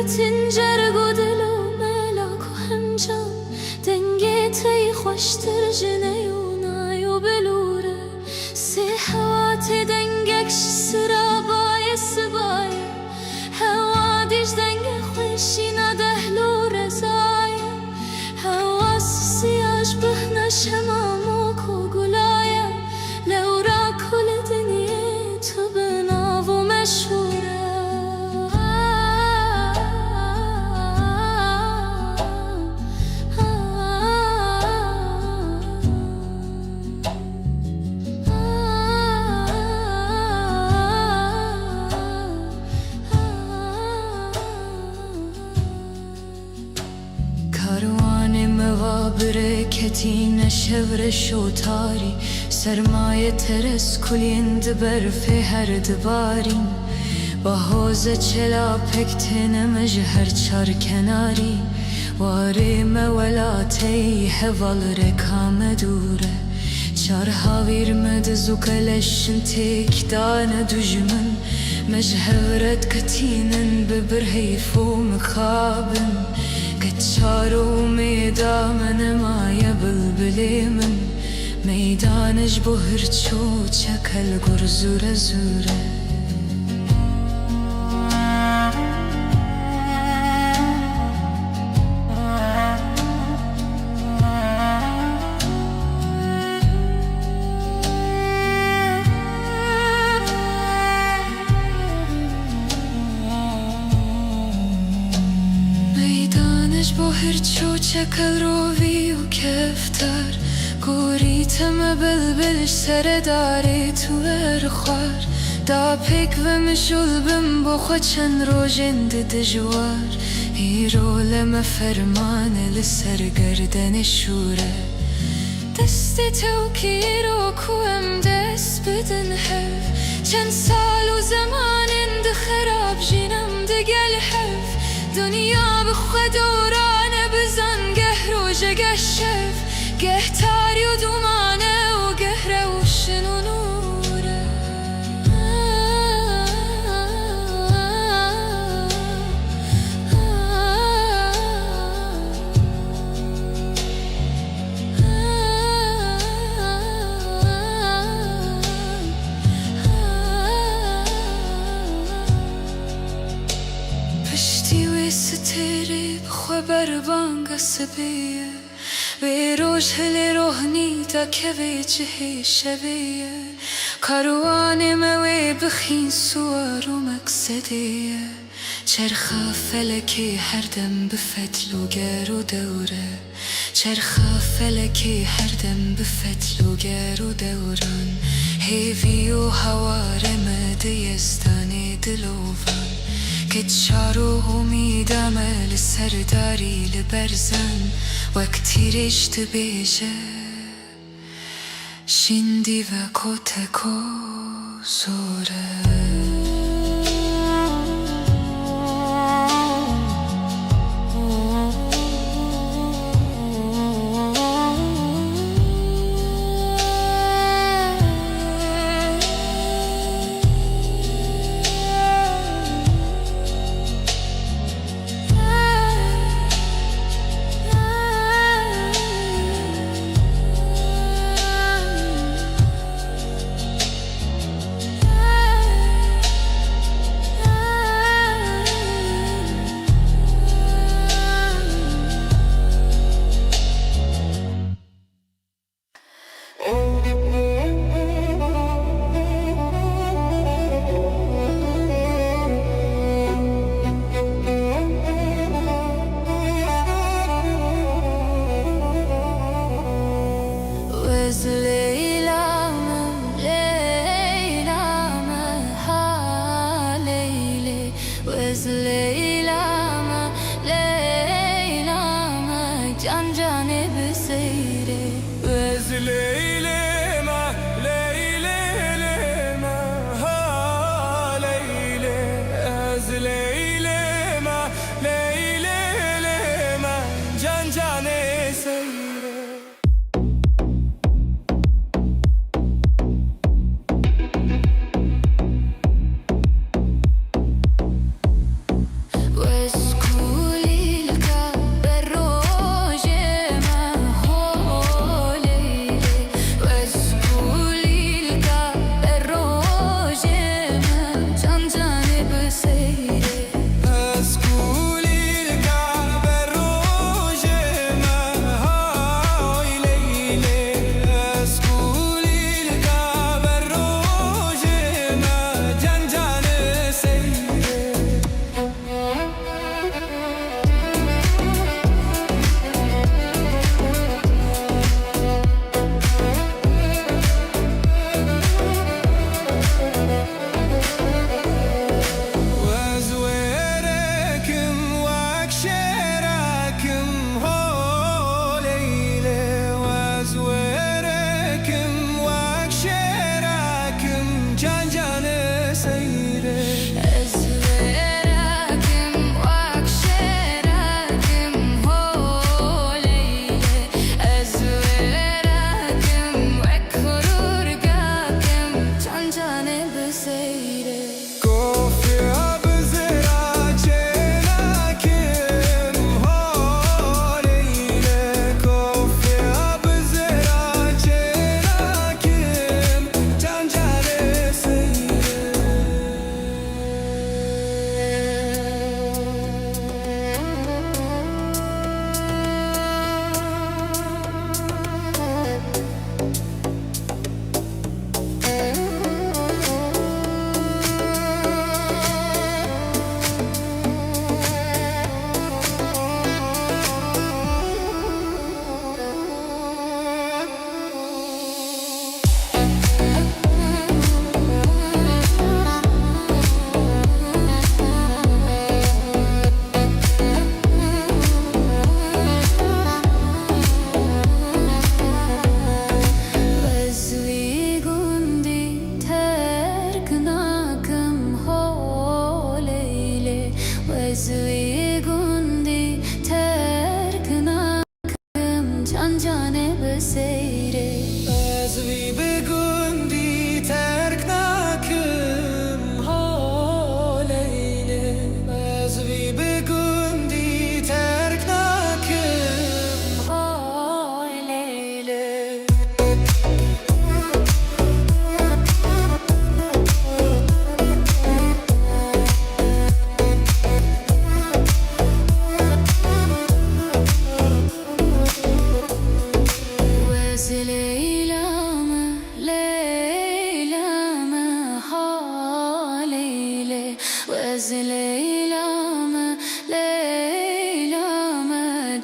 بتین جرگ و دل و ملاک و هنجام دنگی تی خوشتر جنه و نای و بلوره سی حواتی دنگکش سرابای سبای حوادیش دنگ خوشی ندهلو رزای حواس سیاش بهنش هماموک و گلایا لورا کل دنیا تو بناو و مشهوره برکتین شور شوتاری سرمایه ترس کلیند برف هر دبارین با حوز چلا پکتن مجهر چار کناری واری مولاتی هوال رکام دوره چار هاویر مدزو کلشن تیک دان دجمن مجهورت کتینن ببرهیف و مخابن چارو میدان مایه بلبلی من میدانش بهر چو چکل گر زوره زوره چکل روی و کفتر گوریتم بلبلش سر داری تو ارخوار دا پیک و مشول بم بخوا چند رو جند دجوار هیرو لما فرمان لسر گردن شوره دست تو کی رو کوم دست بدن حف چند سال و زمان اند خراب جینم دگل حف دنیا بخوا دورانه بزن گه روژه گه شف گه تاری و دومانه و گه روشن و نوره پشتی و ستری بخوا بربانگ سبیه به روش هل روحنی تا که به جهی شبیه کاروان موی بخین سوار و مقصدیه چرخ فلکی هر دم به فتل و گر و دوره چرخ فلکی هر دم به فتل و گر و دوران هیوی و هوار مدیستانی دلوان که چارو امیدم لسرداری لبرزن وقتی رشت بیجه شندی و کتکو زوره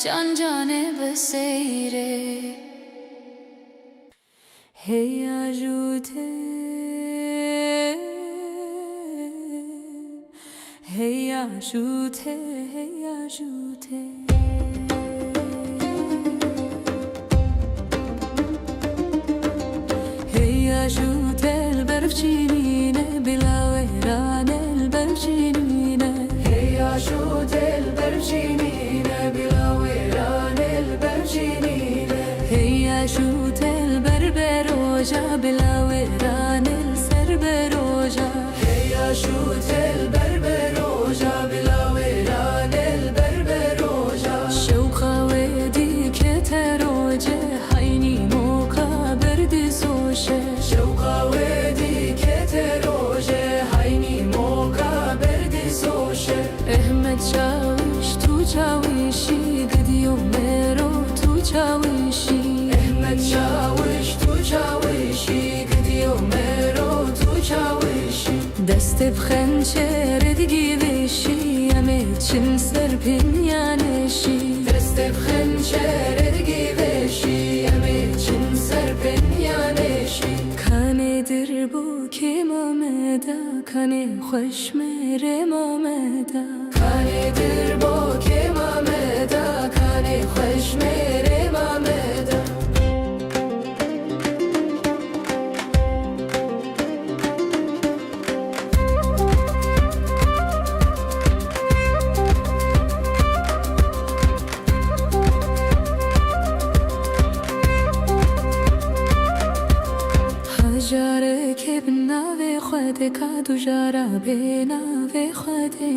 can cane beseyre hey ajute hey ajute hey ajute hey ajute el berfcinine bilaveran el berfcinine hey ajute el berfcinine bilaveran el berfcinine hey ajute el berberoja bilaveran el serberoja hey ajute el berberoja bilaveran el berberoja şevka wedi keteroje hayni moka berdi soşe şevka wedi keteroje hayni moka berdi soşe ehmet çavuş tu çavuşi gidiyor mero tu çavuşi ehmet çavuş tu çavuşi gidiyor mero tu çavuşi deste bxençere digivişi emeçin serpin yaneşi deste bxençere digivişi emeçin serpin yaneşi kanedir bu kemameda kane xoş mere mameda kanedir bu kemameda kane xoş mere mameda Jare kevna ve khode kadu jara bena ve khode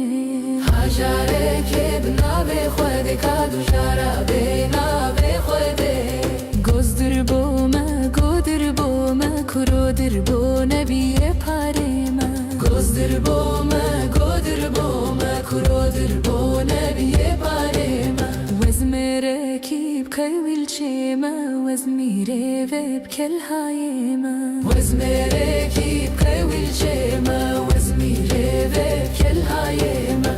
Hajare kevna ve khode kadu jara bena ve khode Gozdir boma kurodir bo nebiye parema Gozdir boma kurodir bo nebiye parema Wezmere kib kayvil chema Wezmire veb kel hayema Wezmere kib kayvil chema Wezmire veb kel hayema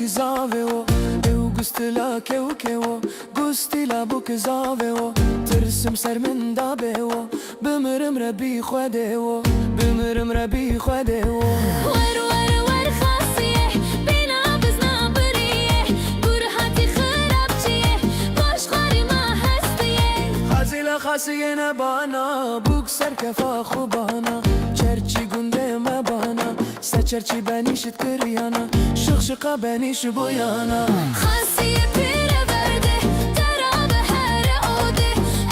Zaveo, eu gustila keo, gustila buk zaveo, tırsim sermin da beo, bimirim rabi khadeo, bimirim rabi khadeo. War khasiye, bina bizna beriye, burhati kharabchiye, baş qarima hastiye. Khazila khasiye ne bana, buk serkefa khubana, çerçi gunde me bana, seçerçi beni şit kıriyana. Şıkşıka beni şu bu yana Khasiye pire verde Terabe here ode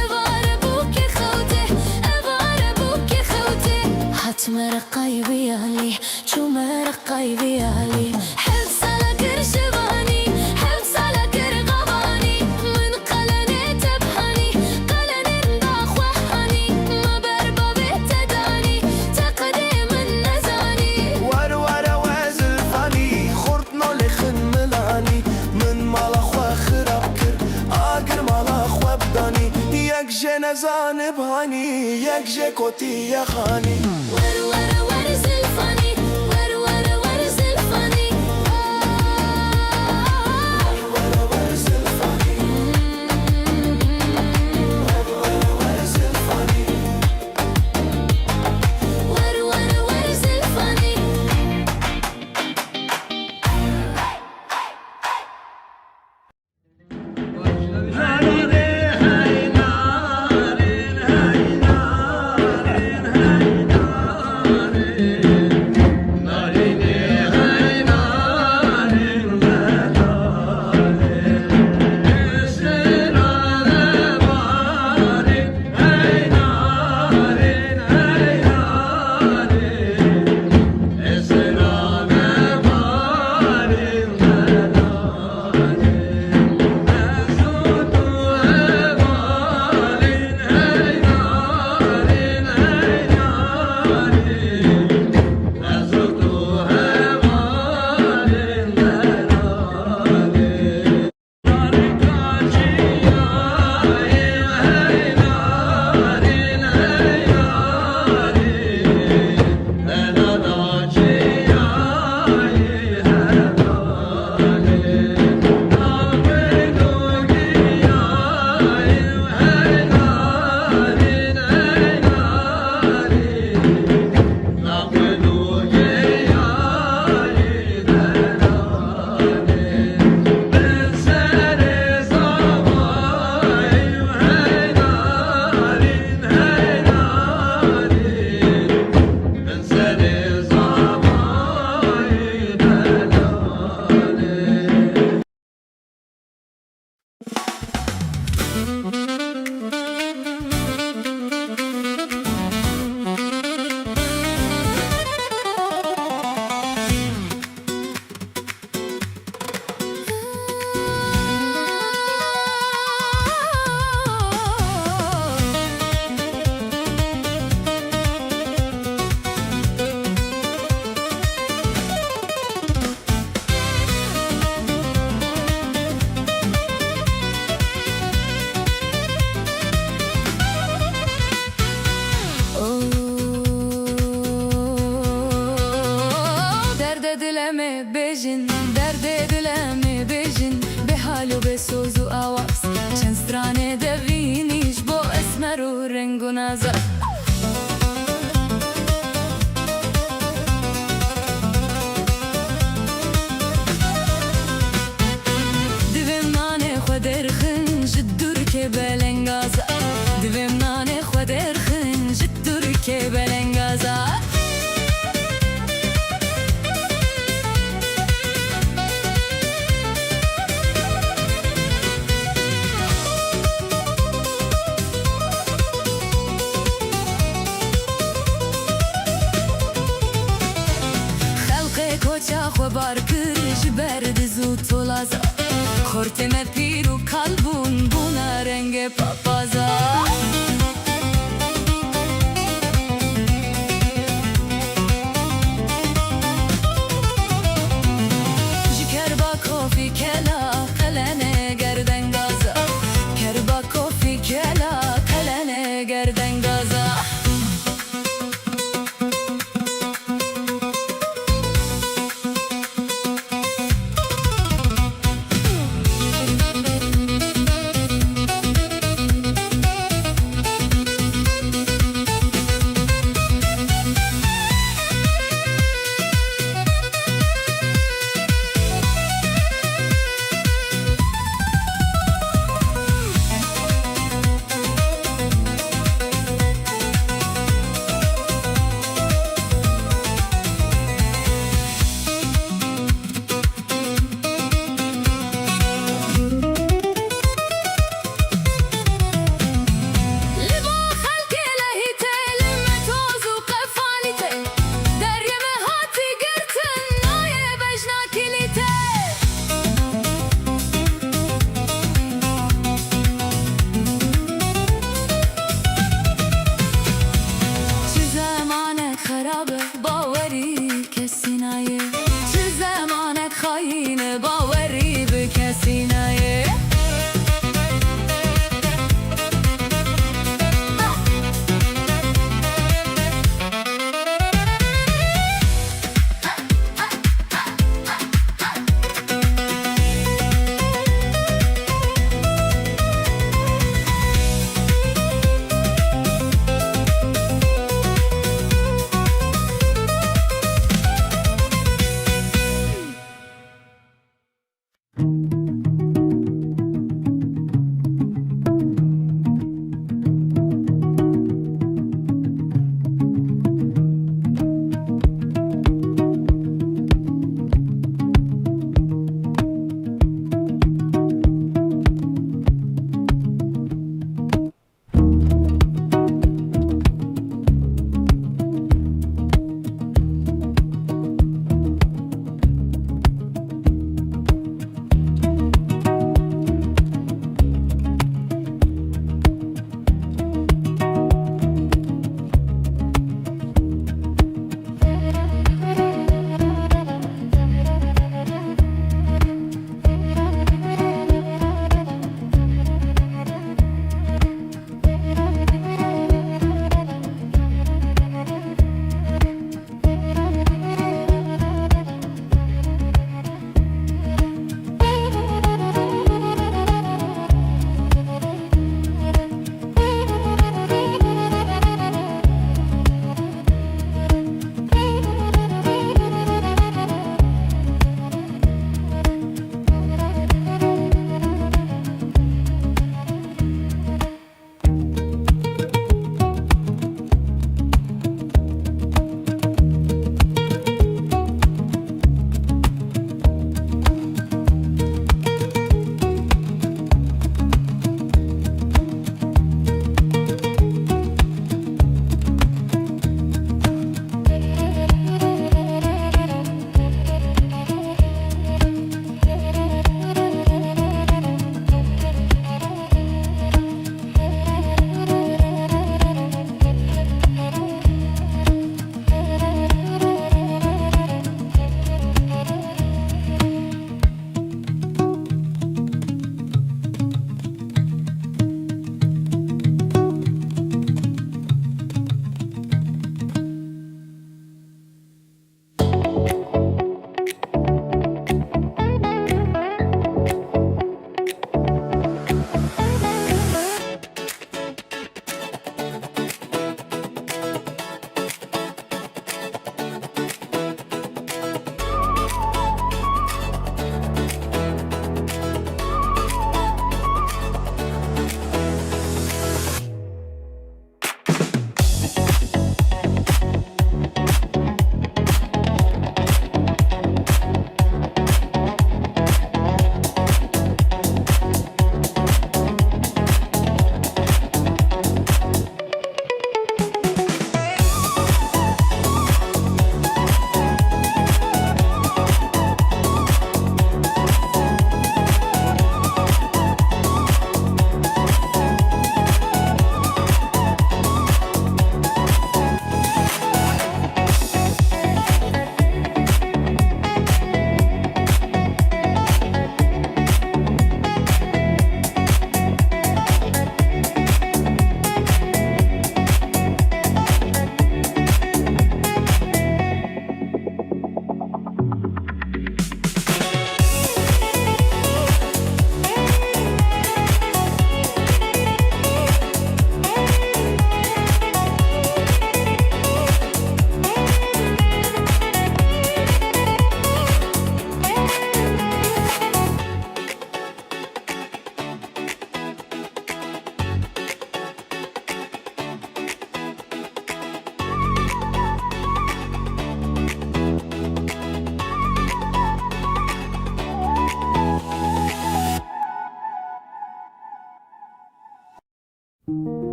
Evare buke khode Evare buke khode Hatmer qaybi ali Çumer qaybi ali Hel sana lê nezanib hanî yek jê kotiye xanî Were were were zilfani Were were were zilfani Were were zilfani Were were zilfani Were were were zilfani bêjin derdê dilê me bêjin be hal û be soz û awaz çend stranê devînî ji bo esmer û reng û nazar divêm nanê xwe derxin ji dûrikê belengaza divêm nanê xwe derxin ji dûrikê belengaza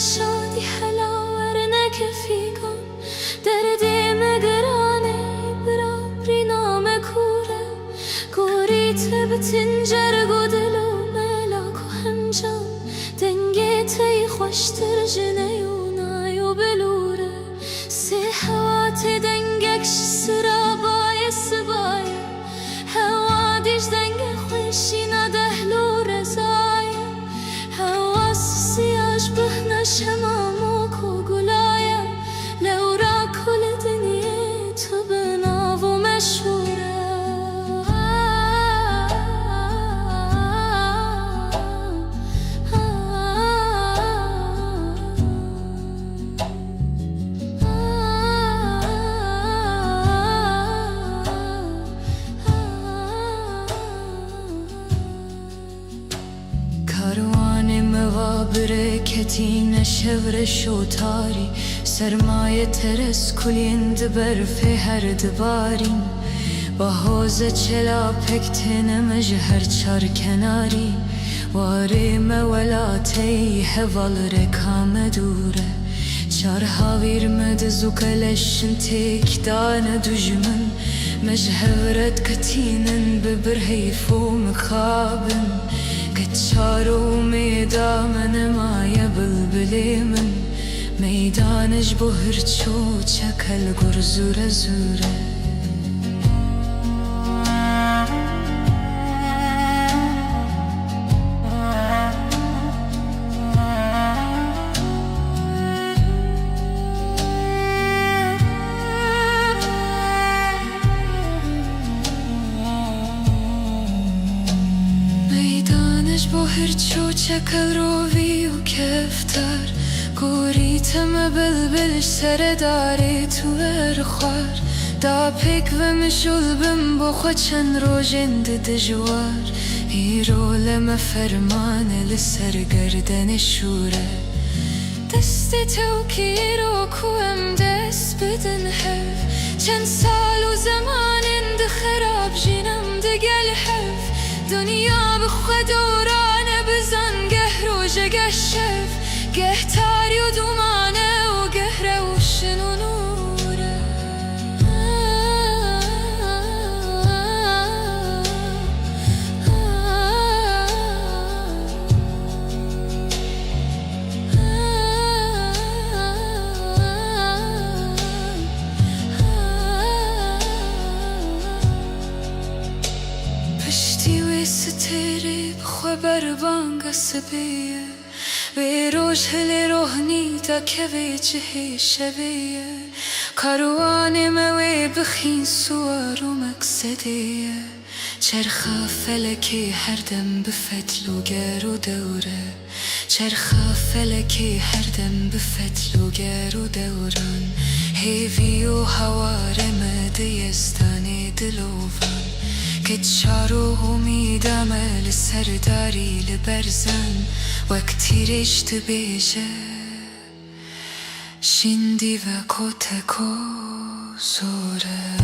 شادی حلاور نکفیگم دردی مگرانه برابری نام کوره گلیرتبتین جرگو دلو ملاک و همجام دنگی تی خوشتر جنیونایو بلوره سی حواتی دنگکش سرابای سبای هوا دیش دنگ خوشینا دهلو رزای هوا سیاش بهنش هماموکو گلایا لورا کل دنیا تو بناو و مشهوره برکتین شور شوتاری سرمایه ترس کلیند برف هر دبارین با حوز چلا پکتن مجهر چار کناری واری مولاتی حوال رکام دوره چار هاویر مدزو کلشن تیک دان دجمن مجهورت کتینن ببرهیف و مخابن كتشارو ميدا من مايا بلبلي من ميدانج بهرچو چكل گرزوره زوره چکل روی و کفتر گوریتم بلبلش سر داری تو ارخوار دا پیک و مشول بم بخوا چند روژند دجوار هیرو لما فرمان لسر گردن شوره دست تو کیرو کوم دست بدن حف چند سال و زمان اند خراب جینم دگل حف دنیا بخوا دورانه بزن گه روژه گه شف گه تاری و دومانه و گه روشن و نوره پشتی و ستره بخوا بربانگ سبیه به روش هل روحنی تا که جهê شبیه کاروان موی بخین سوار و مقصدیه چرخ فلکی هر دم به فتل و گر و دوره چرخ فلکی هر دم به فتل و گر و دوران هیوی و هوار مدیستانی دلوان که چارو امیدم لسرداری لبرزن وقتی رشت بیشه شندی و کتکو زوره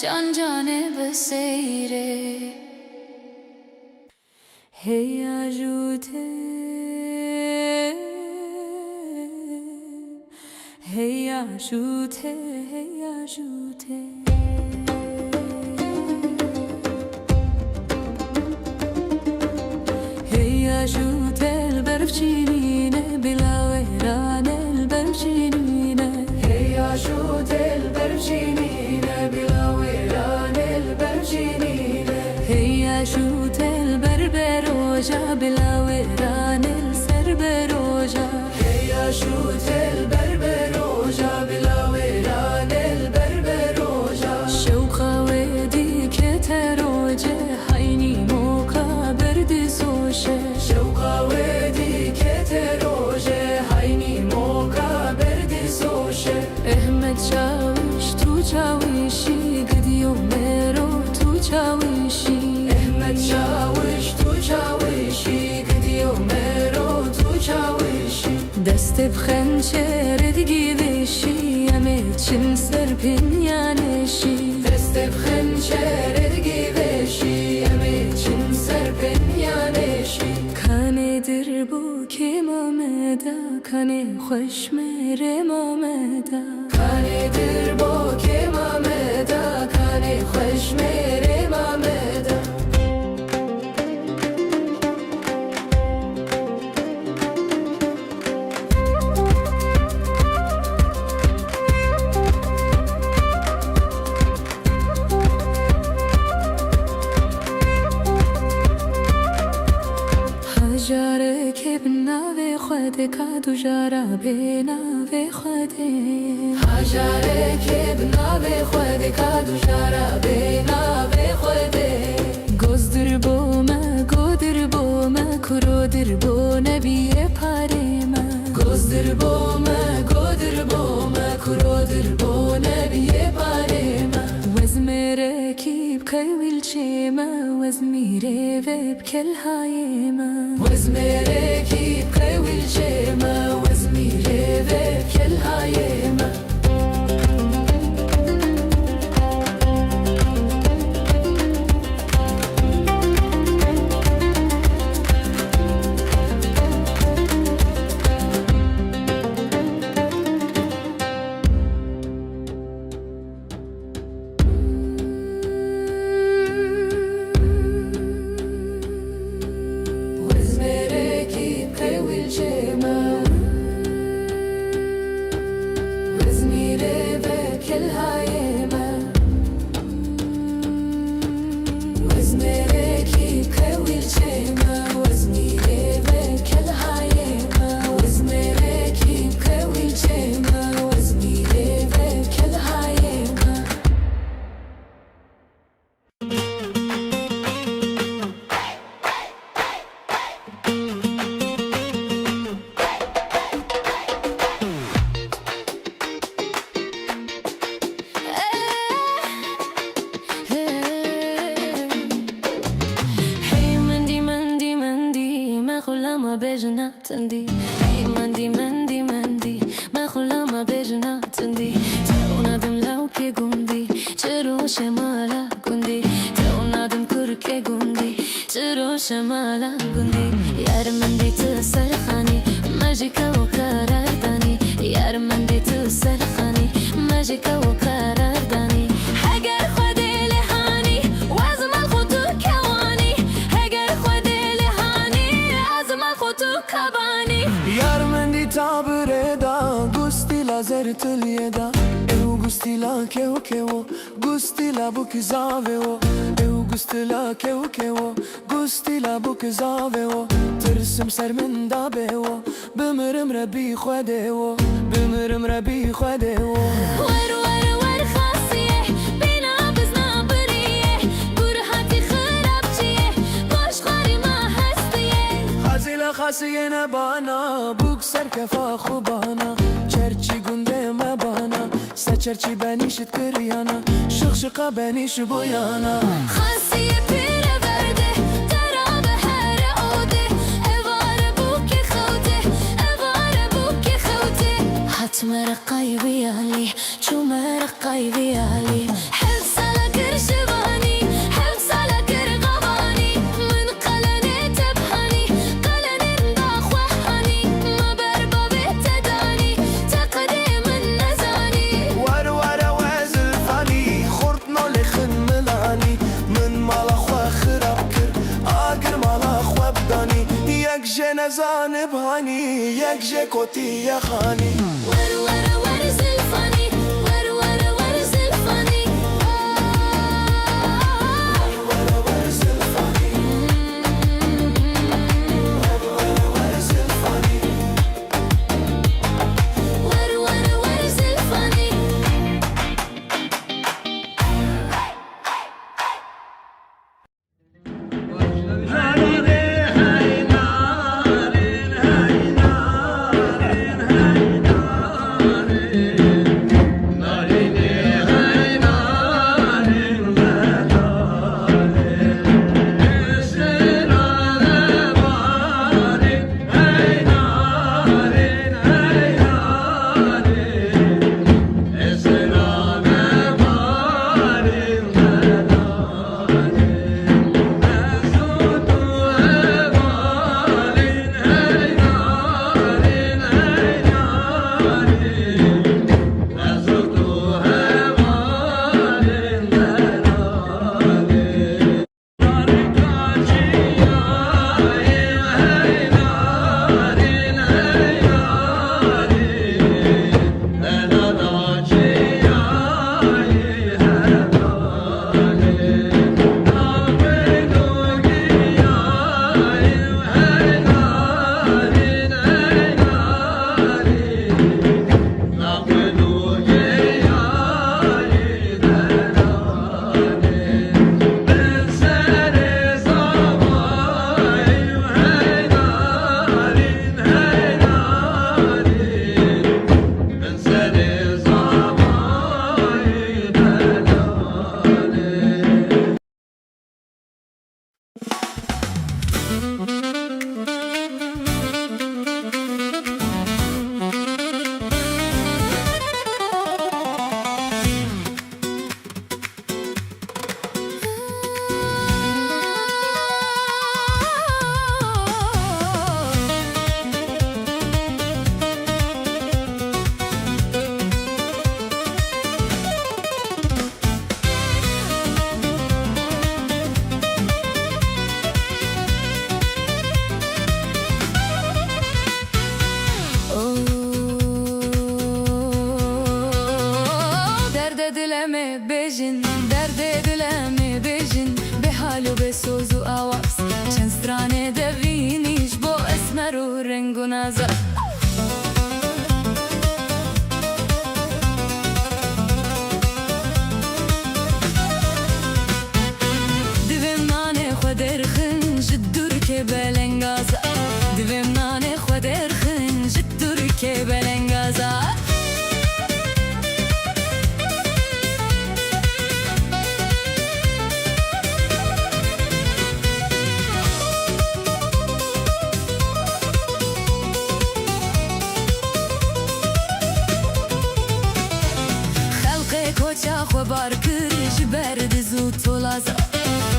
can cane beseyre Hey ajute Hey ajute Hey ajute Hey ajute el berfcinine bilaveran el berfcinine Hey ajute el berfcinine bilaveran el berfcinine Hey ajute el berberoja bilaveran el serberoja Hey ajute el berberoja bilaveran el berberoja Şevka vedi keteroje hayni moka berdi soşe Şevka vedi keteroje hayni moka berdi soşe Ehmet çavuş tu çavuşi gidiyor mero tu çavuşi Ehmet çavuş tu çavuşi gidiyor mero tu çavuşi Deste bxençere digivişi Yemeçin serpin yaneşi Deste bxençere digivişi Yemeçin serpin yaneşi Kanedir bu kim ameda Kane xoş mere mameda Kanedir bu kim ameda Kane xoş mere mameda Hajare kebna ve khode kadu jara bena ve khode Hajare kebna ve khode kadu jara bena ve khode Gozdir boma kurodir bo nebiye parema Gozdir boma kurodir bo nebiye parema Wezmere kib kayvil chema Wezmire ve bkel hayema Wezmere kib kayvil chema Wezmire ve bkel hayema تندي هي مندي مندي مندي ما خلا ما بجنا تندي تونادم لو كي قندي ترو شمالا قندي تونادم كركي قندي ترو شمالا قندي يار مندي تسرخاني ماجيكا وقرار داني يار مندي تسرخاني ماجيكا وقرار داني حجر خدي لهاني وازم الخطو كواني حجر خدي لهاني وازم الخطو كباني Yar mendi tabire da gustila zertliye da Eu gustila keo keo gustila bu kizave o Eu gustila keo keo gustila bu kizave o Tırsım sermin da be o Bimirim rebi khode o Bimirim rebi khode o ور ور ور خاصيه بينا بزنا بريه برهاتي خرابتيه باش خاري ما هستيه Khazila khasiye ne bana Buk serkefa khubana Çerçi gunde me bana Se çerçi beni şit kıriyana Şık şıka beni şu bu yana خاصيه بيره ورده درابه هر اوده evare buke خوته evare buke خوته حتمر قايبي علي شو مر قايبي علي حل سلك جه نزانه بانی یک جه کتی خانی ور ور ور زلفانی ور ور ور زلفانی ور ور زلفانی ور ور زلفانی ور ور ور زلفانی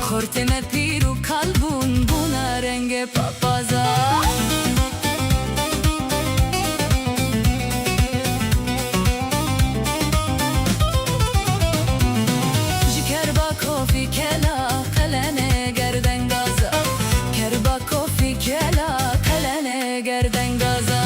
Korteme piru kalbun buna renge papaza Jikerba kofi kela kalene gerden gaza Kerba kofi kela kalene gerden gaza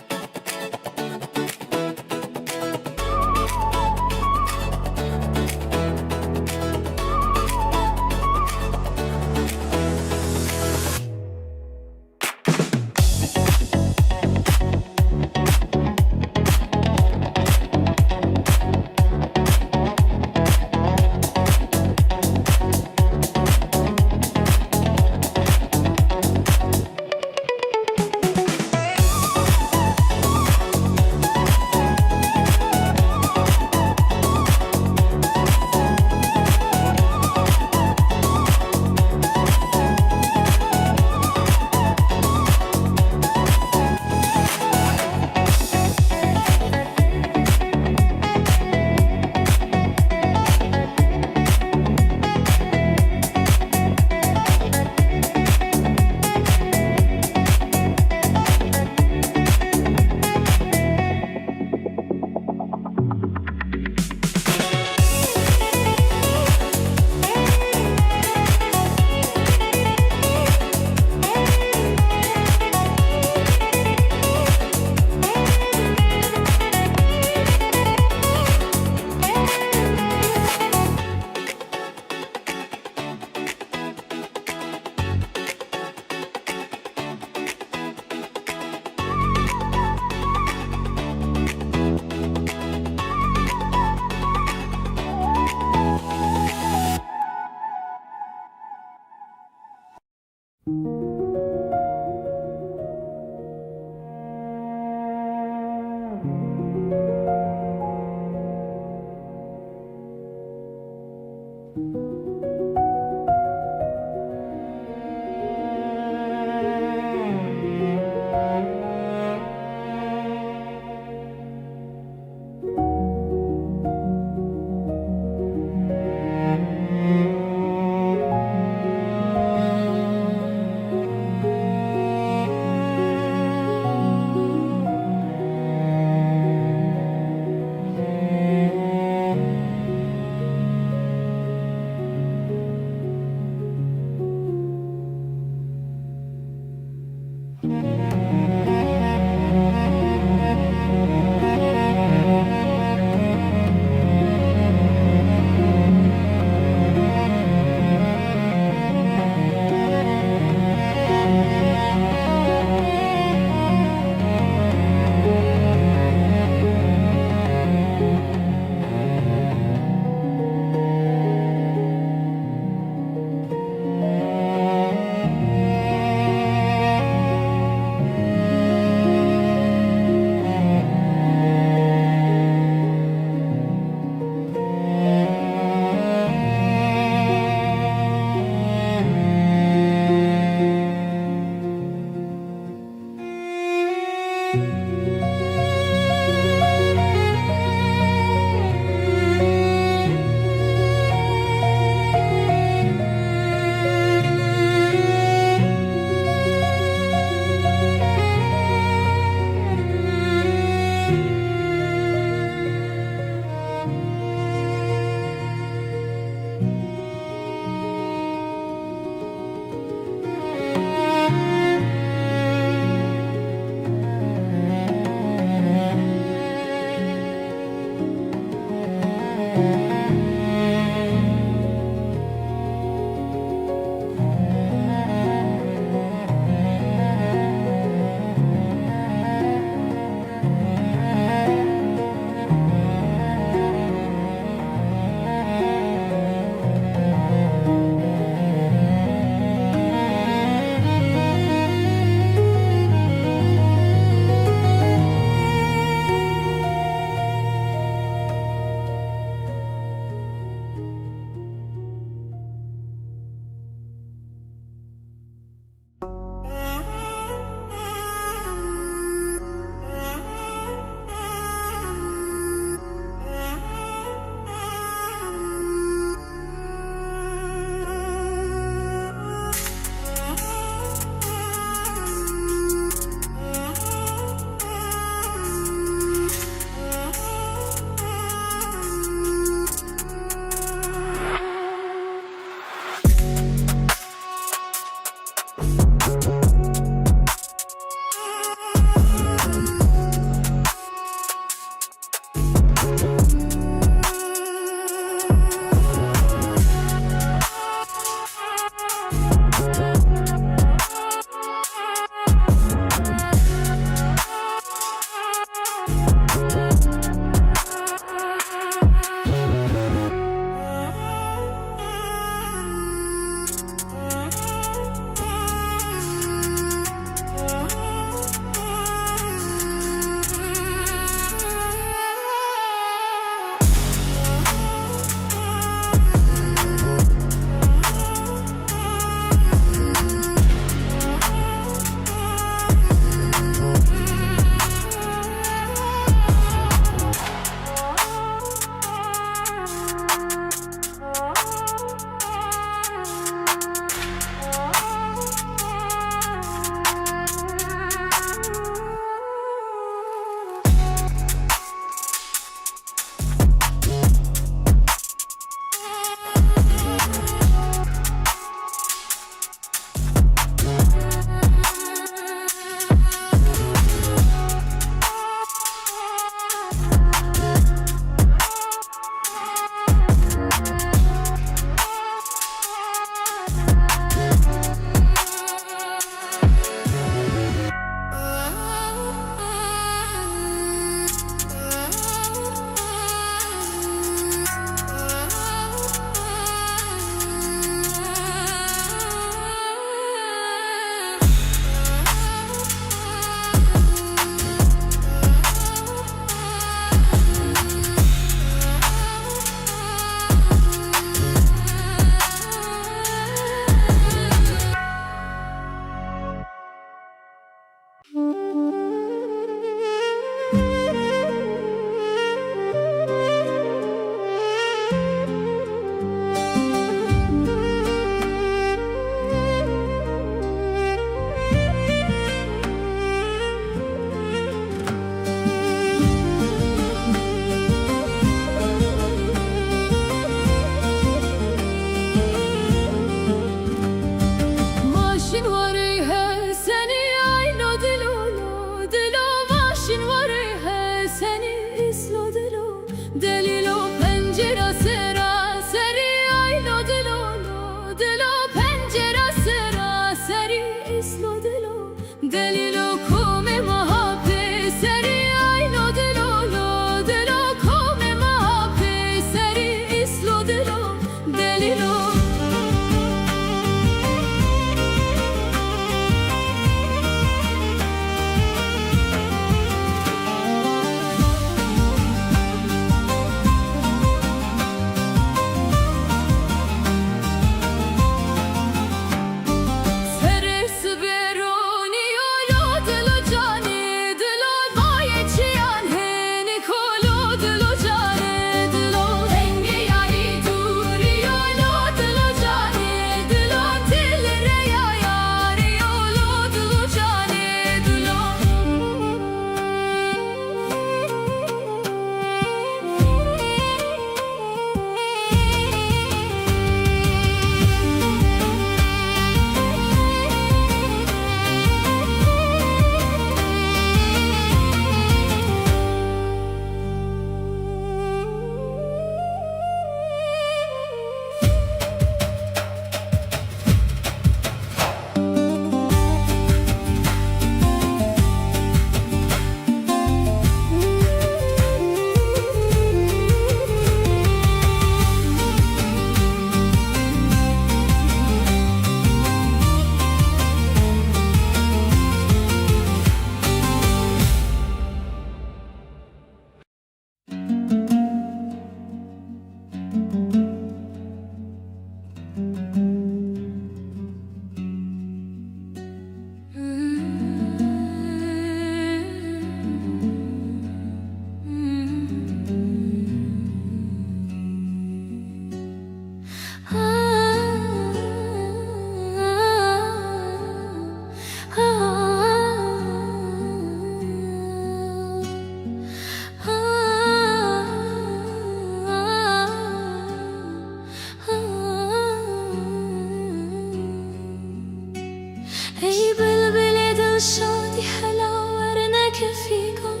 ای بلبل دل شادی هلا ورنه کفیگم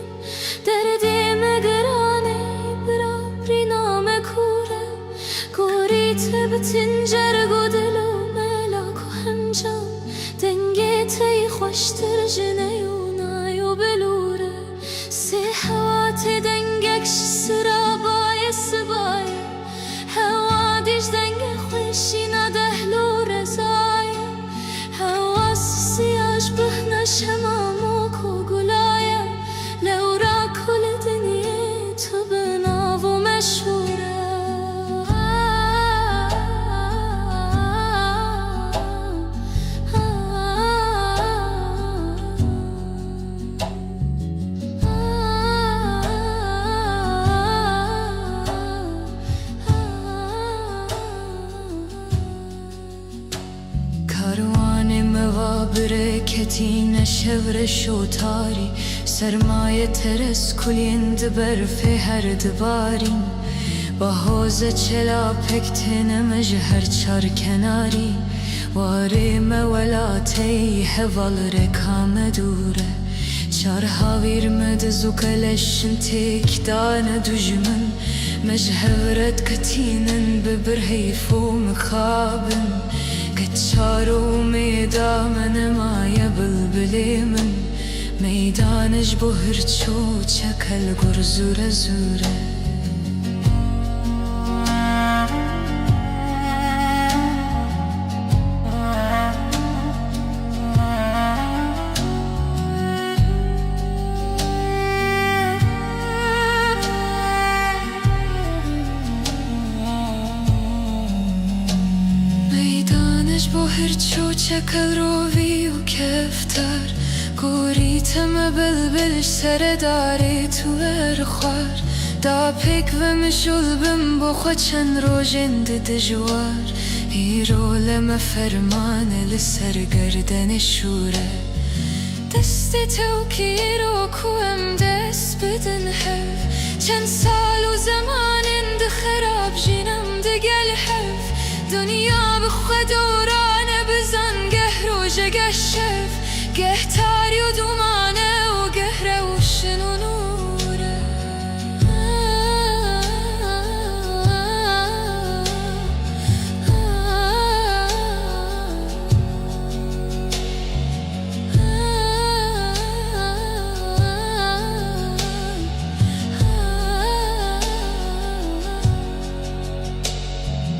دردی مگرانه برا بری نام کوره گوری تبتین جرگو دلو ملاک و همجام دنگی تی خوشتر جنیونه و بلوره سی حواتی دنگکش سرابای سبایه هوا دیش دنگ خوشینا دهلو رزایه هوا سیاش بهنش همامو کو گلایه لورا کل دنیه تو بناو و مشهوره برکتین شور شوتاری سرمایه ترس کلیند برف هر دبارین با حوز چلا پکتن مجهر چار کناری واری مولاتی هوال رکام دوره چار هاویر مدزو کلشن تیک دان دجمن مجهورت کتینن ببرهیفو مخابن كتشارو ميدا من مايا بلبلي من ميدانج بهرچو چكل گرزوره زوره چکل روی و کفتر گوریتم بلبلش سر داری تو ارخوار دا پیک و مشول بم بخوا چند روژن دجوار هیرو لما فرمان لسر گردن شوره دست توکی رو کوم دست بدن حف چند سال و زمان ده خراب جینم ده گل حف دنیا بخوا دورانه بزن گه روژه گه شف گه تاری و دومانه و گه روشن و نوره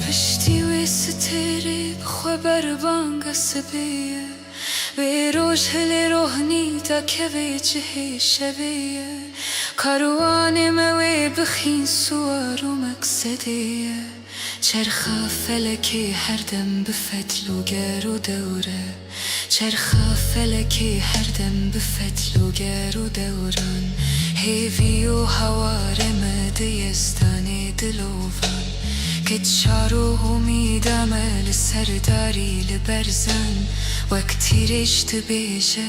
پشتی و ستری بخوا بربانگ سبیه به روش هل روحنی تا که به جهê شبیه کاروان موی بخین سوار و مقصدیه چرخ فلکی هر دم بفتل و گر و دوره چرخ فلکی هر دم بفتل و گر و دوران هیوی و هوار مدیستانی دلوان که چارو امیدم لسرداری لبرزن وقتی رشت بیشه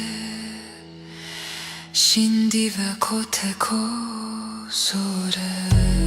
شندی و کتکو زوره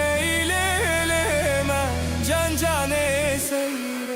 Leylema, can cane seyre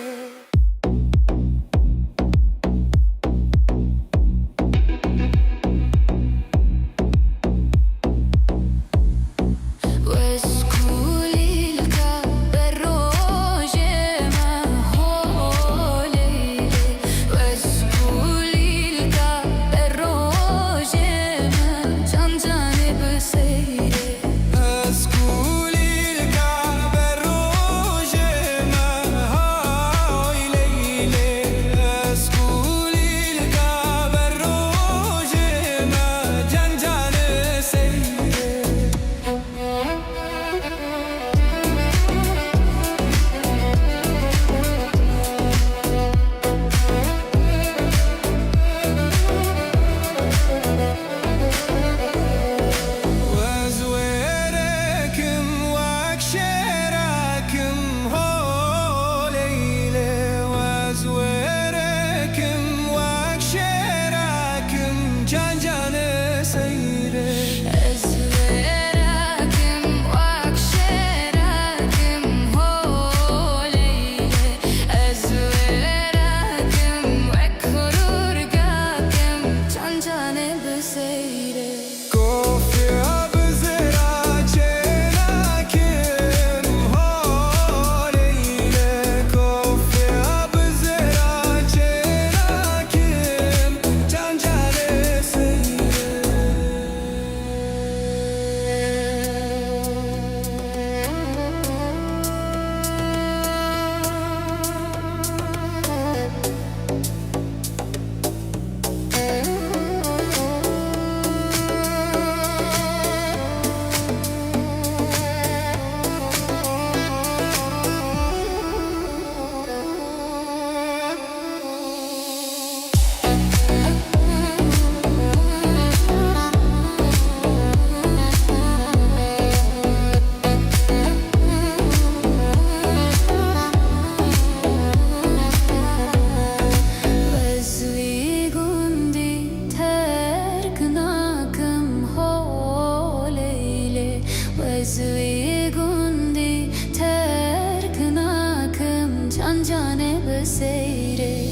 جانه بسیره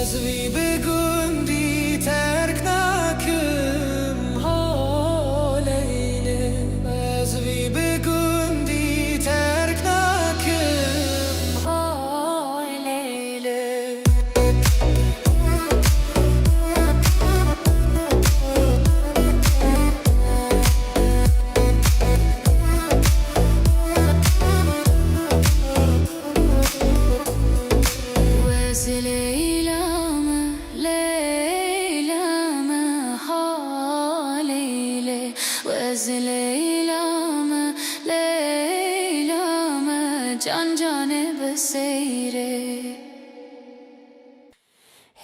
از وی بگوندی ترک نکم حالیله از وی بگوندی ترک نکم حالیله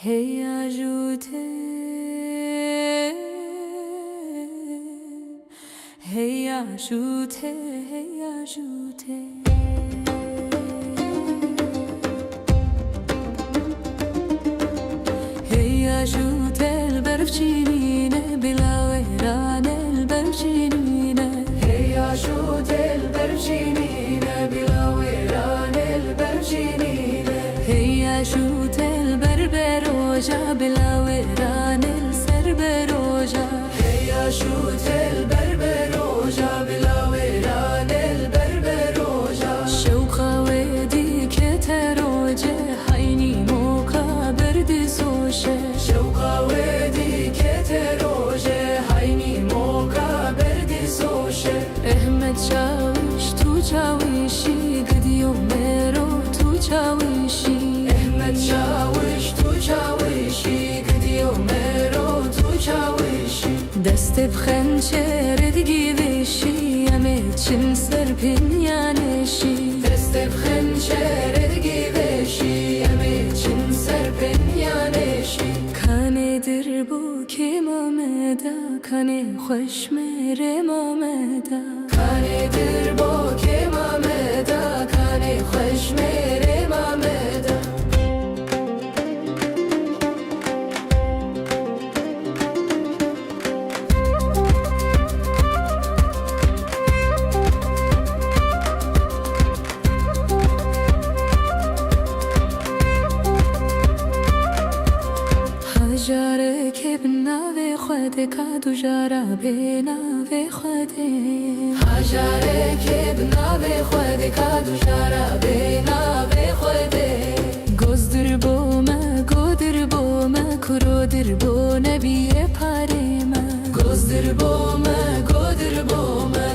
Hey ajoute, hey ajoute, hey ajoute. Hey ajoute el berfcinine bilaveran el berfcinine. Hey ajoute el berfcinine bilaveran el berfcinine. Hey ajoute el berberoja bilaveran el serberoja. Hey ajoute el berberoja bilaveran el berberoja. Şevka wedi keteroje hayni moka berdi soşe. Şevka wedi keteroje hayni moka berdi soşe. Ehmet çaviş tu çavişi gidiyor mero tu çavişi. Ehmet çaviş tu çavişi gidiyor mero tu çavişi. Deste bxençer edgivişi yemet çin serpin yaneşi. Deste bxençer edgivişi yemet çin serpin yaneşi. Kanedir bu kim ameda kane xweş mere mameda. Kanedir bu kim ameda kane xweş mere mameda. Hajare kebna ve khode kadu jara bena ve khode. Hajare kebna ve khode kadu jara bena ve khode. Gozdir boma kurodir bo nebiye parema. Gozdir boma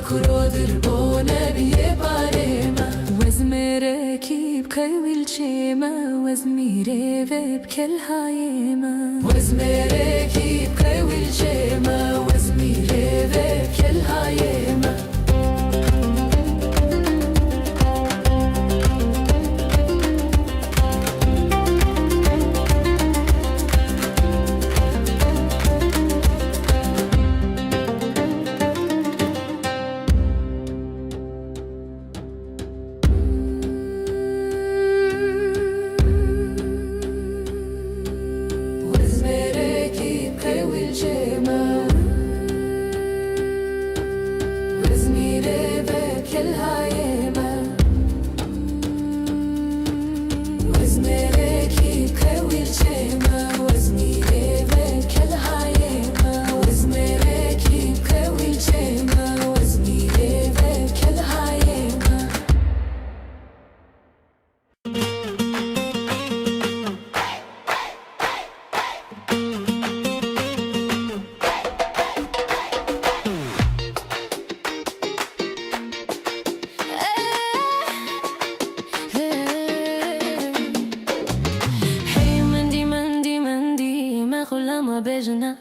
kurodir bo nebiye parema. Wezmere kib kayil chema wezmire veb kel hayema. Wezmere kib kayil chema wezmire veb kel hayema.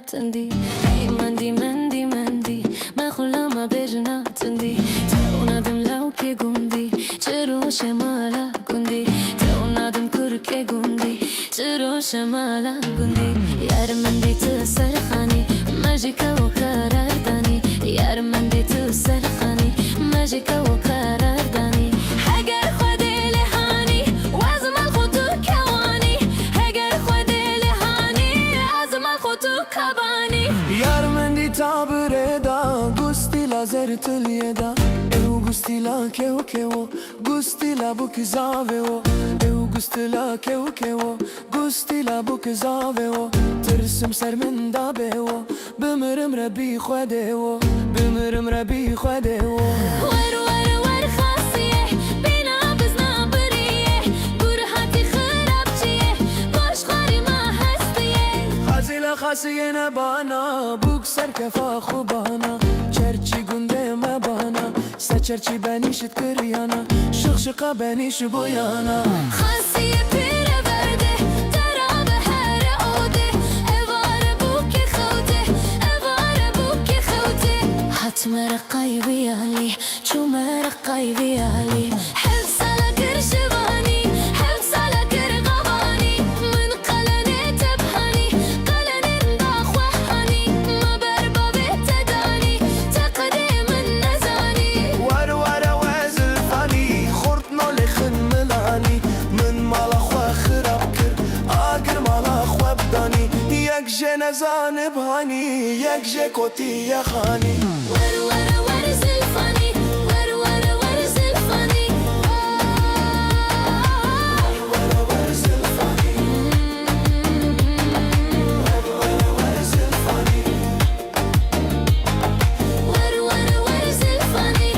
تندی ای مندی مندی مندی من خلما بجنا تندی تونادم لو که گوندی چرا شمالا گوندی تونادم کرک گوندی چرا شمالا گوندی یار مندی تو سرخانی ماجیکا و قراردانی یار مندی تو سرخانی ماجیکا و قراردانی اگر خود لهانی وزمال خودو کوانی اگر خود لهانی ازمال خودو کبانی یار مندی تابره دا گستی لازر تلیه دا او گستی لا که و گستی لا بو کزاوه او gustila kevo gustila bu kızave tırsim ser min dabe bimirim rebi xwede bimirim rebi xwede ور ور ور خاصیه بینا بزنا بریه گرهاتی خرابچیه باش خاری ما هستیه خازیلا خاصیه نبانا بوک سر کفا خوبانا چرچی گنده مبانا سچرچی بنیشت کریانا شخشقا بنیش بویانا خاصیه پیره برده درابه هر عوده اواره بوکی خوده اواره بوکی خوده حتمر قایبی علی چومر قایبی علی حب سالا کرشوانی حب سالا کر غوانی من قلنه تبهانی قلنه داخوهانی ما بربابه تدانی تقدیم النزانی ور ور وزل فانی خورتنا لخن ملانی من مالا خوا خراب کر آگر مالا خوا بدانی یک جنزان بهانی یک جکوتی یخانی ور ور ور زلفانی ور ور ور زلفانی ور ور زلفانی ور ور زلفانی ور ور ور زلفانی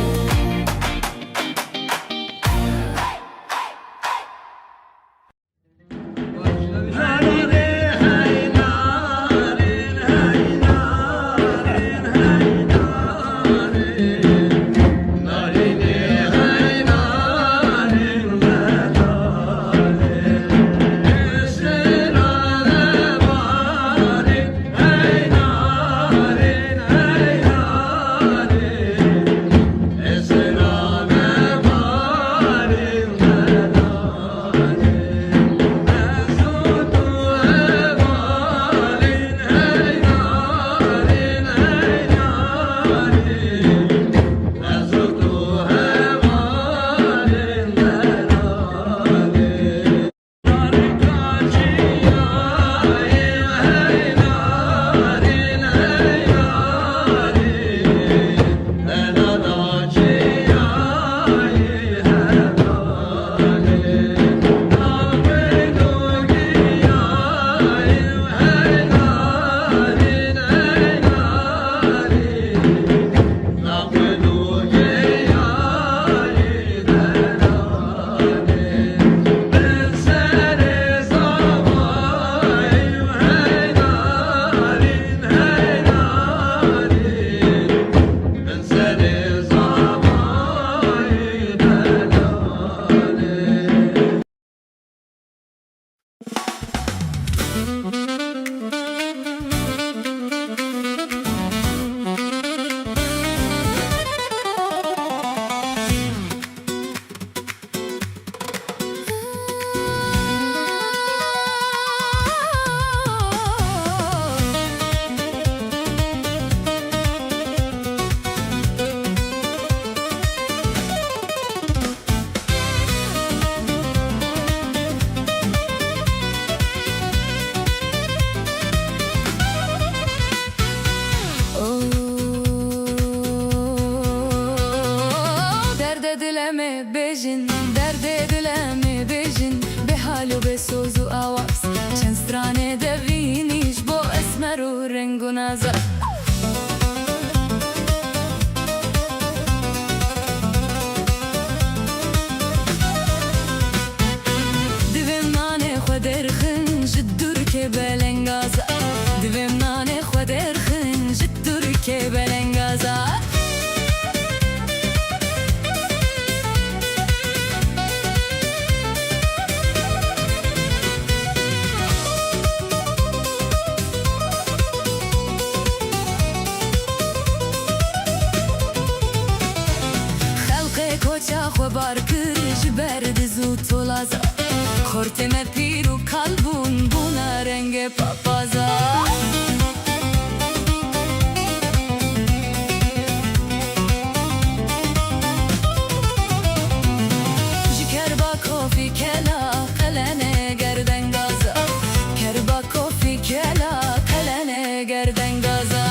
Derde dileme bejin derde dileme bejin be halu be sozu avaz çen strane de viniş bo esmeru rengu nazar divem nane xwederxin jiddur ke belengaza divem nane xwederxin jiddur ke belengaza خبر کر جبرد زود تولازا خورتم پیر و کلبون بونا رنگ پاپازا جکر با کافی کلا قلنه گردن گازا کر با کافی کلا قلنه گردن گازا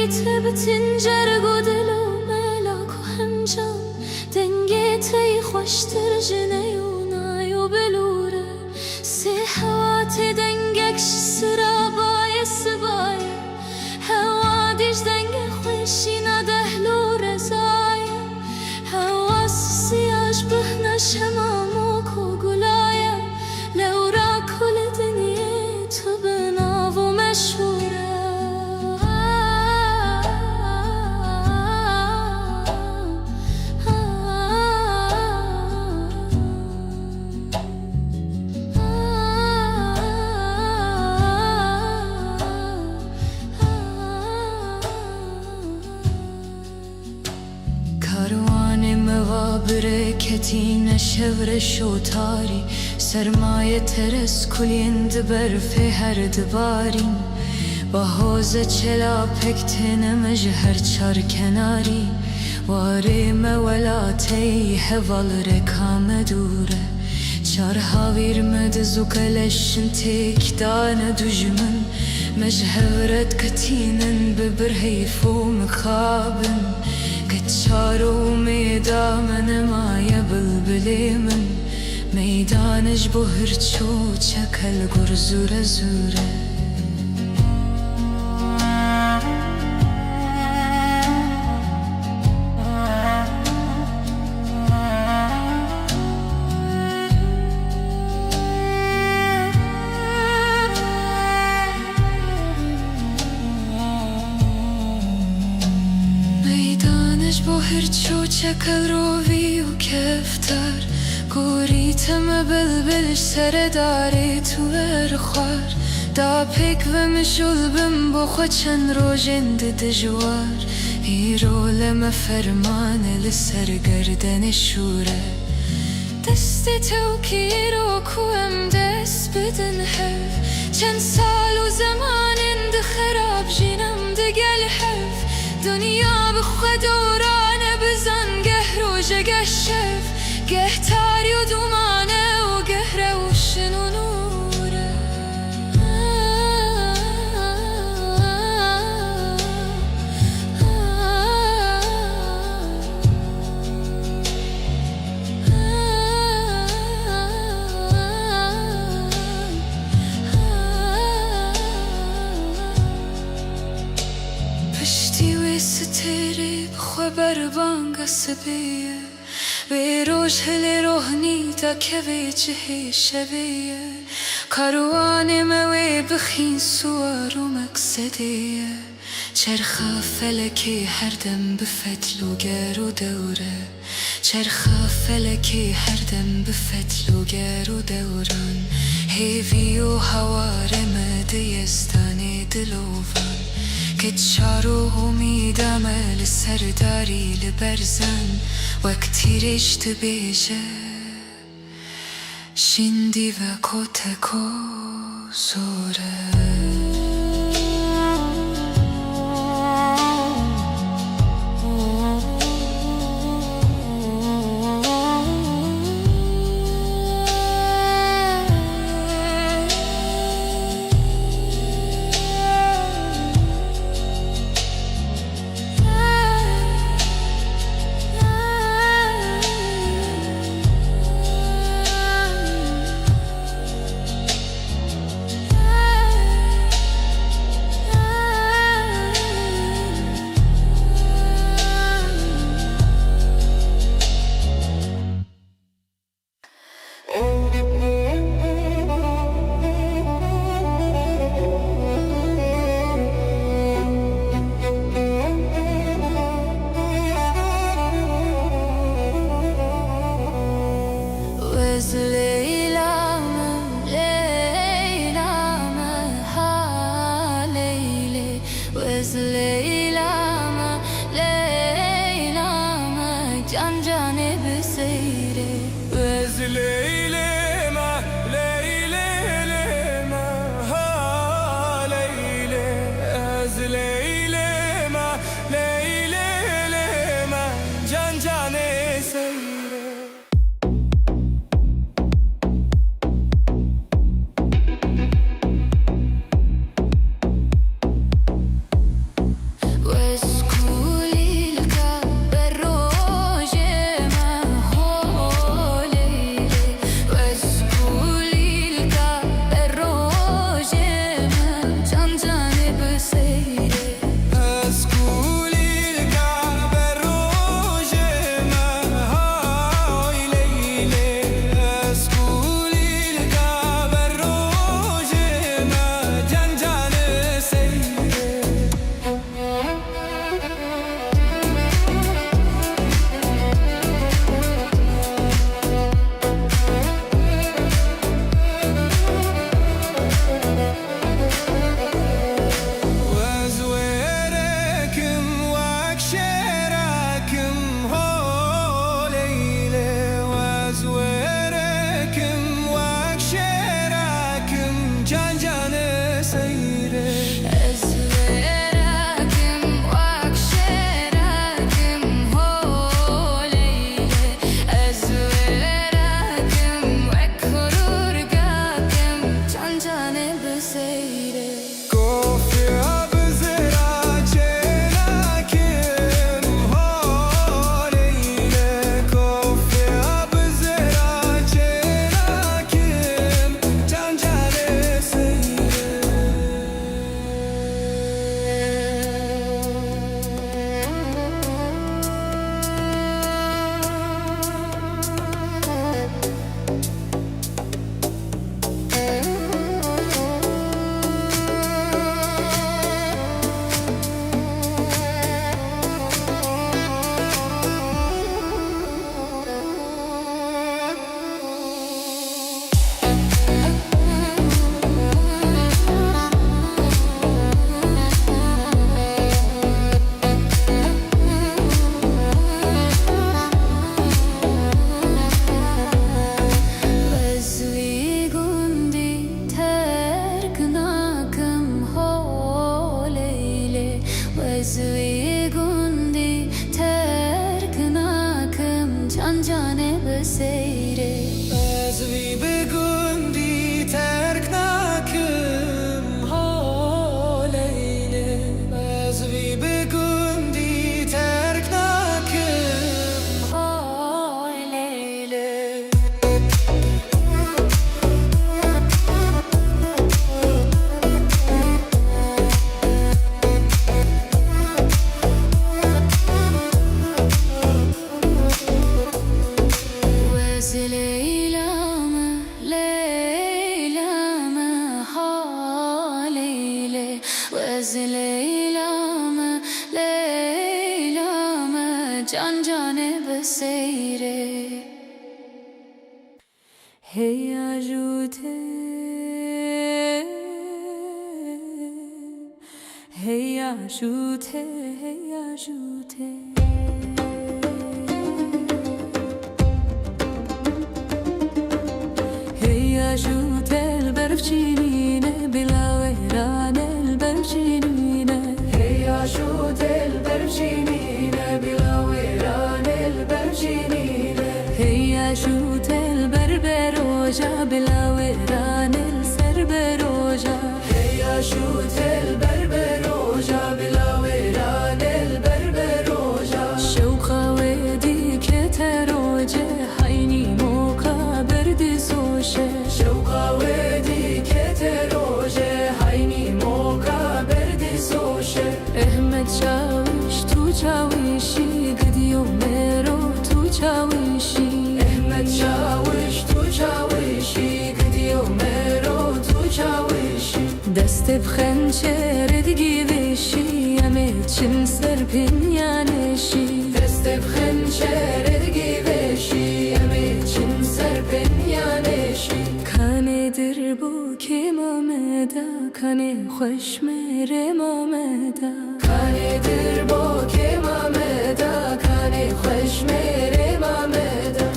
rêwîtiyê cergo dilo melak û hemcan dengê te yî xweştir ji neyûnay û bilûre sê hewatê dengek ji sirabaye sibaye hewa dîj dengê xweşîna dehlû rezaye hewa siyaj bihne şemam û ku gulaye lewra kulê dinyê tu binav û meşhûre Ketine şevre şotari sermaye teres kulin diber fe her dibarin bahoze çela pektene mej her çar kenari ware me velatey heval rekame dure çar havir me de zukeleşin tek dane dujmen mej hevret ketinen bibir heyfu mekhabin Çaro meydanı maya bülbülimin Meydanış bu hırçu çakal gur zure zure هرچو چکل روی و کفتر گوریتم بلبلش سر داری تو برخوار دا پیک و مشول بم بخوا چند روژند دجوار ایرو لما فرمان لسر گردن شوره دست تو کیرو کوم دست بدن حف چند سال و زمان ده خراب جینم ده گل حف دنیا بخوا دورانه بزن گه روژه گه شف گه تاری و دومانه و گه روشن و نوره پشتی و ستره بخوا بربانگ سبیه به روش هل روحنی تا که به جهه شبیه کاروان موی بخین سوار و مقصدیه چرخ فلکی هر دم بفتل و گر و دوره چرخ فلکی هر دم بفتل و گر و دوران هیوی و هوار مدیستانی دلوان که چارو امیدم لسرداری لبرزن وقتی رشت بیشه شندی و کتکو زوره وزوی گندی ترک نکم چند جانه بسیره وزوی بگندی ترک نکم حالیله وزوی بگندی ترک نکم حالیله can cane beseyre hey ajute hey ajute hey ajute hey ajute el berfcinine bilaveran el berfcinine hey ajute el berfcinine bilaveran el berfcinine hey ajute el berberoja bilaveran el serberoja hey ajute el berberoja bilaveran el berberoja şevka wedi keteroje hayni moka berdi soşe şevka wedi keteroje hayni moka berdi soşe ehmet çavuş tu çavuşi gidiyor mero tu çavuşi ehmet çavuş tu çavuşi gidiyor mero tu çavuşi deste bxençer edgiveşi emet çim serpin yaneşi deste bxençer edgiveşi emet çim serpin yaneşi kanedir bu kemameda kane xoş mere mameda kanedir bu kemameda kane xoş mere mameda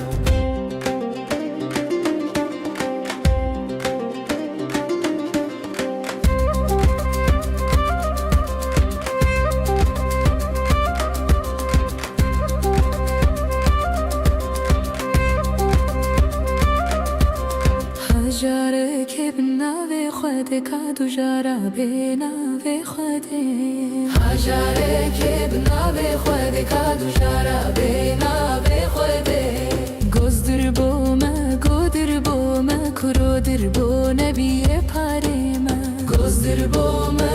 Jare kevna ve khode kadu jara bena ve khode Jare kevna ve khode kadu jara bena ve khode Gozdir boma kurodir bo nebiye parema Gozdir boma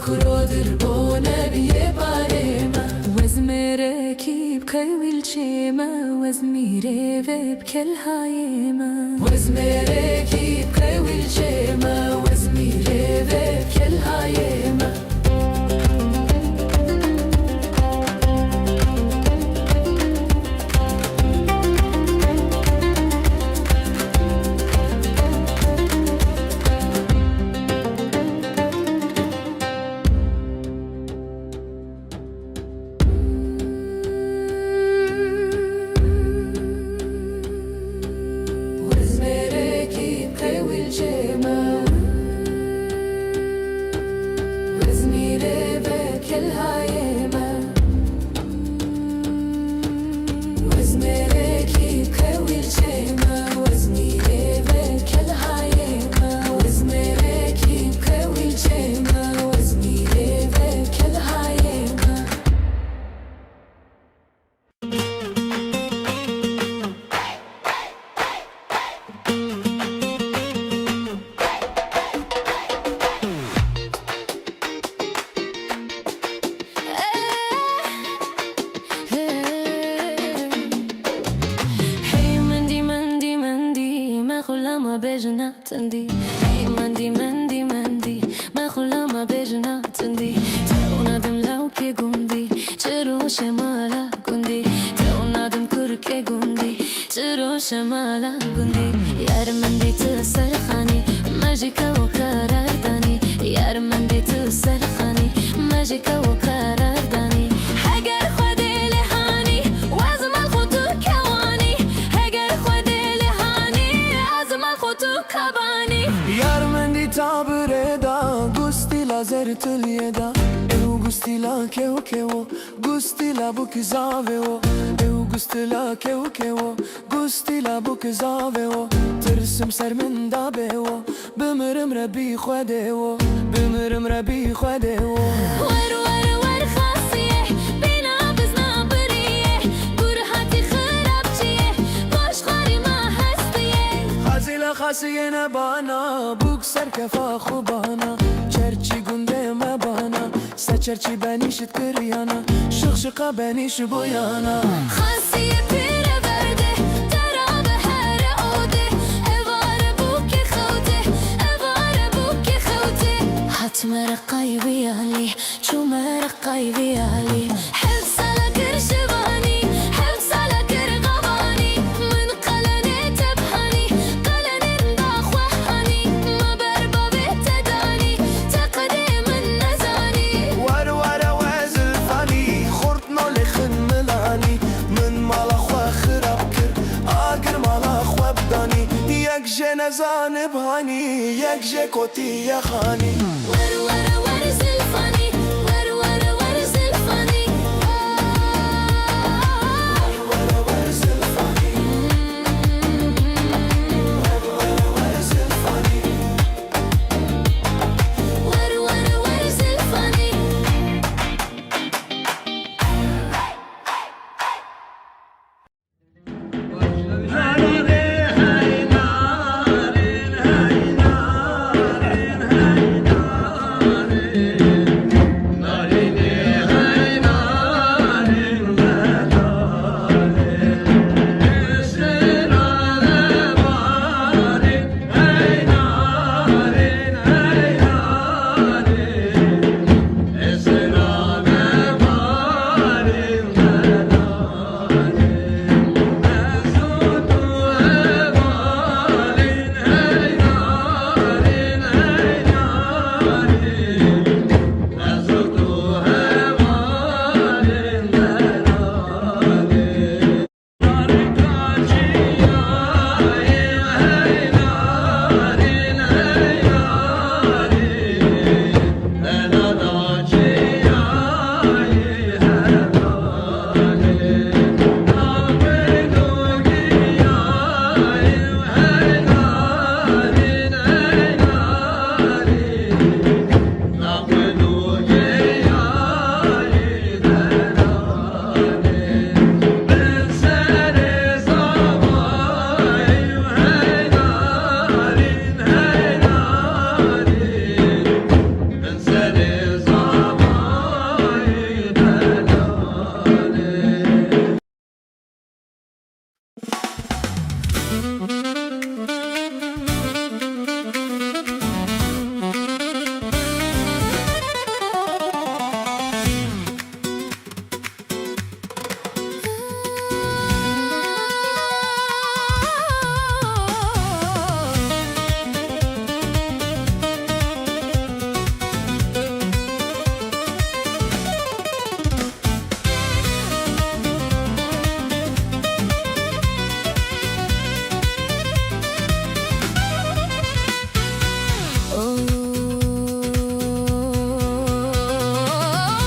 kurodir bo nebiye parema Wezmere kib kawil chema Wezmire veb kel hayema Wezmere kib kawil chema Wezmire veb kel hayema تندي هي مندي مندي مندي ما خلا ما بيجنا تندي تونا دم لو كي جندي ترو شمالا جندي تونا دم كركي جندي ترو شمالا جندي يار مندي تسرخاني ماجيكا وقرار داني يار مندي تسرخاني ماجيكا وقرار داني حجر خدي لهاني وازم الخطو كواني حجر خدي لهاني وازم الخطو كباني Yar mendi tabire da gusti lazer tülye da kevo Gusti la bu kizaveo Eu gusti la kevo Gusti la bu kizaveo Tırsım ser min dabeo Bimirim rebi khwedeo Bimirim rebi khwedeo ور ور ور خاصیه بینا بزنا بریه برهاتی خرابچیه باش خاری ما هستیه Hazila khasiye ne bana Buk ser kefa khubana Çerçi gunde me bana Seçerçi beni şit kıriyana Şık şıka beni şu bu yana خاصیه پیره برده ترابه هر اوده اواره بوکی خوته اواره بوکی خوته حتم رقای بیالی چوم رقای بیالی حب سالا کرشوانی حب سالا کرغوانی من قلنه تبحانی قلنه داخوحانی ما بربابه تدانی تقديم النزاني Var var awazên fani Khort nolê xin milani Min mala xwe xirab kir Agir mala xwe bidani Yek jê nezanib hani Yek jê kotiye xani ور ور ور زلفانی ور ور ور زلفانی ور ور ور زلفانی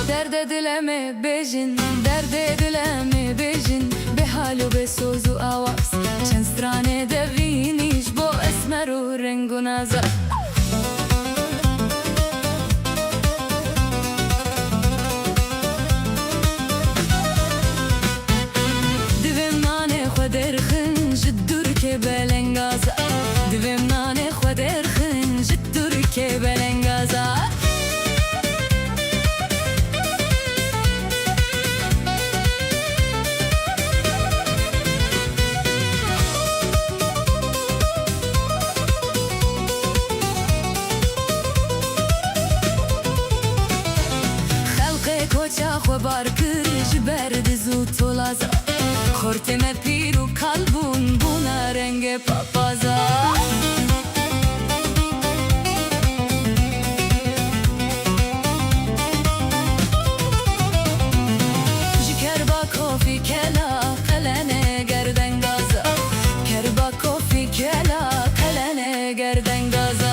Derde dileme bejin derde dileme bejin be halu be sozu avaz çen strane deviniş bo esmeru rengu nazar divem nane xwederxin jiddur ke belengaza divem nane xwederxin jiddur ke belengaza خبر کردی برد زود تولازا خورتم پیرو کلبون بونا رنگ پاپازا جکر با کافی کلا قلنه گردن گازا کر با کافی کلا قلنه گردن گازا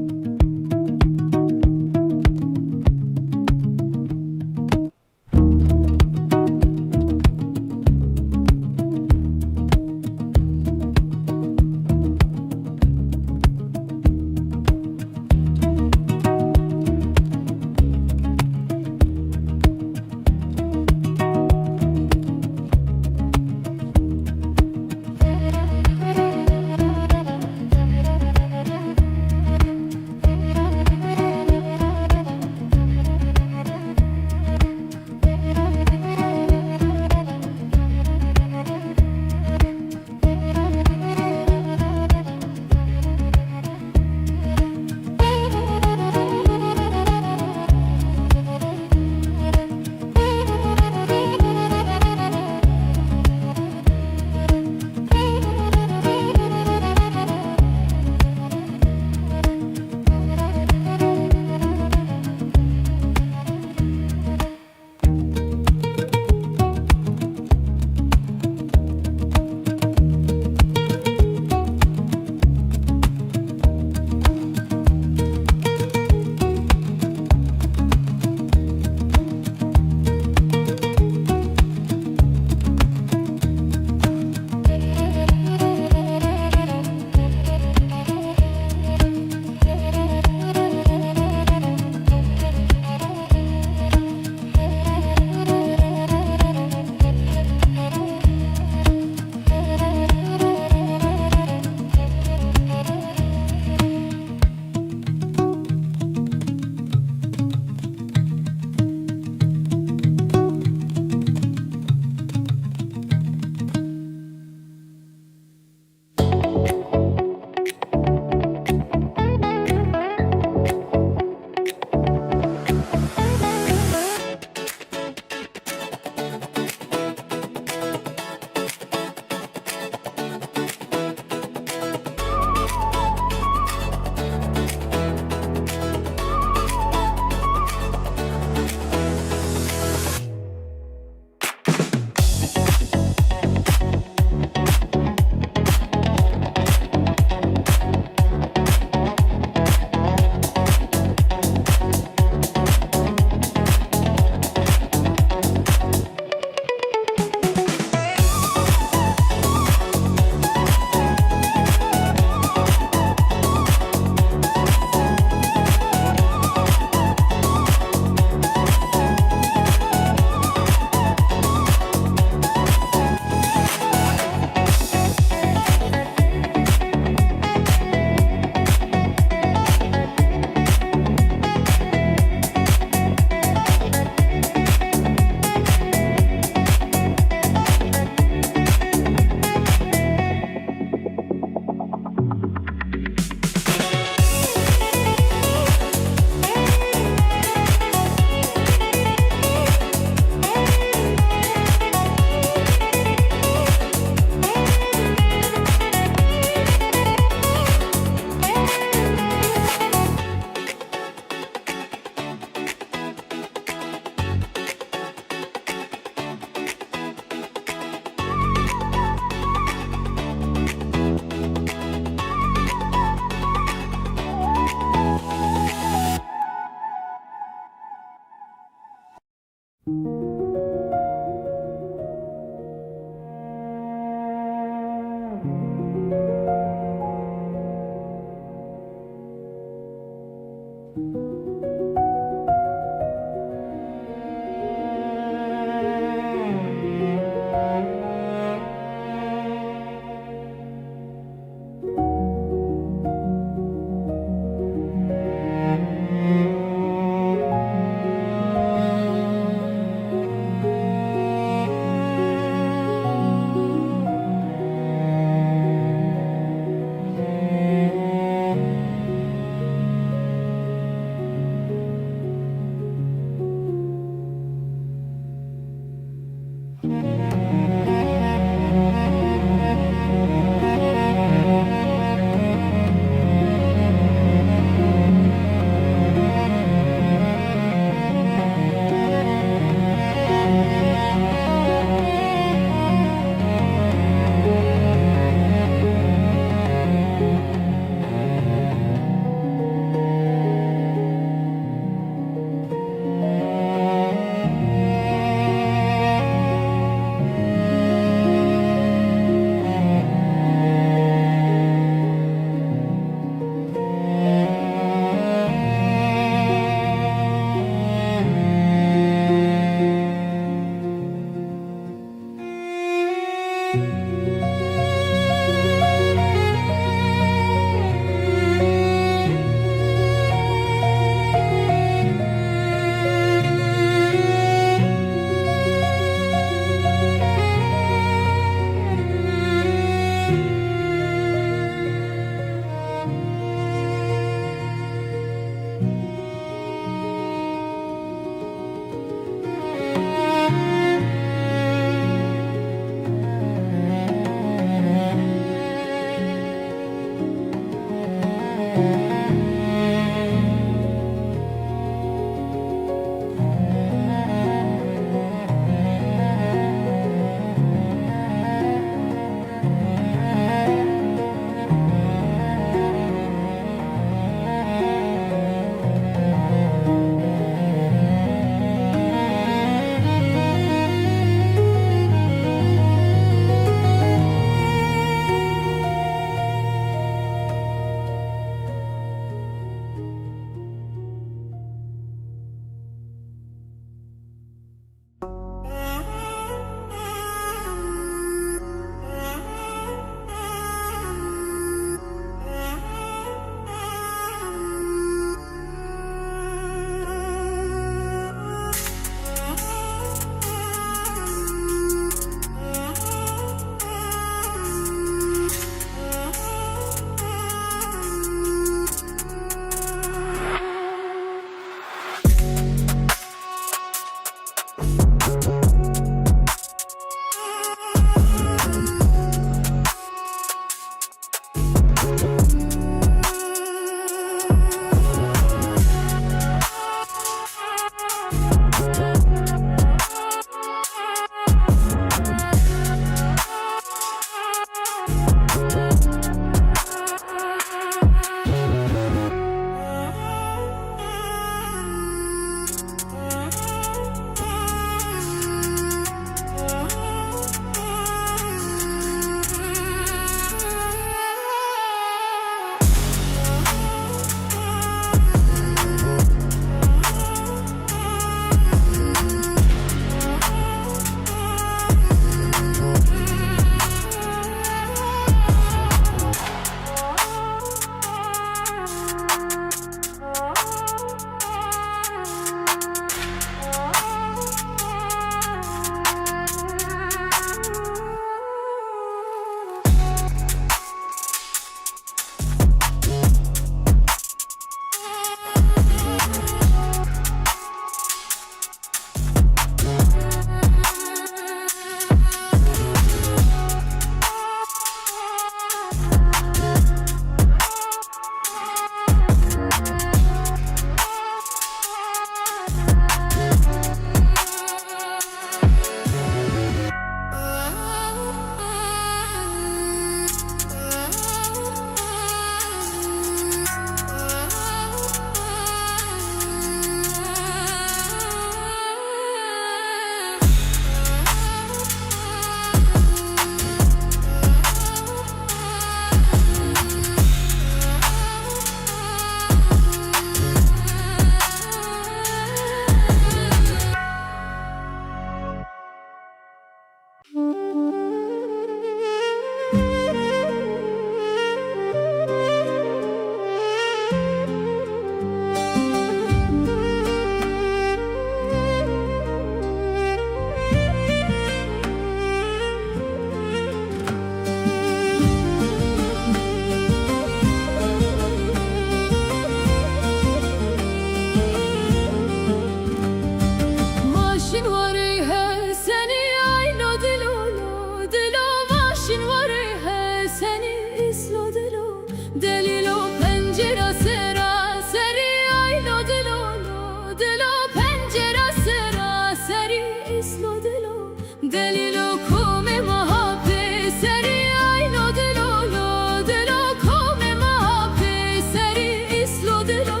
دلیلو پنجره سرا سری آیلو دلولو دلو پنجره سرا سری اسلو دلو دلیلو کوم محابه سری آیلو دلولو دلو کوم محابه سری اسلو دلو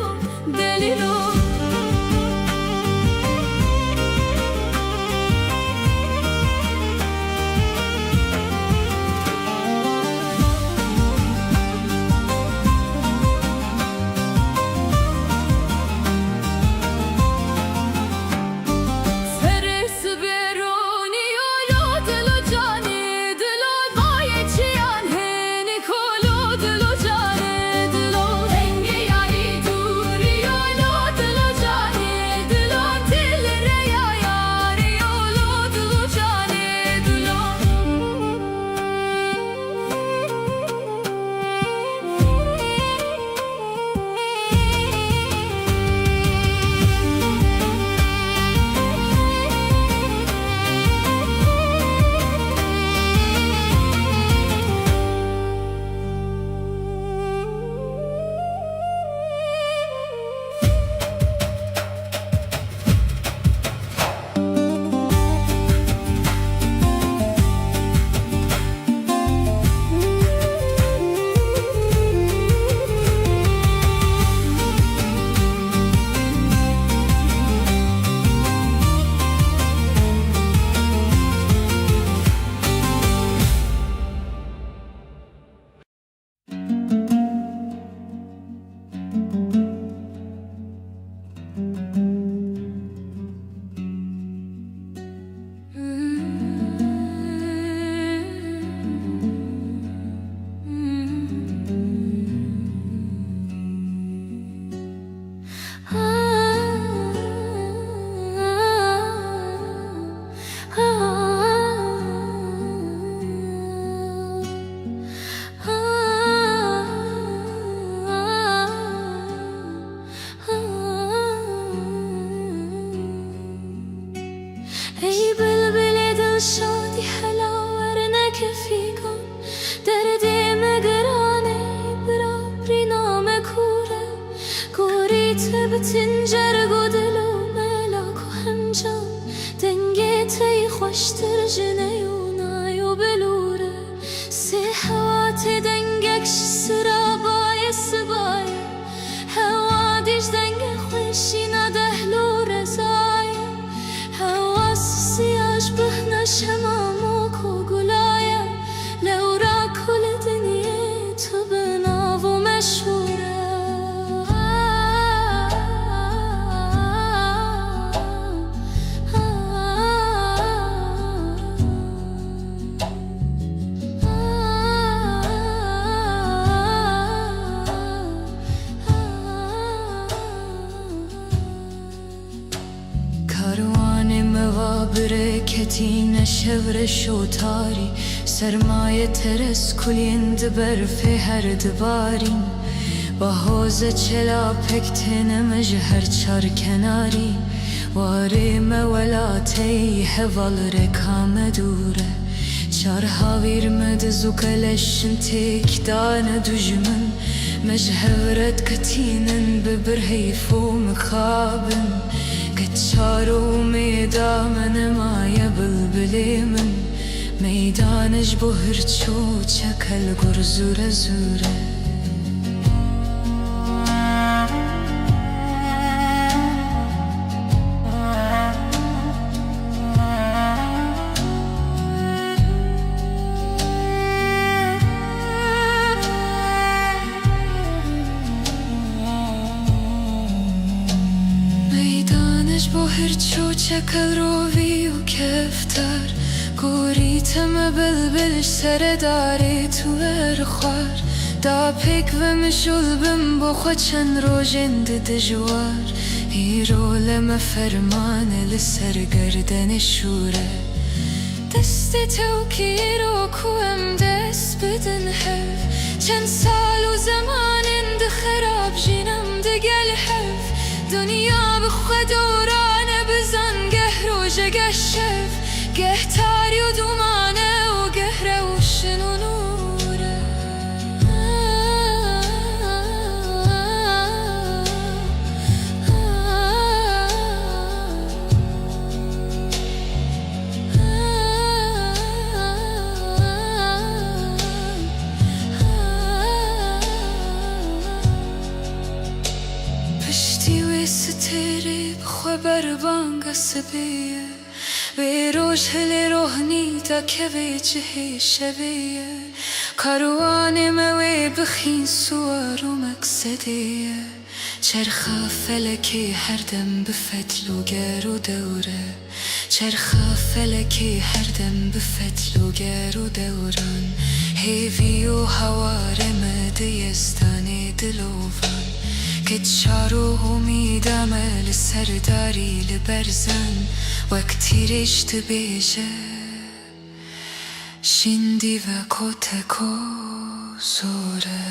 دلیلو dixebitin cerg u dilo melak u hemcan dengê tey xweştir ji neyûnayê û belûre sê hewatê dengek ji sirabayê sibayê hewa dîj dengê xweşîna dehlû rezayê hewa sisiya ji bihna şemam û kogulaye lewra ku li dinyê tu bi nav û meşhûr e Ketine şevre şotari sermaye teres kulin diber her dibarin bahoze çela pektene mejher çar kenari varime velatey heval rekame dure çar havir med zukaleşin tek dane dujmen mejhevret ketinen bibirheyf u mekhabin كتشارو ميدان مايا بلبلي من ميدانج بهرچو چکل گرزوره زوره هرچو چکل روی و کفتر گوریتم بلبلش سر داری تو ارخوار دا پیک و مشول بم بخوا چند روژن دجوار هیرو لم فرمان لسر گردن شوره دست توکی رو کوم دست بدن حف چند سال و زمان ده خراب جینم ده گل حف دنیا بخوا دورانه بزن گه روژه گه شف گه تاری و دومانه و گهره و شن و نوره ستێری بخوا بەربانگە سبەیە وێ ڕۆژ هەلێ ڕۆحنیدا کەوێ جهێ شەوەیە کاروانێمە وێ بخین سووار و مەقسەدەیە چرخە فەلەکێ هەردەم بفەتل و گەر و دەورە چرخە فەلەکێ هەردەم بفەتل و گەر و دەوران هێوی و هەوارەمە دەیەستانێ دلۆڤان کت شار و ئومیدەمە لەسەرداری لەبەرزان وەک تیرێش دەبێژە شیندیڤە کۆتەکۆ زۆرە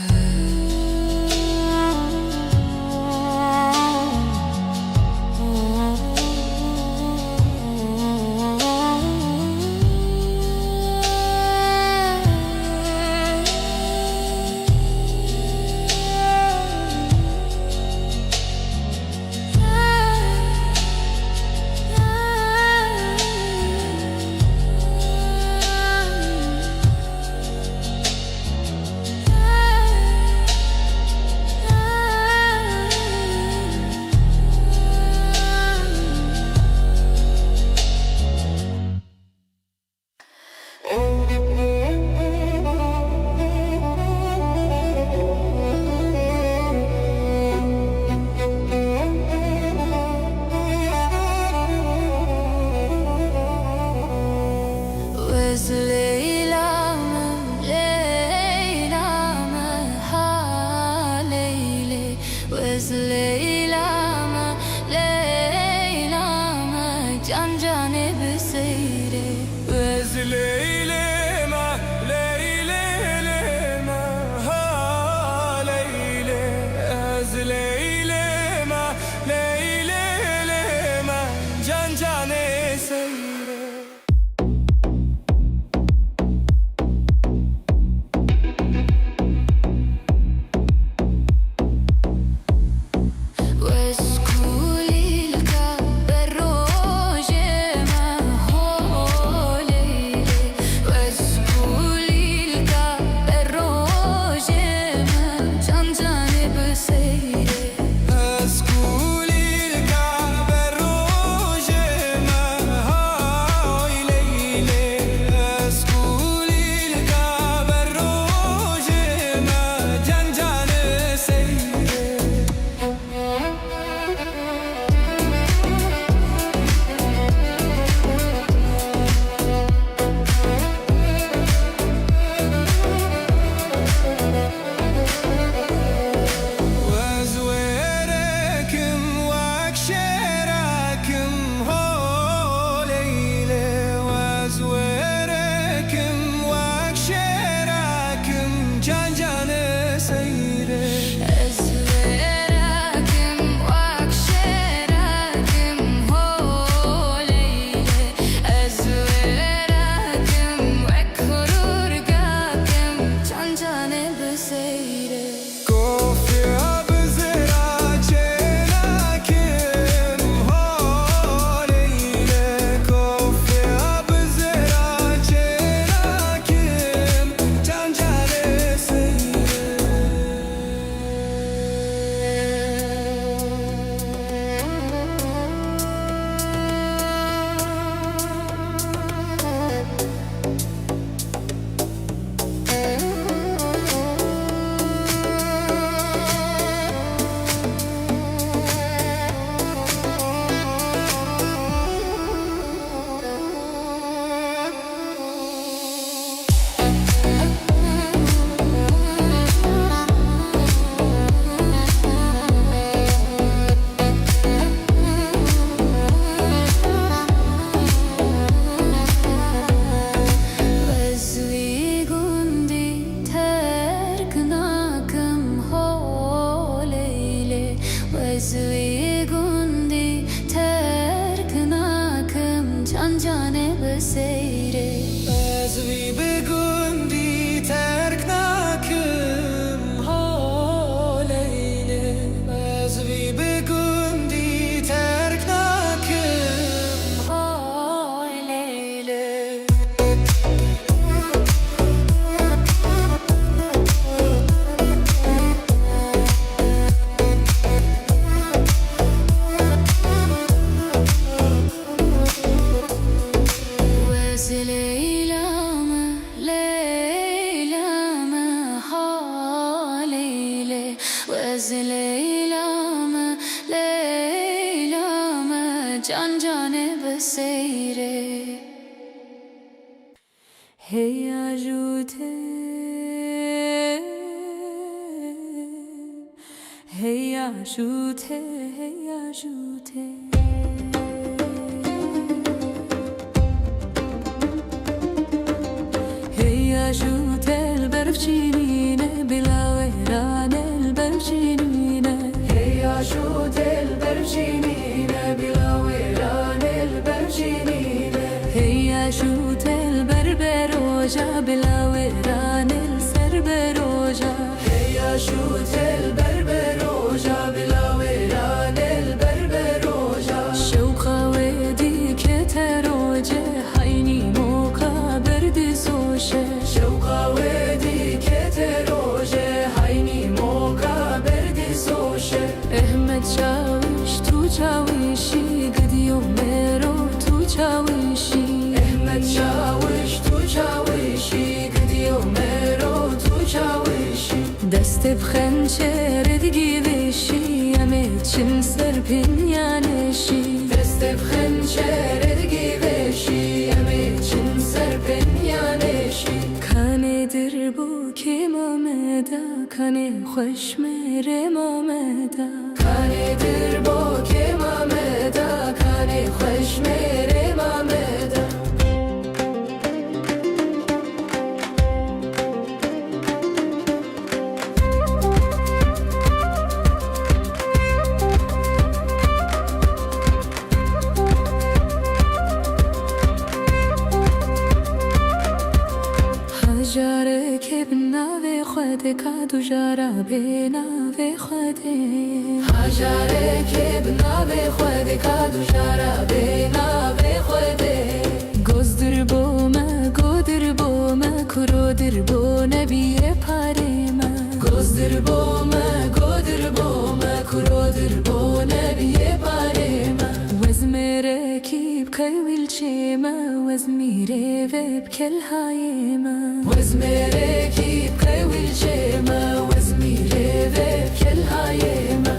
از لیلامه لیلامه جان جانب سیره هی آجوته هی آجوته هی آجوته هی آجوته البرفچینینه بلاویران البرفچینینه هی آجوته البرفچینینه بلاویران البرفچینینه هی آجوته البربروجا بلاویران السربروجا هی آجوته البربروجا بلاویران البربروجا شوقا ودی کتروجه هینی موکا بردی سوشه شوقا ودی کتروجه هینی موکا بردی سوشه احمد چاوش تو چاوشی گدیو مرو تو چاوشی احمد چاوش تو چاوشی گدیو مرو تو چاوشی دست بخنچه ردگی بشی امید چن سر پنیانشی دست بخنچه ردگی بشی امید چن سر پنیانشی کانه در بو که مامدا کانه خوش میره مامدا کانه در بو که مامدا کانه خوش میره مامدا جاره که بناوی خوده کادو جارا بناوی خوده هجاره که بناوی خوده کادو جارا بناوی خوده گزدر بومه کرو در بو نبیه پارمه گزدر بومه کرو در بو نبیه پارمه وزمره کی بکویل چیمه وزمیره و بکل هایمه وزمره کی بکویل چیمه وزمیره و بکل هایمه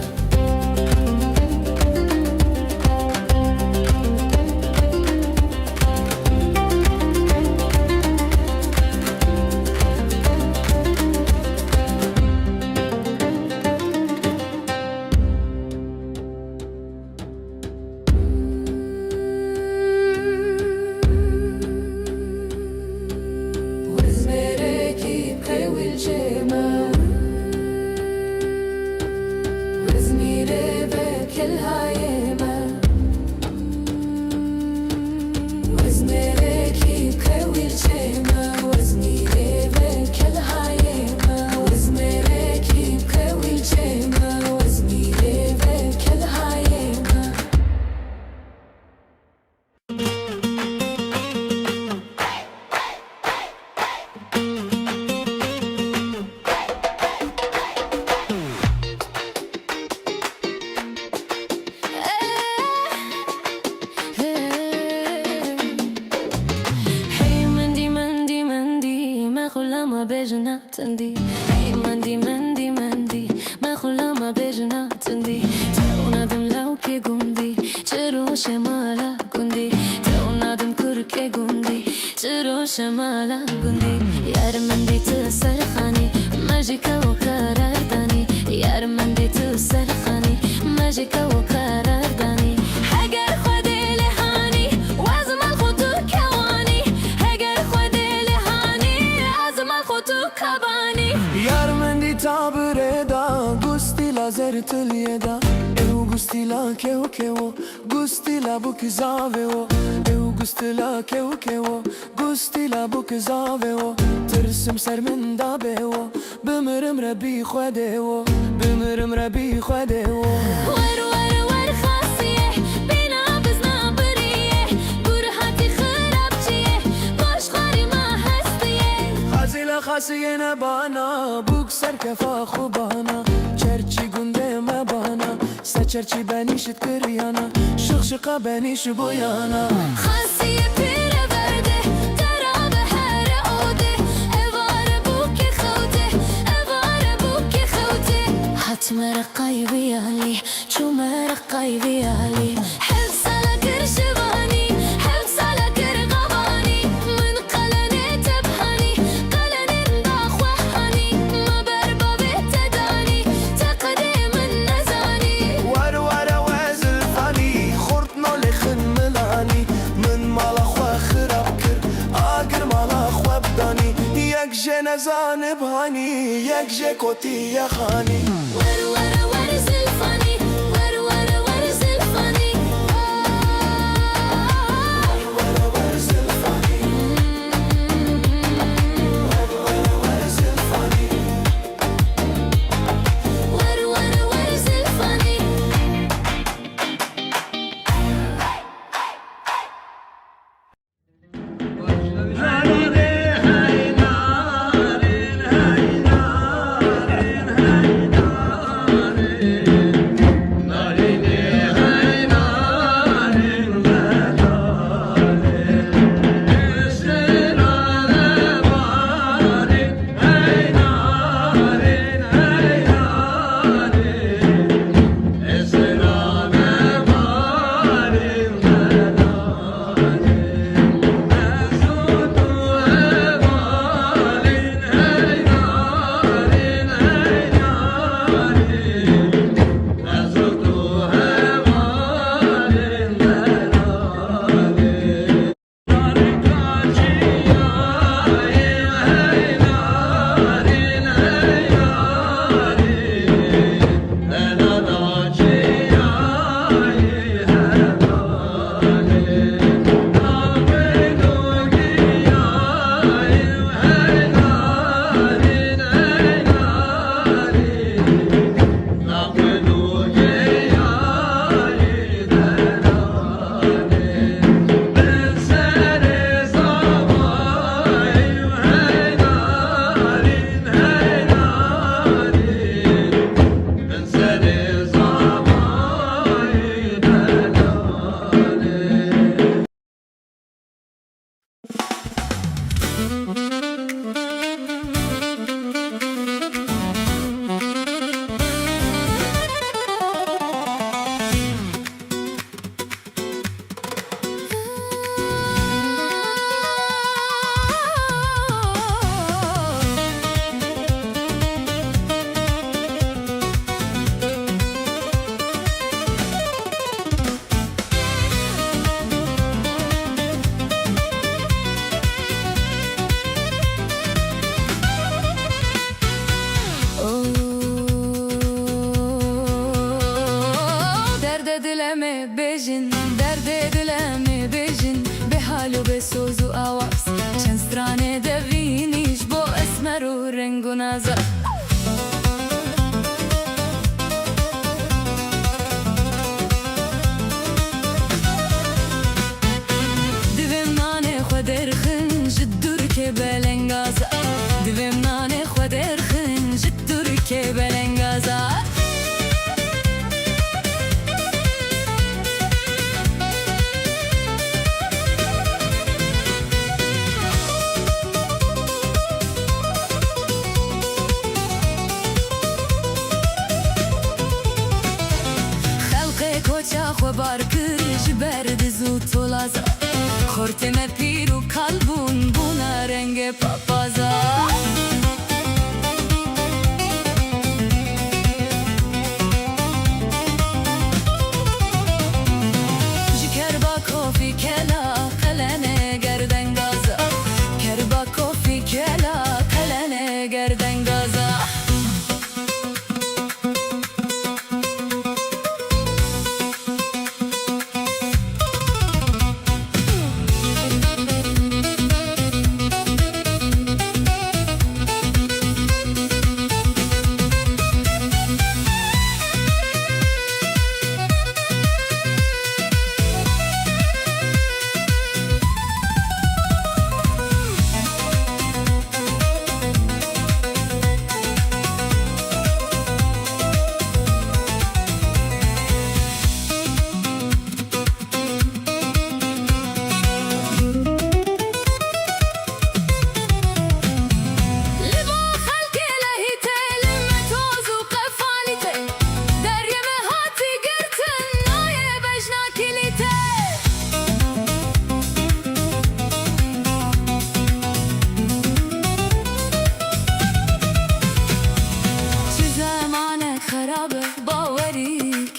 تندی ای مندی مندی مندی من خلما بجنا تندی تونادم لو که گوندی چرا شمالا گوندی تونادم کرک گوندی چرا شمالا گوندی یار مندی تو سرخانی ماجیکا و قراردانی یار مندی تو سرخانی ماجیکا و قراردانی اگر خود لهانی وازم خودو کوانی اگر خود لهانی ازم خودو کبانی یار مندی تابره دا گستی لازر تلیه دا او گستی لا کهو کهو گستی لا بک زاوه او گستی لا کهو کهو گستی لا بک زاوه ترسم سر من دابه بمرم ربی خوده بمرم ربی خوده ور خاصیه بینا بزنا بریه گرهاتی خراب چیه باش خاری ما هستیه خاصیه نبانا بوک سر کفا خوبانا چرچی گنده مبانا سچرچی بنیشت کریانا شقشقا بنیش بویانا خاصیه پیره برده درابه هر عوده اواره بوک خوده اواره بوک خوده تمرقاي بيالي شو مرقاي بيالي حبس على كرشباني حبس على كرغباني من قلني تبحني قلني نداخ وحني ما بربا بتداني تقديم النزاني ور وزلفاني خورتنا لخن ملاني من مالا خوا خراب كر آگر مالا خوا بداني یک جه نزان بهاني یک جه کتی یخانی ور زلفاني ور زلفاني ور زلفاني ور زلفاني ور زلفاني Korteme piru kalbun buna renge papaza Jikerba kofi kela kalene gerden gaza Kerba kofi kela kalene gerden gaza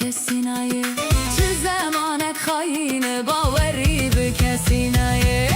کسی نایه چه زمانک خاین باوری به کسی نایه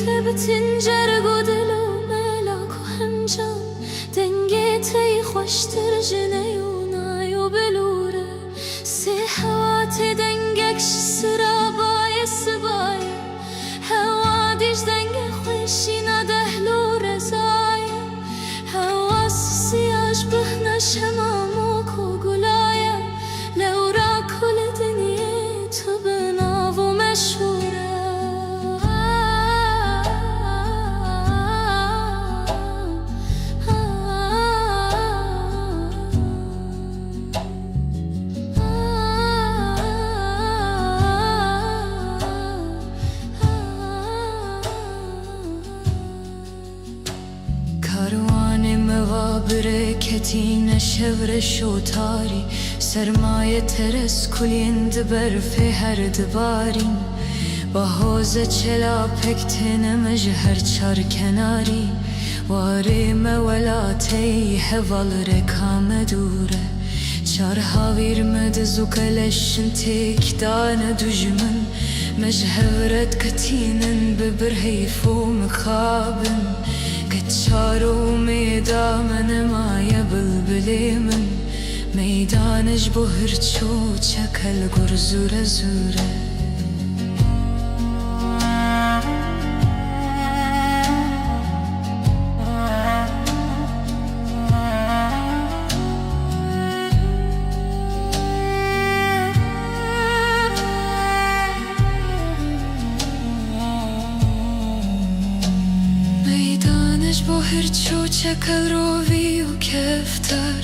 dixebitin cerg و دل و ملاک و همجان دنگ تی خوشتر جنه و نای و بلوره سی حوات دنگکش سرابای سبای هوا دیش دنگ خوشی ندهلو رزای هوا سیاش بهنش هماموک و گلای لورا کل دنیه تو بناو و مشهوره برکتین شور شوتاری سرمایه ترس کلیند برفه هر دبارین با حوز چلا پکتن مجهر چار کناری واری مولاتی هوال رکام دوره چار هاویر مدزو کلشن تیک دان دجمن مجهورت کتینن ببرهیف و مخابن چارو میدان مایه بلبلی من میدانش بهرچو چکل گر زوره زوره چکل روی و کفتر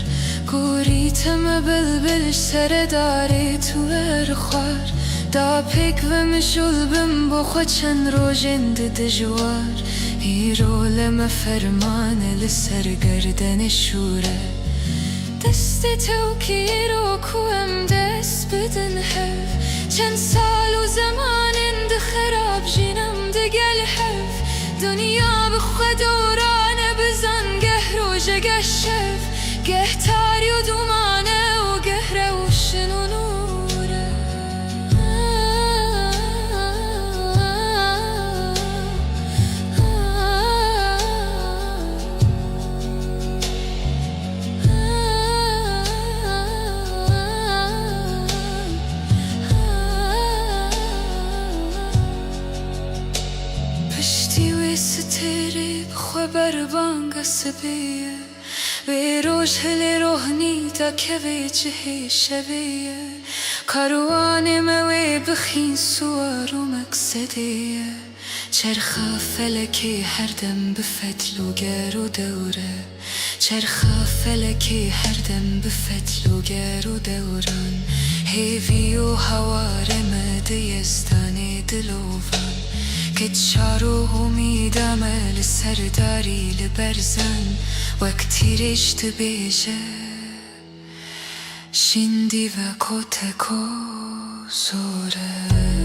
گوریتم بلبلش سر داری تو ارخوار دا پیک و مشول بم بخوا چند روژند دجوار هیرو لما فرمان لسر گردن شوره دست تو کیرو کوم دست بدن حف چند سال و زمان اند خراب جینم دگل حف دنیا بخوا دورانه بزن گه روژه گه شف گه تاری و دومانه و گه روشن و نوره پشتی و ستری بخوا بربانگ سبیه به روش هل روحنی تا که جهی شبیه کاروان موی بخین سوار و مقصدیه چرخ فلکی هر دم به فتل و گر و دوره چرخ فلکی هر دم به فتل و گر و دوران هیوی و هوار مدیستانی دلوان که چارو امیدم لسرداری لبرزن وقتی رشت بیجه شندی و کتکو زوره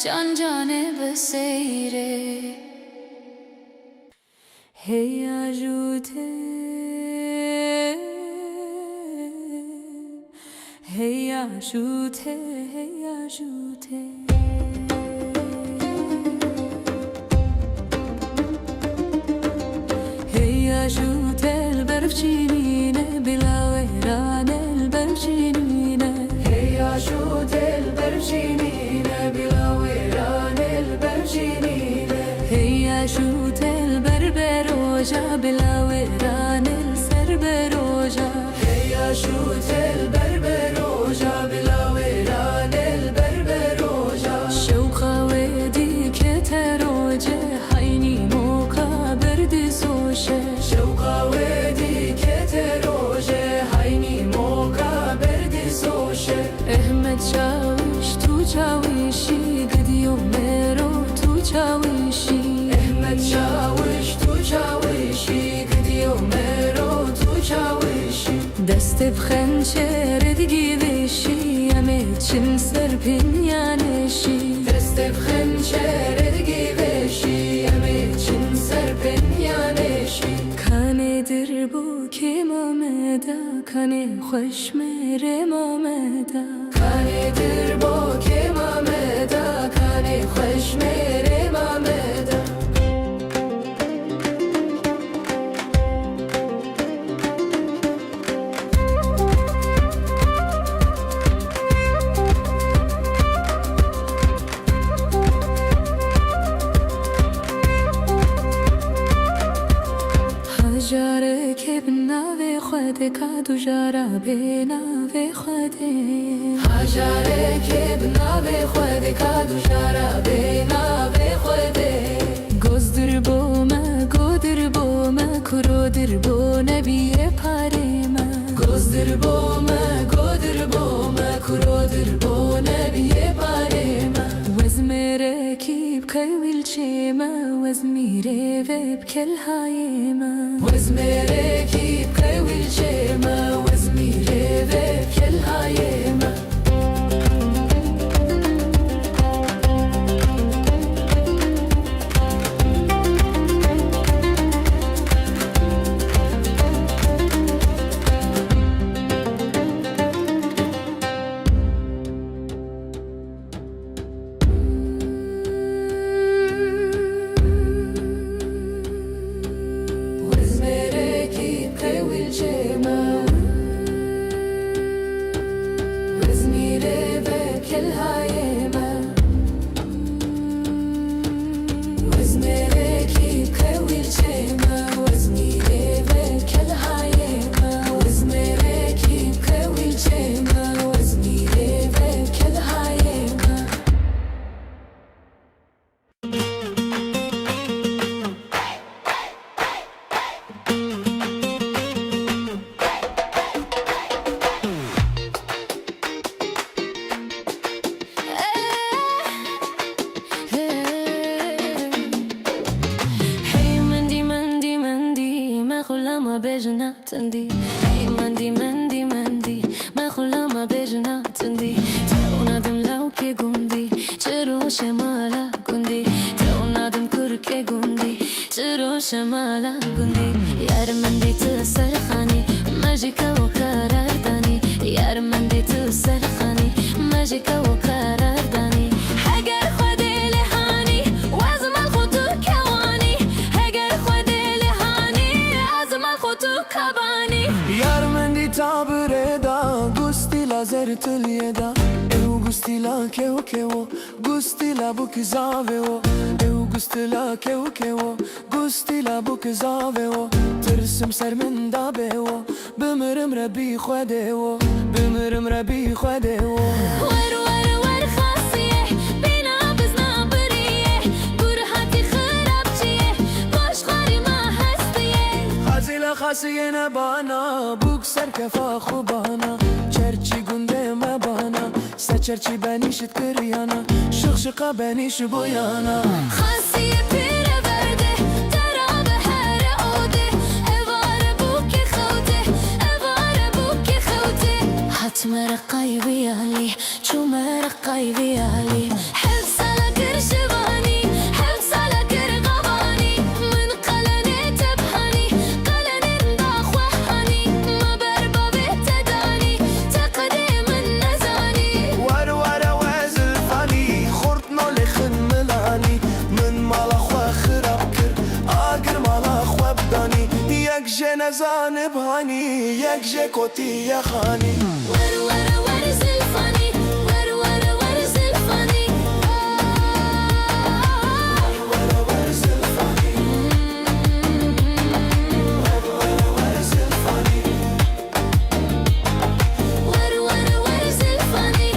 can cane beseyre Hey ajute Hey ajute Hey ajute Hey ajute el berfcinine bilaveran el berfcinine Hey ajute el berfcinine bilaveran el berfcinine Hey ajute el berberoja bilaveran el serberoja Hey ajute el berberoja bilaveran el berberoja Şevka wedi keteroje hayni moka berdi soşe Şevka wedi keteroje hayni moka berdi soşe Ehmet çaviş tu çavişi gidiyor mero tu çavişi Ehmet çaviş tu çavişi gidiyor mero tu çavişi Deste bxençere digivişi Yemeçin serpin yaneşi Deste bxençere digivişi Yemeçin serpin yaneşi Kanedir bu kim ameda Kane xoş mere mameda Kanedir bu kim ameda Kane xoş mere mameda Hajare kevna ve khode kadu jara bena ve khode Hajare kevna ve khode kadu jara bena ve khode Gozdir boma kurodir bo nebiye parema Gozdir boma kurodir bo nebiye parema Wezmere kib kawil chema Wezmire veb kel hayema Wezmere kib kawil chema Wezmire veb kel hayema Zindî Hey mendî me xulama bêjina tindî Tevnadim lewkê gundî çîrokê mala gundî Tevnadim kurkê gundî çîrokê mala gundî Yar min dî tu serxanî me jî kevo karar danî Yar min dî tu serxanî me jî kevo karar danî Heger xwedê lê hanî wezmal xwe tu kewanî Heger xwedê lê hanî ezmal xwe tu kebanî Yar min dî tabire da Gustî la zertiliyê da Ew gustî la kew Gustî la bu kizavê o Ew gustî la kew Gustî la bu kizavê o Tirsim ser min da bê o Bimirim rebî xwedê o Bimirim rebî xwedê o Wer xasiyê bîna bizna biriyê Gur hatî xirabçiyê Boşxwarî me hestiyê Xazî la xasiyê ne bana Bûk serkefa xwe bana Çerçî gundê me bana Se çerçî benî şit kiriyana Şıqşıqa benî şi boyana Xasiyê pîre verde Terabe here ode Evare bûkê xewte Evare bûkê xewte Hat me reqay viyalî Çû me reqay viyalî Hevsala خزان بهانی یک جکوتی یخانی ور ور ور زلفانی ور ور ور زلفانی ور ور زلفانی ور ور زلفانی ور ور ور زلفانی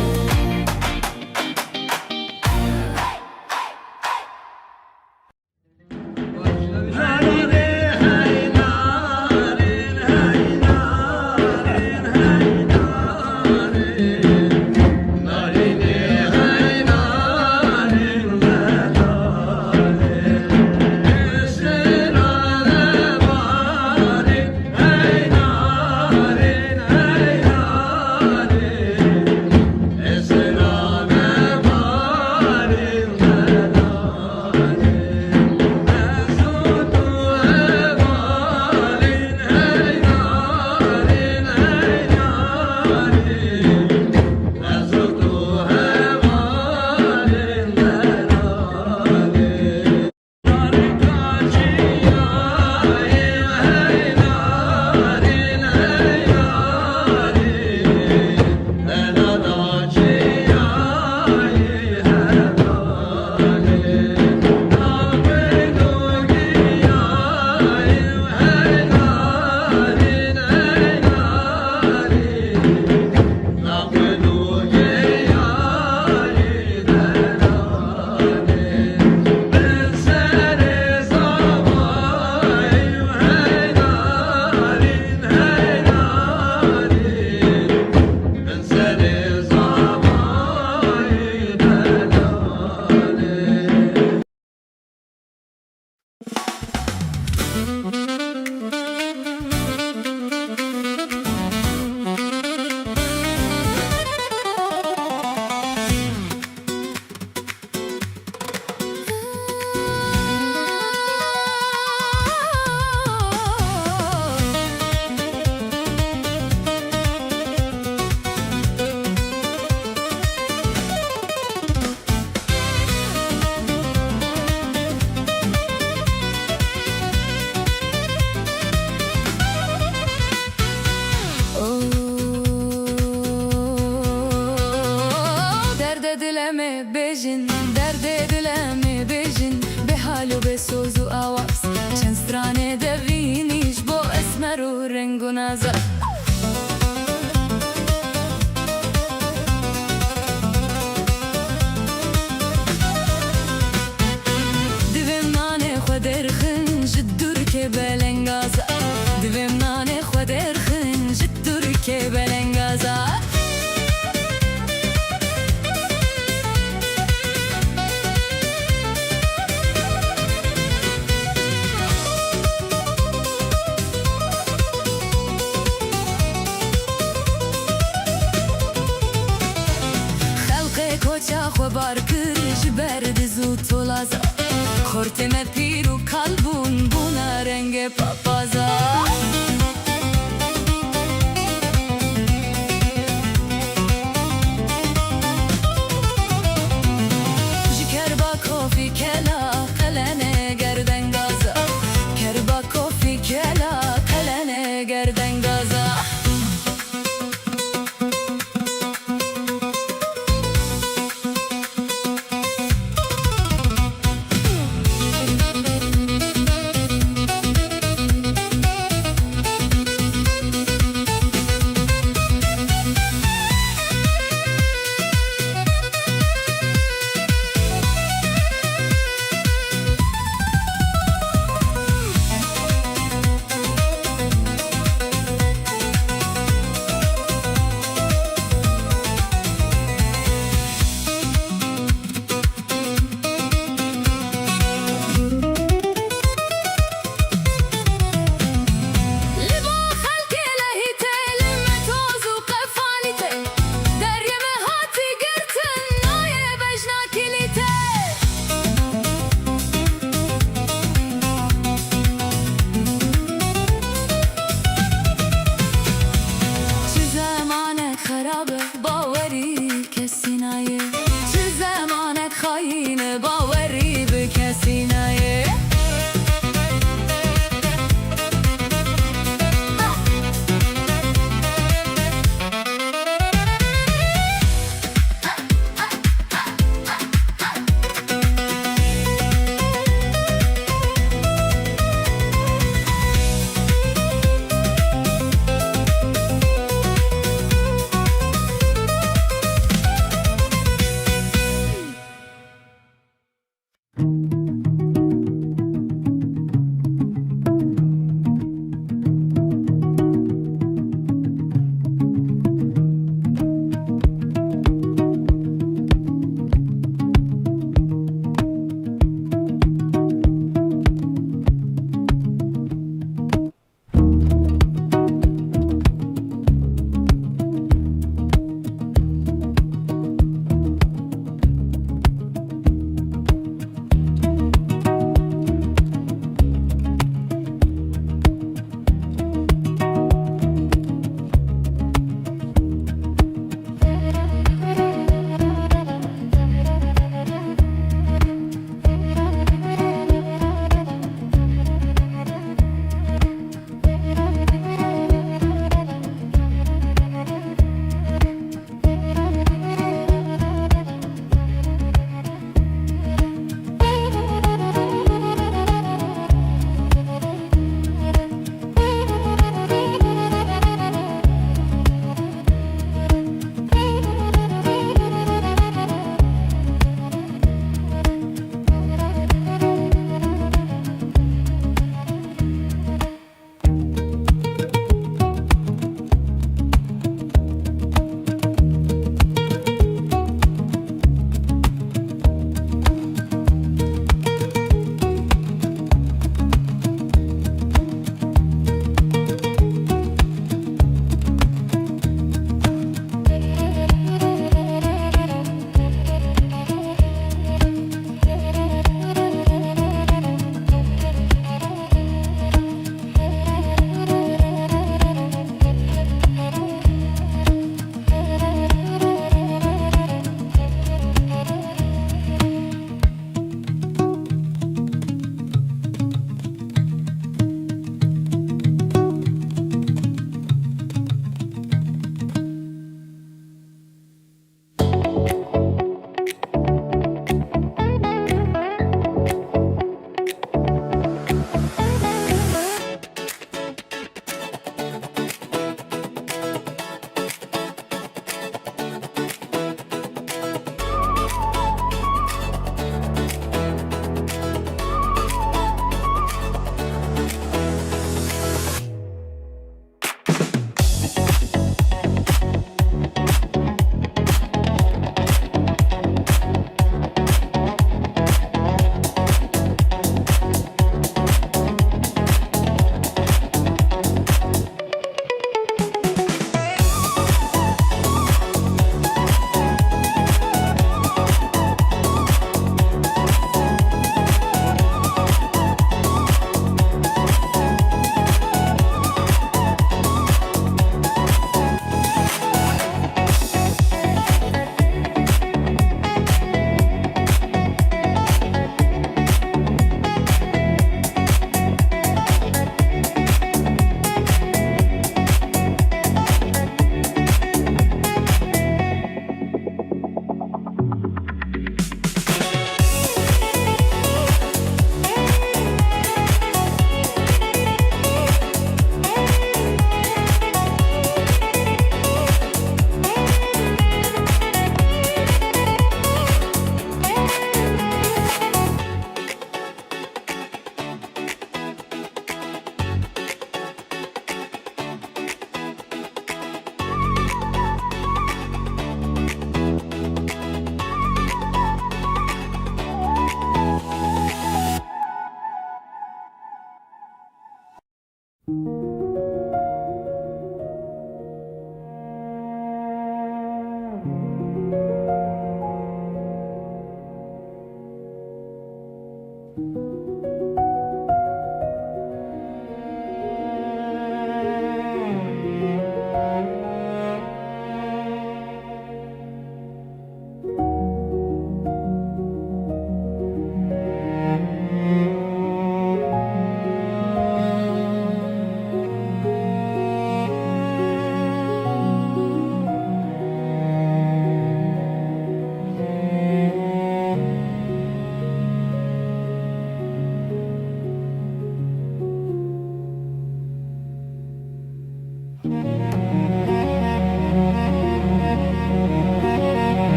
Derde dileme bejin be halu be sozu avaz çen strane de viniş bo esmeru rengu nazar divem nane xwederxin jiddur ke belengaza divem nane xwederxin jiddur ke belengaza خبر کر جبرد زود تولازا خورتم پیرو kalbun buna renge papaza Jikerba kofi kela kalene gerden gaza Kerba kofi kela kalene gerden gaza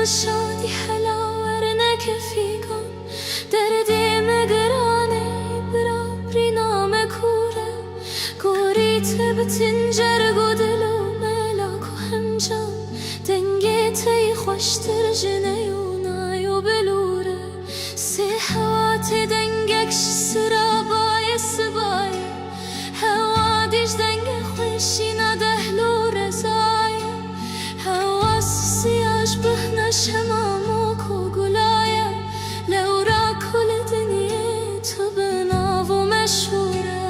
شادی هلا ورنک فیگم دردیم گرانه برابری نام کوره گوری تبتین جرگو دلو ملاک و همجام دنگی تی خوشتر جنیونایو بلوره سی حواتی دنگکش سرابای سبایه هوا دیش دنگ خوشینا دهلو رزایه هوا سیاش بهنا شمامو کو گلایه لورا کل دنیه تو بناو مشهوره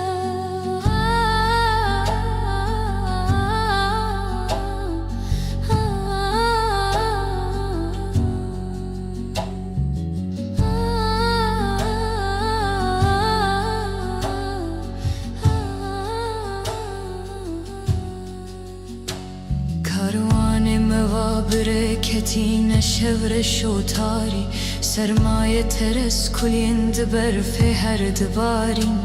برکتین شور شوتاری سرمایه ترس کلیند برف هر دبارین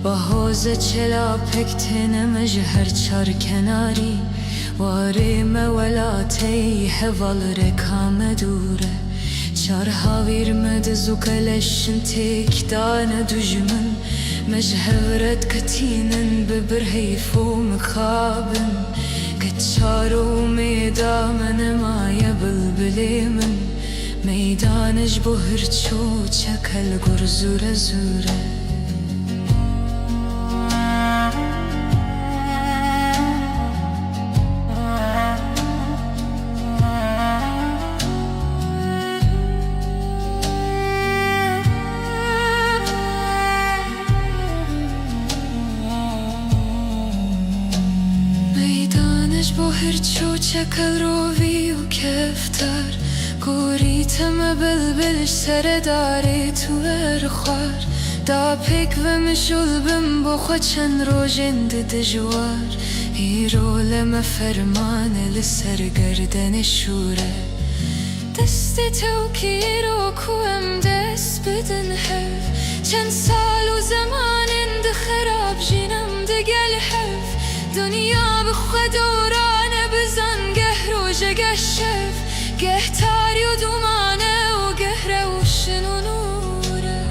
با حوز چلا پکتن مجهر چار کناری واری مولاتی هوال رکام دوره چار هاویر مدزو کلشن تک دان دجمن مجهورت کتینن ببرهیفو مخابن كتشارو ميدا من مايا بلبلي من ميدانج بهرچو چكل گرزوره زوره هرچو چکل روی و کفتر گوریتم بلبلش سر داری تو ارخوار دا پیک و مشول بم بخوا چند روژند دجوار ایرو لما فرمان لسر گردن شوره دست تو کی رو کوم دست بدن حف چند سال و زمان اند خراب جینم دگل حف دنیا بخوا دورانه بزن گه روژه گه شف گه تاری و دومانه و گه روشن و نوره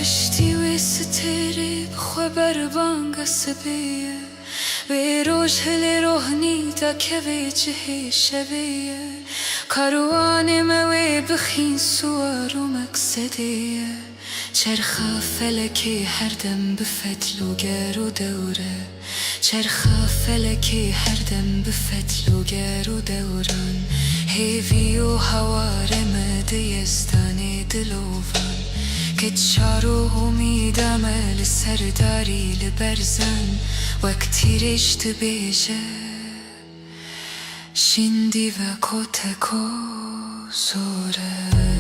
پشتی و ستری بخوا بربانگ سبیه وی روش هلی روحنی تا که وی جهی شویه کاروان موی بخین سوار و مقصدیه چرخ فلکی هر دم بفتل و گر و دوره چرخ فلکی هر دم بفتل و گر و دوران هیوی و هوار مدیستانی دلوان که چارو امیدم لسرداری لبرزن وقتی رشت بیشه شندی و کتکو زوره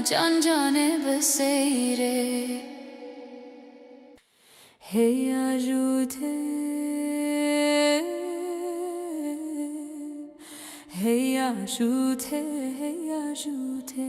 can cane beseyre Hey ajute Hey ajute Hey ajute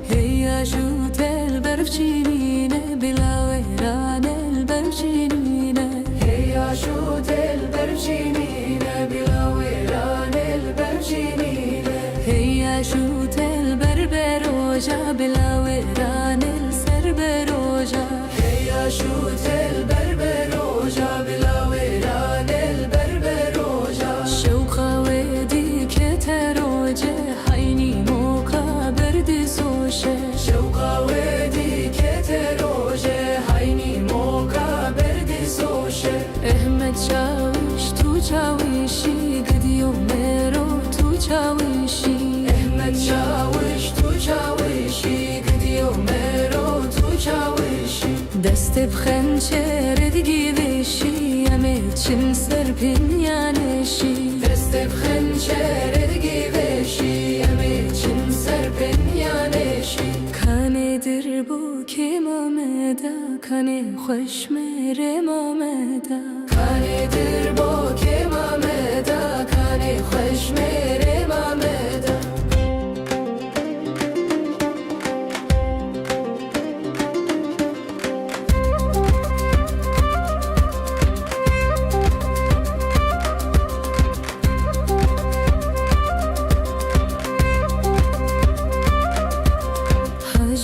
Hey ajute البرفشينينه بلا ويران البرفشينينه Hey ajute البرفشينينه بلا ويران البرفشينينه Hey ajute البربروجا بلا ويران السربروجا Hey ajute البربروجا بلا ويران البربروجا شوقا ودي كتروجه حيني موقع بردي سوشه شوقا ودي كتروجه حيني موقع بردي سوشه احمد شاوش تو شاوشي قد يوميرو تو شاوشي احمد شاوش تو شاوشي قد يوميرو تو شاوشي دست بخنچر دگیوشی امیتشن سرپین یانشی دست بخنچر دگیوشی امیتشن سرپین یانشی کانه دربو که مامدا کانه خوش میره مامدا کانه دربو که مامدا کانه خوش میره مامدا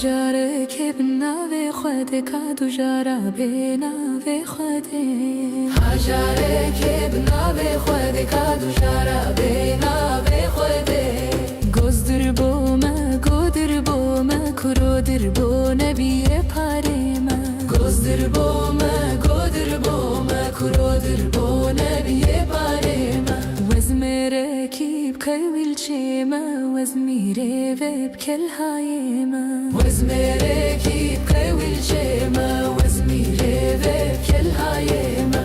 جاره که بناوی خوده کادو جارا بناوی خوده هجاره که بناوی خوده کادو جارا بناوی خوده گزدر بومه گودر بومه کرو در بونه بیه پاره ما گزدر بومه گودر بومه کرو در بونه بیه پاره ما وزمره کی بکویل چیما وزمیره و بکل هایما وزمره کی بکویل چیما وزمیره و بکل هایما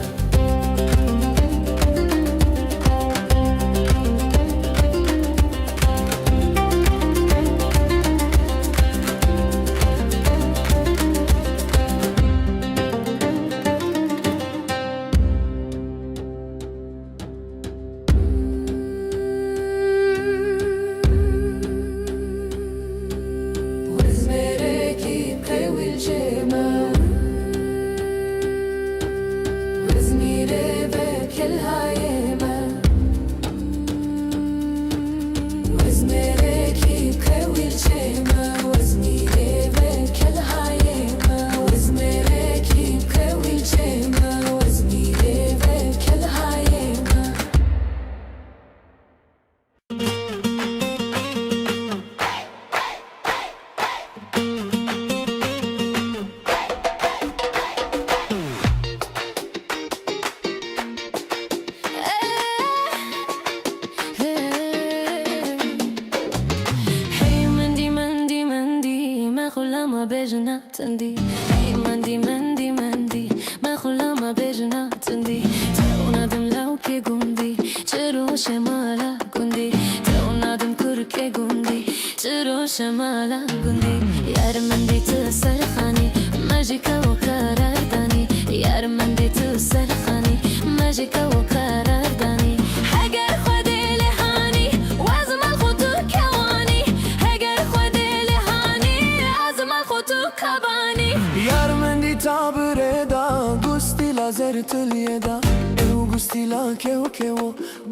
تندي هي مندي مندي مندي ما خلا ما بيجنا تندي تونا دم لو كي قندي ترو شمالا قندي تونا دم كركي قندي ترو شمالا قندي يار مندي تسرخاني ماجيكا وكرار داني يار مندي تسرخاني ماجيكا وكرار داني حجر خدي لهاني وازم الخطو كواني حجر خدي لهاني وازم الخطو كباني یار من دی تابردا گوستی لازر تلیدا او گوستی لا کیو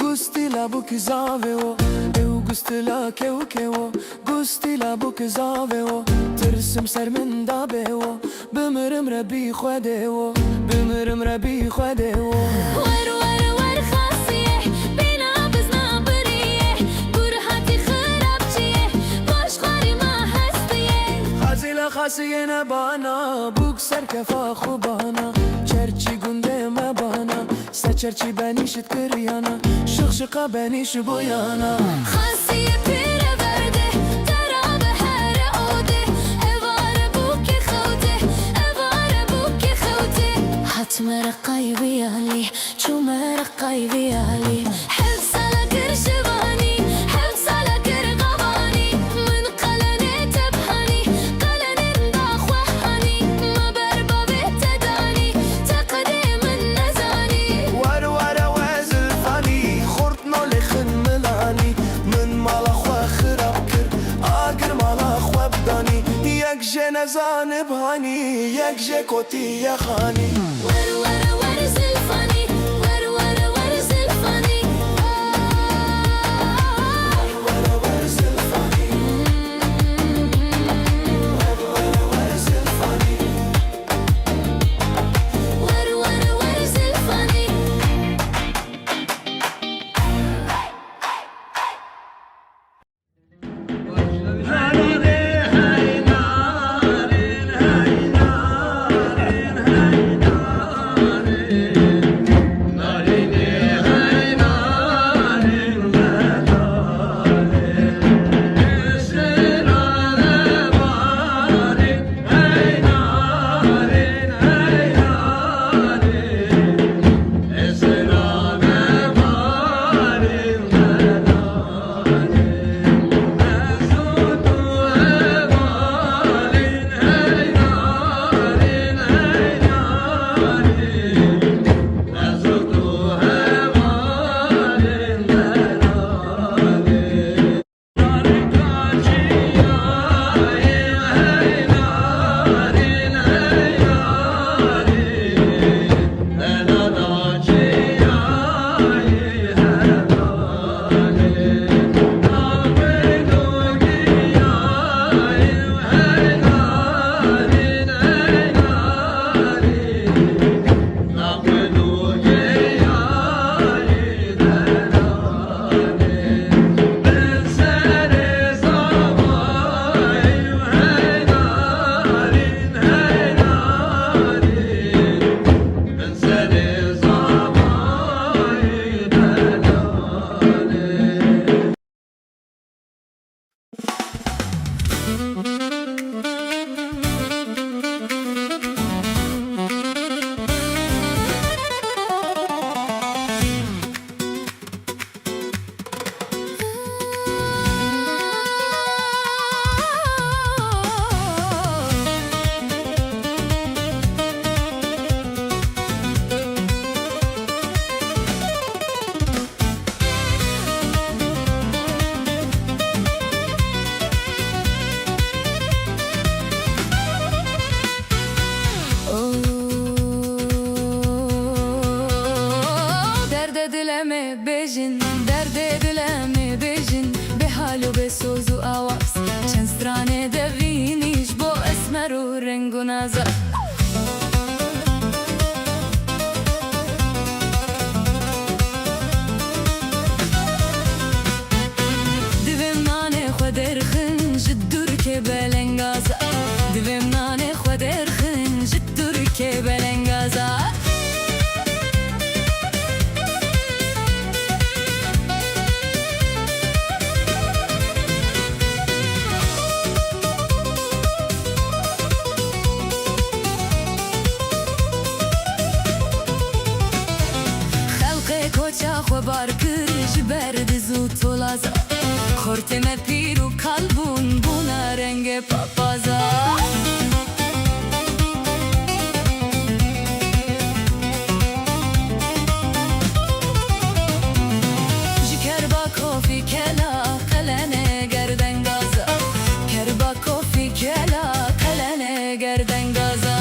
گوستی لا بوک زاویو او گوستی لا کیو گوستی لا بوک زاویو ترسم سر من دابیو بمرم ربی خودیو بمرم ربی خودیو ور ور ور خاصیه بینا بزنا بریه گرهاتی خرابچیه باش خاری ما هستیه خازیلا خاصیه نبانا بوک سر کفا خوبانا چرچی گنده مبانا سچرچی بنیشت کریانا شخشقا بنیش بویانا خاصیه پیره برده درابه هر عوده اواره بوکی خوده اواره بوکی خوده حتم رقای بیالی چوم رقای بیالی حل سلک جه نزانه بهانی یک جه کتی یخانی ور ور ور زلفانی ور ور ور زلفانی ور ور زلفانی ور ور زلفانی ور ور ور زلفانی bêjin derdê dilê me bêjin be hal û be soz û awaz çend stranê devînî ji bo esmer û reng û nazar divêm nanê xwe derxin ji Tirkê belengaza divêm nanê xwe derxin ji Tirkê belengaza bar kir ji ber diz û tolaza xortê me pîr û kalbûn bûna rengê papaza ji kerbakofî kela qelenê gerdengaza kerbakofî kela qelenê gerdengaza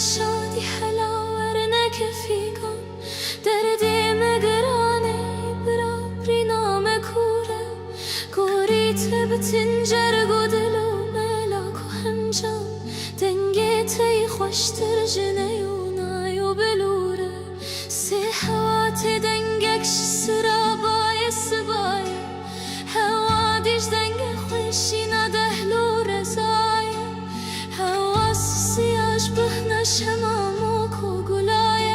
شادی حلاور نکفیگم دردی مگرانه برابری نام کوره گلیرî جرگ و دل و ملاک و هنجام دنگی تی خوشتر جنه و نای و بلوره سی حواتی دنگکش سرابای سبای هوا دیش دنگ خوشی ندهلو رزای هوا سیاش بهنش هماموک و گلای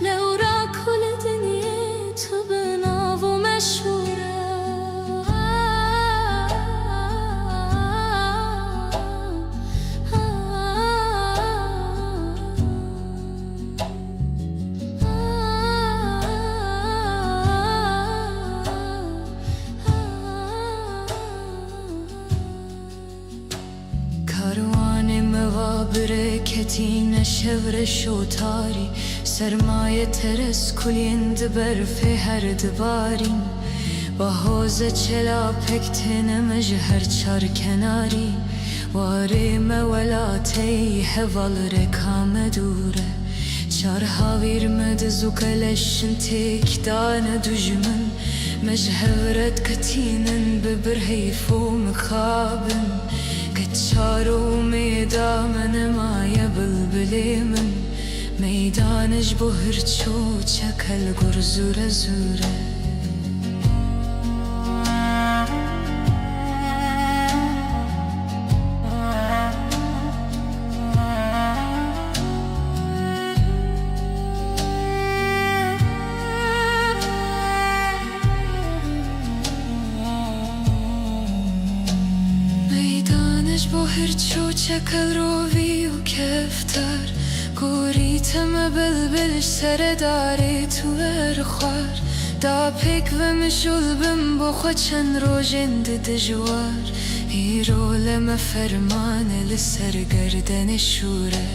لورا کل دنیا تو بناو و مشهوره برکتین شور شوتاری سرمایه ترس کلیند برف هر دبارین با حوز چلا پکتن مجهر چار کناری واری مولاتی حوال رکام دوره چار هاویر مدزو کلشن تیک دان دجمن مجهورت کتینن ببرهیف و مخابن چارو میدان مایه بلبلی من میدانش بو هرچو چکل گر زوره زوره چکل روی و کفتر گوریتم بلبلش سر داری تو ارخوار دا پیک و مشول بم بخوا چند روژند دجوار هیرو لما فرمان لسر گردن شوره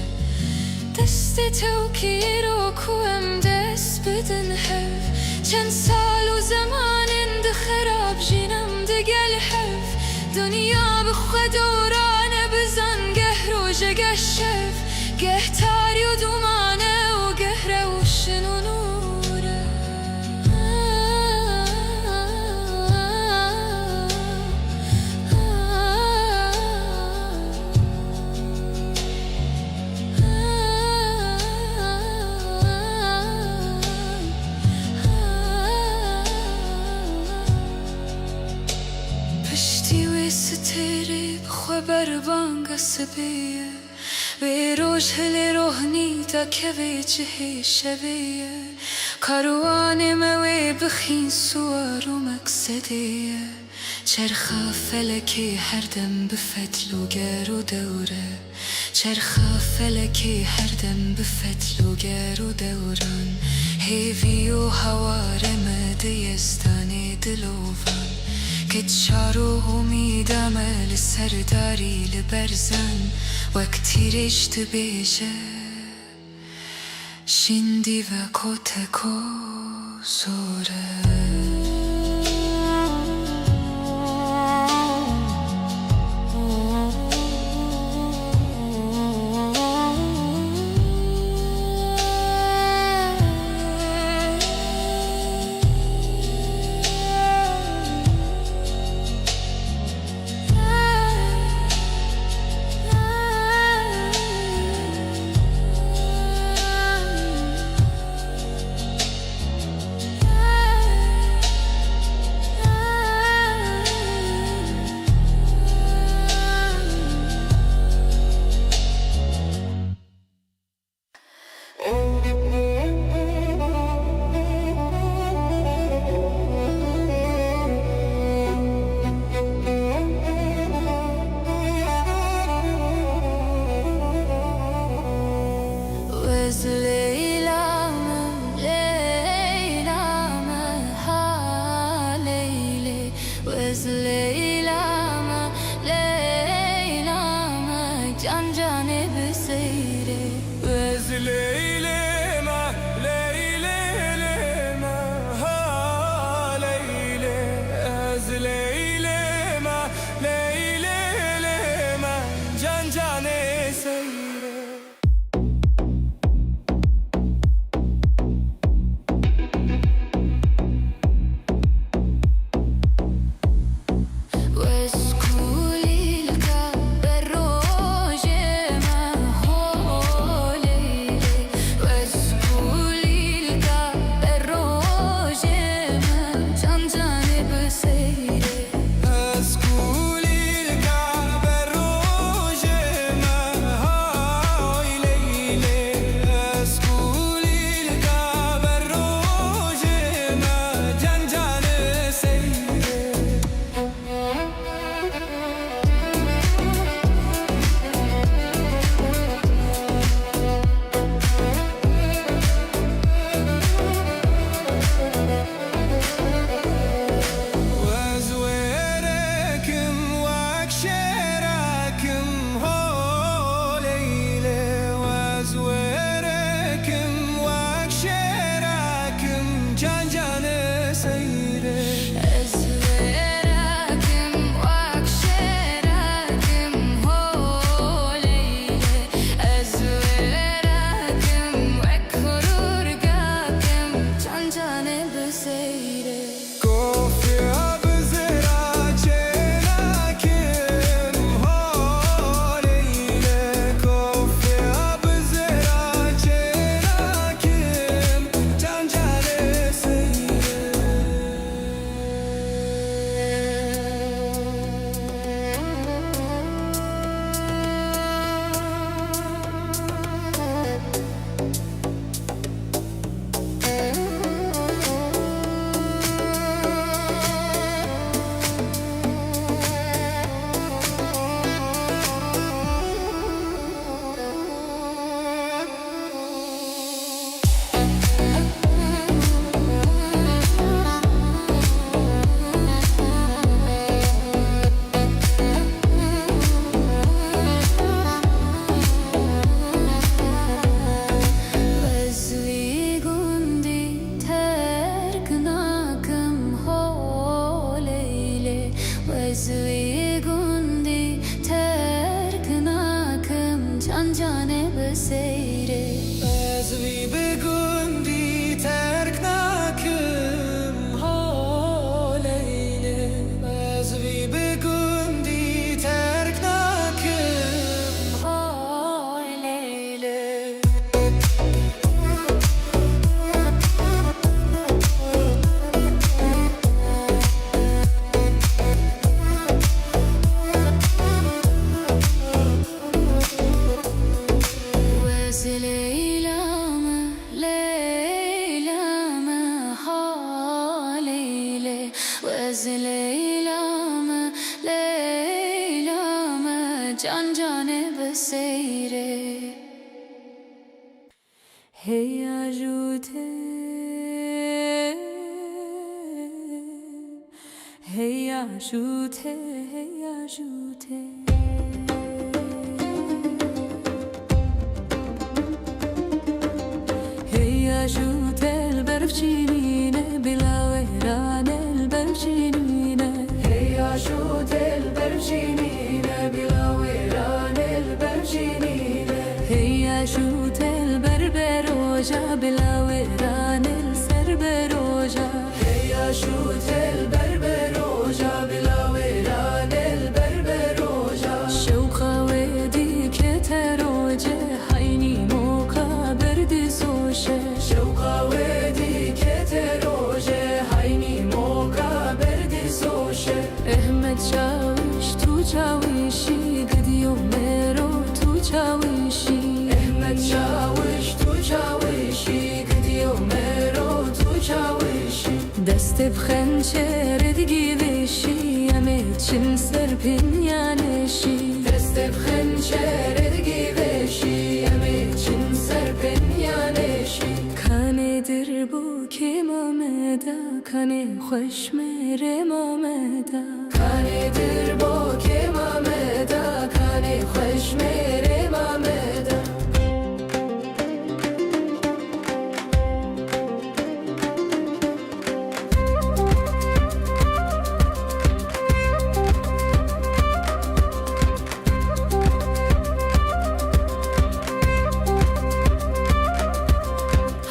دست تو کی رو کوم دست بدن حف چند سال و زمان اند خراب جینم دگل حف دنیا بخوا دورانه بزن گه روژه گه شف گه تاری و دومانه و گه روشن و نوره پشتی و ستیری بخوا بربانگ سبیه به روش هل روحنی تا که به جهê شویه کاروان موی بخین سوار و مقصدیه چرخ فلکی هر دم بفتل و گر و دوره چرخ فلکی هر دم بفتل و گر و دوران هیوی و هوار مدیستانی دلوان که چارو امیدم لسرداری لبرزن وقتی رشت بیشه شندی و کتکو زوره can canê bi seyrê Ez vî bi gundî terk nakim haleyle Ez vî bi gundî terk nakim haleyle can canê bi seyrê hey ajûtê hey ajûtê hey ajûtê hey ajûtê berfçînîne bila wêranê berfçînîne hey ajûtê berfçînîne bila hey ajût el berberoja bila wêran el serberoja hey ajût el berberoja bila wêran el berberoja şewqa wedî keteroje haynî moka berdi soşe şewqa wedî keteroje haynî moka berdi soşe ehmed çawiş tu çawişî gidiyo mero çawişî Ehmed çawiş tu çawişî gidiyo mero tu çawişî destê bi xençerê digîvêşî em ê çin ser pinyanêşî destê bi xençerê digîvêşî em ê çin ser pinyanêşî kanê dir bû kêma me da kanê xweş mêrê me da kanê dir bû kêma me da kanê xweş mêrê me da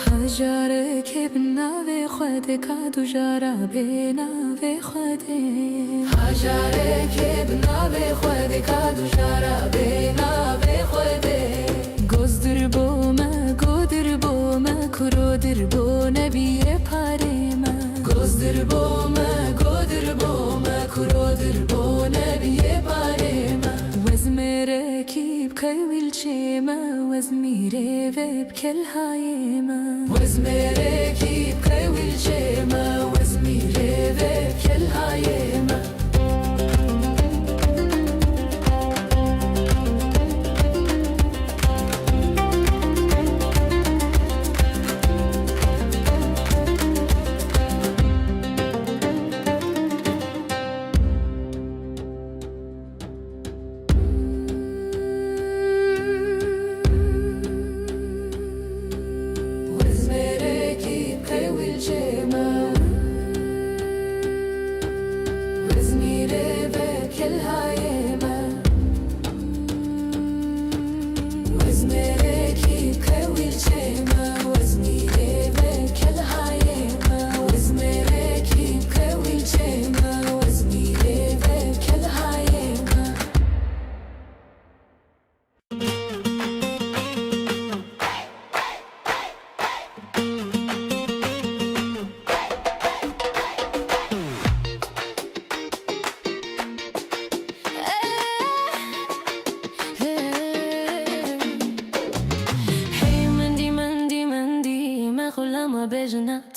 Hajareke binavê xwedê ka du jara bênavê xwedê Hajareke binavê xwedê ka du jara bênavê xwedê Goz dir bo me godir bo me kuro dir bo nebiyê parê me Goz dir bo me godir bo me kuro dir bo nebiyê parê me Wezmêrekî bikewîlçê me wezmîrê vê bikelhayê me Wezmêrekî bikewîlçê me wezmîrê vê bikelhayê me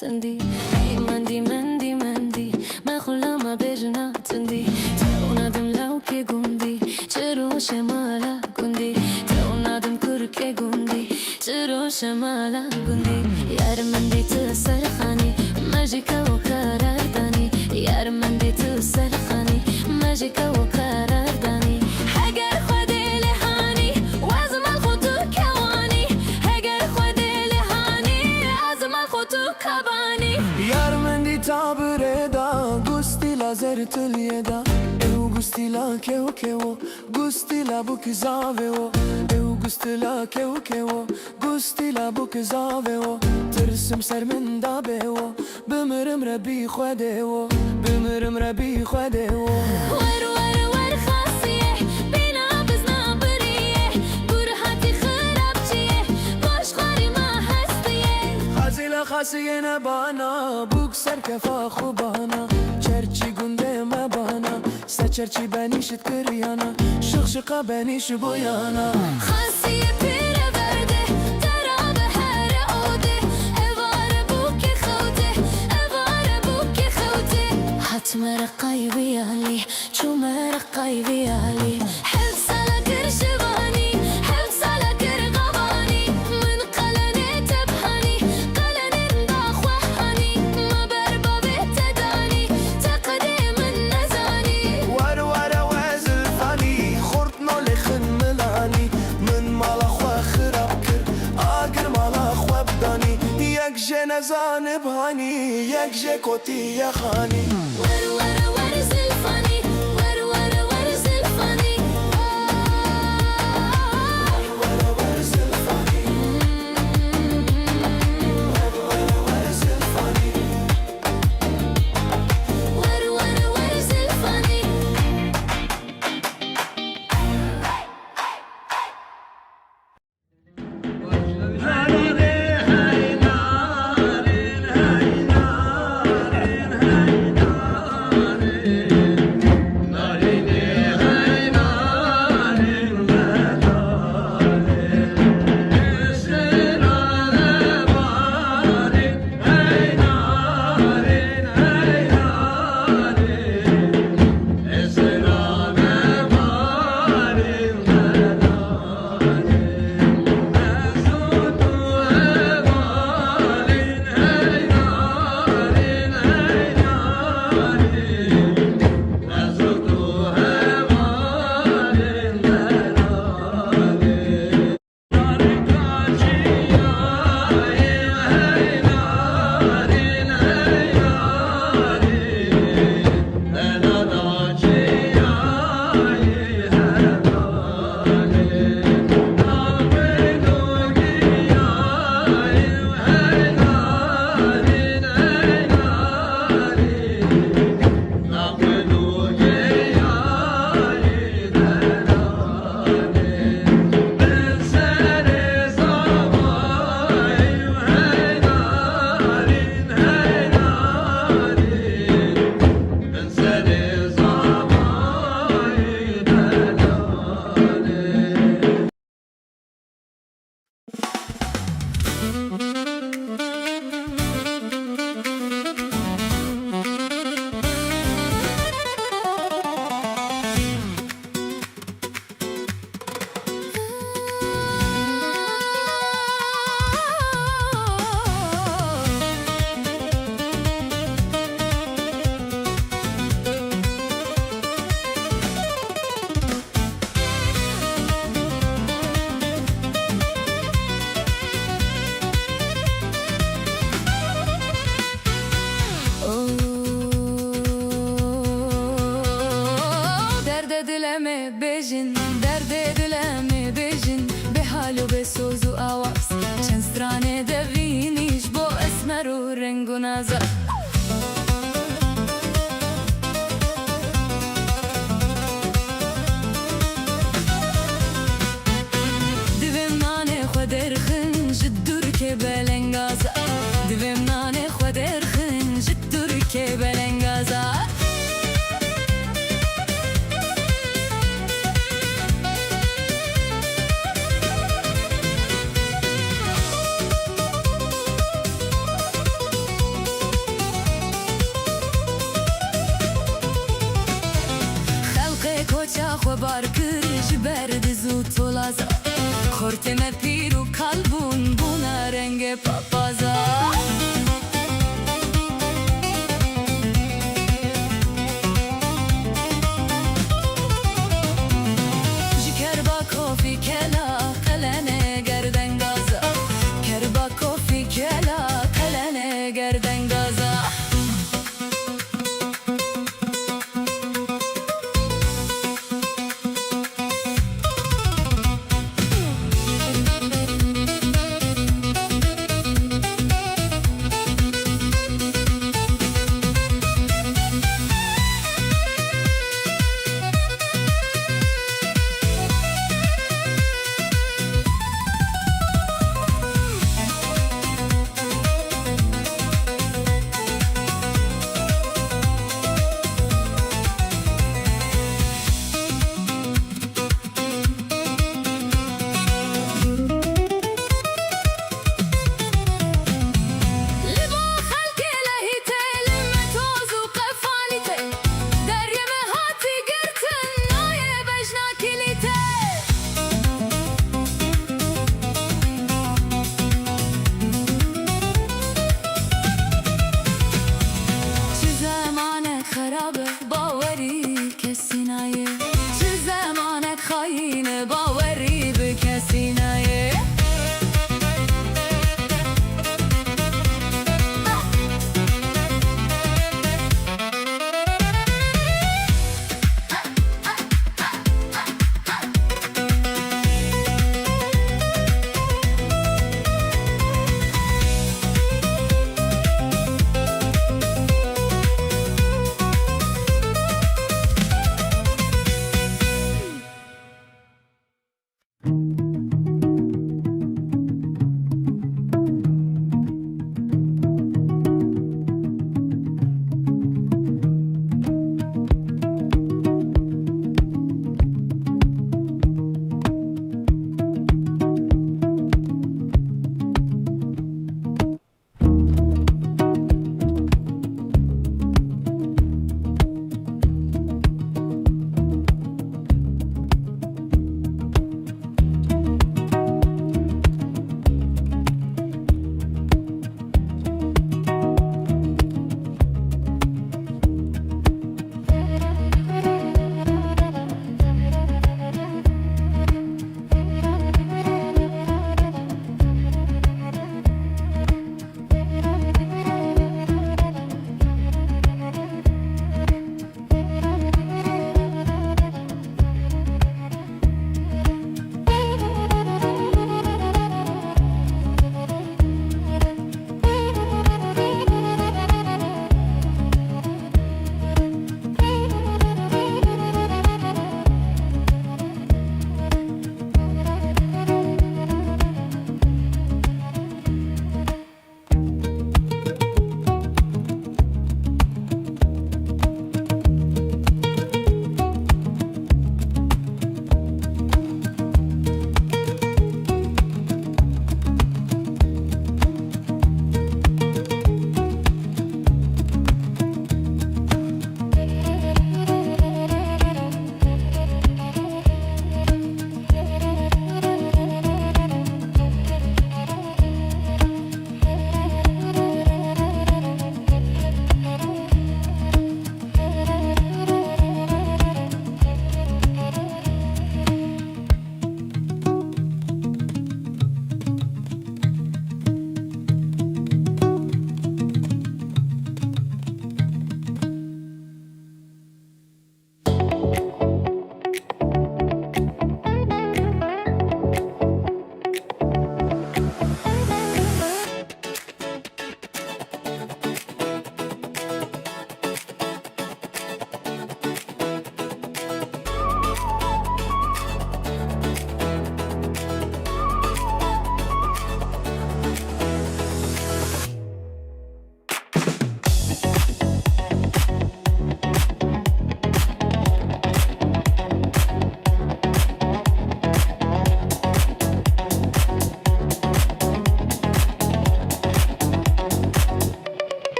Zindî ey mendî mendî mendî me xulama bêjina tindî Tewnadim lewkê gundî çiro şemala gundî Tewnadim kurkê gundî çiro şemala gundî Yar min dê tu serxanî me jî kew karar danî Yar min dê tu serxanî me jî kew karar danî Heger xwedê lê hanî wez malxwe tu kewanî Heger xwedê lê hanî ez malxwe tu kabanî Yar min dî tabirê da gustî la zertiliyê da Ew gustî la kew kewo gustî la bûkî zavê wo Ew gustila kew gustila bu kızave o tırsım ser min dabe o bimirim rebi xwede o bimirim rebi xwede o ور ور ور خاصیه بینا بزنا بریه گور هاتی خراب چیه باش خواری ما هستیه خازیلا خاصیه نبانا بوک سر کفا خوبانا چرچی گنده مبانا سچرچی بنیشت کریانا شخشقا بنیش بویانا خاصیه پیره برده درابه هر اوده اواره بوکی خوده اواره بوکی خوده حتمر قایبی علی چومر قایبی علی حب سالا کرشوانی حب سالا کر غوانی من قلنه تبحانی قلنه داخوحانی ما بربابه تدانی تقدي من نزانی ور ور وزل فانی خورتنا لخن ملانی من مالا خوا خراب کر آگر مالا خوا بدانی یک جن زانب هانی یک جه کتی یخانی ور ور ور زلفانی ور ور ور زلفانی ور ور زلفانی ور ور زلفانی ور ور ور زلفانی Derde dileme bejin derde dileme bejin be halu be sozu avaz çen strane deviniş bo esmeru rengu nazar divim nane xwederxin jiddur ke belengaza divim nane xwederxin jiddur ke belengaza خبر کردی برد زود تولازا خورتم پیرو کالبون بونا رنگ پاپازا جکر با کافی کلا قلنه گردن گازا کر با کافی کلا قلنه گردن گازا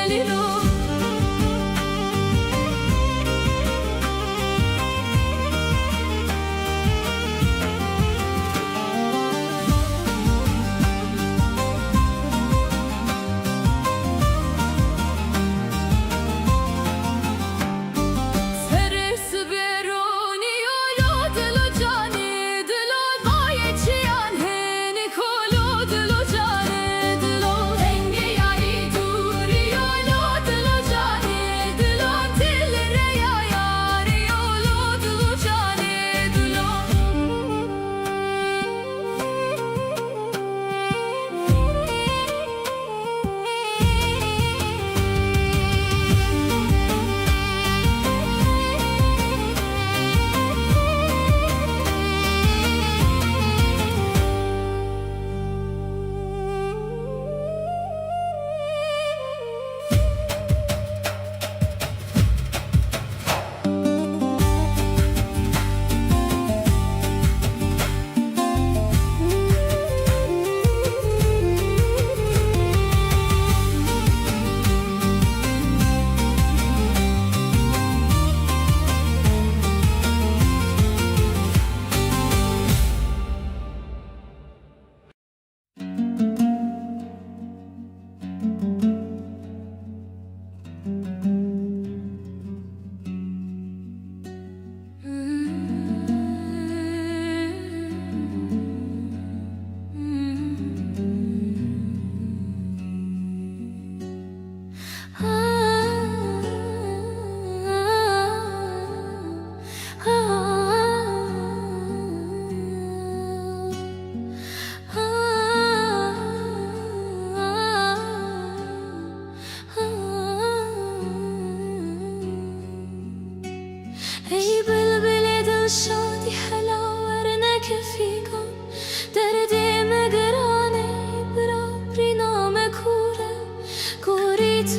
لیلو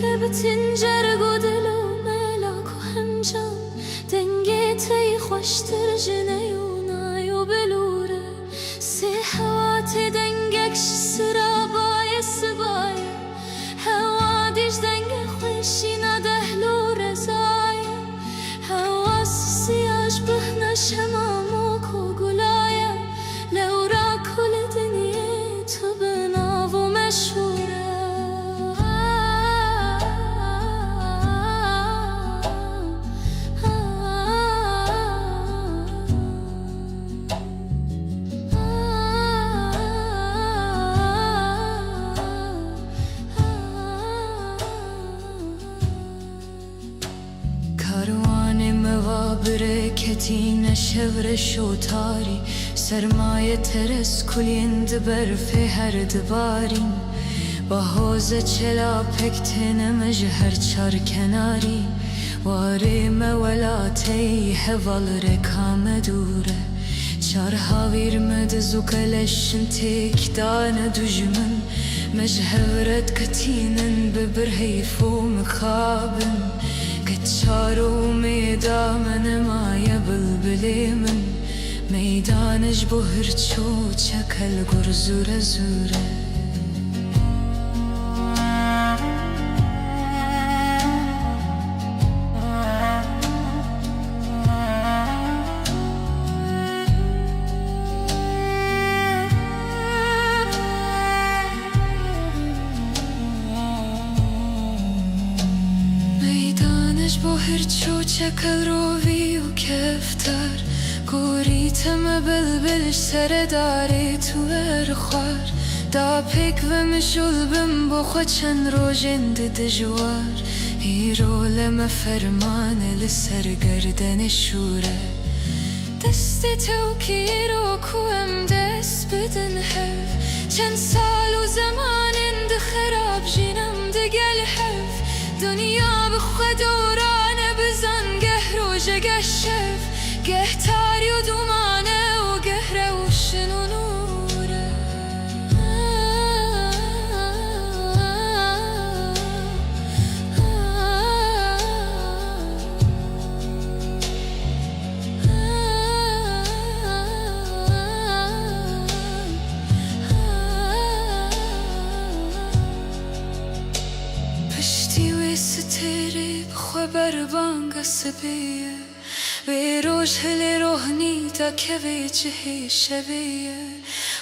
dixebitin cerg و دل و ملاک و هنجام دنگ تی خوشتر جنه و نای و بلوره سی حوات دنگکش سرابای سبای هوا دیش دنگ خوشی ندهل و رزای هوا سیاش بهنش هماموک و گلای لورا کل دنیه تو بناو و مشهوره برکتین شور شوتاری سرمایه ترس کلیند برف هر دبارین با حوز چلا پکتن مجهر چار کناری واری مولاتی حوال رکام دوره چار هاویر مدزو کلشن تیک دان دجمن مجهورت کتینن ببرهیف و مخابن چارو میدان مای بلبلی من میدانش بهر چو چکل گر زوره زوره چکل روی و کفتر گوریتم بلبلش سر داری تو ارخوار دا پیک و مشول بم بخوا چند روژند دجوار هیرو لما فرمان لسر گردن شوره دست تو کیرو کوم دست بدن حف چند سال و زمان اند خراب جینم دگل حف دنیا بخوا دورانه بزن گه روژه گه شف گه تاری و دومانه و گه روشن و نوره پشتی ستێری بخوا بەربانگە سبەیە وێ ڕۆژ هەلێ ڕۆحنیدا کەوێ جهێ شەوەیە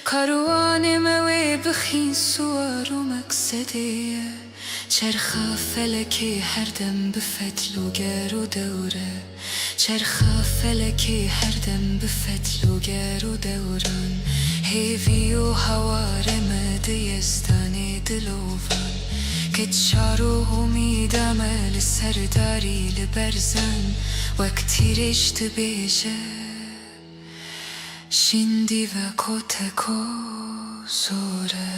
کاروانێمە وێ بخین سووار و مەقسەدەیە چرخە فەلەکێ هەردەم بفەتل و گەر و دەورە چرخە فەلەکێ هەردەم بفەتل و گەر و دەوران هێوی و هەوارەمە دەیەستانێ دلۆڤان کت شار و ئومیدەمە لە سەرداری لە بەرزەن وەک تیرێش دەبێژە شیندی و کۆتەکۆ زۆرە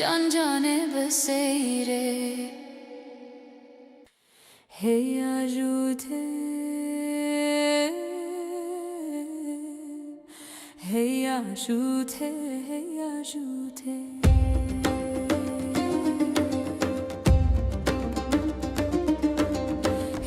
can cane beseyre Hey ajute Hey ajute Hey ajute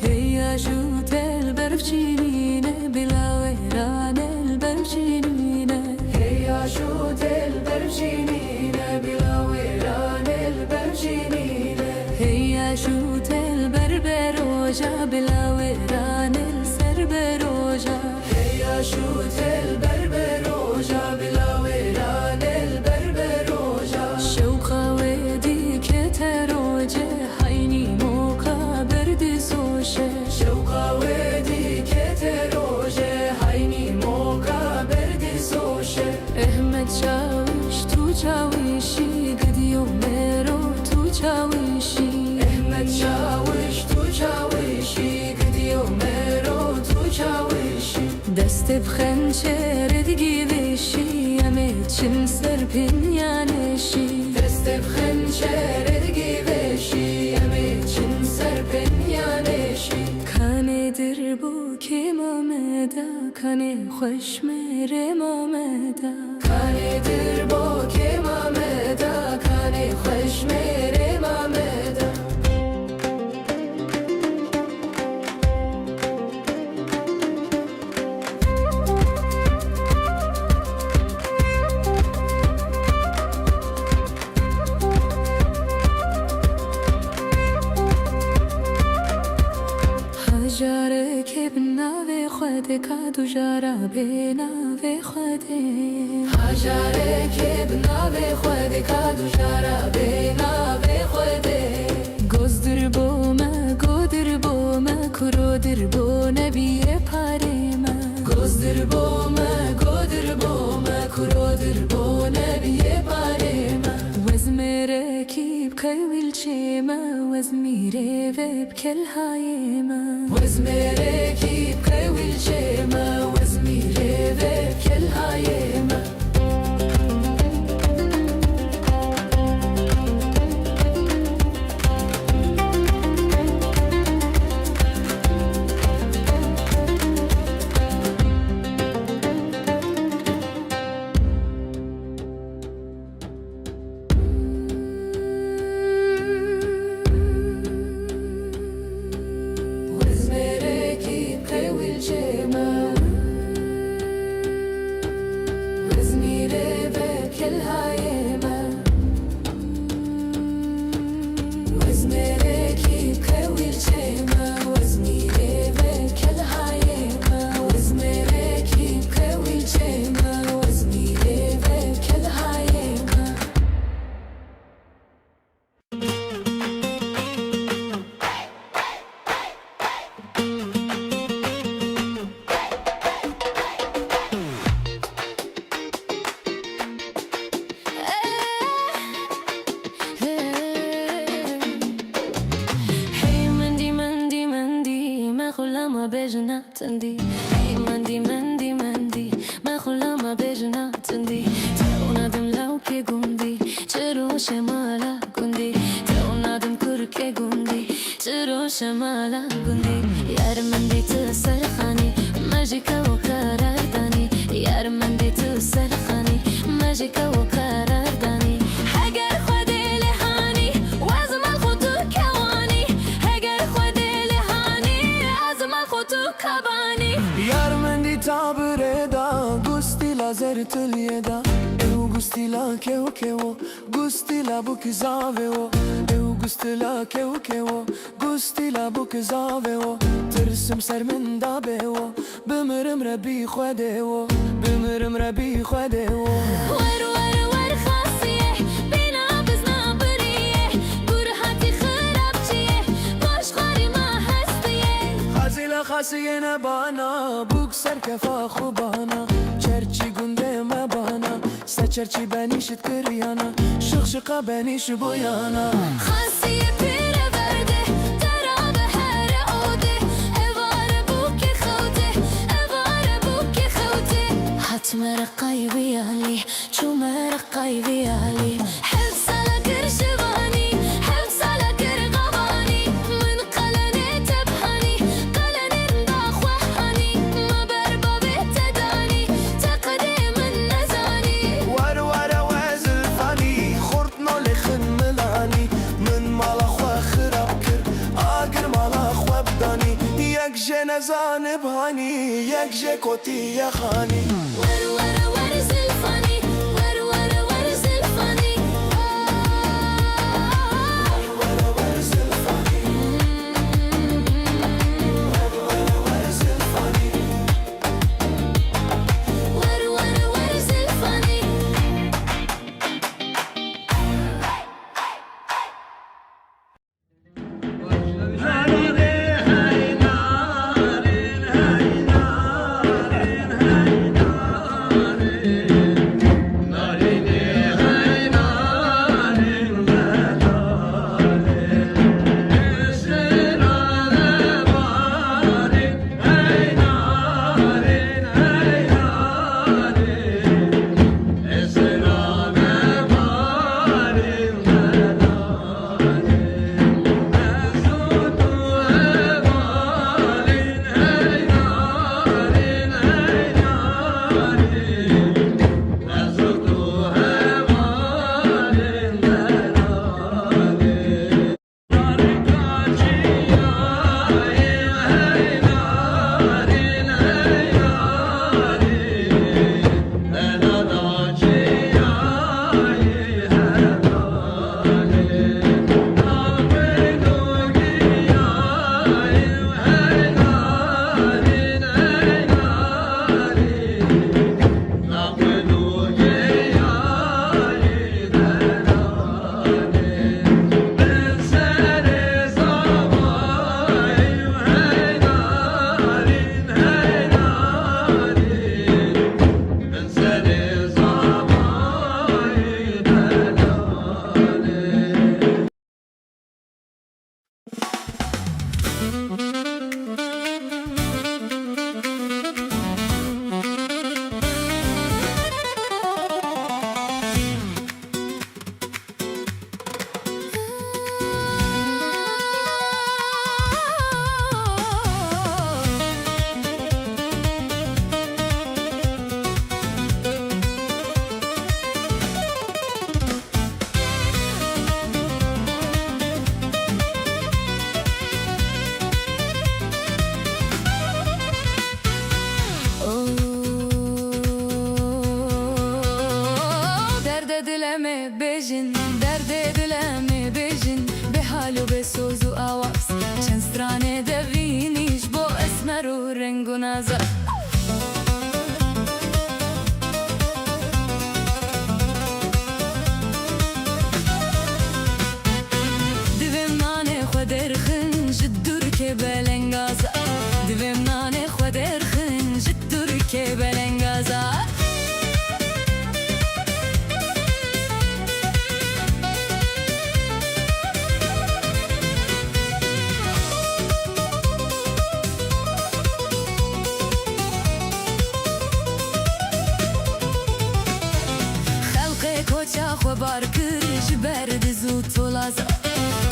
Hey ajute el berfcinine bilaveran el berfcinine Hey ajute el berfcinine bilaveran el berfcinine Hey ajute el berberoja bilaveran el serberoja Hey ajute el berberoja bilaveran el berberoja Şevka wedi keteroje hayni moka berdi soşe Şevka wedi keteroje hayni moka berdi soşe Ehmet çavuş tu çavuşi gidiyor mero tu çavuşi Ehmet çavuş tu çavuşi gidiyor mero tu çavuşi Deste bxençere digivişi Yemeçin serpin yaneşi Deste bxençere digivişi Yemeçin serpin yaneşi Kanedir bu kim ameda Kane xoş mere mameda Kanedir bu kim ameda Kane xoş mere mameda Hajare kebna ve khode kadu jara bena ve khode Hajare kebna ve khode kadu jara bena ve khode Gozdir boma kurodir bo nebiye parema Gozdir boma kurodir bo nebiye parema Wezmere kib kayvil chema Wezmire veb kel hayema Wezmere kib kayvil chema Wezmire veb kel hayema Zindî Hey mendî me xulama bêjina tindî Tevnadim lewkê gundî çiro şemala gundî Tevnadim kurkê gundî çiro şemala gundî Yar min dî tu serxanî mejîka û karar danî Yar min dî tu serxanî mejîka û karar danî Heger xwedê lê hanî wezmal xwe tu kewanî Heger xwedê lê hanî ezmal xwe tu kabanî Yar min dî tabirê da gustî la zertiliyê da Ew gustî la kew gustî la bu kizavê o Ew gustî la kew gustî la bu kizavê o Tirsim ser min dabê o bimirim rebî xwedê o Bimirim rebî xwedê o Wer xasiyê bîna bizna biriyê Gur hatî xirabçiyê baş xwarî ma hestiyê Xazî la xasiyê ne bana bûk serkefa xwe bana Çerçî gundê me bana Se çerçî benî şit kiriyana Şıqşıqa benî şi boyana Xasiyê pîre verde derabe here ode Evare bûkê xewte evare bûkê xewte Hat mere qayvî alî çû mere qayvî alî Hev sala نزان بهانی یک جکوتی یخانی ور ور ور زلفانی ور ور ور زلفانی ور ور زلفانی ور ور زلفانی ور ور ور زلفانی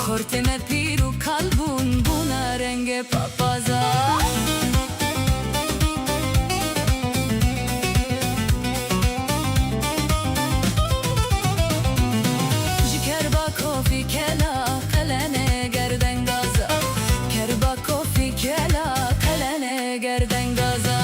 Korteme piru kalbun buna renge papaza Jikerba kofi kela kalene gerden gaza Kerba kofi kela kalene gerden gaza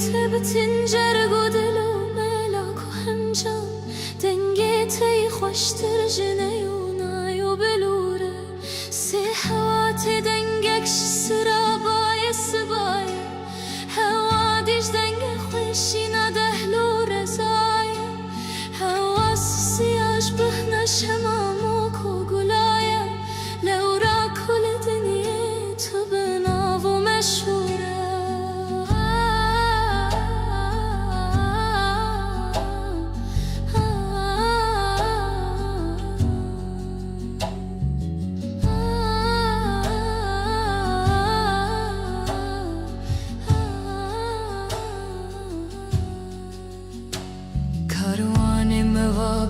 dixebitin cerg و دل و ملاک و همجان دنگ تی خوشتر جنه و نای و بلوره سی حوات دنگکش سرابای سبای هوا دیش دنگ خوشی ندهلو رزای هوا سیاش بهنش هماموک و گلای لورا کل دنیا تو بناو و مشهوره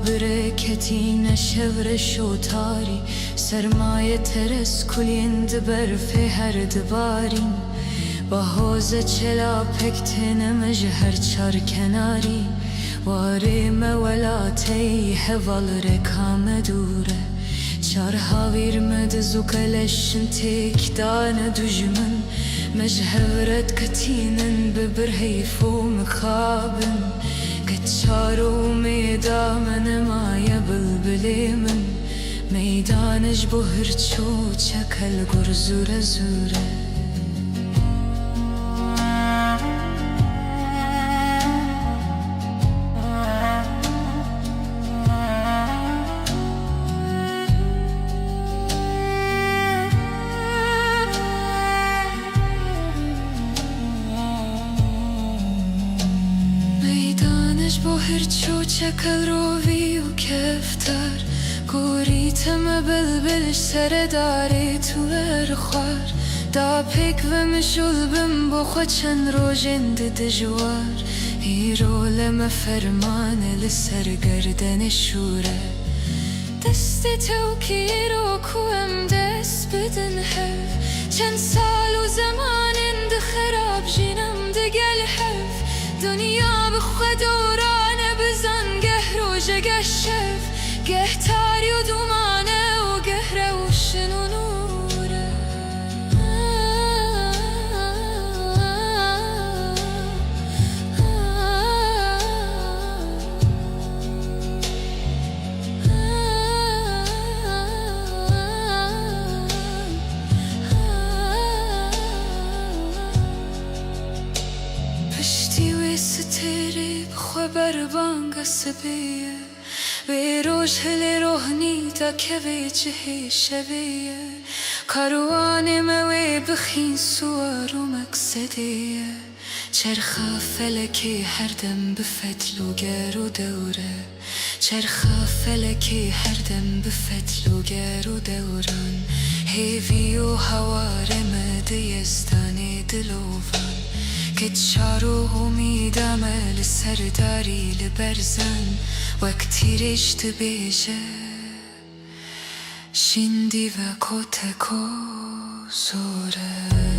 برکتی نشور شوتاری سرمایه ترس کلیند برف هر دبارین با حوز چلا پکتن مجهر چار کناری واری مولاتی هوال رکام دوره چار هاویر مدزو کلشن تیک دان دجمن مجهورت کتینن ببرهیف و مخابن كتشارو ميدا من مايا بلبلي من ميدانج بهرچو چكل گرزوره زوره هرچو چکل روی و کفتر گوریتم بلبلش سر داری تو ارخوار دا پیک و مشول بم بخوا چند روژند دجوار هیرو لما فرمان لسر گردن شوره دست توکی رو کوم دست بدن حف چند سال و زمان ده خراب جینم ده گل حف دنیا بخوا دورانه بزن گه روژه گه شف گه تاری و دومانه و گه روشن و نوره پشتی و ستری بخوا بربانگ سبیه به روش هل روحنی تا که به جهی شبیه کاروان موی بخین سوار و مقصدیه چرخ فلکی هر دم بفتل و گر و دوره چرخ فلکی هر دم بفتل و گر و دوران هیوی و هوار مده یزدانی دلوان که چارو امیدم لسرداری لبرزن وقتی رشت بیشه شندی و کتکو زوره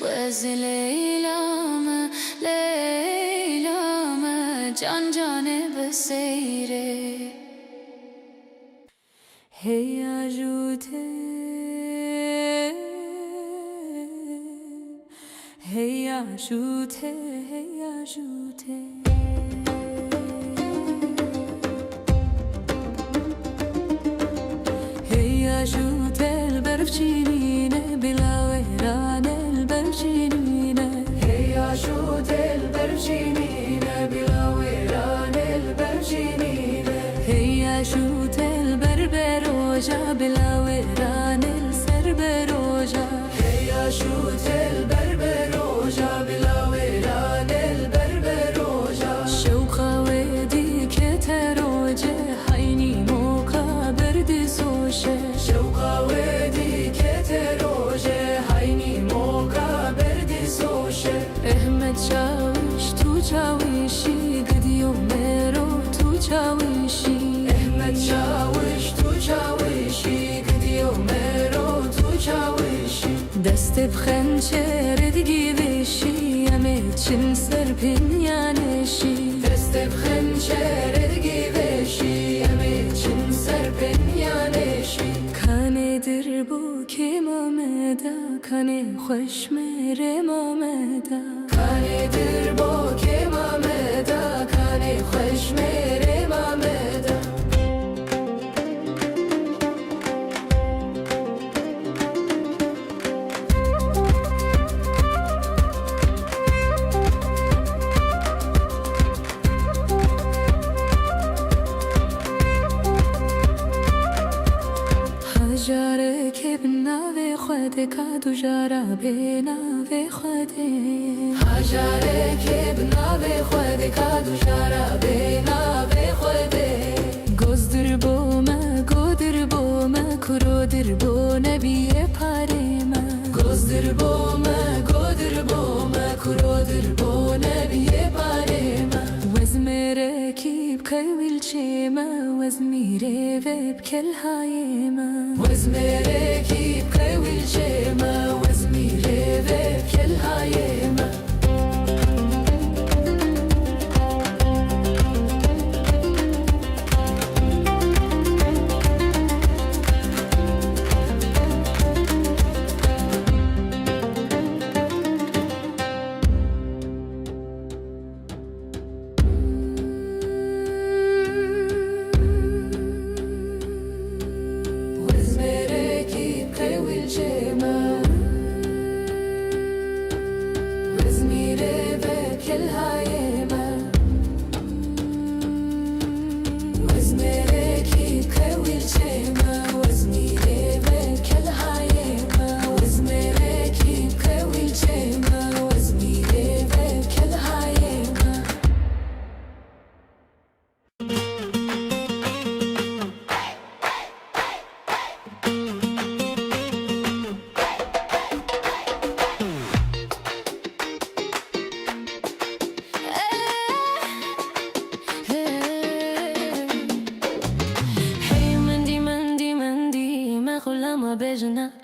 وزی لیلامه لیلامه جان جانه بسیره هی اجوته هی اجوته هی اجوته شوت البرفشينينه بلا ويران البرفشينينه هيا شوت البرفشينينه بلا ويران البرفشينينه هيا شوت البربروجا بلا ويران السربروجا هيا شوت البربروجا بلا ويران البربروجا شوقا ودي كتروجه حيني موقع بردي سوشه شوقا ودي كتروجه حيني موقع بردي سوشه احمد شاوش تو چاوشی گدیو مرو تو چاوشی احمد شاوش تو چاوشی گدیو مرو تو چاوشی دست بخنچر دیگی بشی امید چن سرپین یانشی دست بخنچر دیگی بشی امید چن سرپین یانشی کانه در بو که مامدا کانه خوش میره مامدا کانه در بو که مامدا کانه خوش میره مامدا هجاره که بناوی خوده کادو جارا بناوی خوده هجاره که بناوی خوده کادو جارا بناوی خوده گوز در بومه گو در بومه کرو در بو نبیه پاره من گوز در بومه گو در بومه کرو در بو نبیه پاره من وزمره کیب کویل چیمه وزمیره وب کل هایمه وزمره کیب کویل چیمه وزمیره وب کل هایمه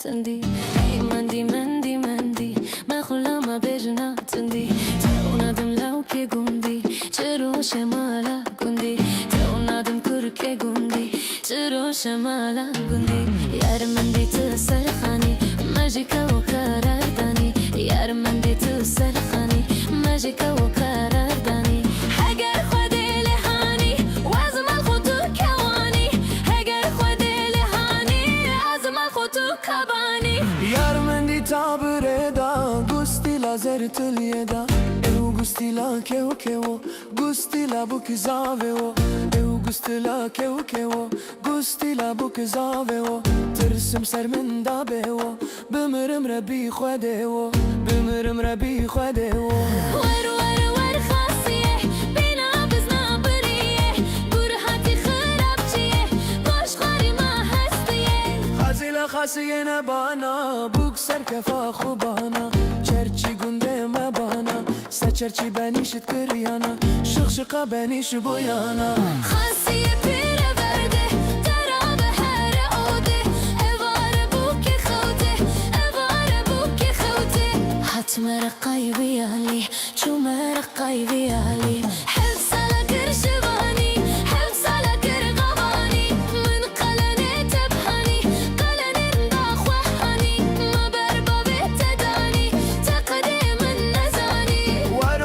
تندي هي مندي مندي مندي ما خلا ما بيجنا تندي تونا دم لو كي قندي چرو شمالا قندي تونا دم كركي قندي چرو شمالا قندي يار مندي تسر خاني ماجيكا وقرار داني يار مندي تسر خاني ماجيكا وقرار داني حقر خودي لهاني وازم الخطو كواني حقر خودي لهاني وازم الخطو كباني یار من دی تابره دا گستی لازر تلیه دا او گستی لا که و گستی لا بو کزاوه و او گستی لا که و گستی لا بو کزاوه و ترسم سر من دابه و بمرم ربی خوده و بمرم ربی خوده و ور ور ور خاصیه بینا بزنا بریه گرهاتی خراب چیه باش خاری ما هستیه خازی لخاصیه نبانا بوک سر کفا خوبانا چرچی گنده مبانا سچرچی بنیشت کریانا شقشقا بنیش بویانا خاصیه پیره ورده دراب هر عوده اوار بوک خوده اوار بوک خوده تمرقي بيالي شو مرقي بيالي حب سلك رشباني حب سلك رغباني من قلني تبحني قلني انضاخ وحني ما بربا بتداني تقديم النزاني ور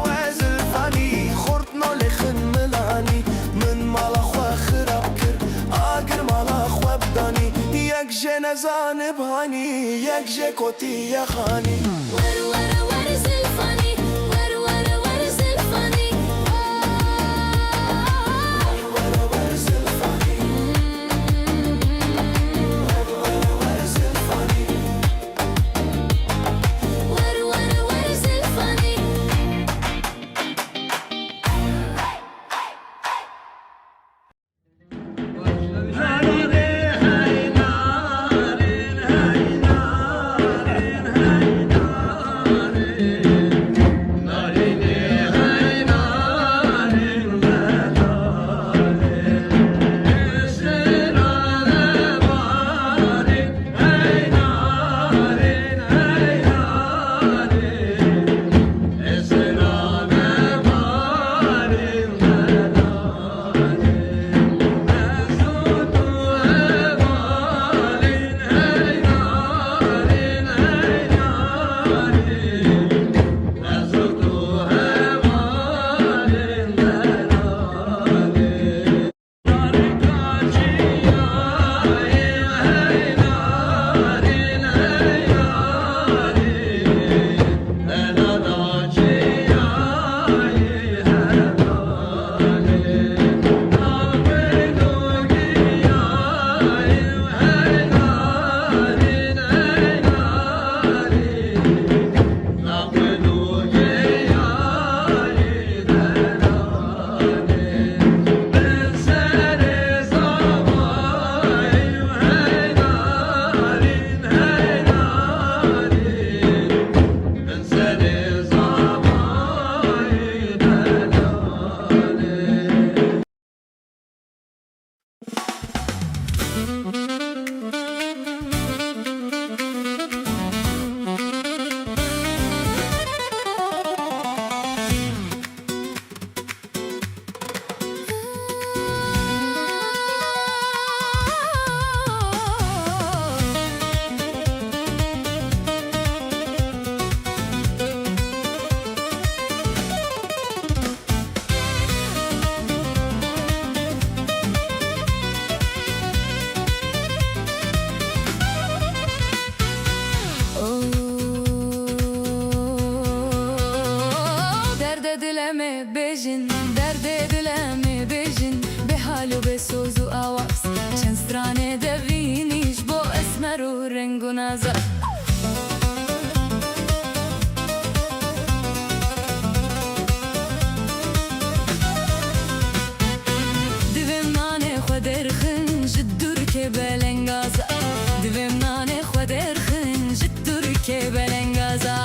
وزلفاني خورتنا لخن ملاني من مالخ وخراب كر آگر مالخ وبداني یک جنزان بهاني یک جکوتی یخانی ور زلفاني ور زلفاني ور زلفاني ور زلفاني ور زلفاني derde dileme bejin be halu be sozu avaz çen strane de viniş bo esmer u rengu nazar divem nane xwederxin jiddur ke belengaza divem nane xwederxin jiddur ke belengaza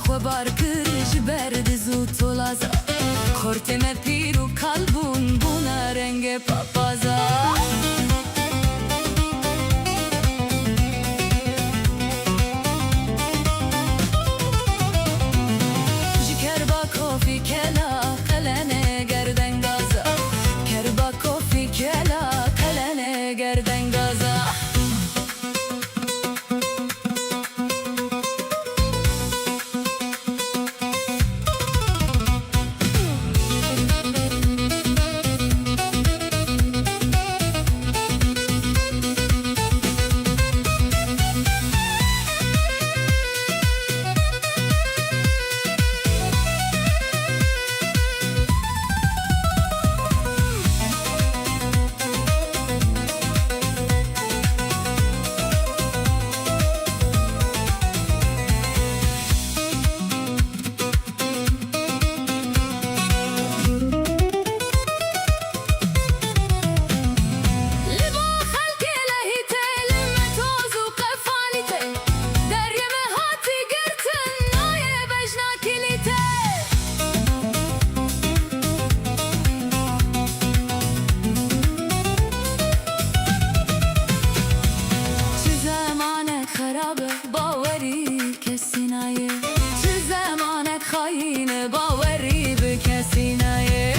خبر کر جبرد زود تولازا خورتم پیرو کلبون بونا رنگ پاپازا جکربا کوفی کلا قلنه گردن گازا کربا کوفی کلا قلنه گردن گازا به باوری کسی نیه تو زمانت خاین باوری به کسی نیه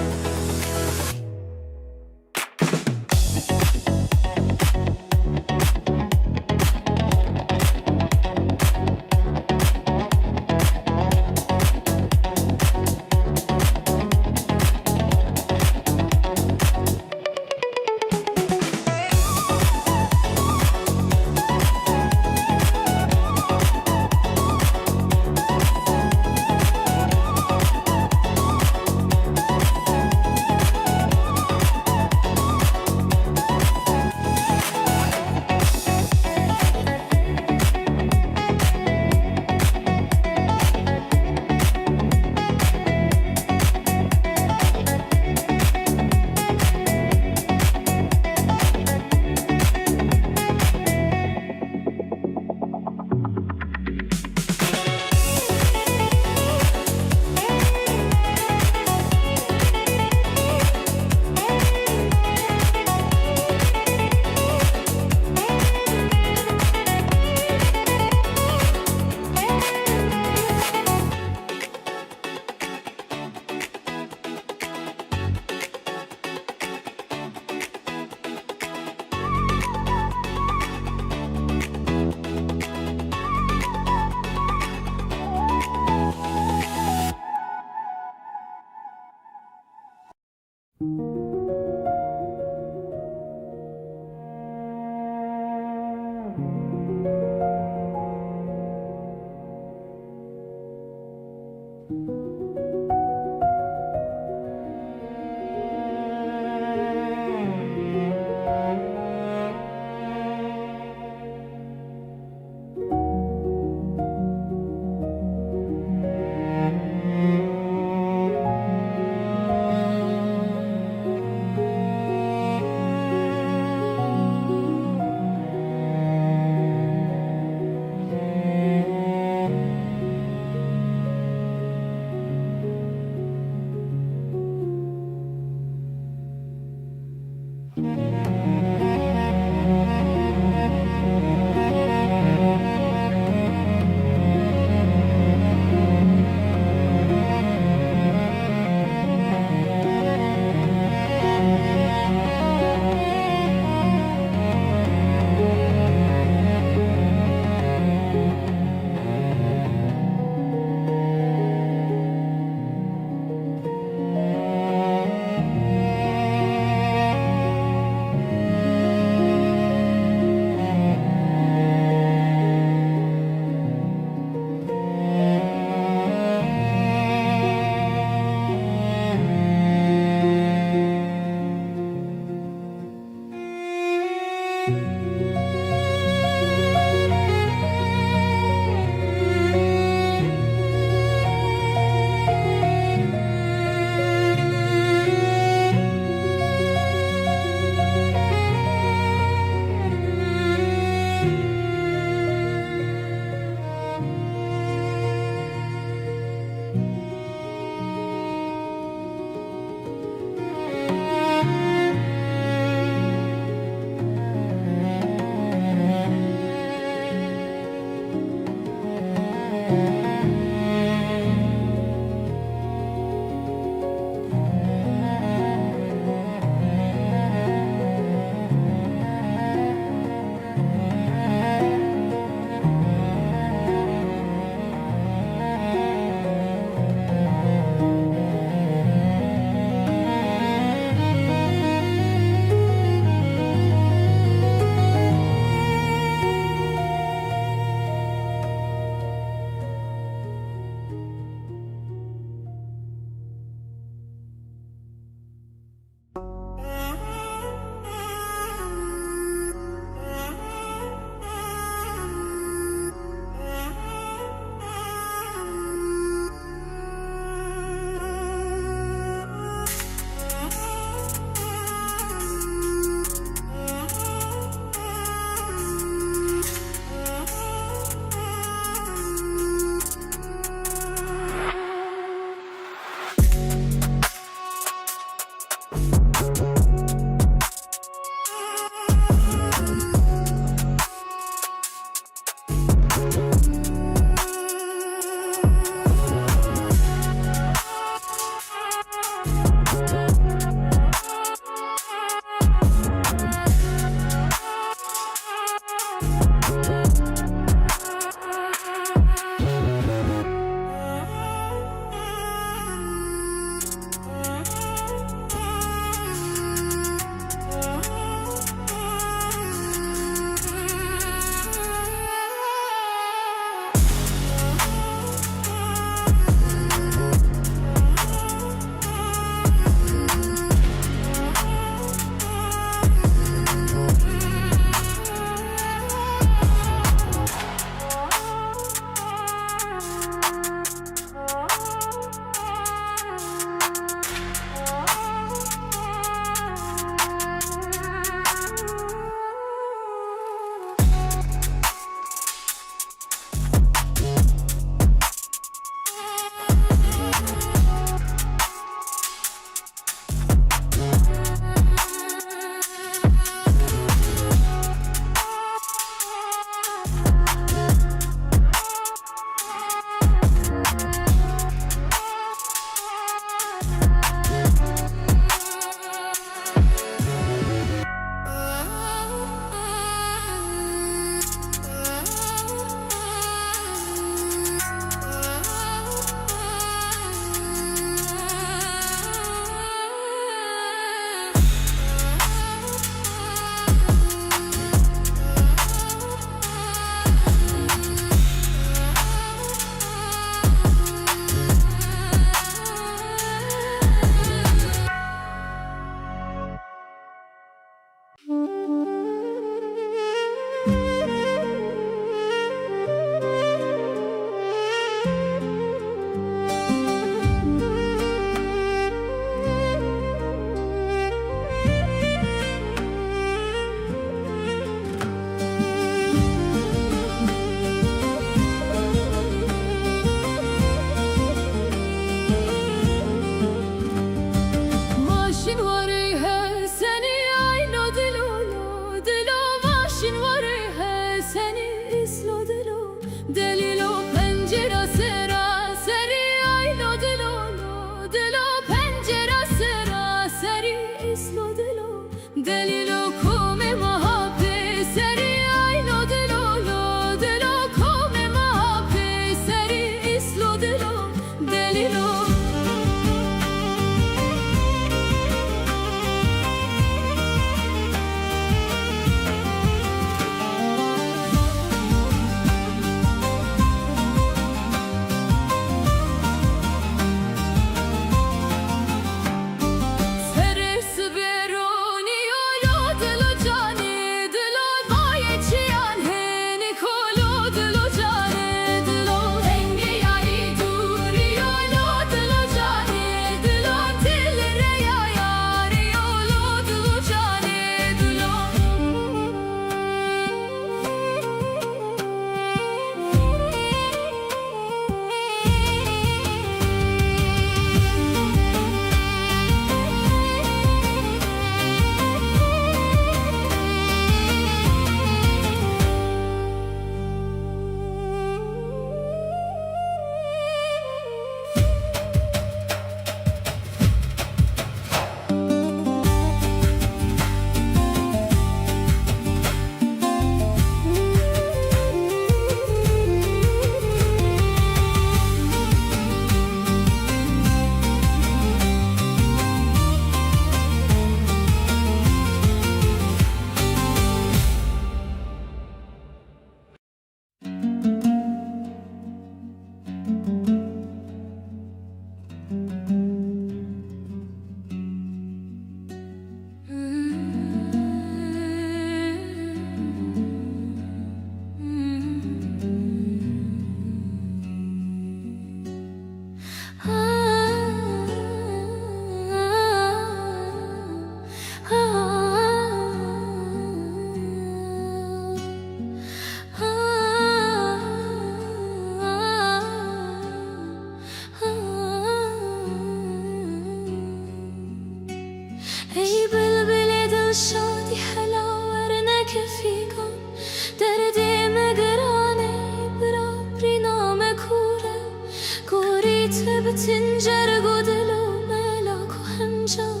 سنجر و دل و ملاک و همجان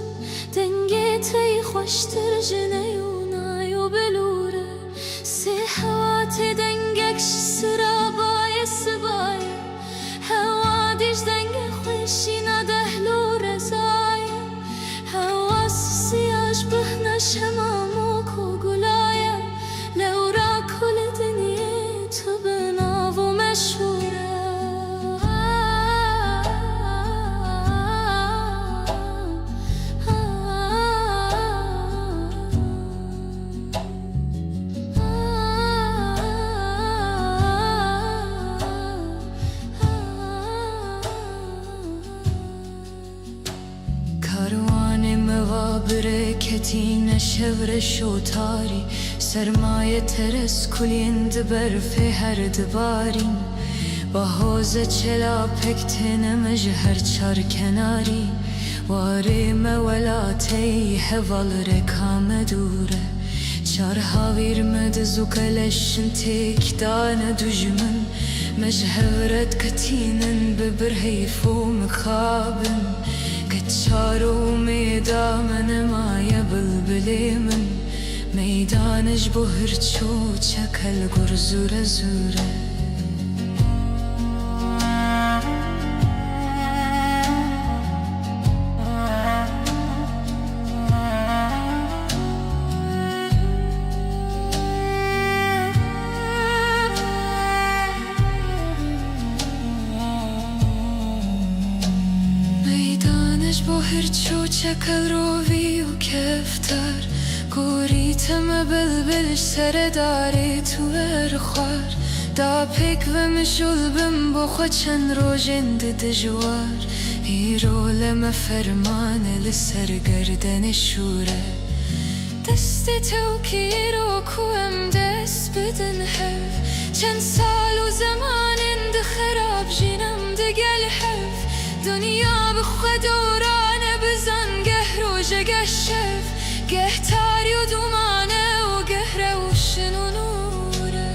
دنگی تی خوشتر جنه و نای و بلوره سی حوات دنگکش سرابای سبای هوا دیش دنگ خوشی ندهلو رزای هوا سیاش بهنش هماموک و گلای لورا کل دنیا تو بناو و مشهوره برکتی شور شوتاری سرمایه ترس کلیند برف هر دبارین با حوز چلا پکتن مجهر چار کناری واری مولاتی حوال رکام دوره چار هاویر مدزو کلشن تیک دان دجمن مجهورت کتینن ببرهیفو مخابن كتشارو ميدان مايا بلبلي من ميدانش بهرچو چکل گرزوره زوره هرچو چکل روی و کفتر گوریتم بلبلش سر داری تو ارخوار دا پیک و مشول بم بخوا چند روژند دجوار ایرو لما فرمان لسر گردن شوره دست تو کی رو کوم دست بدن حف چند سال و زمان اند خراب جینم دگل حف دنیا بخوا دورانه بزن گه روژه گه شف گه تاری و دومانه و گه روشن و نوره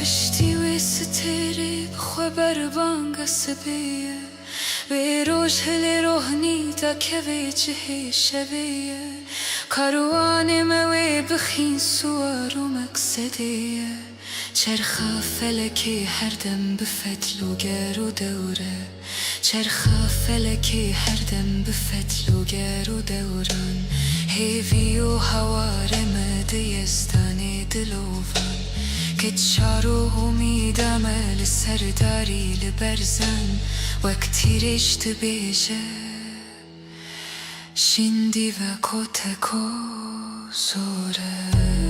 پشتی و ستیری بخوا بربانگ سبیه به روش هل روحنی تا که به جهی شبیه کاروان موی بخین سوار و مقصدیه چرخ فلکی هر دم به فتل و گر و دوره چرخ فلکی هر دم به فتل و گر و دوران هیوی و هوار مدیستانی دلوان که چارو امیدم لسرداری لبرزن وقتی رشت بیجه شندی و کتکو زوره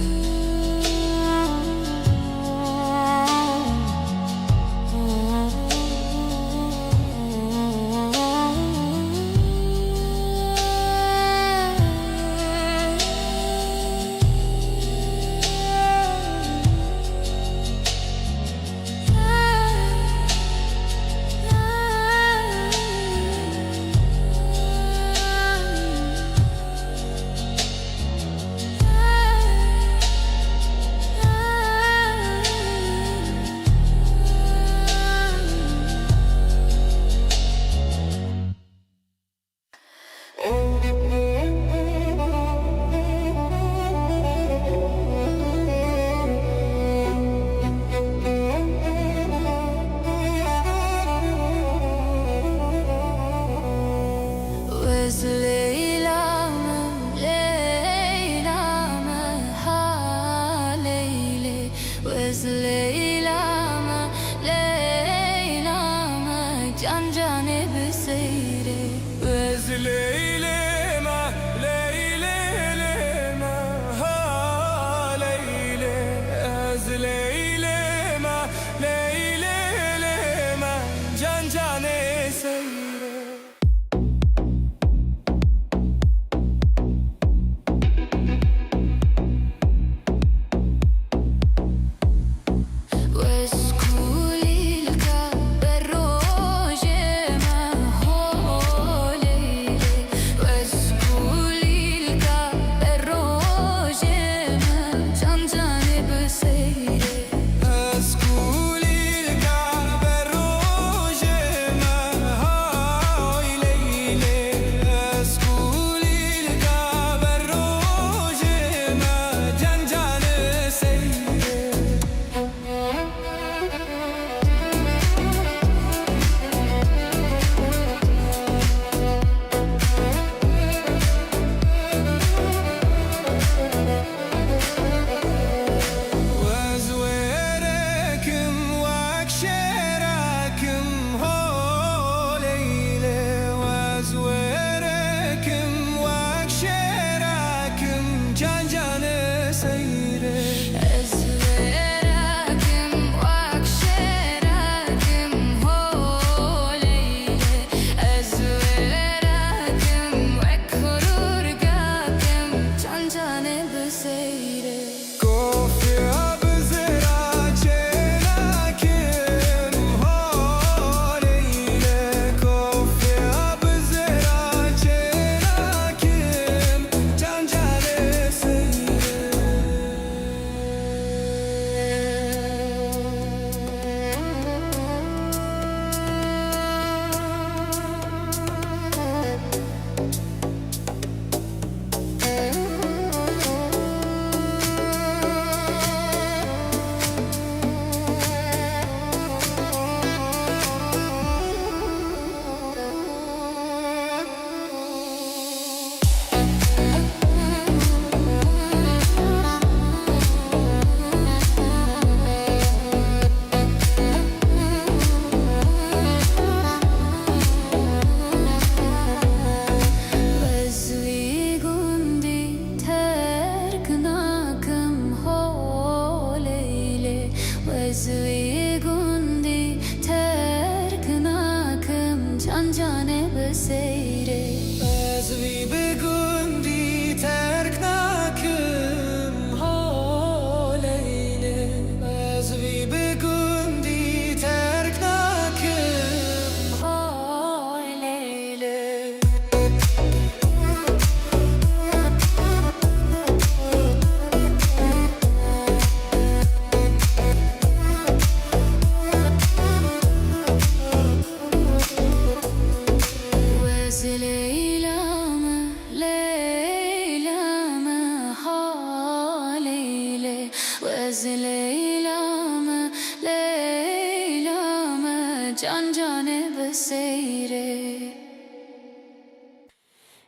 can cane beseyre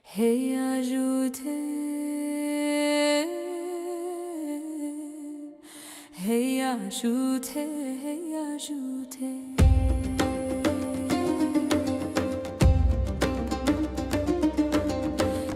Hey ajute Hey ajute Hey ajute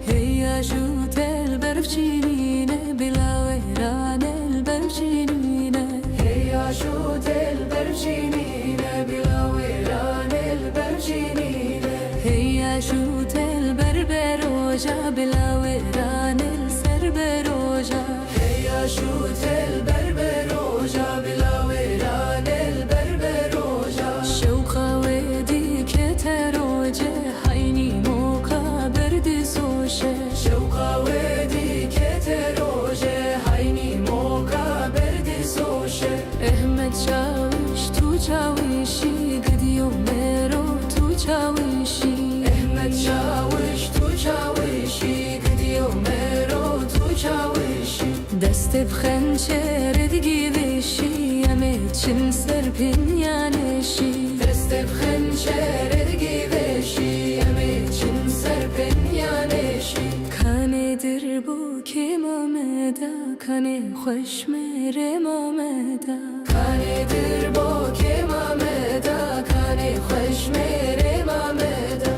Hey ajute el berfcinine bilaveran el berfcinine Hey ajute el berfcinine bilaveran el berfcinine Hey ajute el berberoja bilaveran el serberoja Hey ajute el berberoja bilaveran el berberoja Şevka wedi keteroje hayni moka berdi soşe Şevka wedi keteroje hayni moka berdi soşe Ehmet çavuş tu çavuşi gidiyor mero tu çavuşi Ehmet çavuş tu çavuşi gidiyor mero tu çavuşi Deste bxençer edgiveşi Emet çin serpin yaneşi Deste bxençer edgiveşi Emet çin serpin yaneşi Kanedir bu kemameda Kane xoş mere mameda Kanedir bu kemameda Kane xoş mere mameda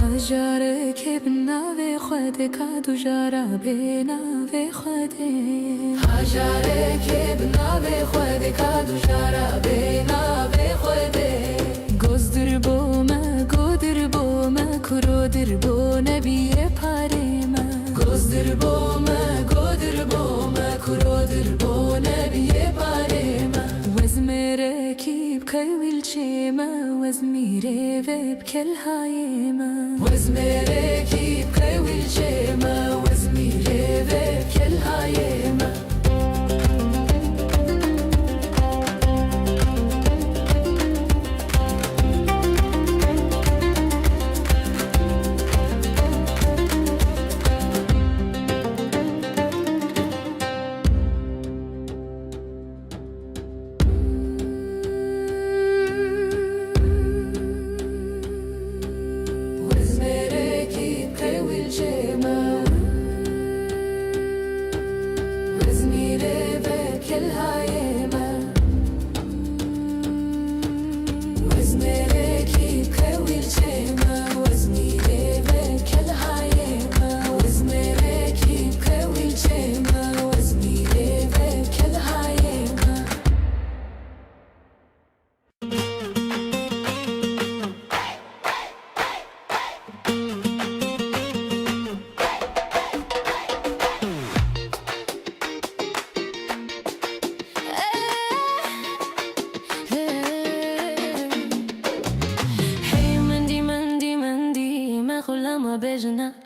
Hajare kebna ve khode kadu jara bena ve khode Hajare kebna ve khode kadu jara bena ve khode Gozdir boma kurodir bo nebiye parema Gozdir boma kurodir bo nebiye parema Wezmere kib kayvil chema Wezmire veb kel hayema Wezmere kib kayvil chema Wezmire veb kel hayema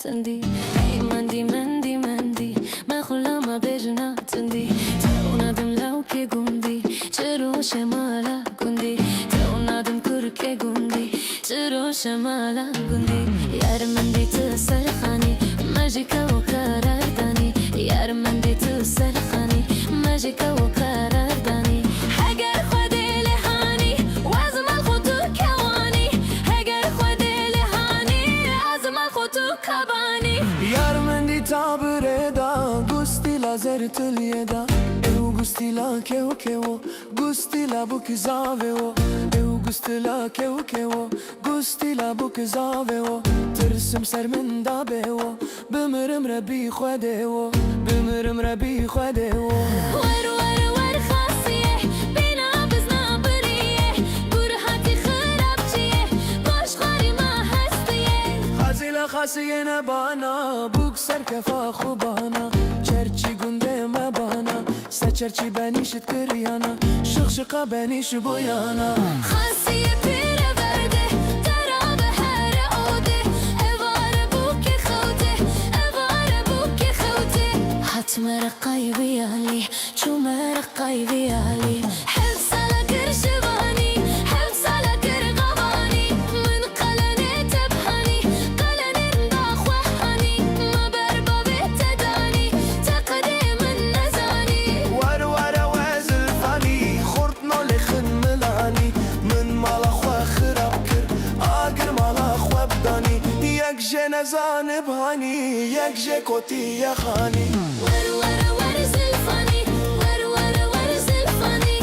تندي اي مندي مندي مندي ما خلما بجنا تندي تونا دم لو كي قندي چرو شمالا قندي تونا دم كركي قندي چرو شمالا قندي يار مندي تسرخاني ماجيكا وقرار داني يار مندي تسرخاني ماجيكا وقرار داني حقر خدي لهاني وازم الخطو كواني حقر خدي لهاني وازم الخطو كباني Yar mendi tabreda gustila zertlieda eu gustila keo gustila bukzaveo eu gustila keo gustila bukzaveo tirsim ser min dabeo bimirim rabbi khadeo bimirim rabbi khadeo ور خاصيه بينا بزنا بريه برهاتي خرابتيه باش خاري ما هستيه خازيلا خاسينا بانا بوك سر كفا خوبانا چرچی گنده ما بانا سچرچی بنیشت کریانا شخشقا بنیش بویانا خاصيه پیره ورده درابه هر اوده اواره بوکی خوده اواره بوکی خوده حتم رقای بیالی چوم رقای بیالی حل سلک نزانب هانی یک جکوتی یخانی ور ور ور زلفانی ور ور ور زلفانی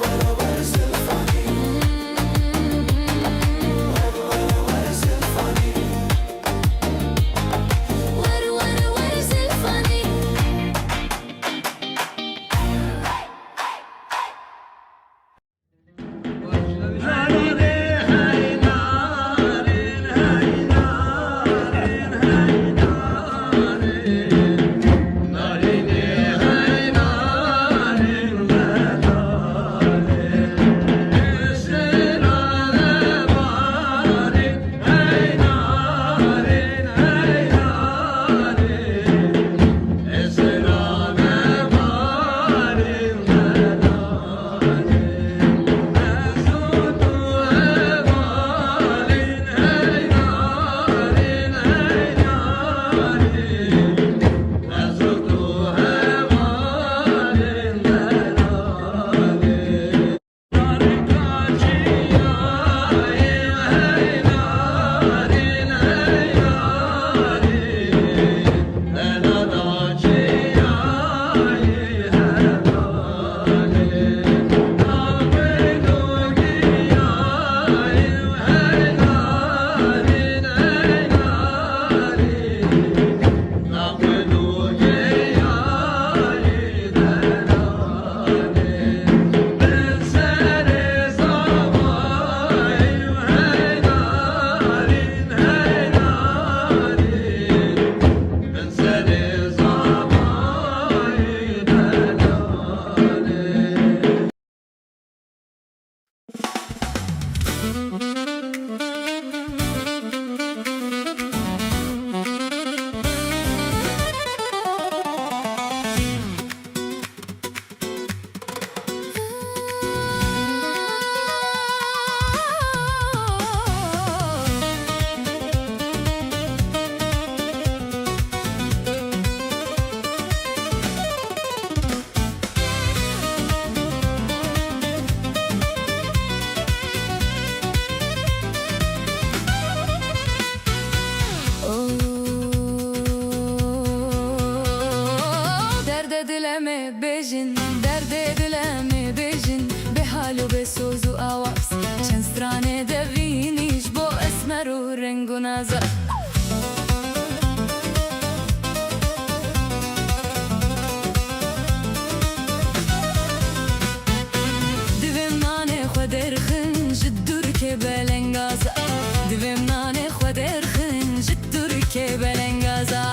ور ور زلفانی ور ور زلفانی ور ور ور زلفانی bêjin derdê dilê me bêjin be hal û be soz û awaz çend stranê devînî ji bo esmer û reng û nazar divêm nanê xwe derxin ji Tirkê belengaza divêm nanê xwe derxin ji Tirkê belengaza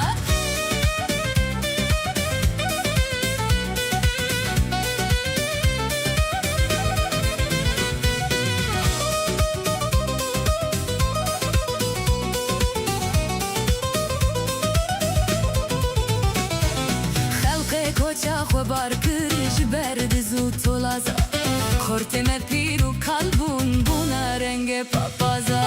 Xwebar kir ji ber diz û tolaza Xortê me pîr û kalbûn bûne rengê papaza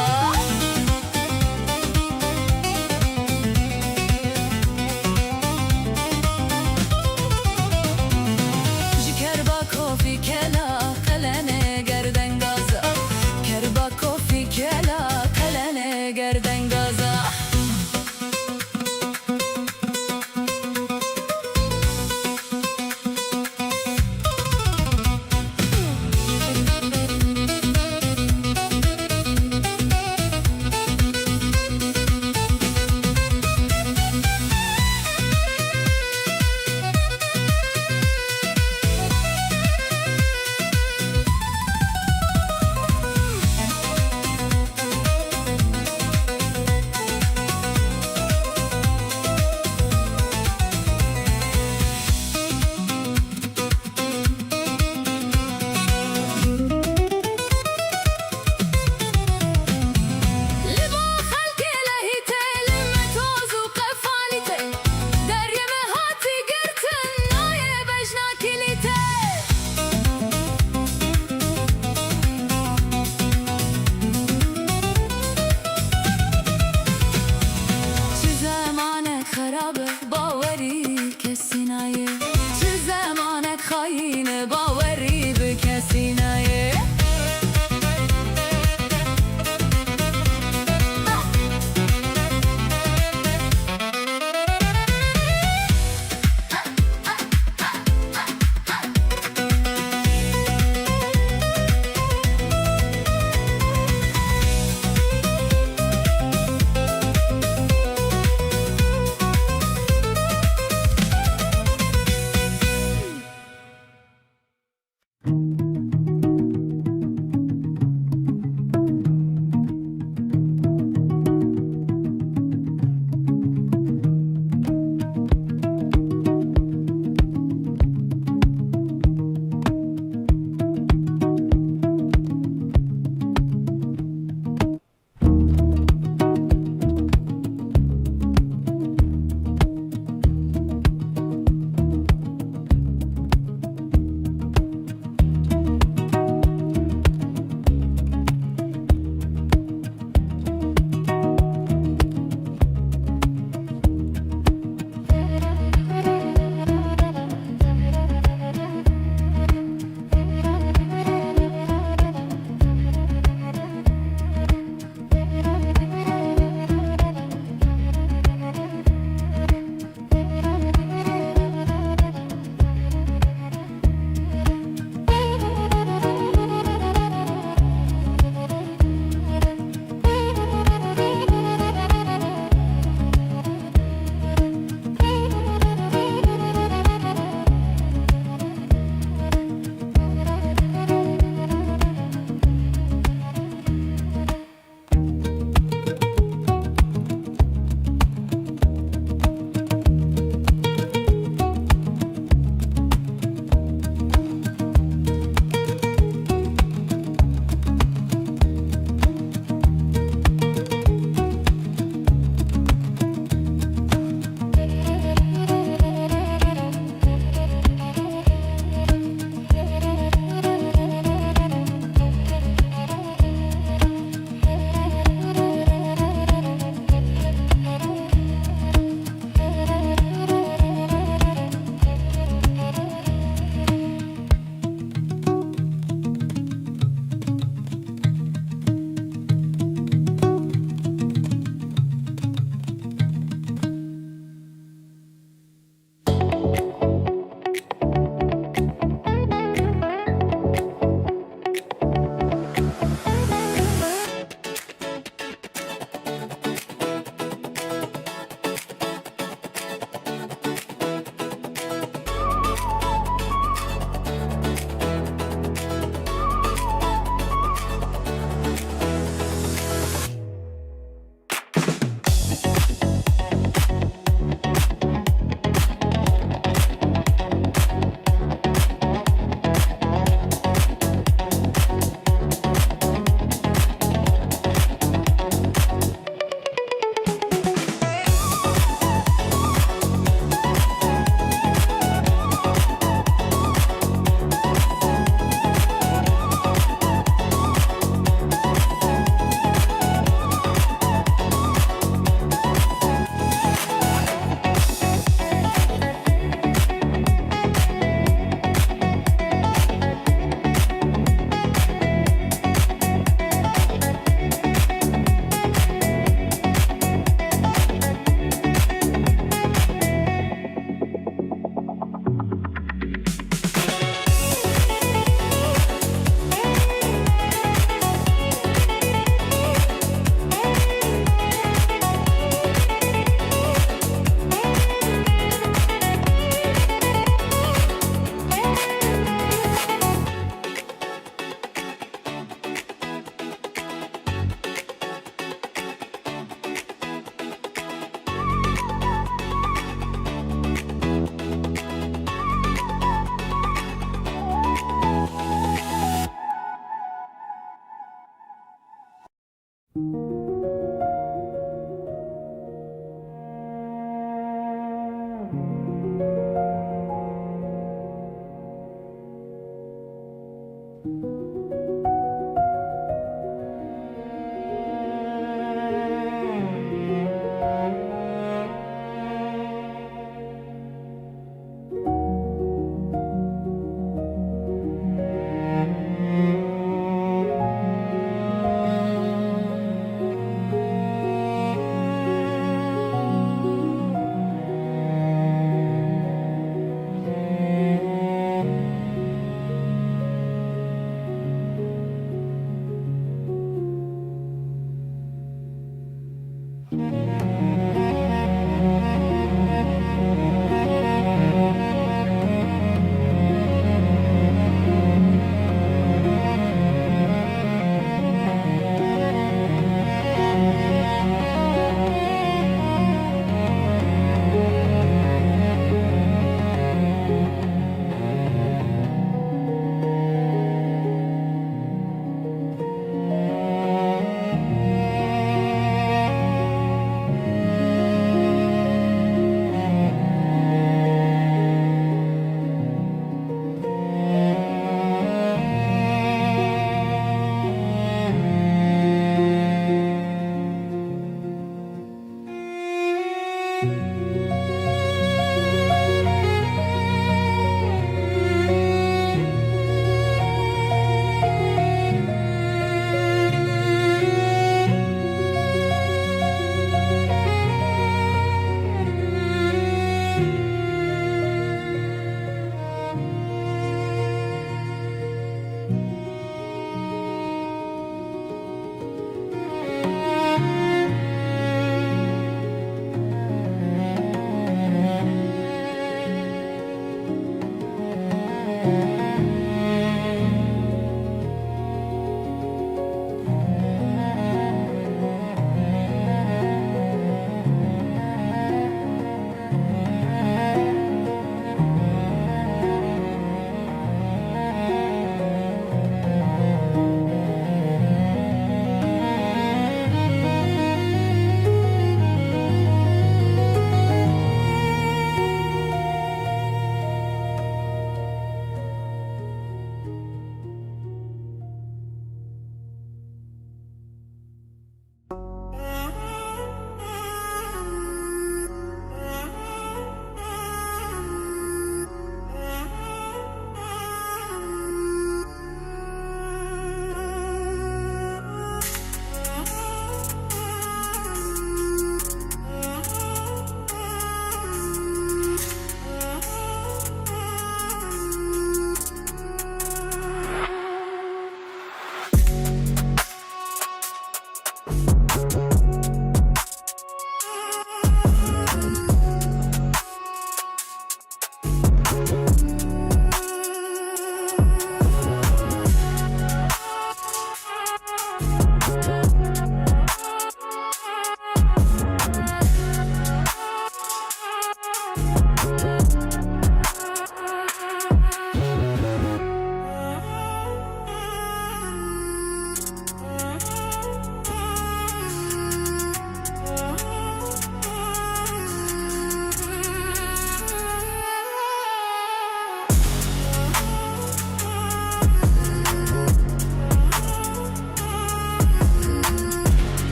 Ji kerbakofî kela qelenê gerdengaza Kerbakofî kela qelenê gerdengaza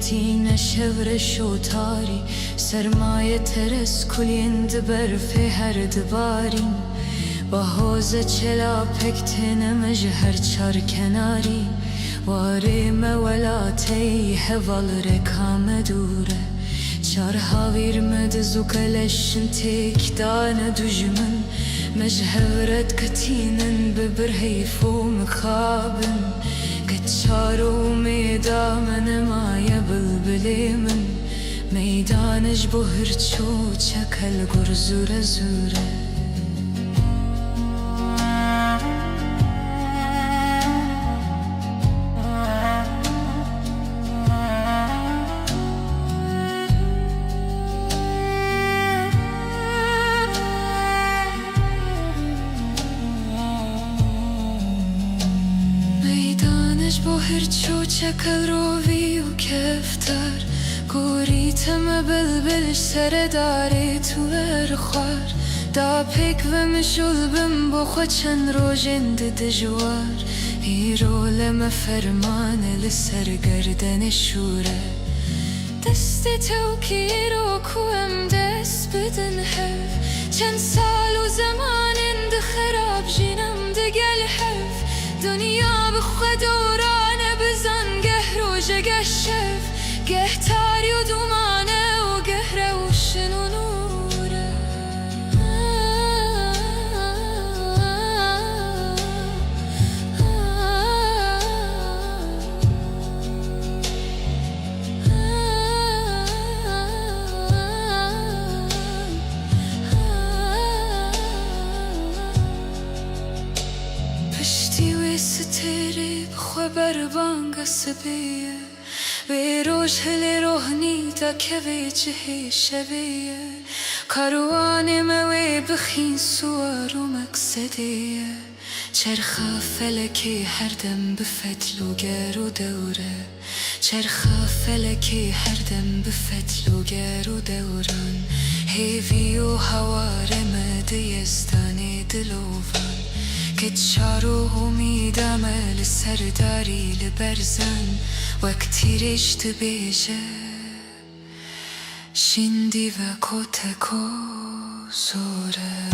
گرتین شور شوتاری سرمایه ترس کلین دبرف هر دبارین با حوز چلا پکتن مجهر چار کناری واره مولاتی حوال رکام دوره چار هاویر مدزو کلشن تیک دان دجمن مجهورت کتینن ببرهیف و مخابن کتشارو میدامن مایا بلبلی من میدانش بهر چو چکل گر زوره زوره چکل روی و کفتر گوریتم بلبلش سر داری تو ارخوار دا پیک و مشول بم بخوا چند روژند دجوار هیرو لما فرمان لسر گردن شوره دست تو کی رو کوم دست بدن حف چند سال و زمان اند خراب جینم دگل حف دنیا بخوا دورانه بزن گه روژه گه شف گه تاری و دومانه و گه روشن و نوره پشتی و ستری بخوا بربانگ سبیه به روش هل روحنی تا که جهی شبیه کاروان موی بخین سوار و مقصدیه چرخ فلکی هر دم به فتل و گر و دوره چرخ فلکی هر دم به فتل و گر و دوران هیوی و هوار مدیستانی دلوان که چارو امیدم لسرداری لبرزن وقتی رشت بیشه شندی و کتکو زوره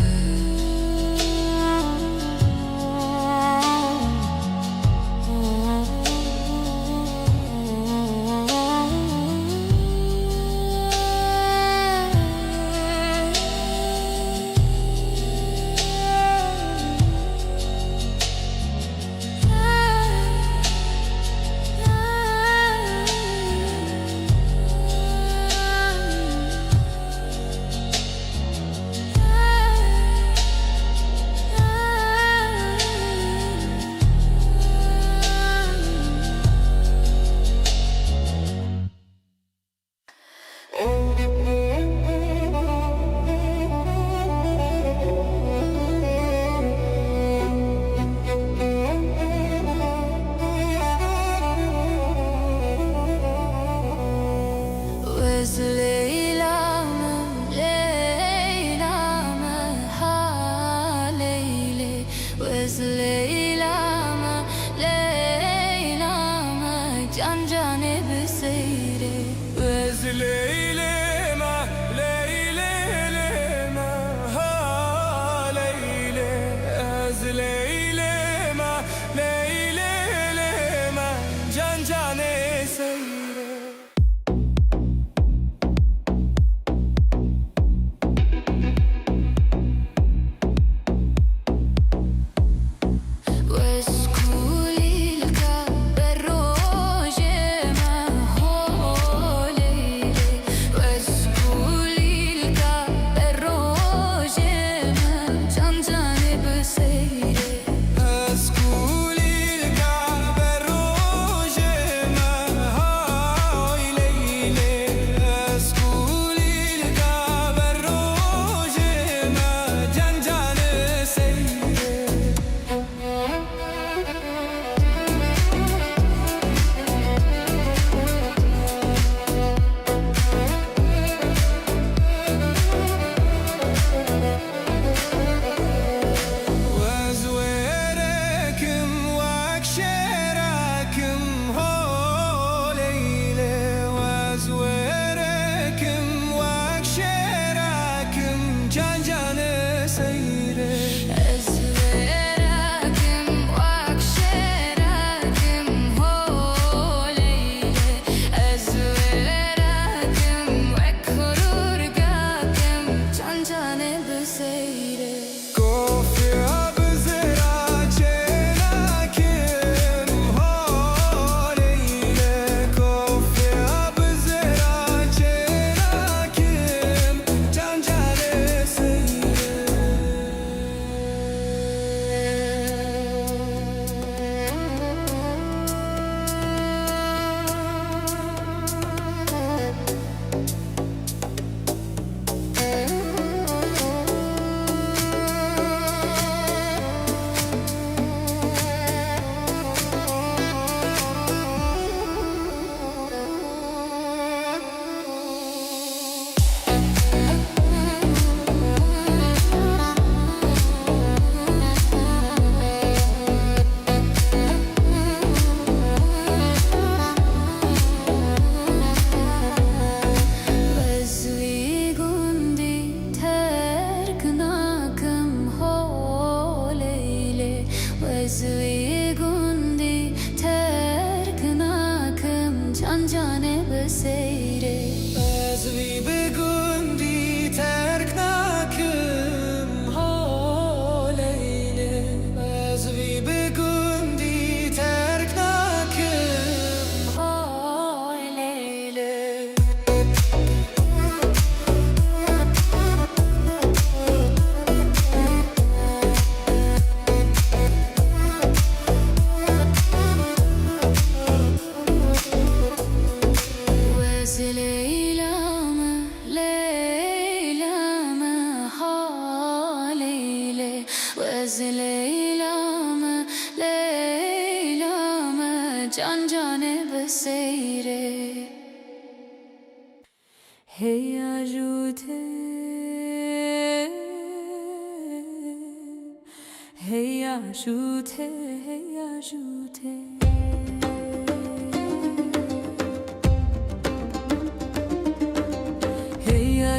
leylame leylame haliyle vez leylame leylame can cane beseyre hey ajute hey ajute hey ajute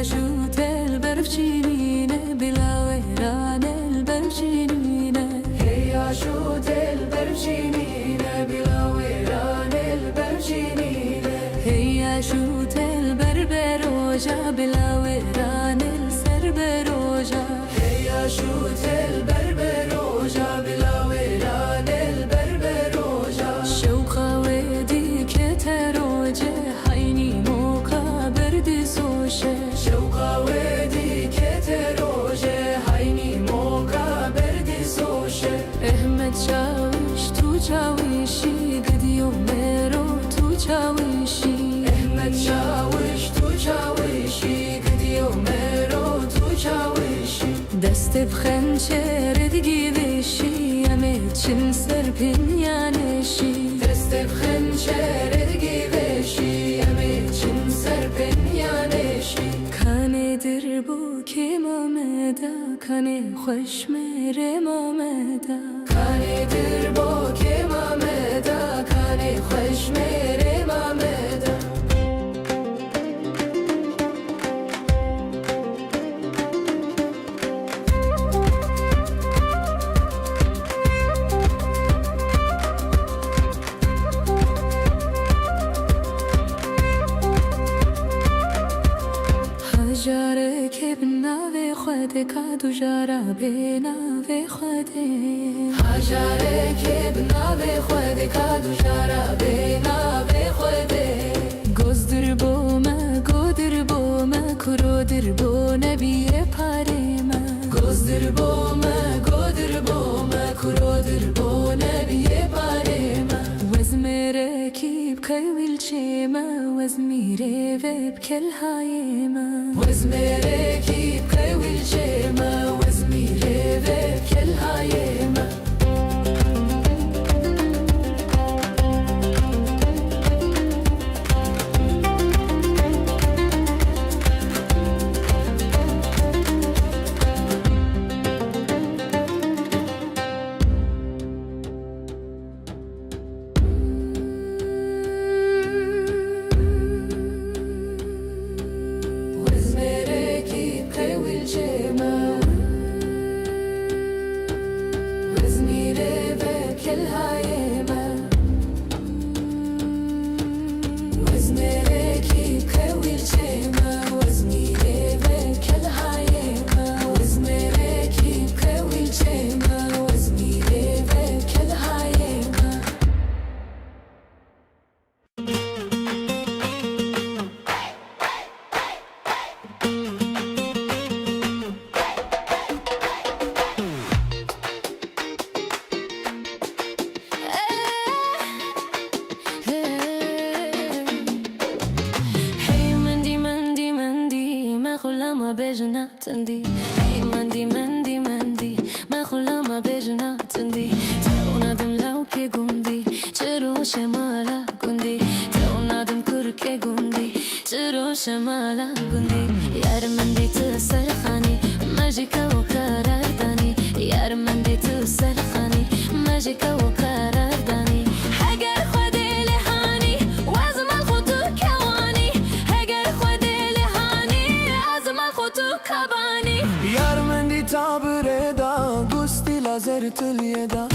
شوت البرفشينينه بلا ويران البرفشينينه هيا شوت البرفشينينه بلا ويران البرفشينينه هيا شوت البربروجا بلا ويران السربروجا هيا شوت البربروجا بلا ويران البربروجا شوقا ودي كتروجه حيني موكا بردي سوشه شوقا ودي كتروجه حيني موكا بردي سوشه احمد شاوش تو چاوشی گدیو مرو تو چاوشی احمد شاوش تو چاوشی گدیو مرو تو چاوشی دست بخنچر دیگی بشی امید چن سرپین یانشی دست بخنچر دیگی بشی امید چن سرپین یانشی کانه در بو که مامدا کانه خوش میره مامدا کانه در بو که مامدا کانه خوش میره مامدا هجاره که بناوی خوده کادو جارا بناوی خوده هجاره که بناوی خوده کادو جارا بناوی خوده گزدر بومه کرو در بو نبیه پارمه گزدر بومه کرو در بو نبیه پارمه وزمره کی بکویل چیمه وزمیره و بکل هایمه وزمره کی بکویل چیمه وزمیره و بکل هایمه تندي هي مندي مندي مندي ما خلا ما بيجنا تندي تونا دم لو كي قندي چرو شمالا قندي تونا دم كركي قندي چرو شمالا قندي يار مندي تسرخاني ماجيكا وقرار داني يار مندي تسرخاني ماجيكا وقرار داني حقر خودي لهاني وازم الخطو كواني حقر خودي لهاني وازم الخطو كباني یار من دی تابره دا گستی لازر تلیه دا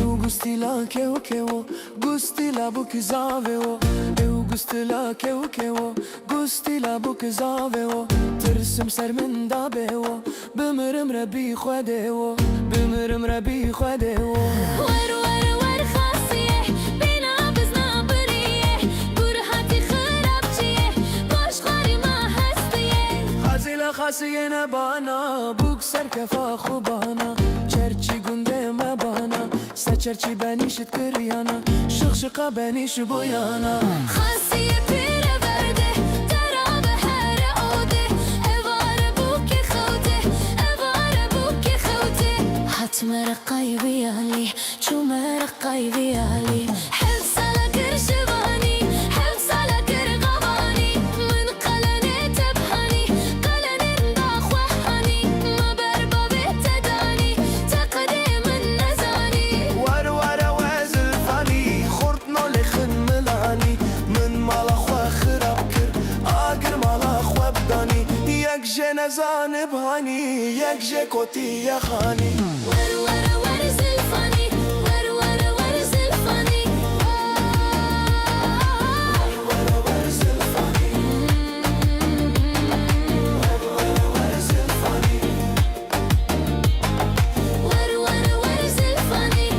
او گستی لا کهو کهو گستی لا بو کزاوه و او گستی لا کهو کهو گستی لا بو کزاوه و ترسم سر من دا به و بمرم ربی خوده و بمرم ربی خوده و ور ور ور خاصیه بینا بزنا بریه گرهاتی خراب چیه باش خاری ما هستیه خازیلا خاصیه نبانا بوک سر کفا خوبانا چرچی گنده مبانا سچرچی بنیشت کریانا شخشقا بنیش بویانا خاصیه پیره برده یک جه نزانب هانی یک جه کتی خانی ور ور ور زلفانی ور ور ور زلفانی ور ور زلفانی ور ور زلفانی ور ور ور زلفانی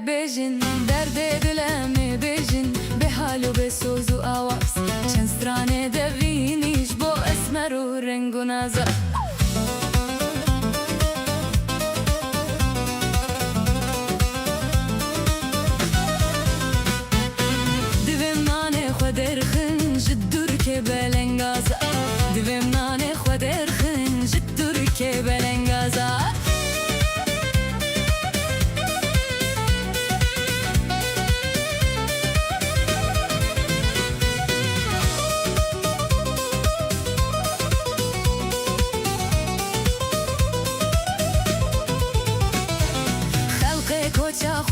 bêjin derdê dilê me bêjin be hal û be soz û awaz çend stranê devînî ji bo esmer û reng û nazar divêm nanê xwe derxin ji Tirkê belengaza divêm nanê xwe derxin ji Tirkê belengaza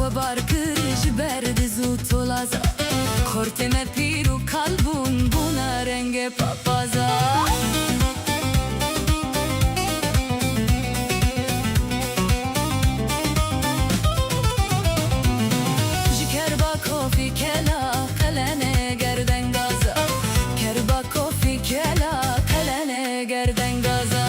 خو بار کر ji ber diz û tolaza xortê me pîr û kalbûn bûna rengê papaza ji kerbakofî kela qelene gerdengaza kerbakofî kela qelene gerdengaza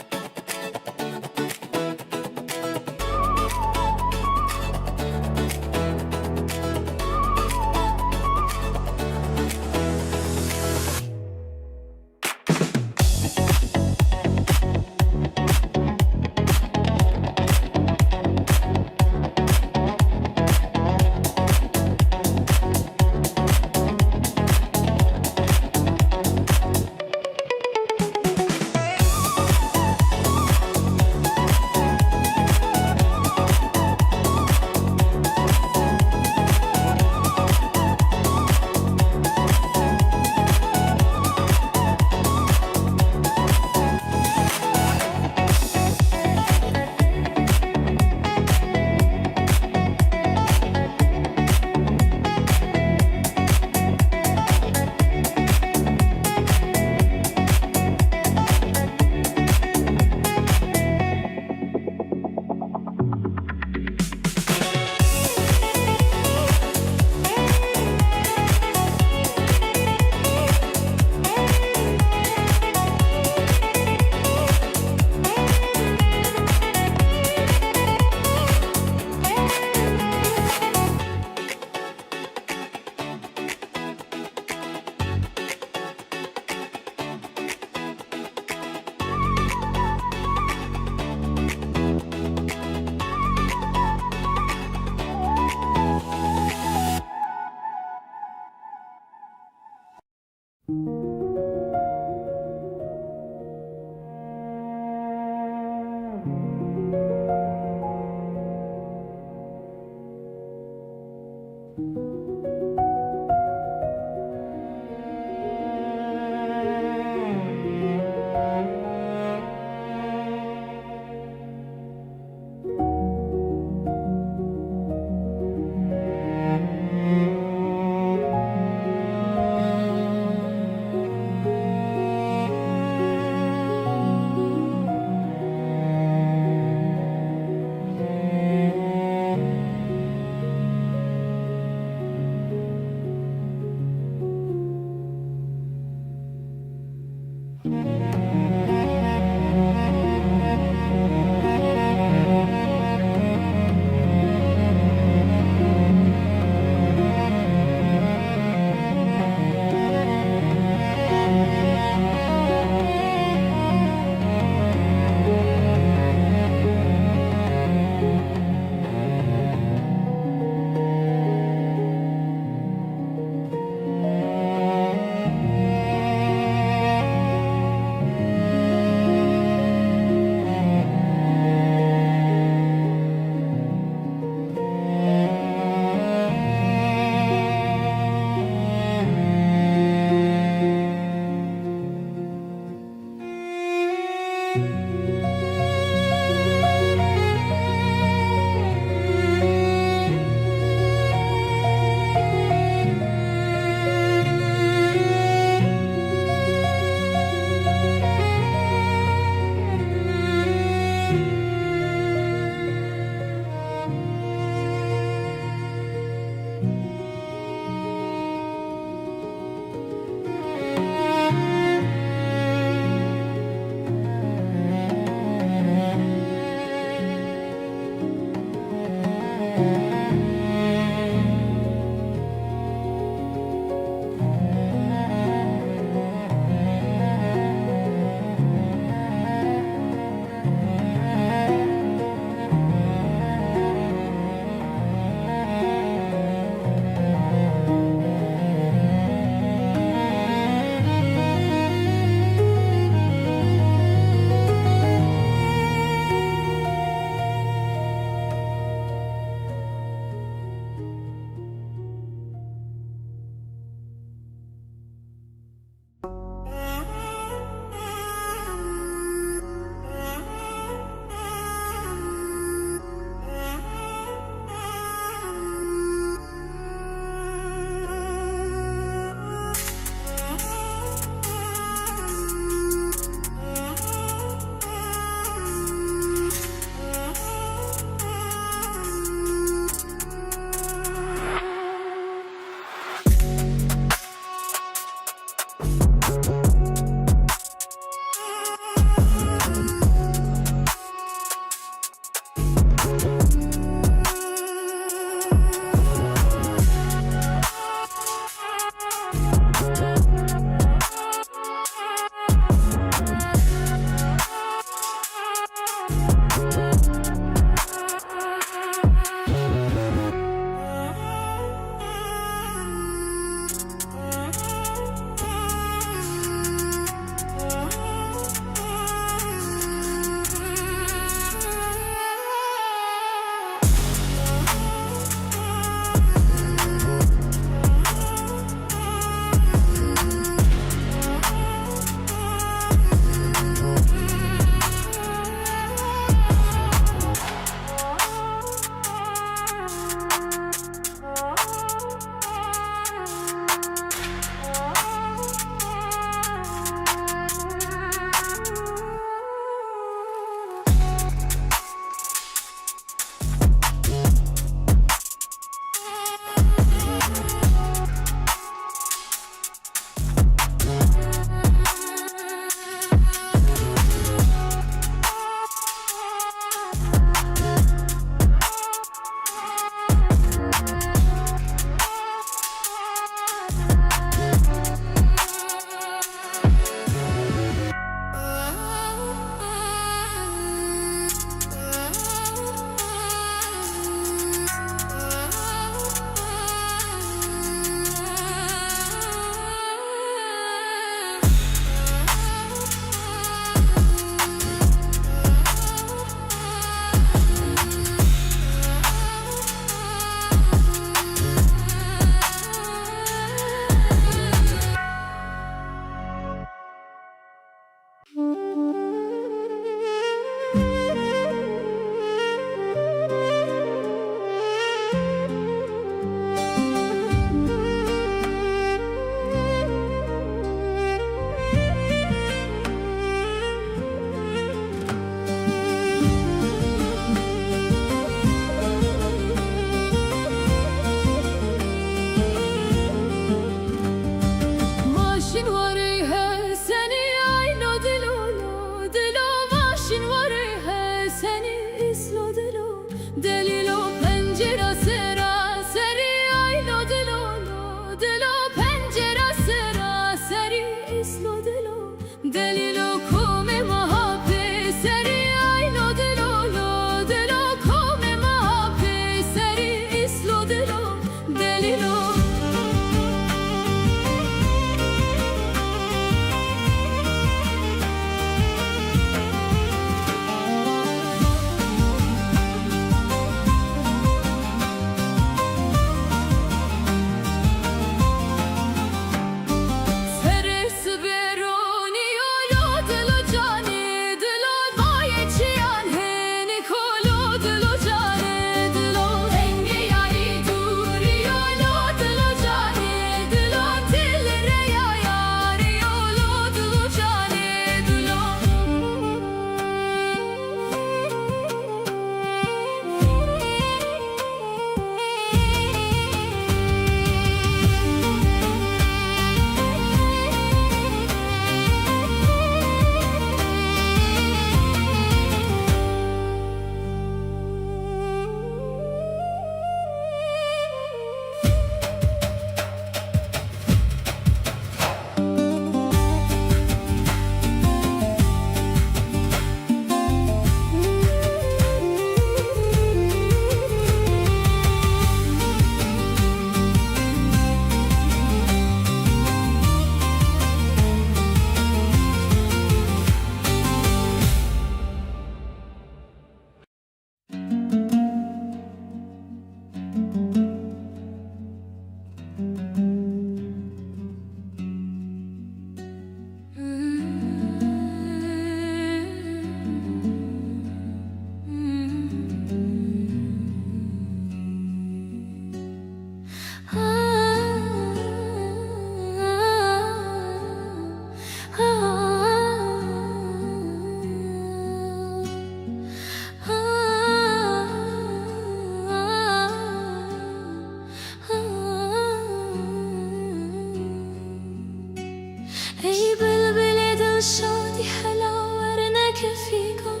ای بلبل دل شادی هلا ورنه کفیکم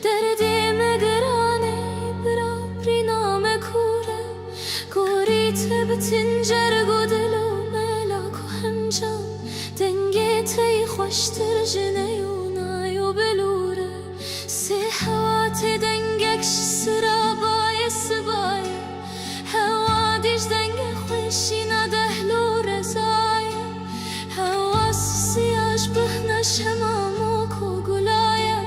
دردی مگرانه برا بری نام کوره کوری تبتین جرگ و دل و ملاک و هنجام دنگی تی خوشتر جنه و نای و بلوره سی حواتی دنگک سرابای سبایه هوا دیش دنگ خوشی ندهلو رزایه هوا سیاش بهنش همامو کو گلایه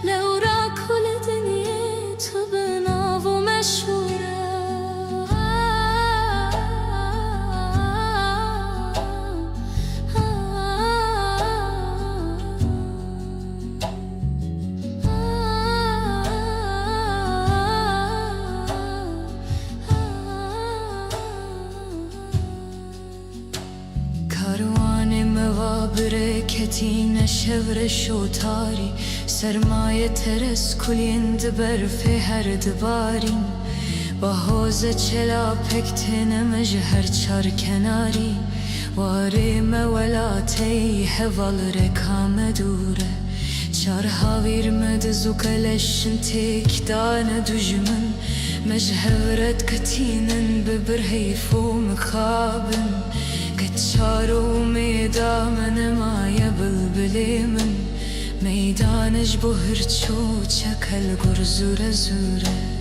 لورا کل دنیه تو بناو و مشهوره برکتین شور شوتاری سرمایه ترس کلیند برف هر دبارین با حوز چلا پکتن مجهر چار کناری واری مولاتی هوال رکام دوره چار هاویر مدزو کلشن تیک دان دجمن مجهورت کتینن ببرهیف و مخابن كتشارو ميدا من مايا بلبلي من ميدانج بهرچو چكل گرزوره زوره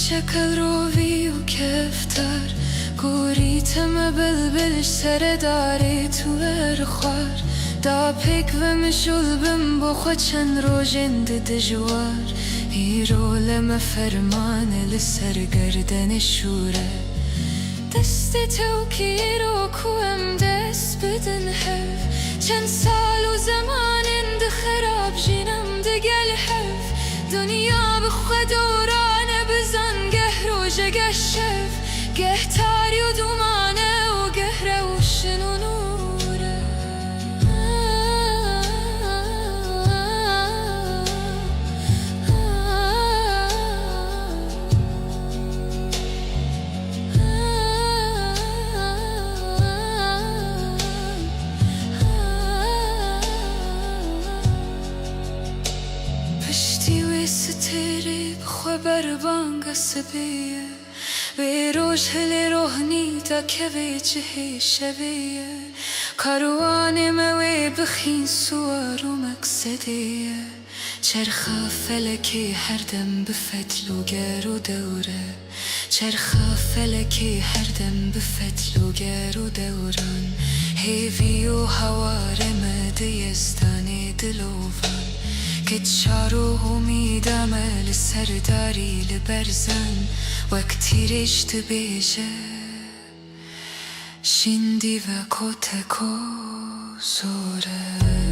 چکل روی و کفتر گوریتم بلبلش سر داری تو ارخوار دا پیک و مشول بم بخوا چند روژن دجوار هیرو لما فرمان لسر گردن شوره دست توکی رو کوم دست بدن حف چند سال و زمان ده خراب جینم ده گل حف دنیا بخوا دورانه بزن گه روژه گه شف گه تاری و دومانه و گه روشن و نوره پشتی و ستری بخوا بربانگ سبیه به روش هل روحنی تا که به جهê شبیه کاروان موی بخین سوار و مقصدیه چرخ فلکی هر دم بفتل و گر و دوره چرخ فلکی هر دم بفتل و گر و دوران هیوی و هوار مدیستانی دلوان که چارو امیدم لسرداری لبرزن وقتی رشت بیشه شندی و کتکو زوره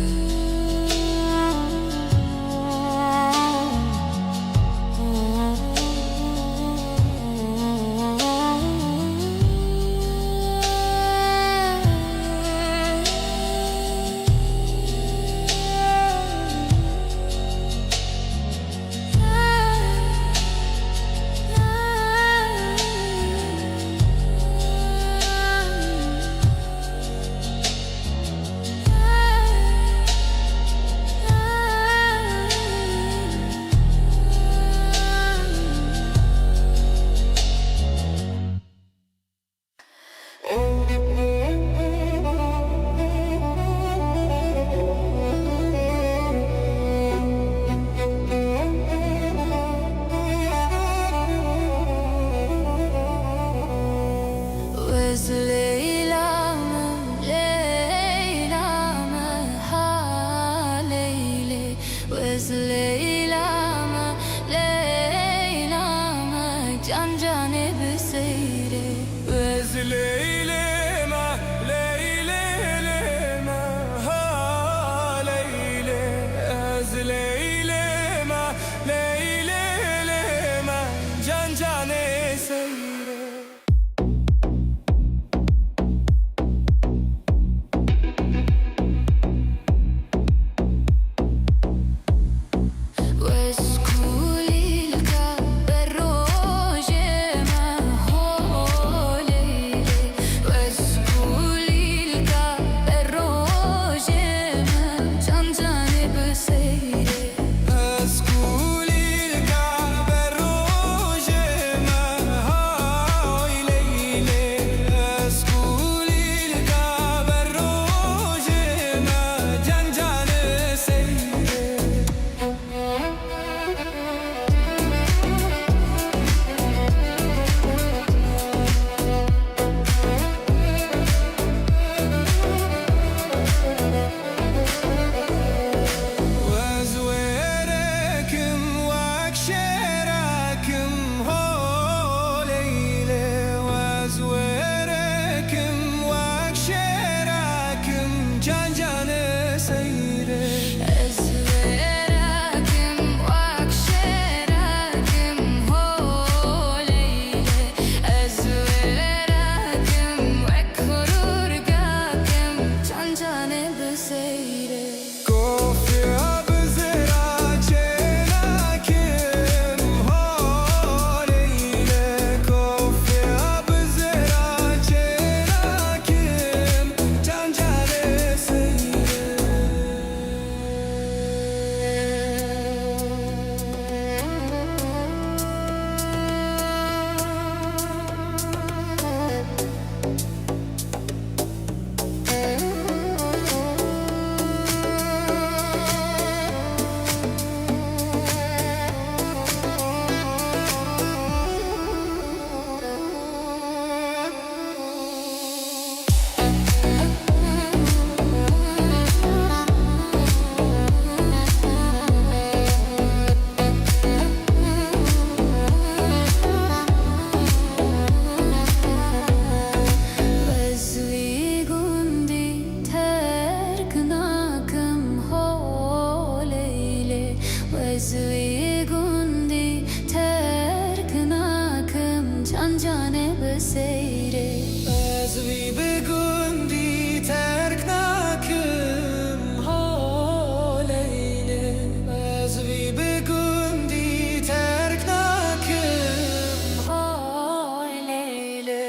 Leylema, can cane seyre can cane beseyre Ez vî bigundî terk nakim haleyle Ez vî bigundî terk nakim haleyle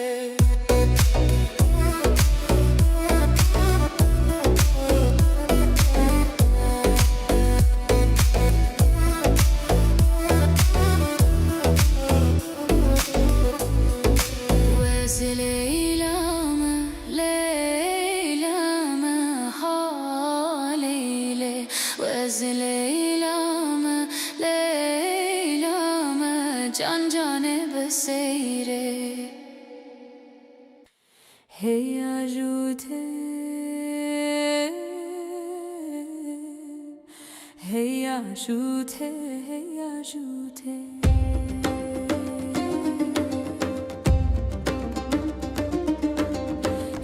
can cane beseyre hey ajute hey ajute hey ajute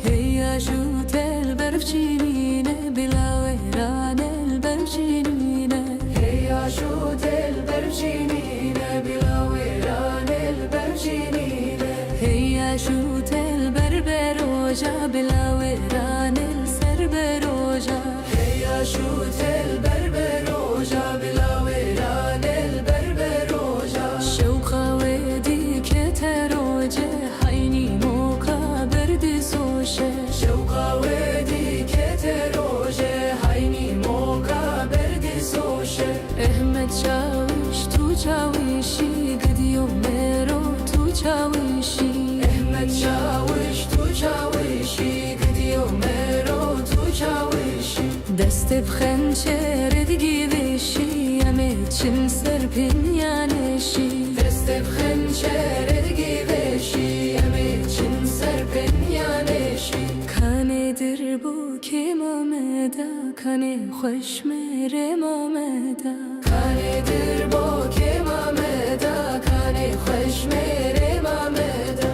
hey ajute el berfcinine bila veran el berfcinine hey ajute el berfcinine bila veran el berfcinine hey ajute el berberoja bila veran el serberoja hey ajute el berberoja bila veran el berberoja şevqa wedi keteroje hayni moka berdi soşe şevqa wedi keteroje hayni moka berdi soşe ehmet çavuş tu çavuşi gidiyor mero tu çavuşi ehmet çavuş tu çavuşi gidiyor mero tu çavuşi deste bxençere digivişi emeçin serpin yaneşi deste bxençere digivişi emeçin serpin yaneşi kanedir bu kim ameda kane xweş mere mameda kanedir bu kim ameda kane xweş mere mameda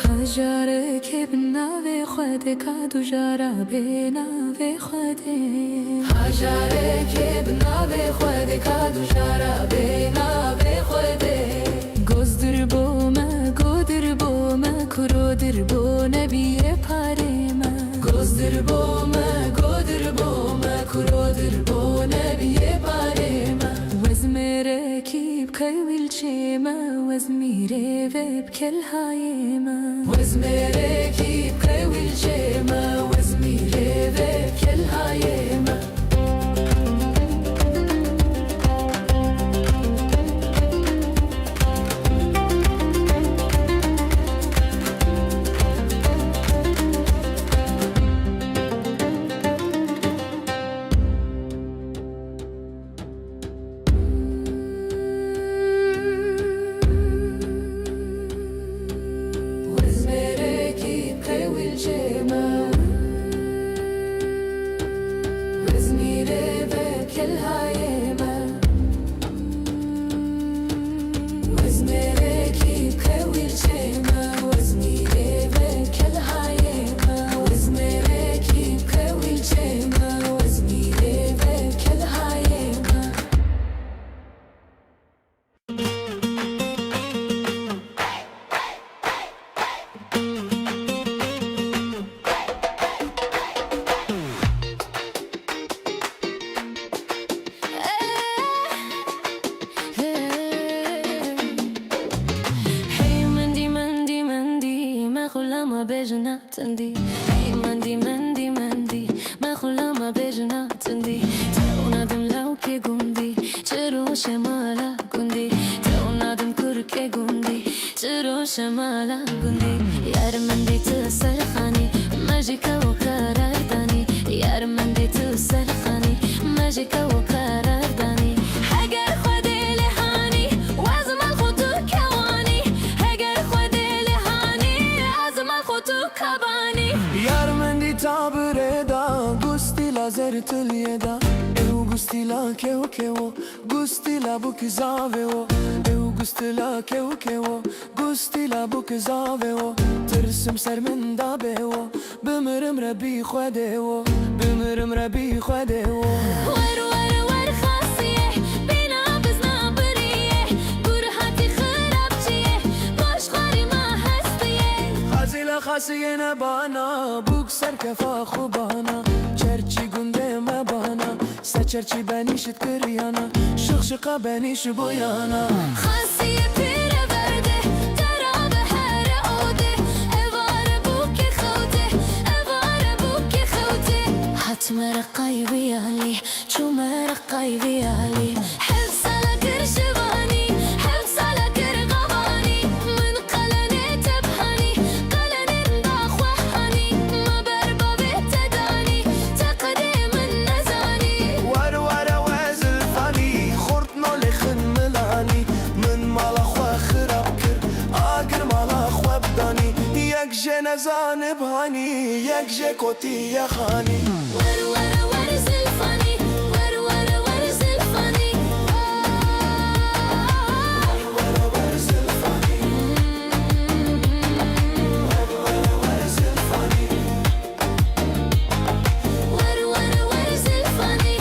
Hajare kevna ve khode kadu jara bena ve khode Hajare kevna ve khode kadu jara bena ve khode Gozdir boma kurodir bo nebiye parema Gozdir boma kurodir bo nebiye parema Wezmere kib kayvil chema Wezmire veb kel hayema Wezmere kib kayvil chema Wezmire veb kel hayema Zindî hey mendî me xulama bêjina tindî Tevnadim lewkê gundî çîrokê mala gundî Tevnadim kurkê gundî çîrokê mala gundî Yar min dî tu serxanî me jî kevo karar danî Yar min dî tu serxanî me jî kevo karar danî Heger xwedê lê hanî wezmal xwe tu kewanî Heger xwedê lê hanî ezmal xwe tu kabanî Yar min dî tabire da gustî la zertiliye da Ew gustî la kew kewo gustî la bu kizave o Ew gustila kevo gustila bu kızaveo tırsım sermin da beo bimirim rebi khwedeo bimirim rebi khwedeo ور خاصیه بینا بزنا بریه گرهاتی خرابچیه باش خاری ما هستیه خازیلا خاصیه نبانا بوک سر کفا خوبانا چرچی گنده مبانا سچرچی بنیشت کریانا شخشقا بنیش بویانا خاصیه پیره برده درابه هر عوده اواره بوک خوده اواره بوک خوده حتم رقای بیالی چوم رقای بیالی حب سالا کرشوانی حب سالا کرغوانی من قلنه تبهانی قلنه داخوهانی ما بربابه تدانی تقدم النزانی ور وزل فانی خورتنا لخن ملانی من مالا خوا خراب کر آگر مالا خوا بدانی یک جنزان بهانی یک جکوتی یخانی ور زلفانی ور زلفانی ور زلفانی ور زلفانی ور زلفانی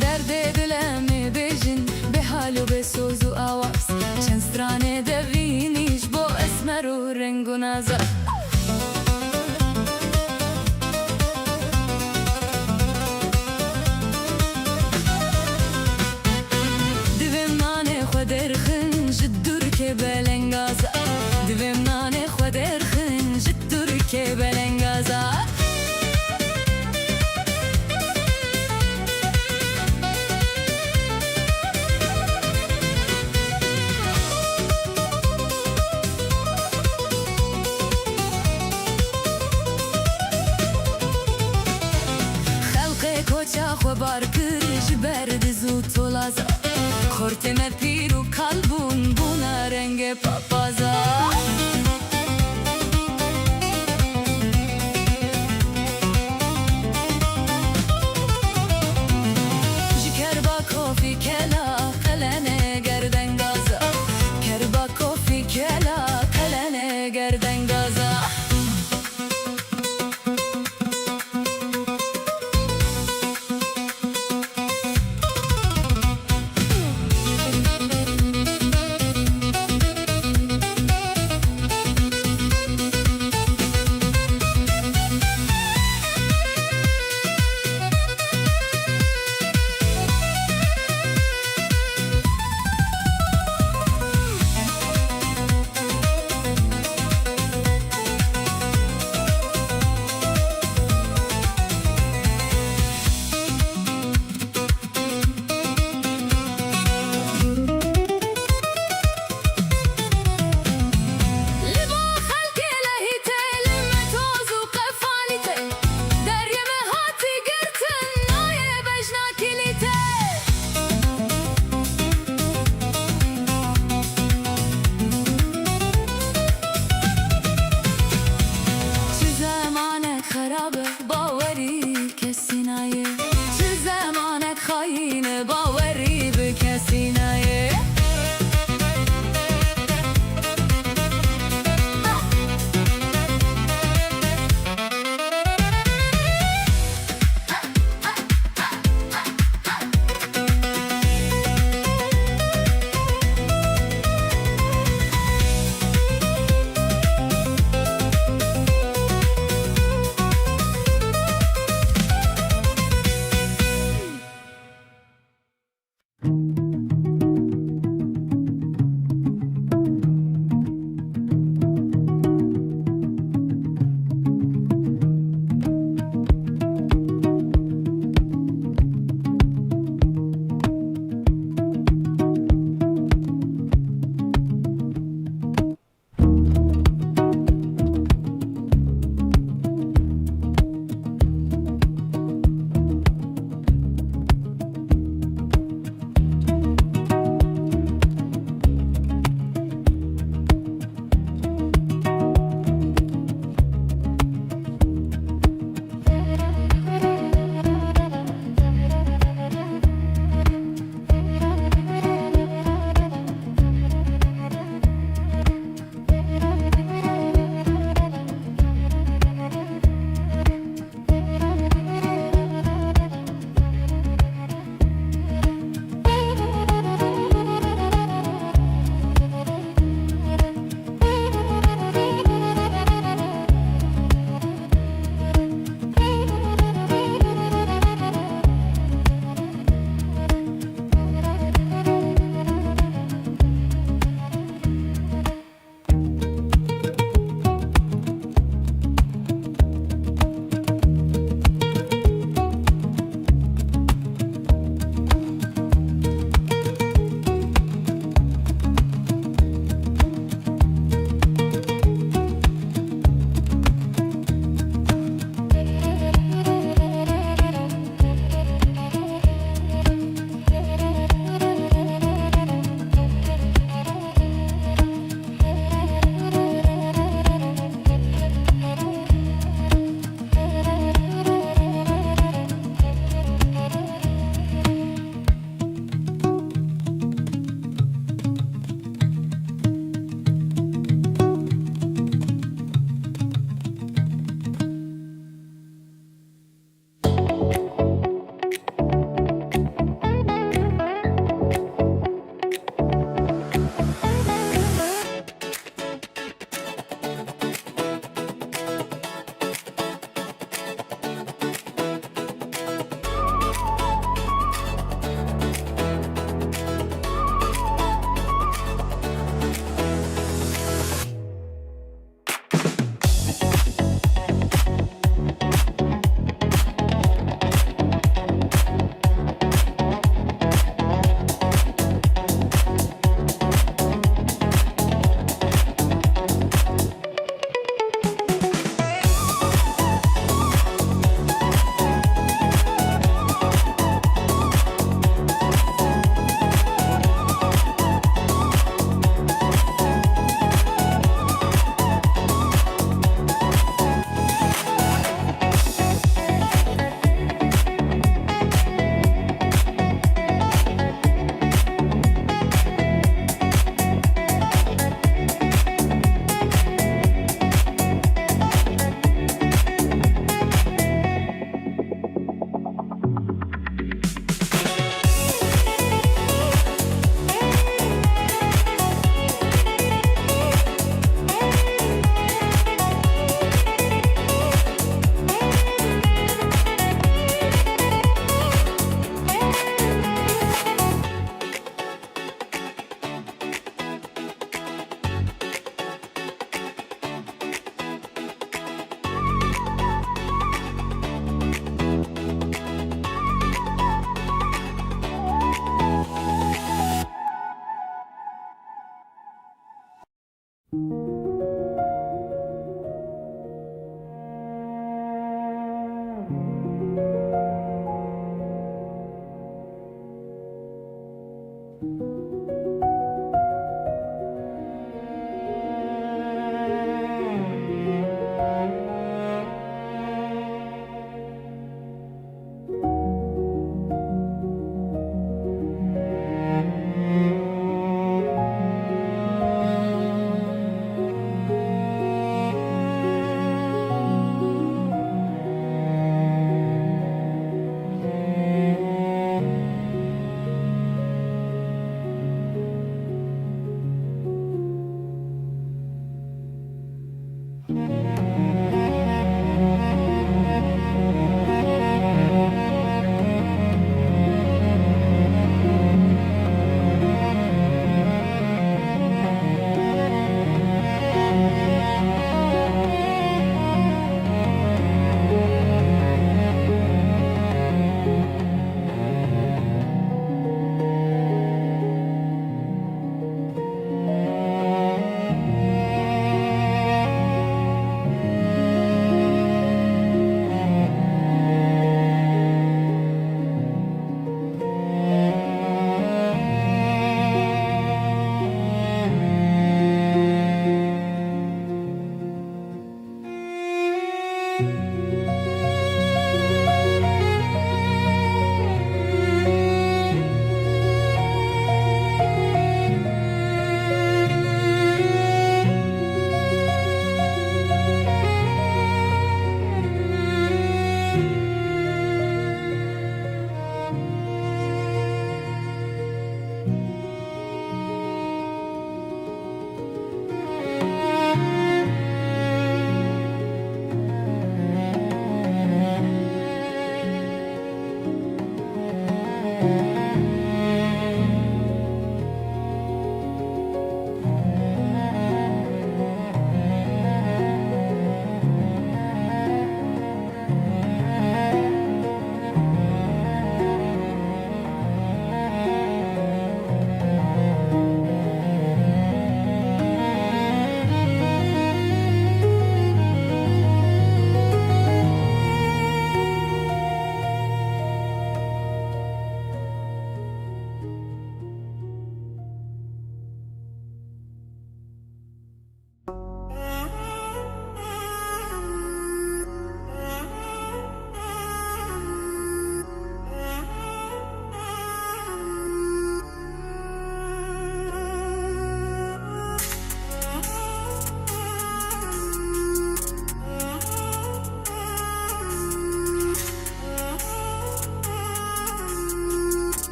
derde dileme bejin be halu be sozu avaz çen strane de viniş bo esmer u rengu nazar divem nane xweder khin jiddur ke belengaza divem nane xweder khin jiddur ke belengaza خبر کر جبرد زود تولازا خورتم پیر و kalbun buna renge papaza Jikerba kofi kela kalene gerden gaza Kerba kofi kela kalene gerden gaza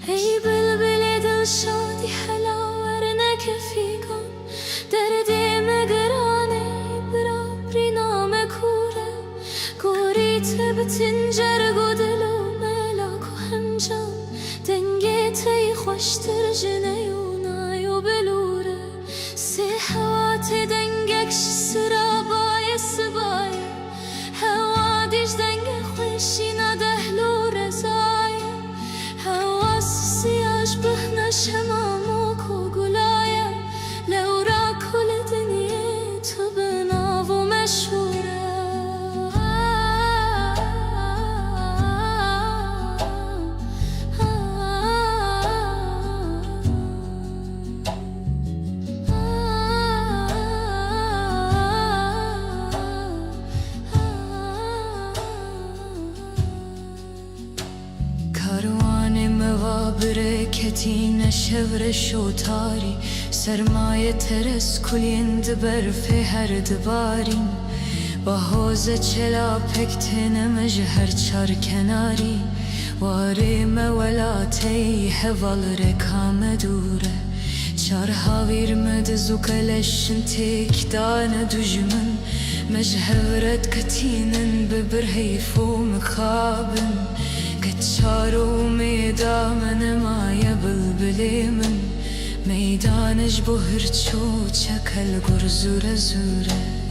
ای بلبل دل شادی هلا ورنک فیگان دردی مگرانه برا بری نام کوره کوری تبتین جرگو دلو ملاک و هنجام دنگی تی خوشتر جنیونای و بلوره سی حواتی دنگکش سرابای سبایه هوا دیش دنگ خوشینا دهلو رزایه هوا سیاش بهنش همامو کو گلایه لورا کل دنیه تو بناو و مشهوره برکتی نشور شوتاری سرمایه ترس کلیند برف هر دبارین با حوز چلا پکتن مجهر چار کناری واری مولاتی هوال رکام دوره چار هاویر مدزو کلشن تیک دان دجمن مجهورت کتینن ببرهیفو مخابن كتشارو ميدا من مايا بلبلي من ميدانج بهرچو چکل گرزوره زوره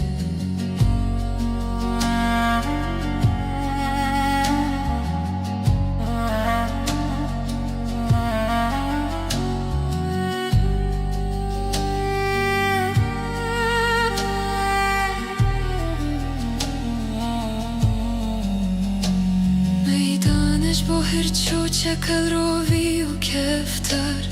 هرچو چکل روی و کفتر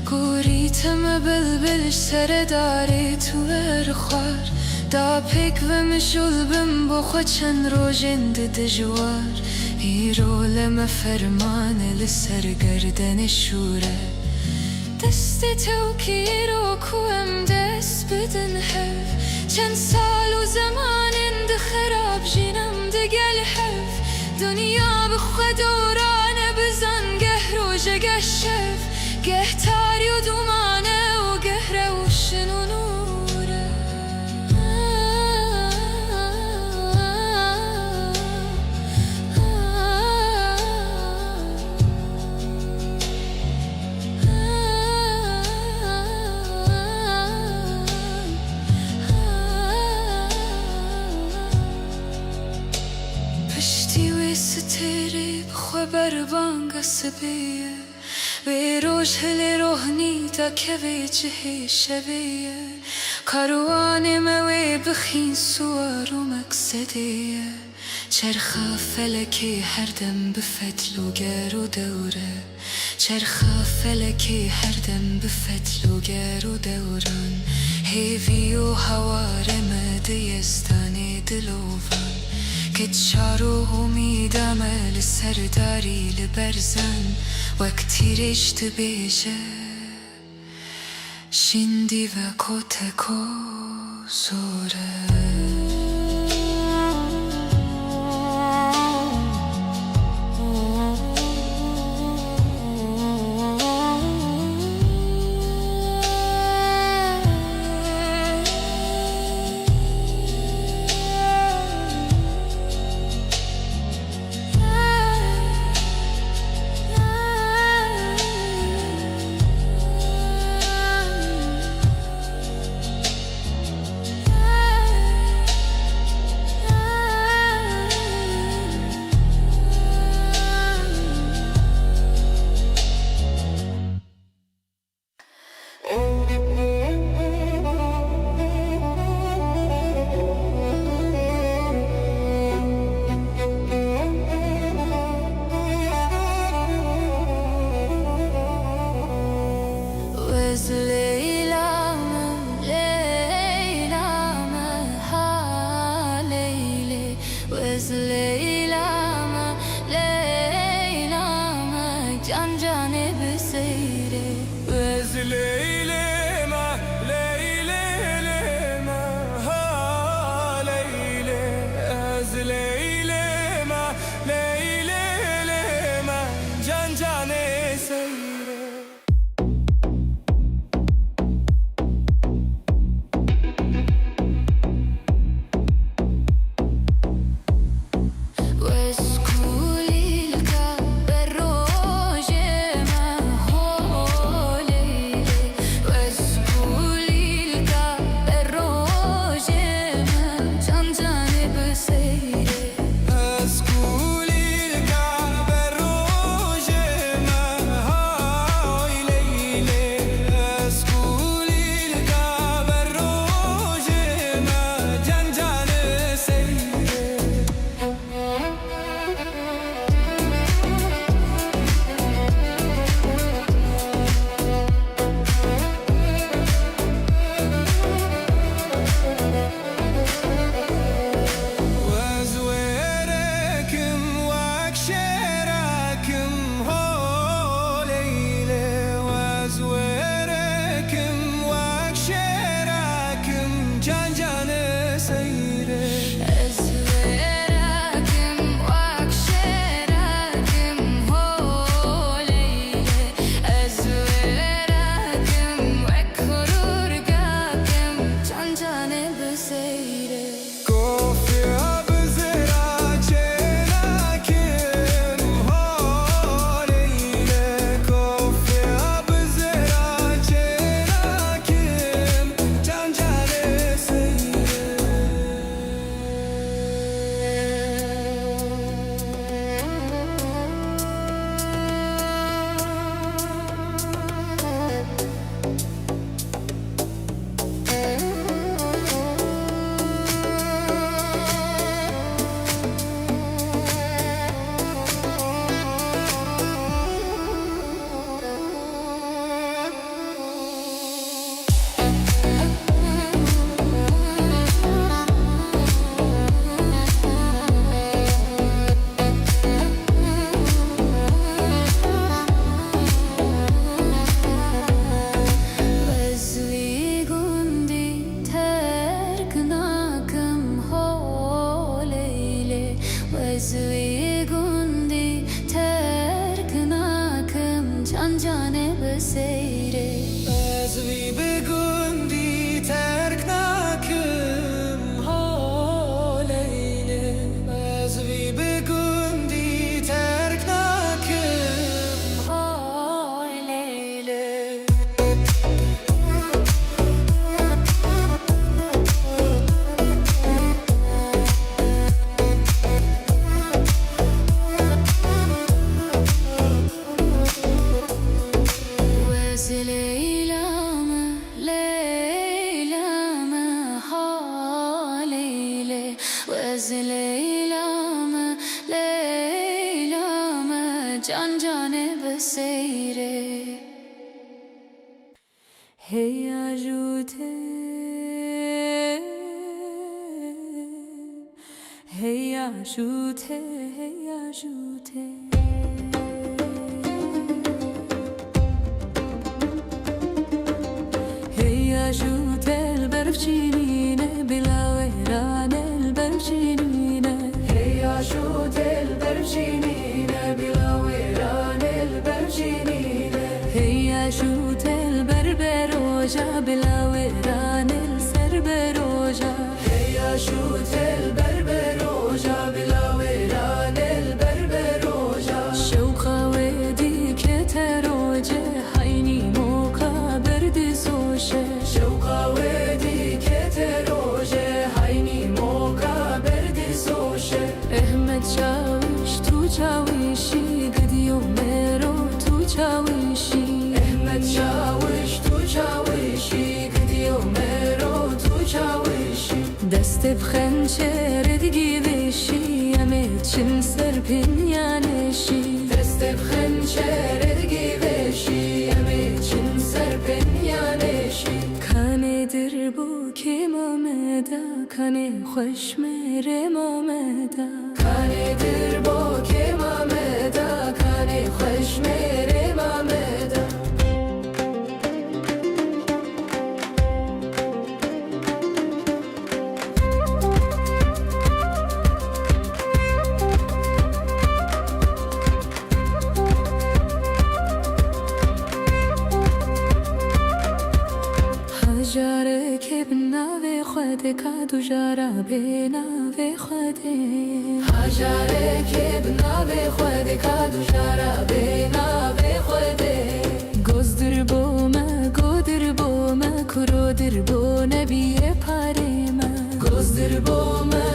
گوریتم بلبلش سر داری تو ارخوار دا پیک و مشول بم بخوا چند روژند دجوار ایرو لما فرمان لسر گردن شوره دست توکی رو کوم دست بدن حف چند سال و زمان اند خراب جینم دگل حف دنیا بخوا دورانه بزن گه روژه گه شف گه تاری و دومانه و گه روشن و نوره پشتی و ستری بخوا بربانگ سبیه وی روش هلی روحنی تا که وی جهی شویه کاروان موی بخین سوار و مقصدیه چرخ فلکی هر دم بفتل و گر و دوره چرخ فلکی هر دم بفتل و گر و دوران هیوی و هوار مدیستانی دلوان که چارو امیدم لسرداری لبرزن وقتی رشت بیشه شندی و کتکو زوره جانه بسیره از وی بگندی ترک نکم حالیله از وی بگندی ترک نکم حالیله Hey ajoute, hey ajoute, hey ajoute. Hey ajoute el berfcinine bilaveran el berfcinine. Hey ajoute el berfcinine bilaveran el berfcinine. Hey ajoute el berberoja bilaveran el serberoja. Hey ajoute el berberoja bilaveran el berberoja. Şevka wedi keteroje hayni moka berdi soşe. Şevka wedi keteroje hayni moka berdi soşe. Ehmet çaviş tu çavişi gidiyor mero tu çavişi. Ehmet çaviş tu çavişi gidiyor mero tu çavişi. Deste bxençer edgivişi yemet çin serpin yaneşi. Deste bxençer edgivişi yemet çin serpin yaneşi. Kanedir bu kim ameda kane xoş mere mameda. Kanedir bu kim ameda kane xoş mere mameda. Jare kevna ve khode kadu jara bena ve khode. Jare kevna ve khode kadu jara bena ve khode. Gozdir boma kurodir bo nebiye parema. Gozdir boma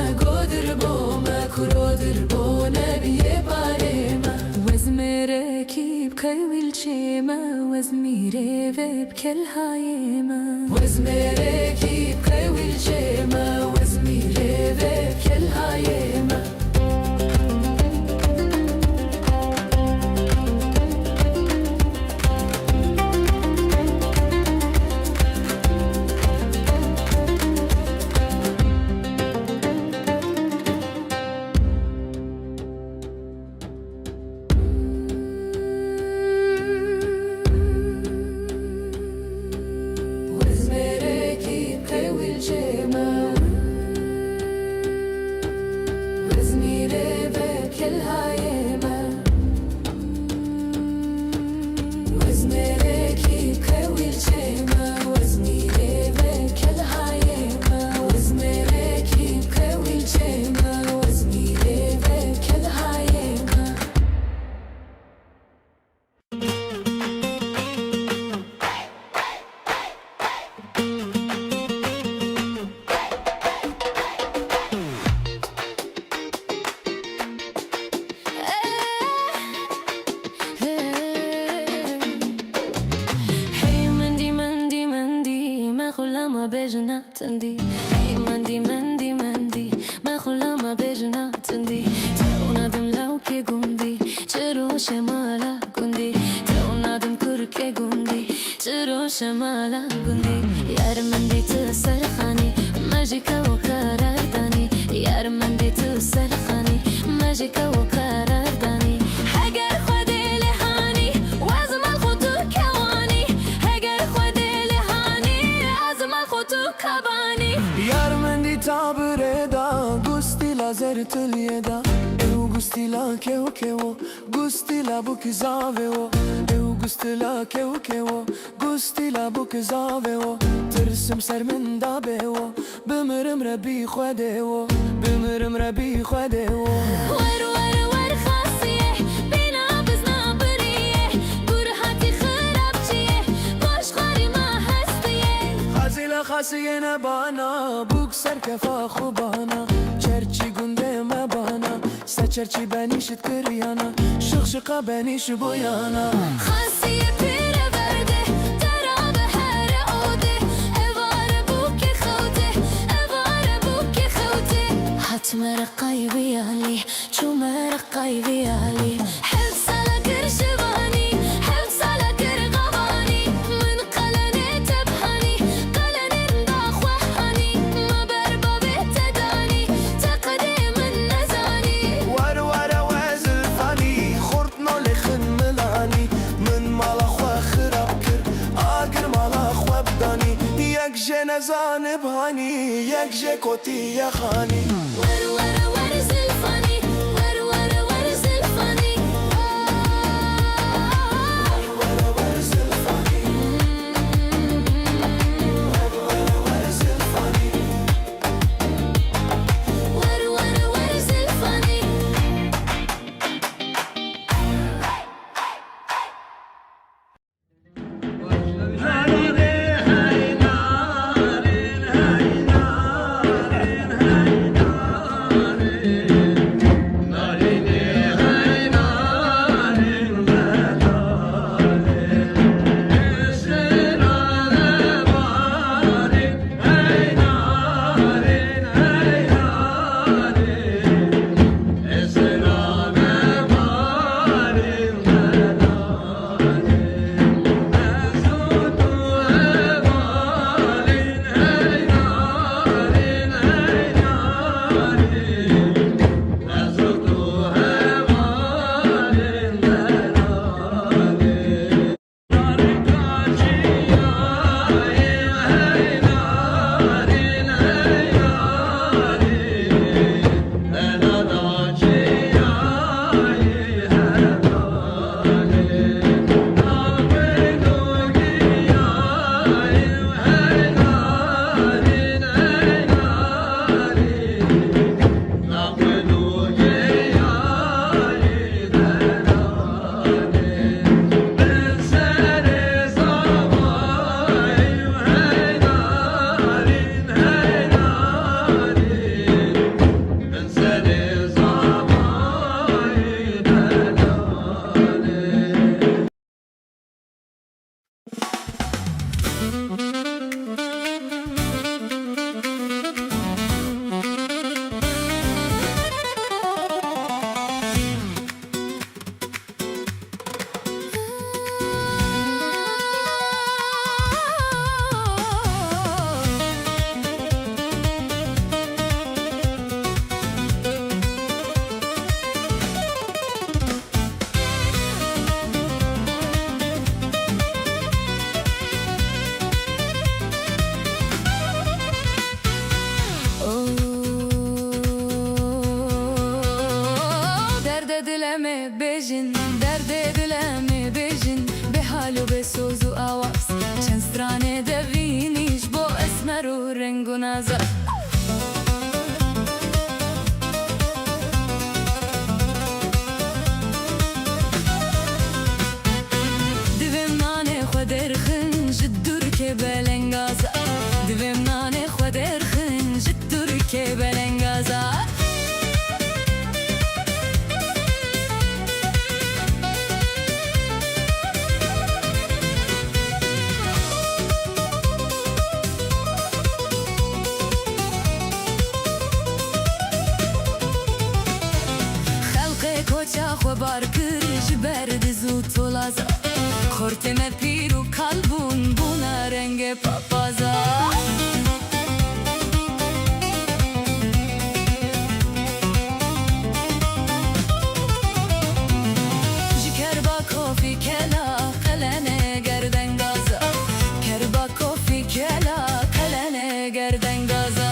kurodir bo nebiye parema. Wezmere kib kayvil chema wezmire veb kel hayema. Wezmere kib kayvil chema wezmire veb kel hayema. تندی ای مندی من خلما بجنا تندی تونادم لو که گوندی چرا شمالا گوندی تونادم کرک گوندی چرا شمالا گوندی یار مندی تو سرخانی ماجیکا و قراردانی یار مندی تو سرخانی ماجیکا و قراردانی اگر خود لهانی وازم خودو کوانی اگر خود لهانی ازم خودو کبانی یار مندی تابره دا گستی لازر تلیه دا او گستی لا که و گستی لا بو کزاوه و او gustila kew gustila bu kızave tırsim ser min dabe bimirim rebi xwede bimirim rebi xwede ور ور ور خاصیه بینا بزنا بریه گر حتی خراب چیه باش خاری ما هستیه خازیلا خاصیه نبانا بوک سر کفا خوبانا چرچی گنده مبانا سچرچی بنیشت کریانا شخشقا بنیش بویانا خاصیه پیره برده درابه هر عوده اواره بوکی خوده اواره بوکی خوده حتم رقای بیالی چوم رقای بیالی حب سالا کرشوانی حب سالا کرغوانی من قلنه تبهانی قلنه داخوهانی ما بربابه تدانی تقدي من نزاني ور ور وزل فانی خورتنا لخن ملانی من مالا خوا خراب کر آگر مالا خوا بدانی یک جنزان بهانی یک جکوتی یخانی ور ور ور زلفانی ور ور ور زلفانی ور ور زلفانی ور ور زلفانی ور ور ور زلفانی Derde dileme bejin, derde dileme bejin Be halu be sozu avaz Çen strane deviniş bo esmeru rengu nazar Divim nane xwederxin jiddur ke belengaza Divim nane xwederxin jiddur ke belengaza خبر کریش برد زود تولازا خورتم پیرو کلبون بونا رنگ پاپازا جکر با کافی کلا قلنه گردن گازا کر با کافی کلا قلنه گردن گازا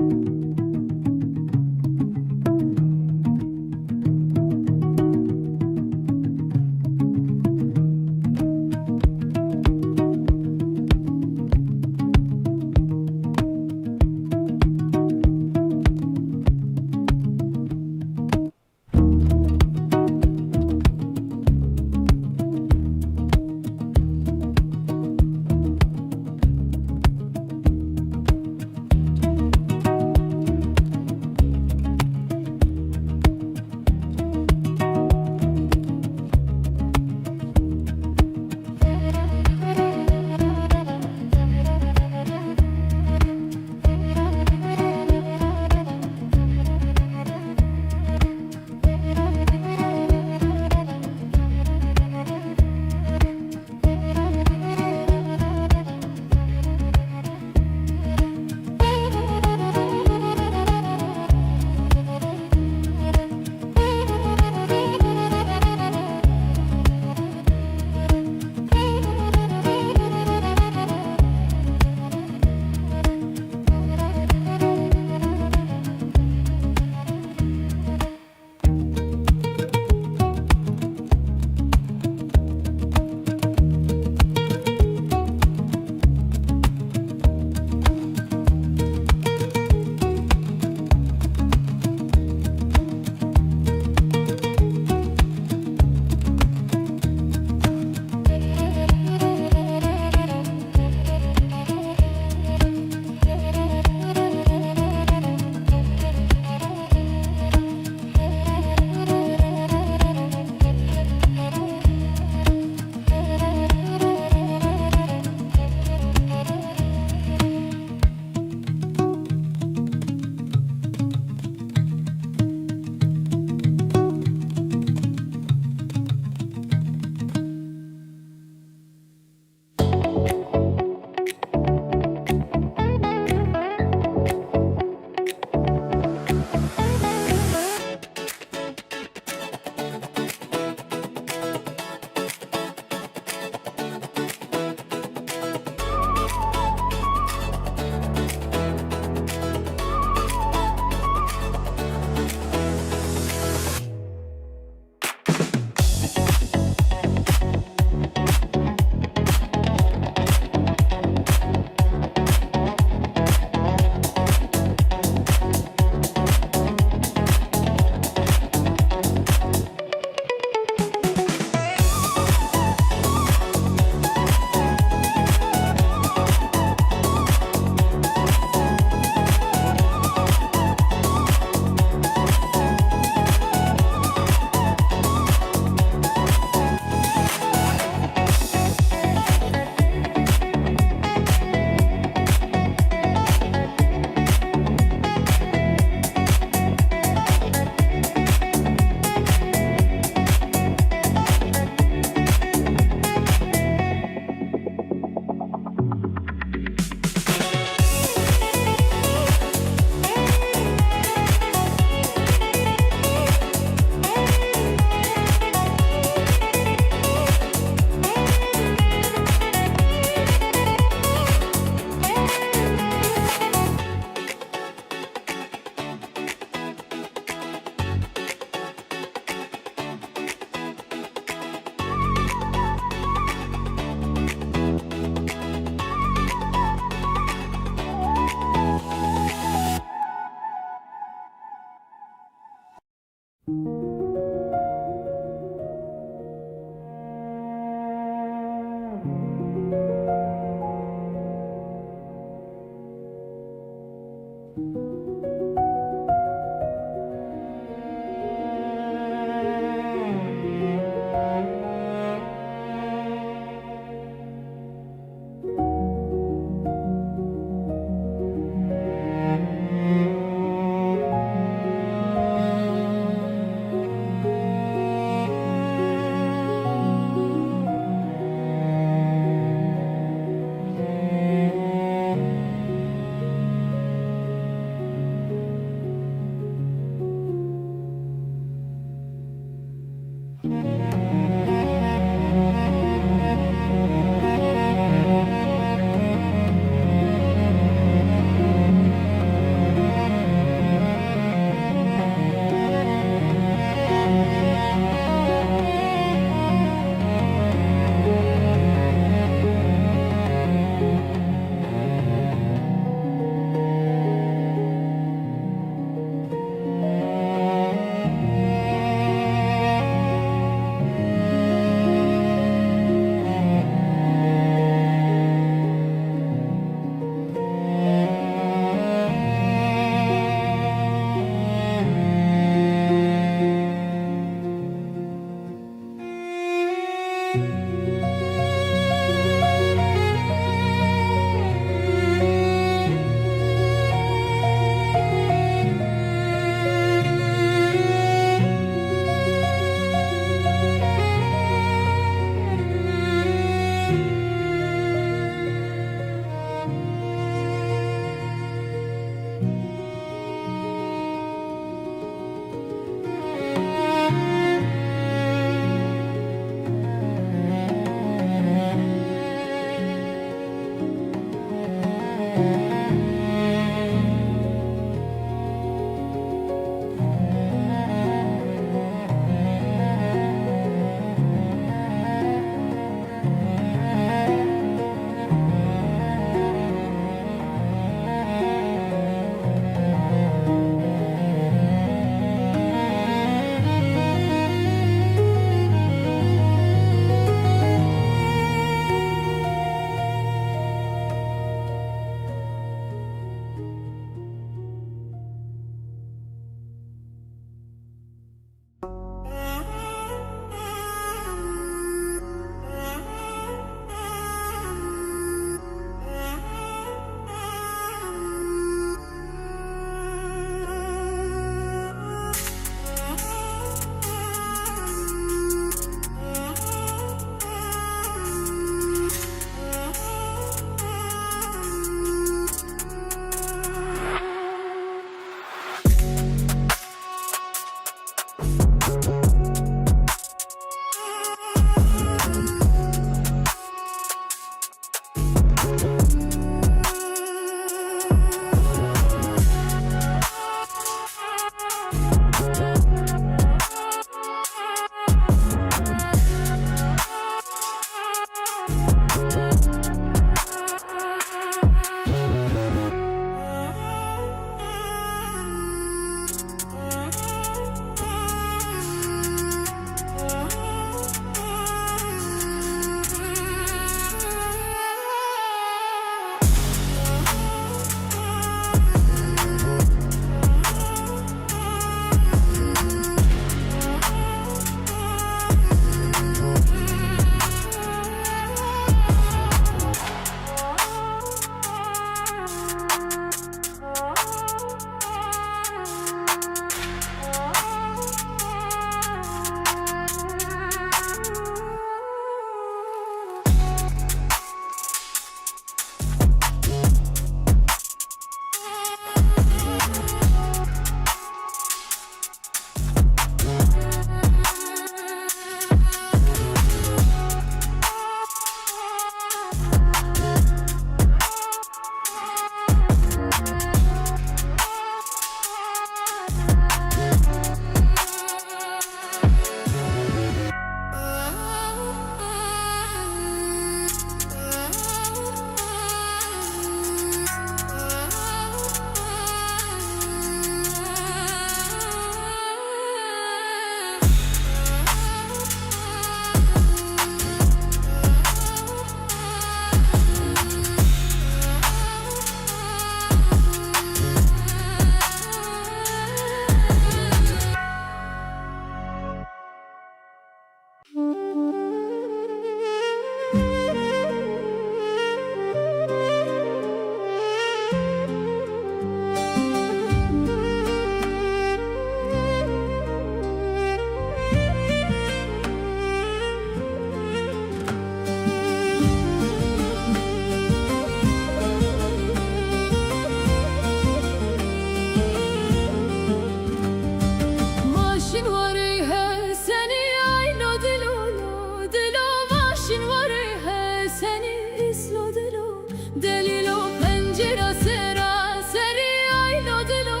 pencere sera seri aylo dilo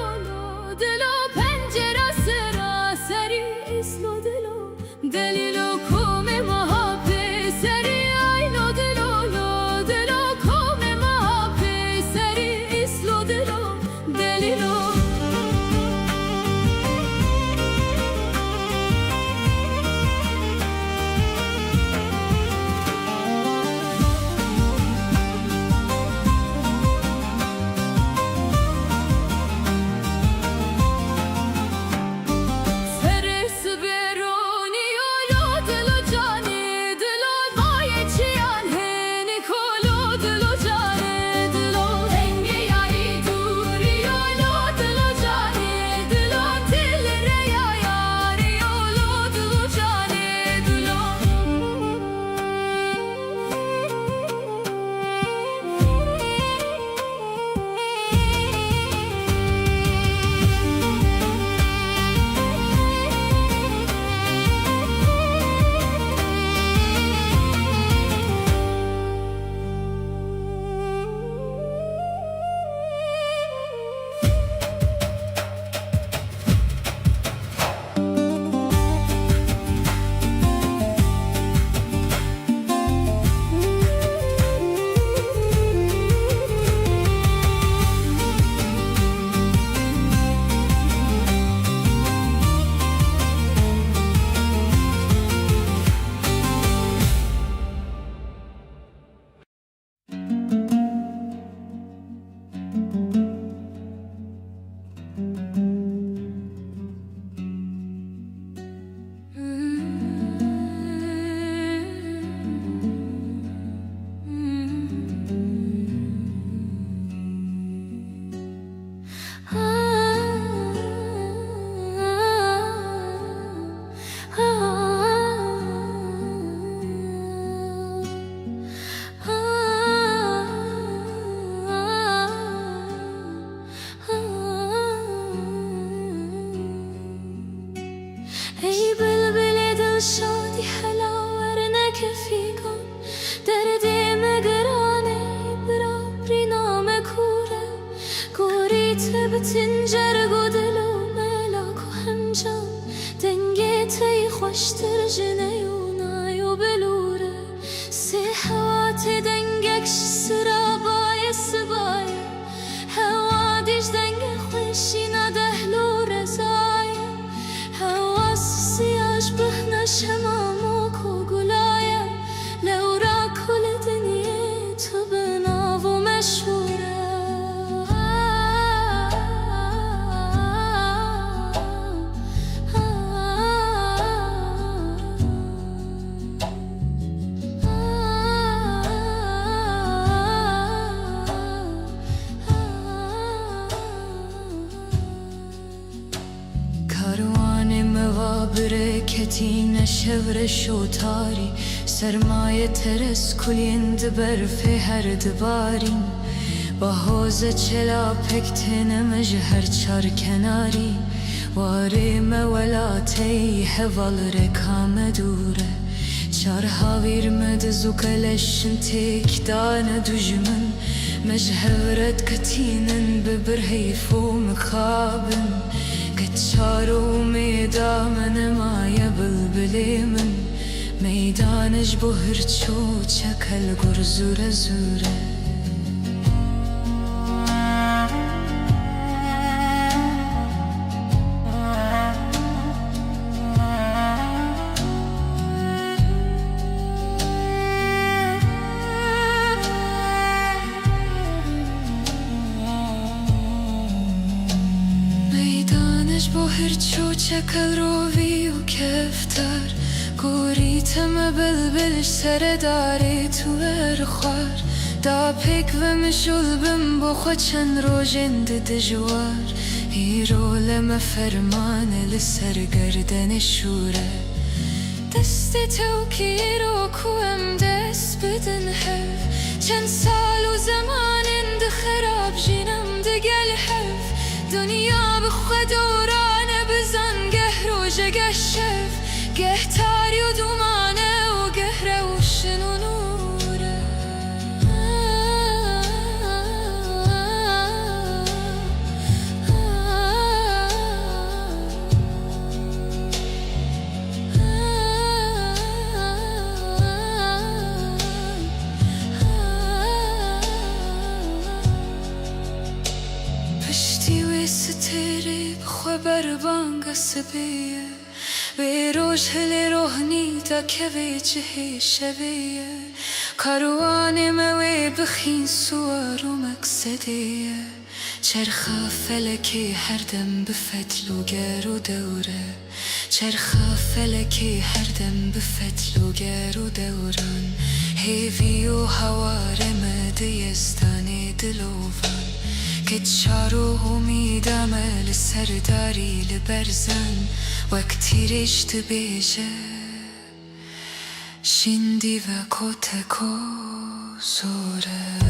dilo pencere sera seri islo dilo delilo come mahape seri aylo dilo dilo come mahape seri islo dilo delilo dixebitin cergo dilo melak و همجم دنگی تی خوشتر جنیو نایو بلوره سی حوات دنگکش سرا بای سبای هوا دیش دنگ خوشی ندهلو رزای هوا سیاش بهنش همامو کو گلایه لورا کل دنیه تو بناو مشهوره برکتین شور شوتاری سرمایه ترس کلیند برف هر دبارین با حوز چلا پکتن مجهر چار کناری واری مولاتی حوال رکام دوره چار هاویر مدزو کلشن تیک دان دوجمن مجهورت کتینن ببرهیفو مخابن چارو میدان مایه بلبلی من میدانش بو هرچو چکل گر زوره زوره چکل روی و کفتر گوریتم بلبلش سر داری تو ارخوار دا پیک و مشول بم بخوا چند روژند دجوار هیرو لما فرمان لسر گردن شوره دست تو کی رو کوم دست بدن حف چند سال و زمان اند خراب جینم دگل حف دنیا بخوا دوران بزن گه روژه گه شف گه تاری و دومانه و گه روشن و نوره ستیری بخوا بربانگ سبیه به روش هل روحنی تا که به جهی شبیه کاروان موی بخین سوار و مقصدیه چرخ فلکی هر دم به فتل و گر و دوره چرخ فلکی هر دم به فتل و گر و دوران هیوی و هوار مدیستانی دلوان که چارو امیدم لسرداری لبرزن وقتی رشت بیجه شندی و کتکو زوره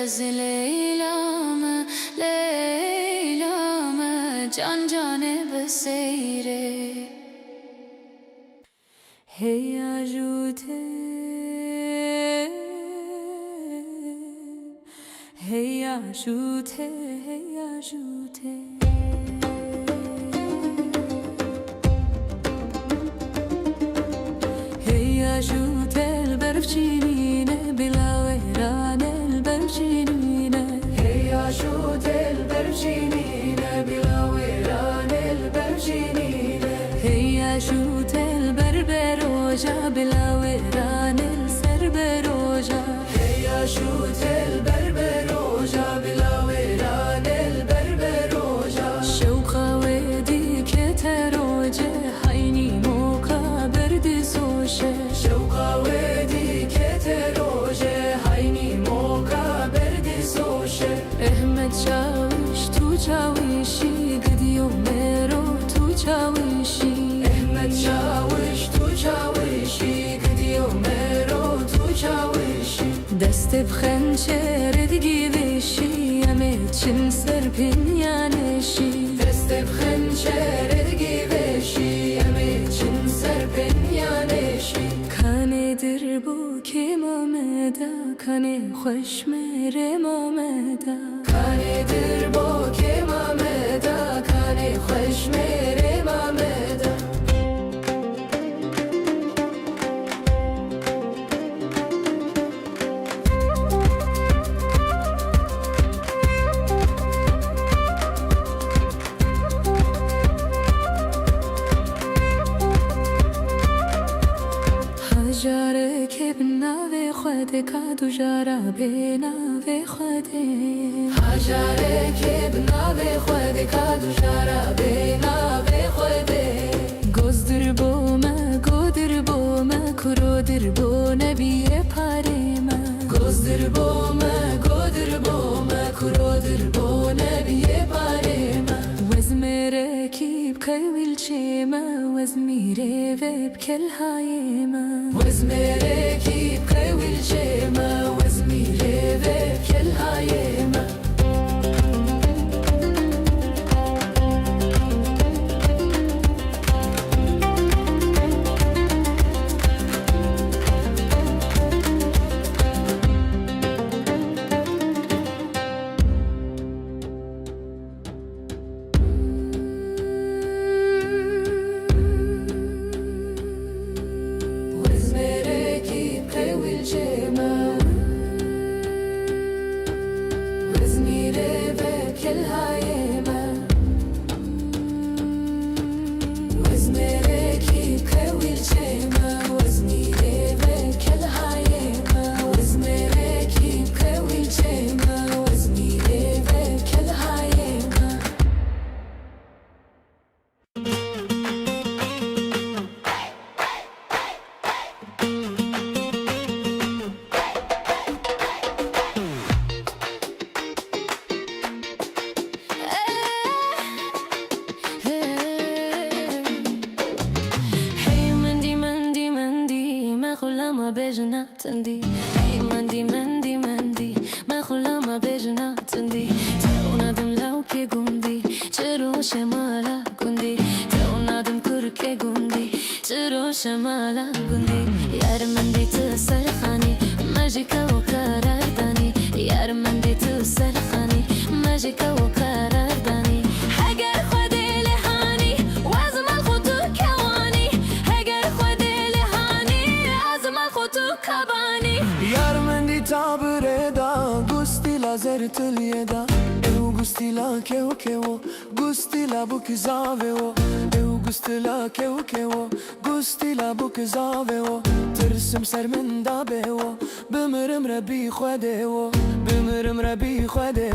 از لیلام لیلام جان جان بسیره هی اجوته هی اجوته هی اجوته هی اجوته البرفچینینه بلاویران البرفچینینه هی اجوته البرفچینینه بلاویران البرفچینینه هی اجوته البربروجا بلاویران السربروجا هی اجوته البربروجا بلاویران البربروجا شوقا ودی کتروجه حینی موکا بردی سوشه شوقا ودی کتروجه حینی موکا بردی سوشه احمد چاوش تو چاوشی گدیو مرو تو چاوشی احمد چاوش تو چاوشی گدیو مرو تو چاوشی دست بخنچر دیگی بشی امید چن سر پنیانشی دست بخنچر دیگی بشی امید چن سر پنیانشی کانه در بو که مامدا کانه خوش مره مامدا کانه در بو که مامدا کانه خوش مره مامدا جاره که بناوی خوده کادو جارا بناوی خوده هجاره که بناوی خوده کادو جارا بناوی خوده گوز در بومه گو در بومه کرو در بونه بیه پاره من گوز در بومه گو در بومه کرو در بونه بیه پاره من وز میره کیب کویل چیمه وز میره ویب کل هایمه وز میره کیب کویل چیمه وز میره ویب کل هایمه تندي هي مندي مندي مندي ما خلا ما بجنا تندي تونا دم لو كي قندي ترو شمالا قندي تونا دم كركي قندي ترو شمالا قندي يار مندي تسرخاني ماجيكا وقرار داني يار مندي تسرخاني ماجيكا وقرار داني حجر خدي لهاني وازم الخطو كواني حجر خدي لهاني وازم الخطو كباني یار من دی تابره دا گستی لازر تلیه دا او گستی لا که گستی لا بوک زاوه او گستی لا که گستی لا بوک زاوه ترسم سر من دابه بمرم ربی خوده بمرم ربی خوده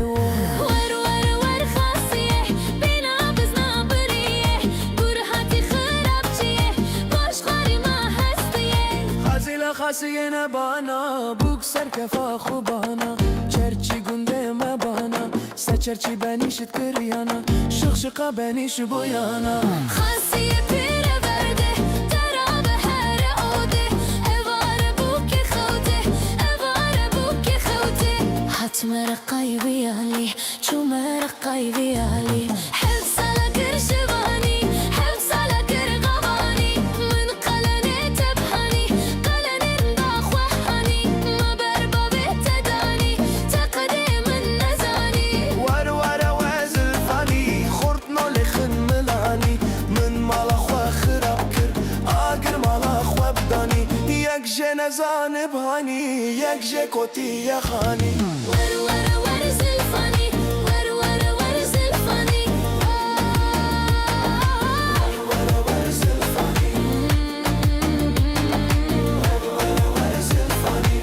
ور ور ور خاصیه بینا بزنا بریه گرهاتی خراب چیه باش خاری ما هستیه خازیلا خاصیه نبانا بوک سر کفا خوبانا چرچی گنده مبانا سچرچی بنیشت کریانا شخشقا بنیش بویانا خاصیه پیره برده درابه هر عوده اوار بوک خوده اوار بوک خوده تمرقي بيالي شو مرقي بيالي حبس على كرشباني حبس على كرغباني من قلني تبحني قلني انضاخ وحني ما بربا بتداني تقديم النزاني ور وزلفاني خورتنا لخن ملاني من مالا خوا خراب كر آگر مالا خوا بداني یک جه نزان بهاني یک جه کتی یخانی ور زلفاني ور زلفاني ور زلفاني ور زلفاني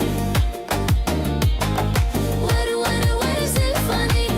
ور زلفاني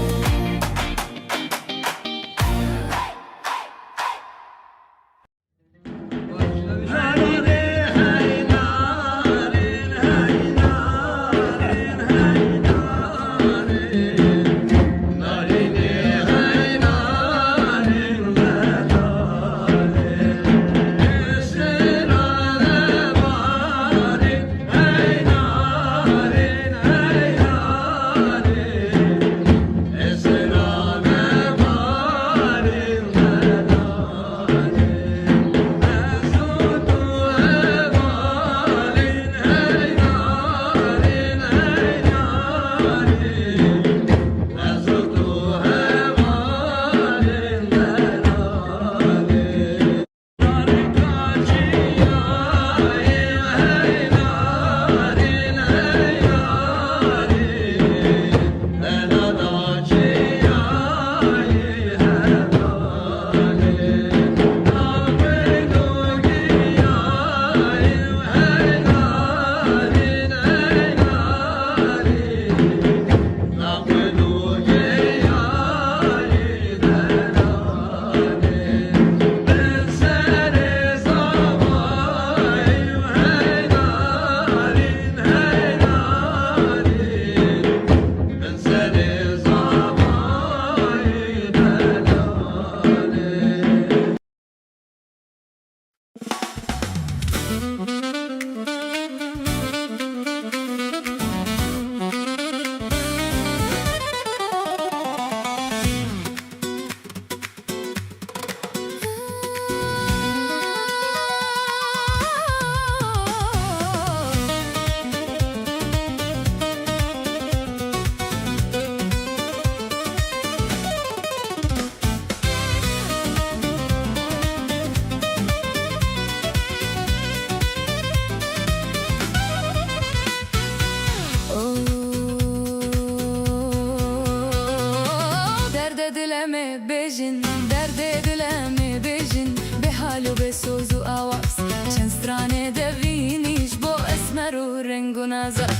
bêjin derdê dilê me bêjin be hal û be soz û awaz çend stranê devînî ji bo esmer û reng û nazar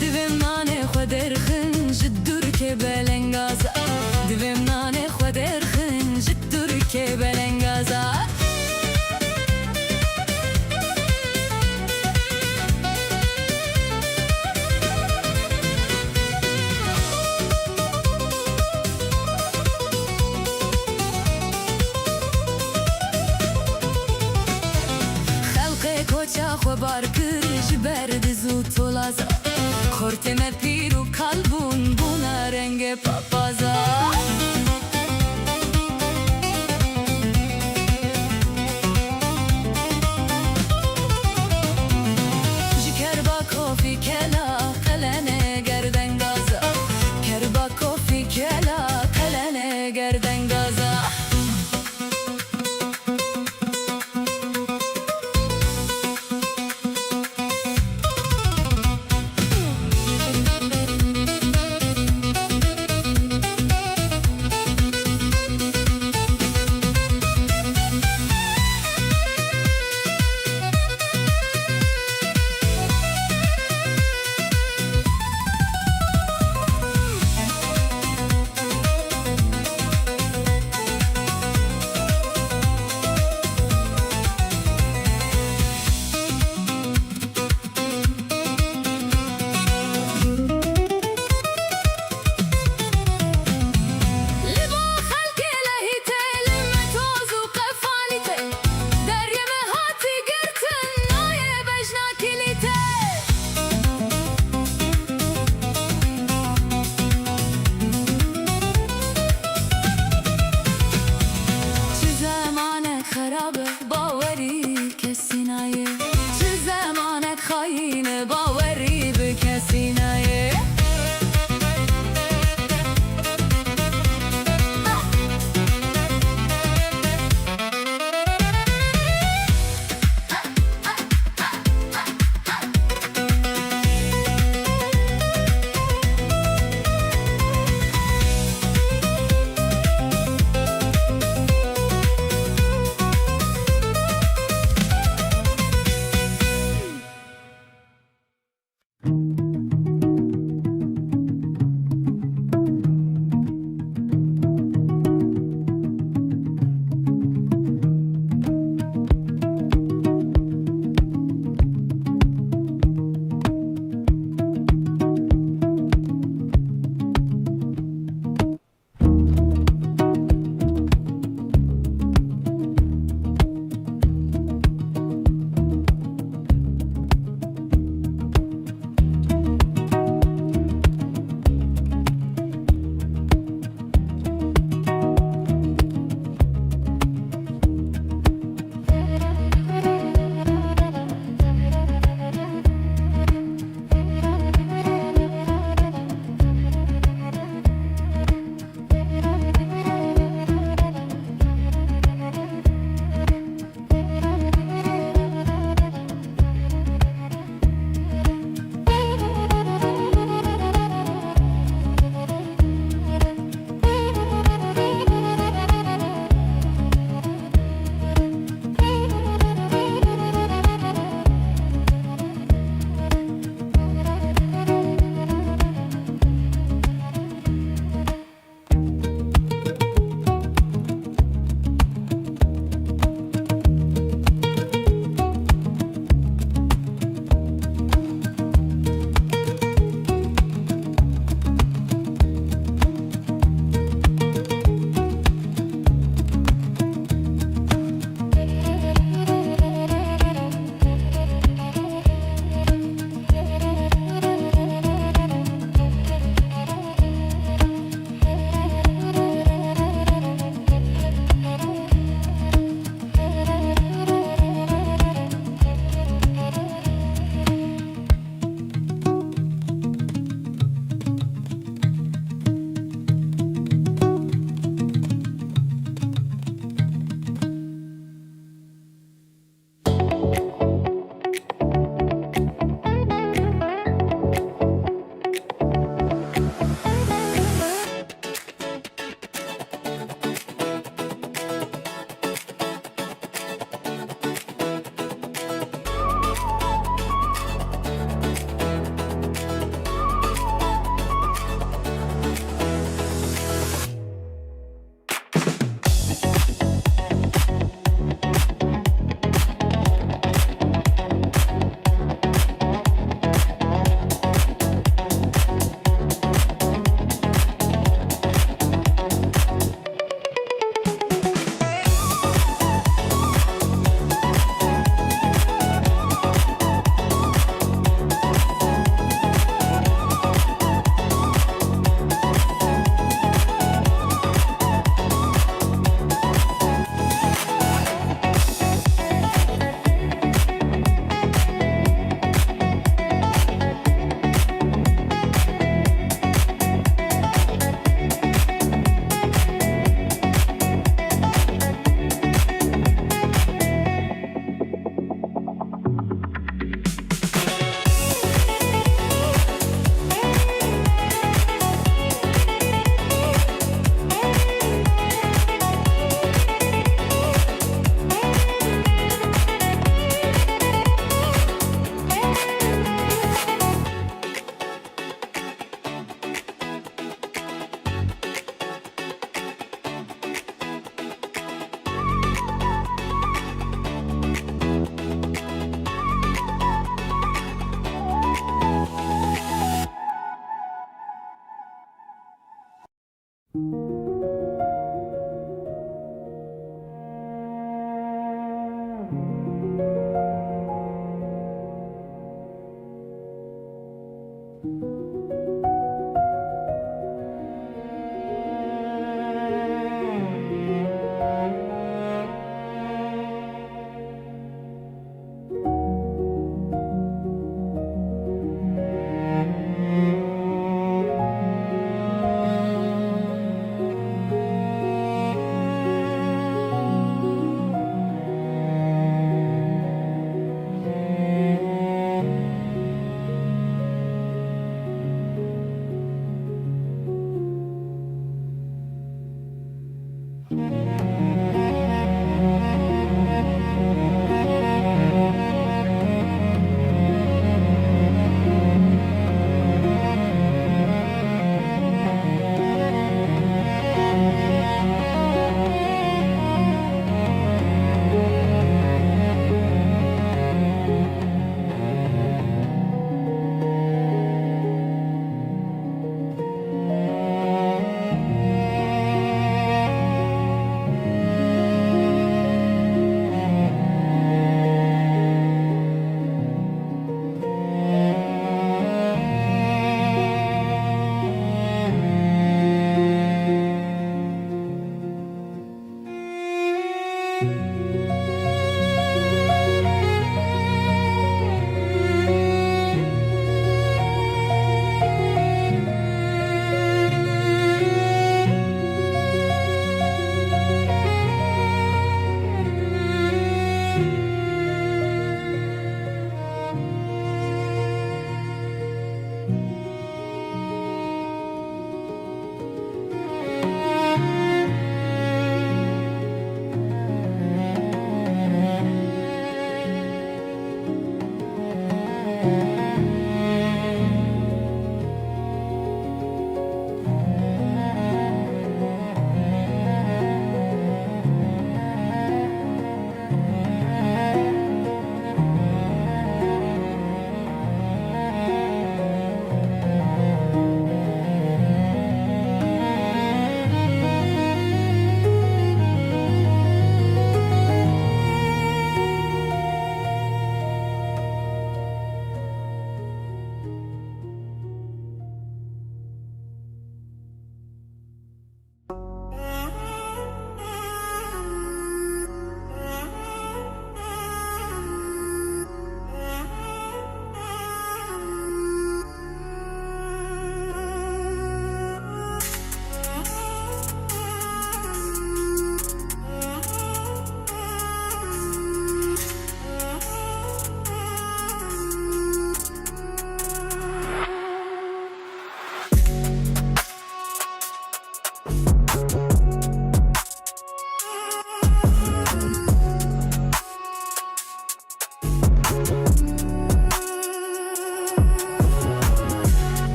divêm nanê xwe derxin ji Tirkê belengaza divêm nanê xwe derxin ji Tirkê belengaza خبر کر جبر دزو تولازا خورت me pîr û kalbûn bûna rengê papaza ji kerba kofî kela qelene gerdengaza kerba kofî kela qelene gerdengaza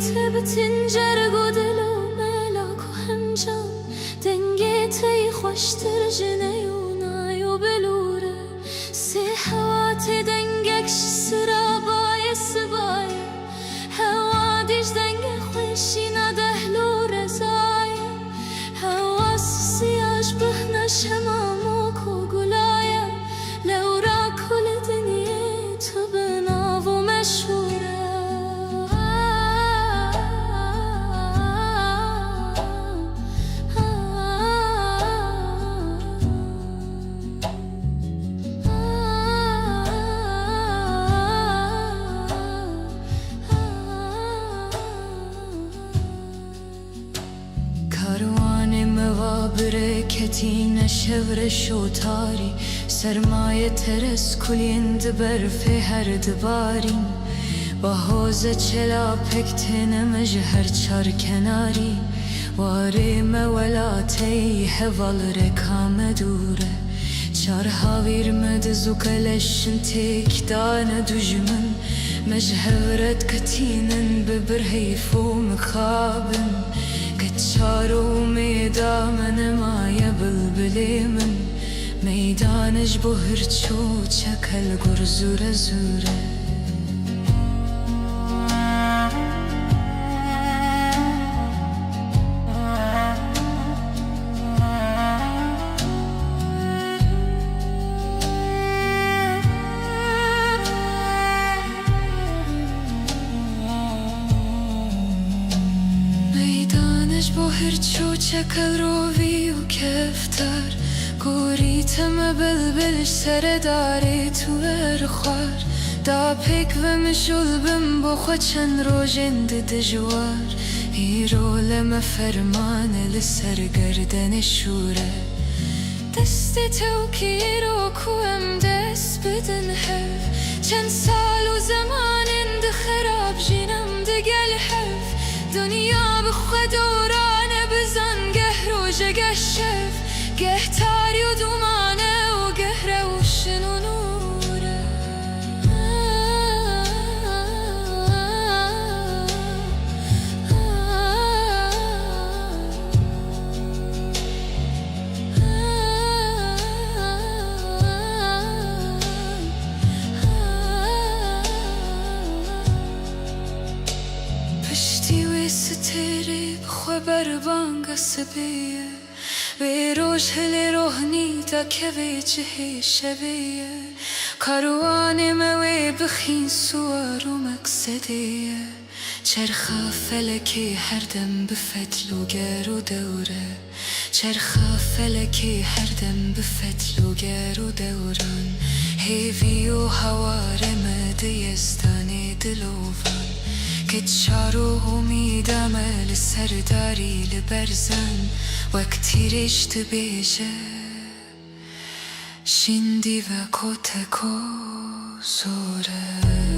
دixebitin cerg u dilo melak u hemcan dengê te yî xweştir ji neyû nayû bilûre sêha کتین شور شوتاری سرمایه ترس کلین دبرف هر دبارین با حوز چلا پکتن مجهر چار کناری واره مولاتی حوال رکام دوره چار هاویر مدزو کلشن تیک دان دجمن مجهورت کتینن ببرهیف و مخابن کتشارو میدامن مای بلبلی من میدانش بهرچو چکل گر زوره زوره چکل روی و کفتر گوریتم بلبلش سر داری تو ارخوار دا پیک و مشول بم بخوا چند روژن دجوار هیرو لما فرمان لسر گردن شوره دست تو کی رو کوم دست بدن حف چند سال و زمان اند خراب جینم دگل حف دنیا بخوا دورانه بزن گه روژه گه شف گه تاری و دومانه و گه روشن و نوره پشتی و ستری بخوا بربانگ سبیه به روش هل روحنی تا که جهê شبیه کاروان موی بخین سوار و مقصدیه چرخ فلکی هر دم بفتل و گر و دوره چرخ فلکی هر دم بفتل و گر و دوران هیوی و هوار مدیستانی دلوان کت شارو امیدم لسرداری لبرزن وقتی رشت بیجه شندی و کتکو زوره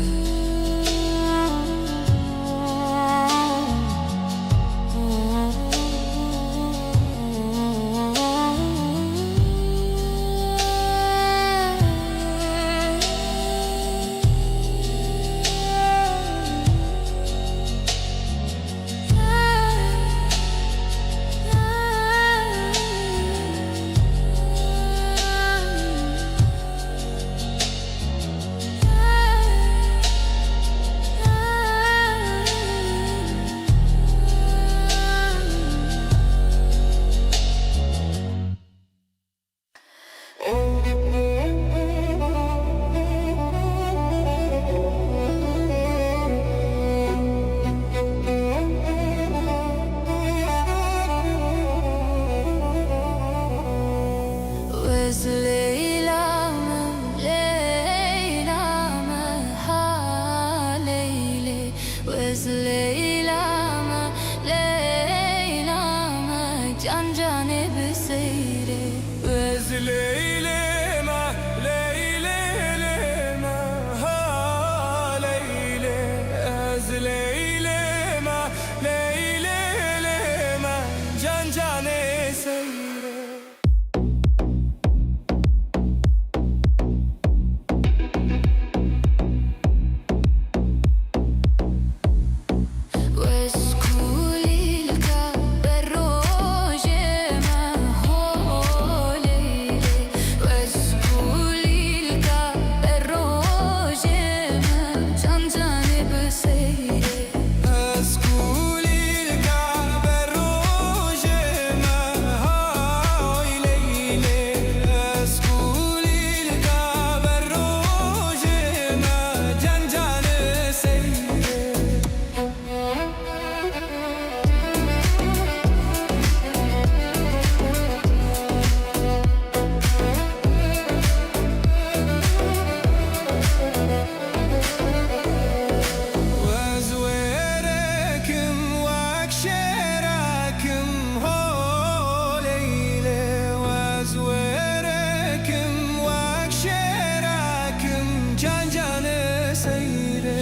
seyre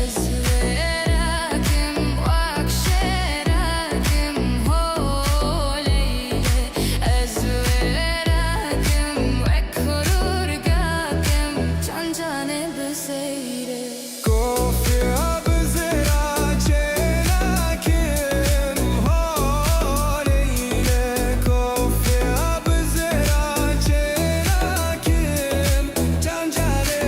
Ez verakim vak şerakim holeyle Ez verakim vek kururgakim çancane beseyre Kofi abzera çelakim holeyle Kofi abzera çelakim cancare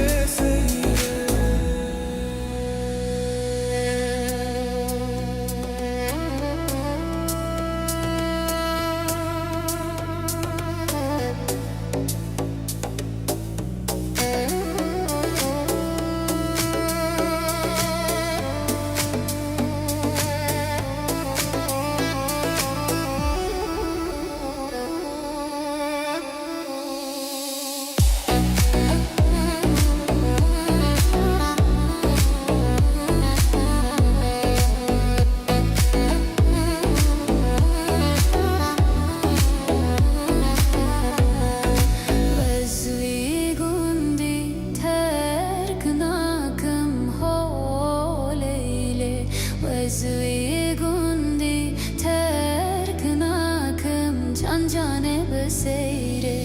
Vezvi gundi terk nakim holeyle Vezvi gundi terk nakim cancane beseyre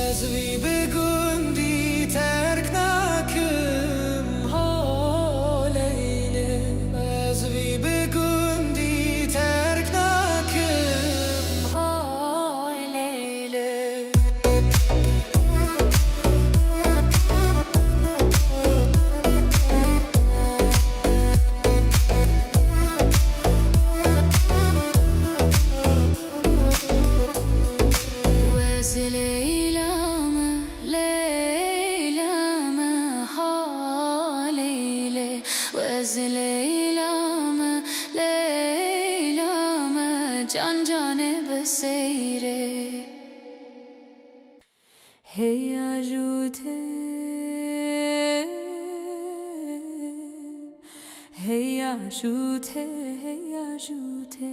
Ezvi begundi terk nakim holeyle Ezvi begundi terk nakim holeyle Vez leylame leylame haleyle Vez leylame leylame cancane beseyre Hey ajute Hey ajute Hey ajute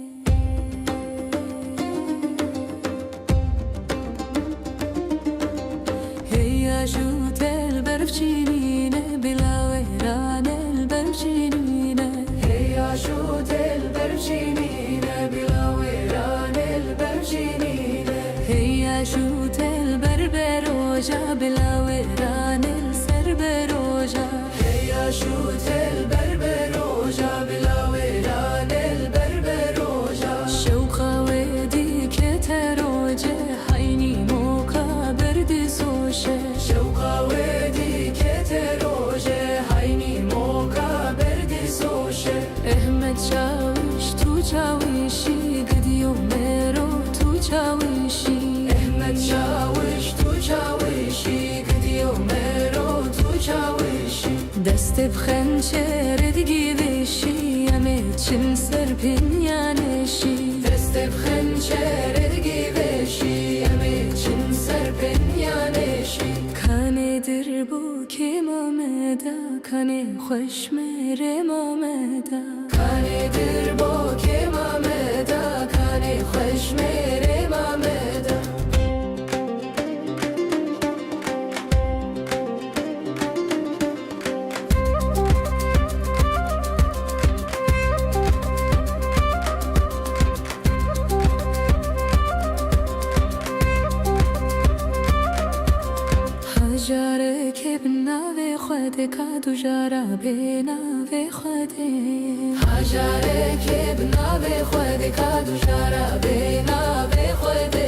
هيا شوت البرفشينينة بلا ويران البرفشينينة هيا شوت البرفشينينة بلا ويران البرفشينينة هيا شوت البربروجة بلا ويران السربروجة هيا شوت البربروجة بلا ويران البربروجة شوقة ودي كتروجة حيني موكا برد سوشة شوقة ودي كتروجة حيني موكا برد سوشة احمد شاوش تو شاوشي قد يوميرو تو شاوشي احمد شاوش تو شاوشي قد يوميرو تو شاوشي دست بخنشر دگیوشی امید چن سرپین یانشی دست بخنشر دگیوشی امید چن سرپین یانشی کانه در بو که مامدا کانه خوش میره مامدا کانه در بو که مامدا کانه خوش میره مامدا Şarkı binave xwede ka du jara binave xwede Şarkı binave xwede ka du jara binave xwede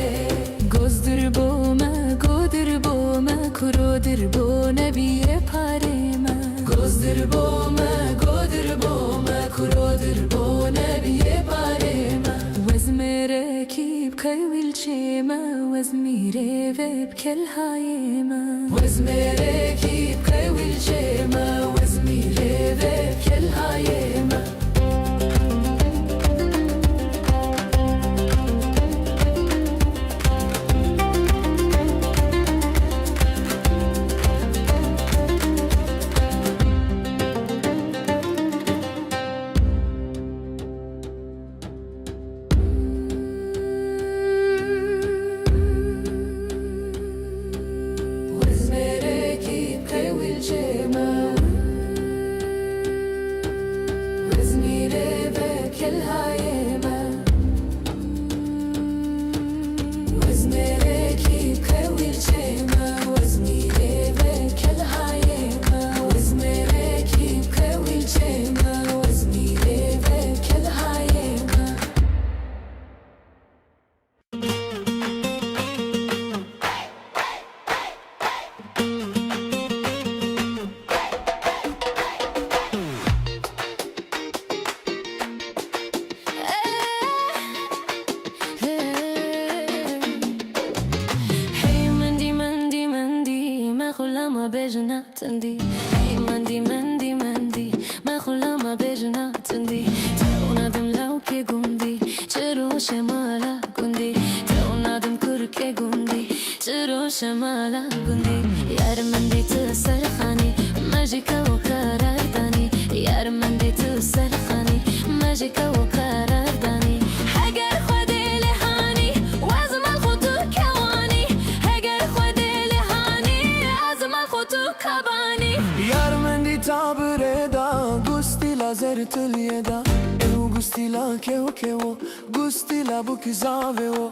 Gozdir bo me godir bo me kurodir bo nebiye pare me Gozdir bo me godir bo me kurodir bo nebiye pare me Wezmere kib kayvil çema Wezmire veb kel hayema Wezmere kib kayvil çema Wezmire veb kel hayema Wezmere kib kayvil çema كل هايمة وزميركي بكوي الجيمة وزميري بكل هايمة وزميركي بكوي الجيمة وزميري بكل هايمة Hey Mandy Mandy Mandy ما خلما بجنا تندي Hey Mandy Mandy Mandy ما خلما بجنا تندي تونا دم لو كي قندي چرو شمالا قندي تونا دم كركي قندي چرو شمالا قندي يار مندي تسرخاني ماجيكا وقرار داني يار مندي تسرخاني ماجيكا وقرار داني هگر خودي لهاني وازم الخطو كواني هگر خودي لهاني وازم الخطو كباني Yar mendi tabire da gusti la zertliye da eu gusti la kev kevo gusti la bu kizave o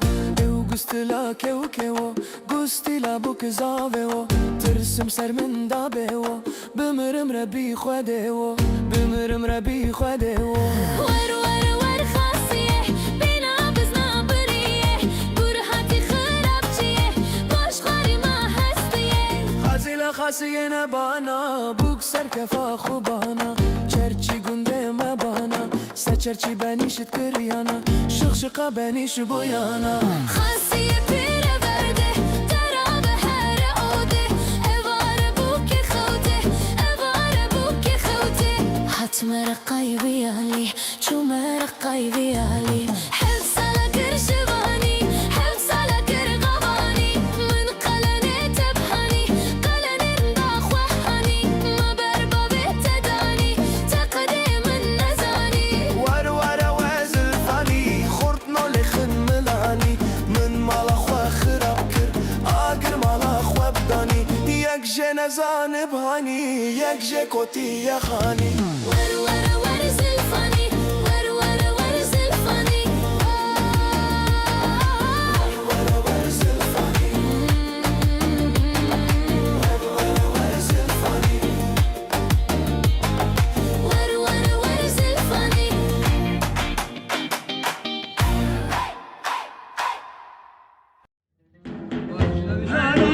eu gusti la kev kevo gusti la bu kizave o tirsim ser min da be o bimirim rabi khode o bimirim rabi khode o ور ور ور خاصية بينا بزنا برية برهاتي خرابتية باش غاري ما هستية Khazila khasiyene bana buk ser kefa khubana çerçi gunde me bana se çerçi beni şit kıriyana şık şıka beni şu bu yana خاصية بيرة بردة ترى بهارة عودة evare buke خوتة evare buke خوتة هتمر قايبي علي شو مر قايبي علي حبس على كرشباني حبس على كرغباني من قلني تبهاني قلني نداخ وحاني ما بربا بتداني تقديم النزاني Var var wazil fani khurt no le khin milani min mala khwa khirab kir agir mala khwa bdani yak je nazan bhani yak je koti ya khani ور ور ور زلفاني ور ور ور زلفاني Var var zilfani Var var zilfani ور ور ور زلفاني Hey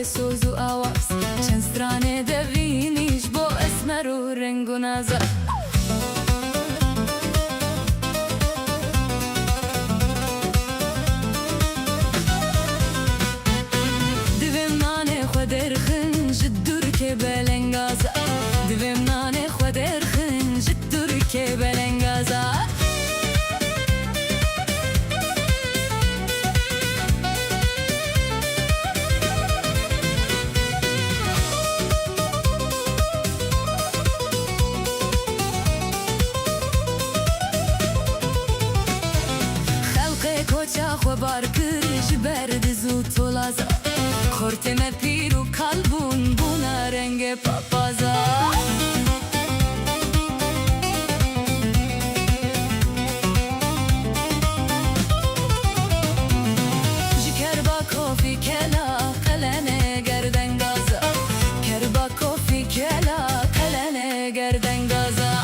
سوز و آواز چند سترانه دوینیش با اسمر و رنگ و نازا دویم نانه خود درخن جدور که بلنگازا دویم نانه خود درخن جدور که بلنگازا خو بار کرش برد زو تولازا خورتم پیر و کلبون بونا رنگ پاپازا جکر با کافی کلا قلنه گردن گازا کر با کافی کلا قلنه گردن گازا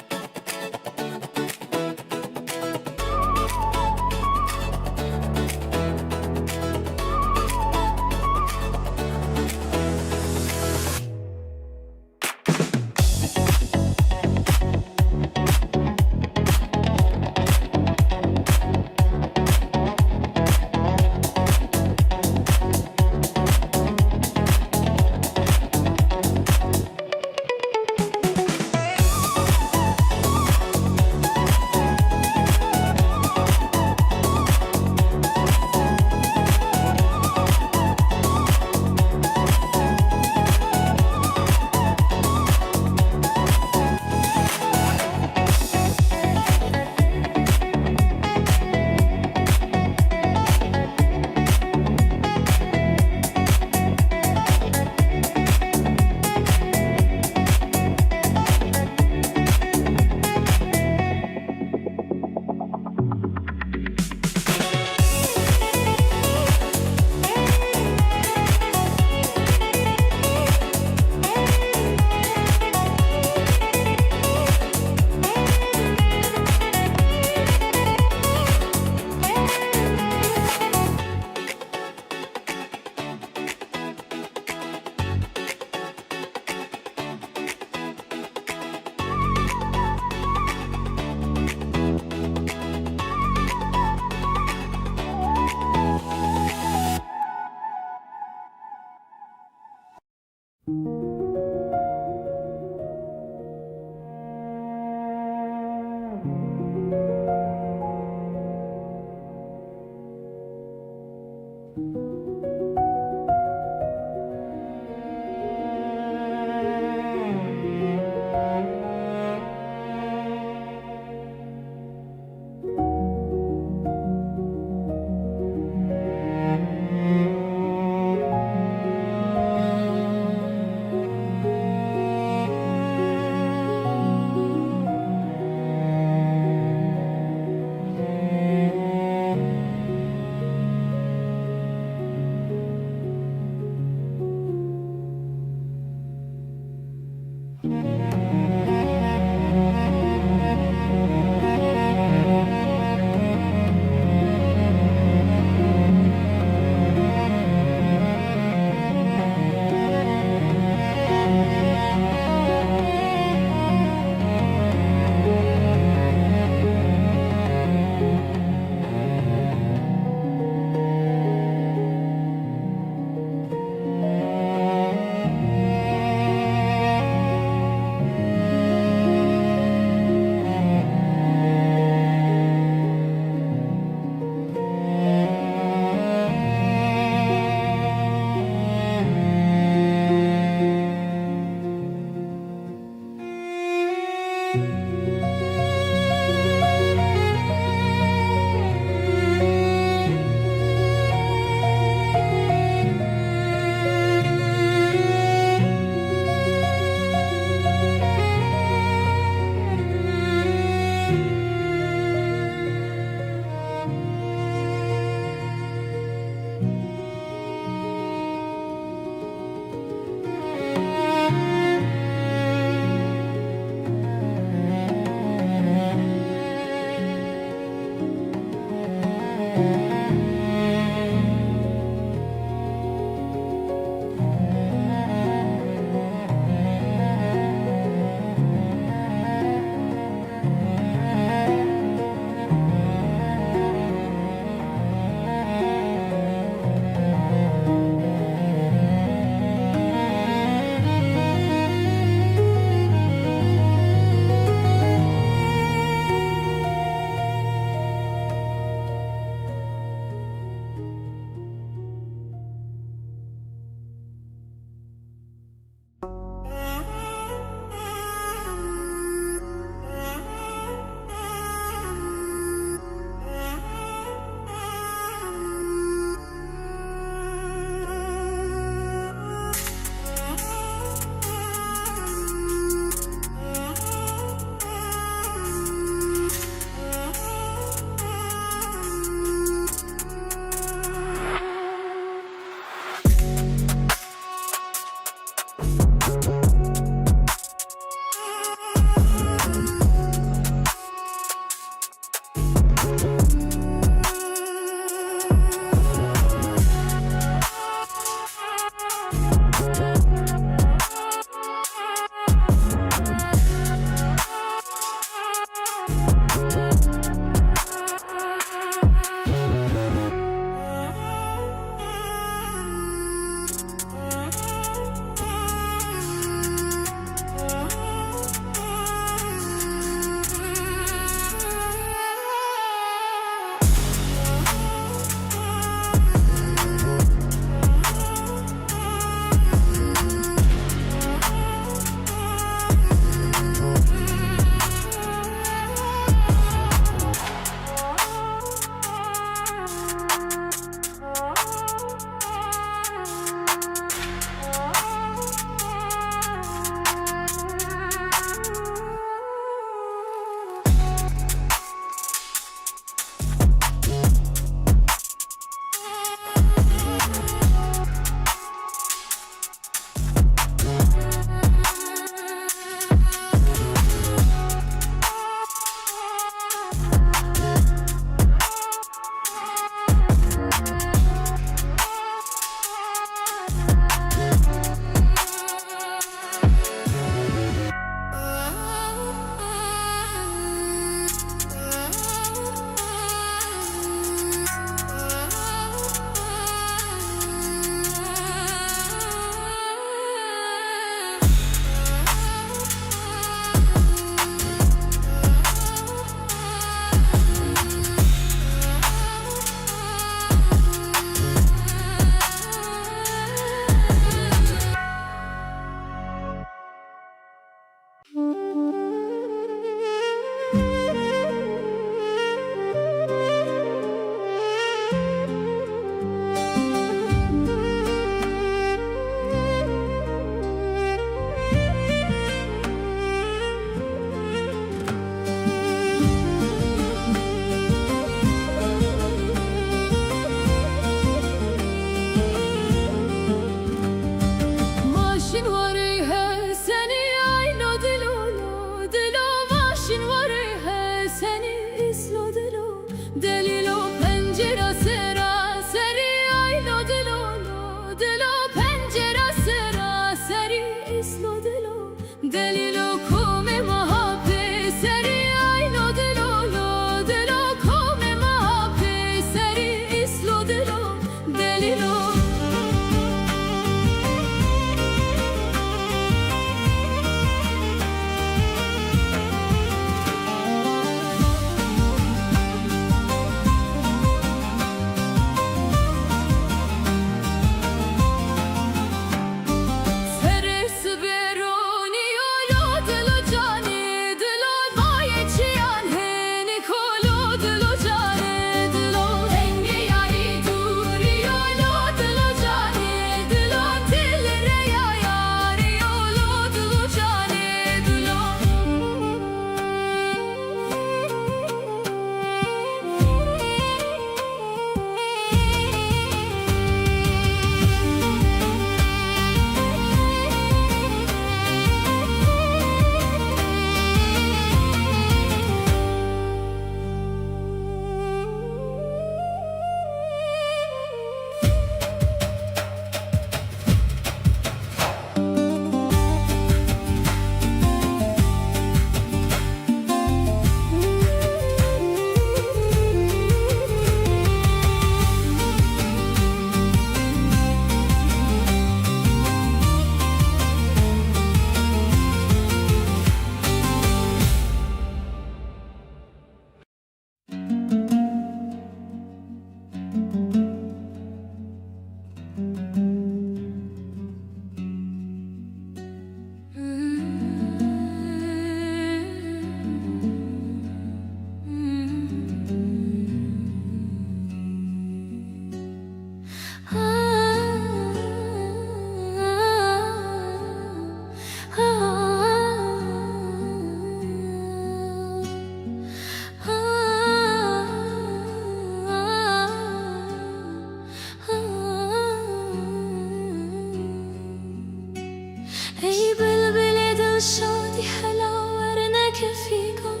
کفیگم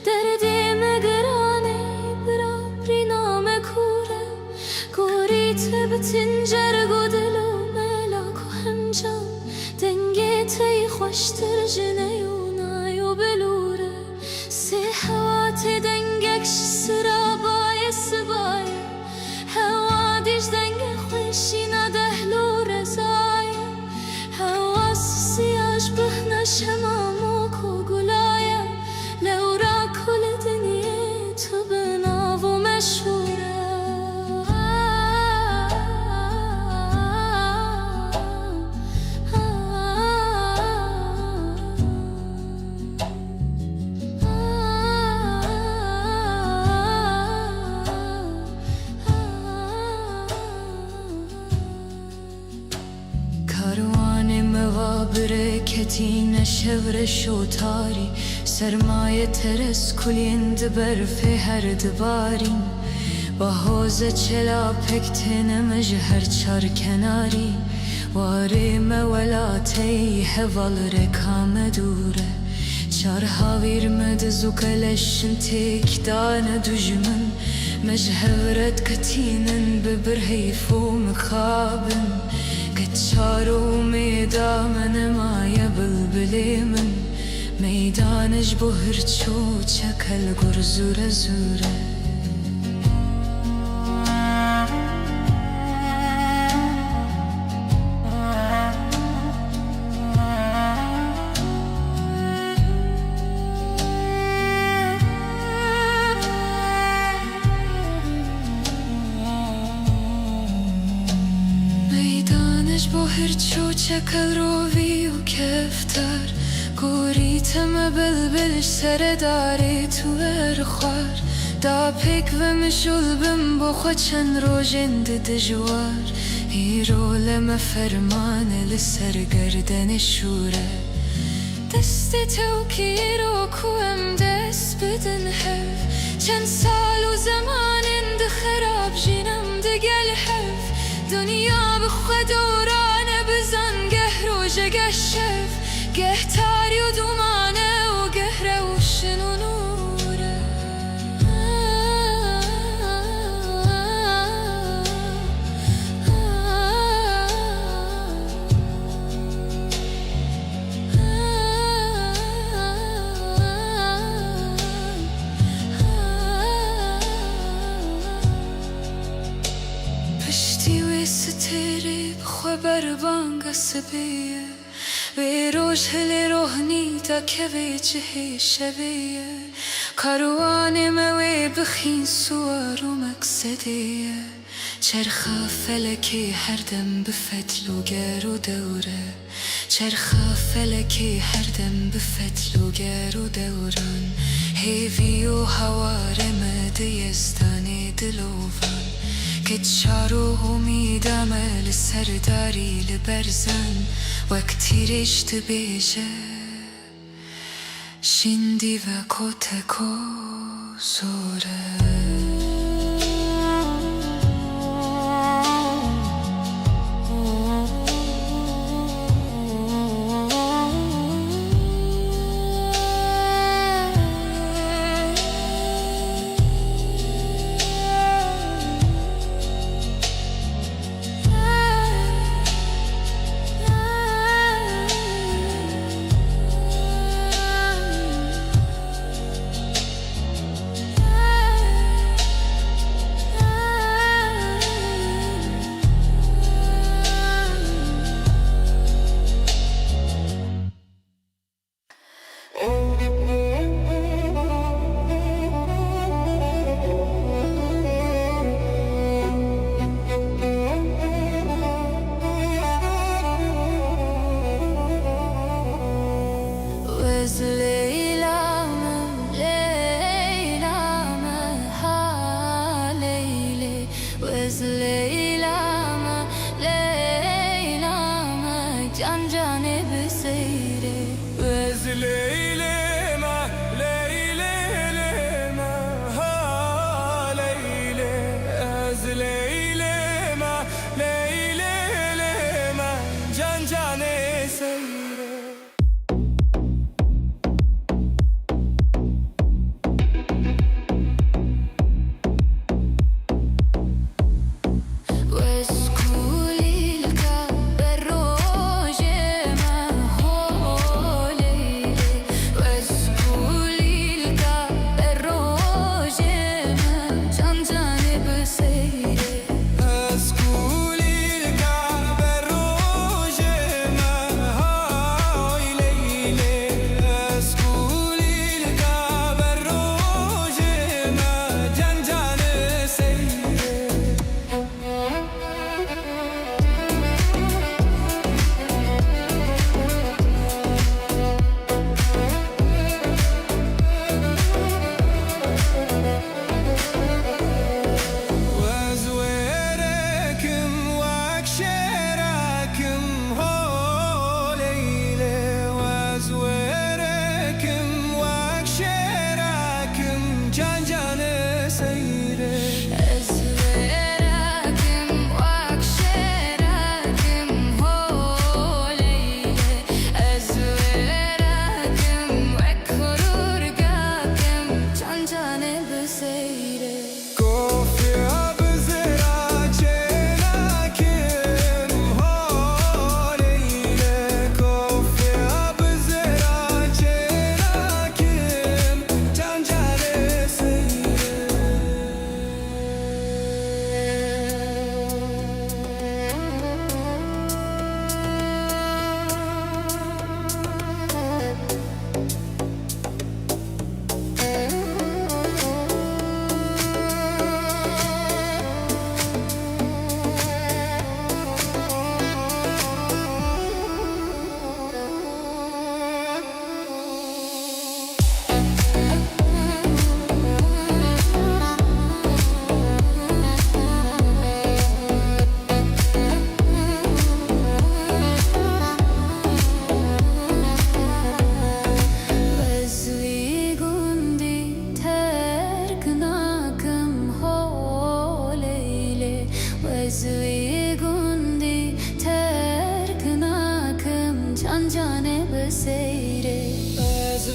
دردیم گرانه برا برینام کوره گوری تبتین جرگو دلو ملاک و همجام دنگی تی خوشتر جنیونایو بلوره سی حواتی دنگکش سرابای سبایه حوادیش دنگ خوشینا دهلو رزایه حواس سیاش بهنش همامو کو گلایه لورا کل دنیه تو بناو مشهوره برکتین شور شوتاری سرمایه ترس کلیند برف هر دبارین با حوز چلا پکتن مجهر چار کناری واری مولاتی هوال رکام دوره چار هاویر مدزو کلشن تیک دان دجمن مجهورت کتینن ببرهیفو مخابن كتشارو ميدا من مايا بلبلي من ميدانج بهرچو چكل گرزوره زوره هرچو چکل روی و کفتر گوریتم بلبلش سر داری تو ارخوار دا پیک و مشول بم بخوا چند روژند دجوار هیرو لما فرمان لسر گردن شوره دست توکی رو کوم دست بدن حف چند سال و زمان ده خراب جینم ده گل حف دنیا بخوا دورانه بزن گه روژه گه شف گه تاری و دومانه و گه روشن و نوره پشتی و ستری بخوا بربانگ سبیه به روش هل روحنی تا که به جهه شبیه کاروان موی بخین سوار و مقصدیه چرخ فلکی هر دم به فتل و گر و دوره چرخ فلکی هر دم به فتل و گر و دوران هیوی و هوار مده یزدانی دلوان که چارو امیدم لسرداری لبرزن وقتی رشت بیجه شندی و کتکو زوره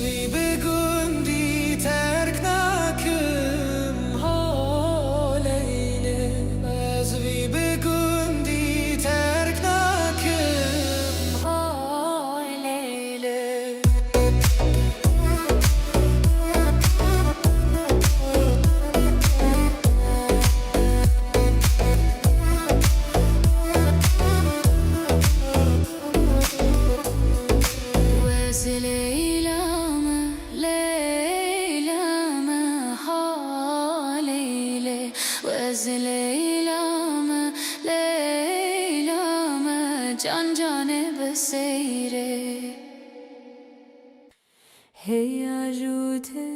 وی بگوندی ترک نکم ها لیله از وی بگوندی ترک نکم ها لیله can cane beseyre hey ajute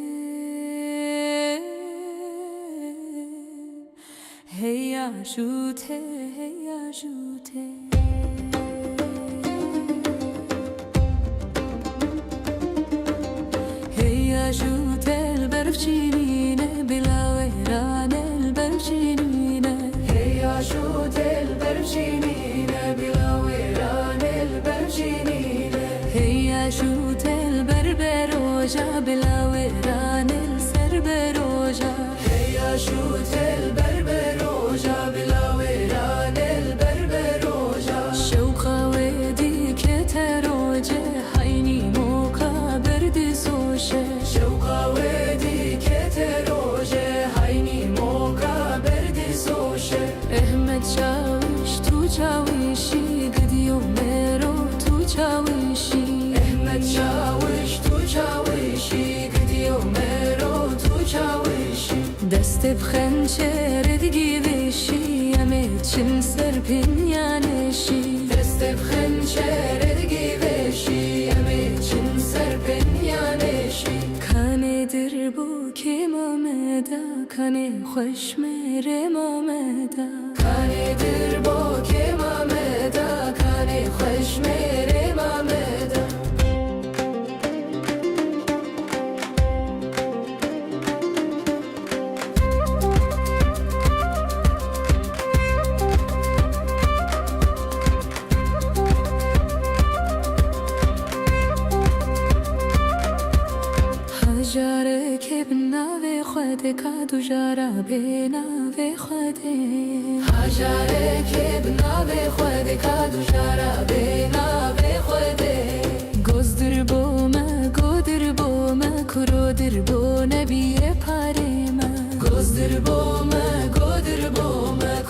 hey ajute hey ajute hey ajute el berfcinine bilaveran el berfcinine hey ajute el berfcinine bilaveran el berfcinine hey ajute el berberoja bilaveran el serberoja hey ajute el berberoja bilaveran el berberoja şevqa wedi keteroje hayni moka berdi soşe şevqa wedi keteroje hayni moka berdi soşe ehmet çavuş tu çavuşi gidiyor mero tu çavuşi ehmet çavuş tu çavuşi gidiyor mero tu çavuşi deste bxençer edgiveşi yemeçin serpin yaneşi deste bxençer edgiveşi yemeçin serpin yaneşi kanedir bu kemameda kane xoş mere mameda kanedir bu kemameda kane xoş mere mameda Jare kevna ve khode kadu jara bena ve khode Jare kevna ve khode kadu jara bena ve khode Gozdir boma kurodir bo nebiye parema Gozdir boma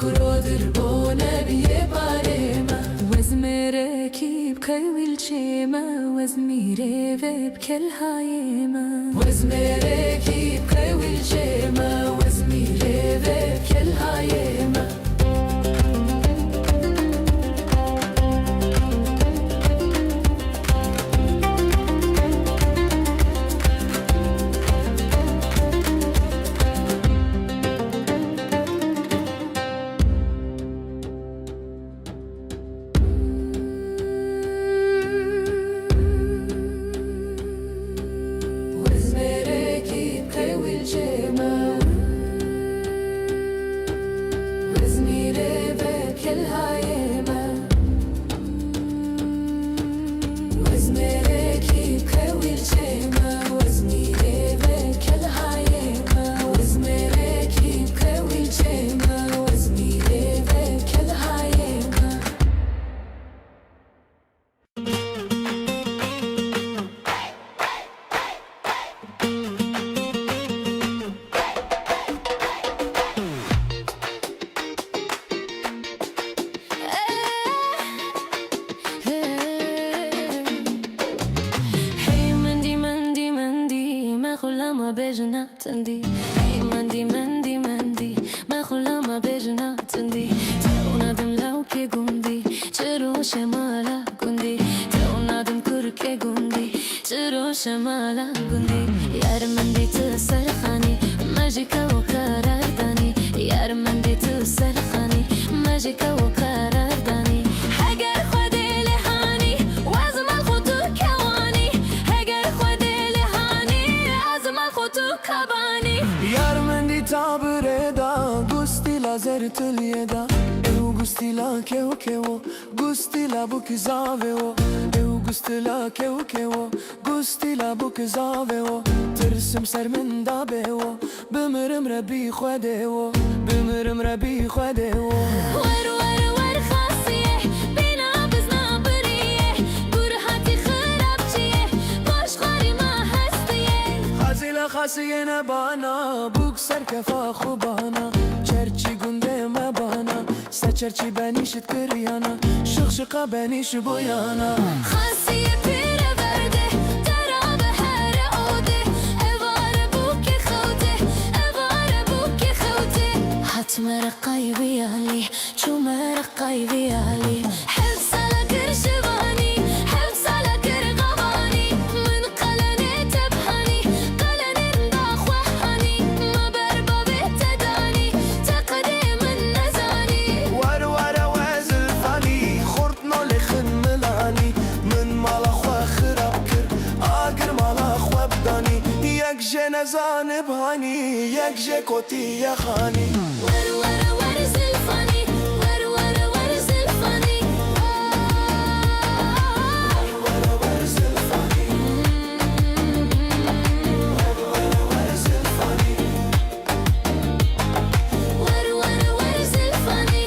kurodir bo nebiye parema Wezmere kib kayvil chema Wezmire veb kel hayema Wezmere kib kayvil chema Wezmire veb kel hayema Zindî hey mendî me xulama bêjina tindî Tevnadim lewkê gundî çîrokê mala gundî Tevnadim kurkê gundî çîrokê mala gundî Yar min dî tu serxanî me jî kevo karar danî Yar min dî tu serxanî me jî kevo karar danî Heger xwedê lê hanî wezmal xwe tu kewanî Heger xwedê lê hanî ezmal xwe tu Yar min di tabire da gusti la zertilye da ew gustila kevo gustila bu kızaveo gustila kevo gustila bu kızaveo tırsım sermin da beo bimirim rebi khwedeo bimirim rebi khwedeo ور خاصیه بینا بزنا بریه گرهاتی خرابچیه باشخاری ما هستیه خازیلا خاصیه نبانا بوک سرکفا خوبانا چرچی گنده مبانا سچرچی بنیشت کریانا شخشقا بنیش بویانا خاصیه پیره ورده درابه هر اوده اواره بوکی خوده اواره بوکی خوده حتم رقای بیالی چوم رقای بیالی حفظ على كرشباني حفظ على كرغباني من قلني تبحني قلني انضاخ وحني ما بربا بتداني تقديم النزاني ور وازل فاني خورتنا لخن ملاني من مالا خوا خراب كر آگر مالا خوا بداني یک جنزان بهاني یک جكوتي يخاني ور زلفاني ور زلفاني ور زلفاني ور زلفاني ور زلفاني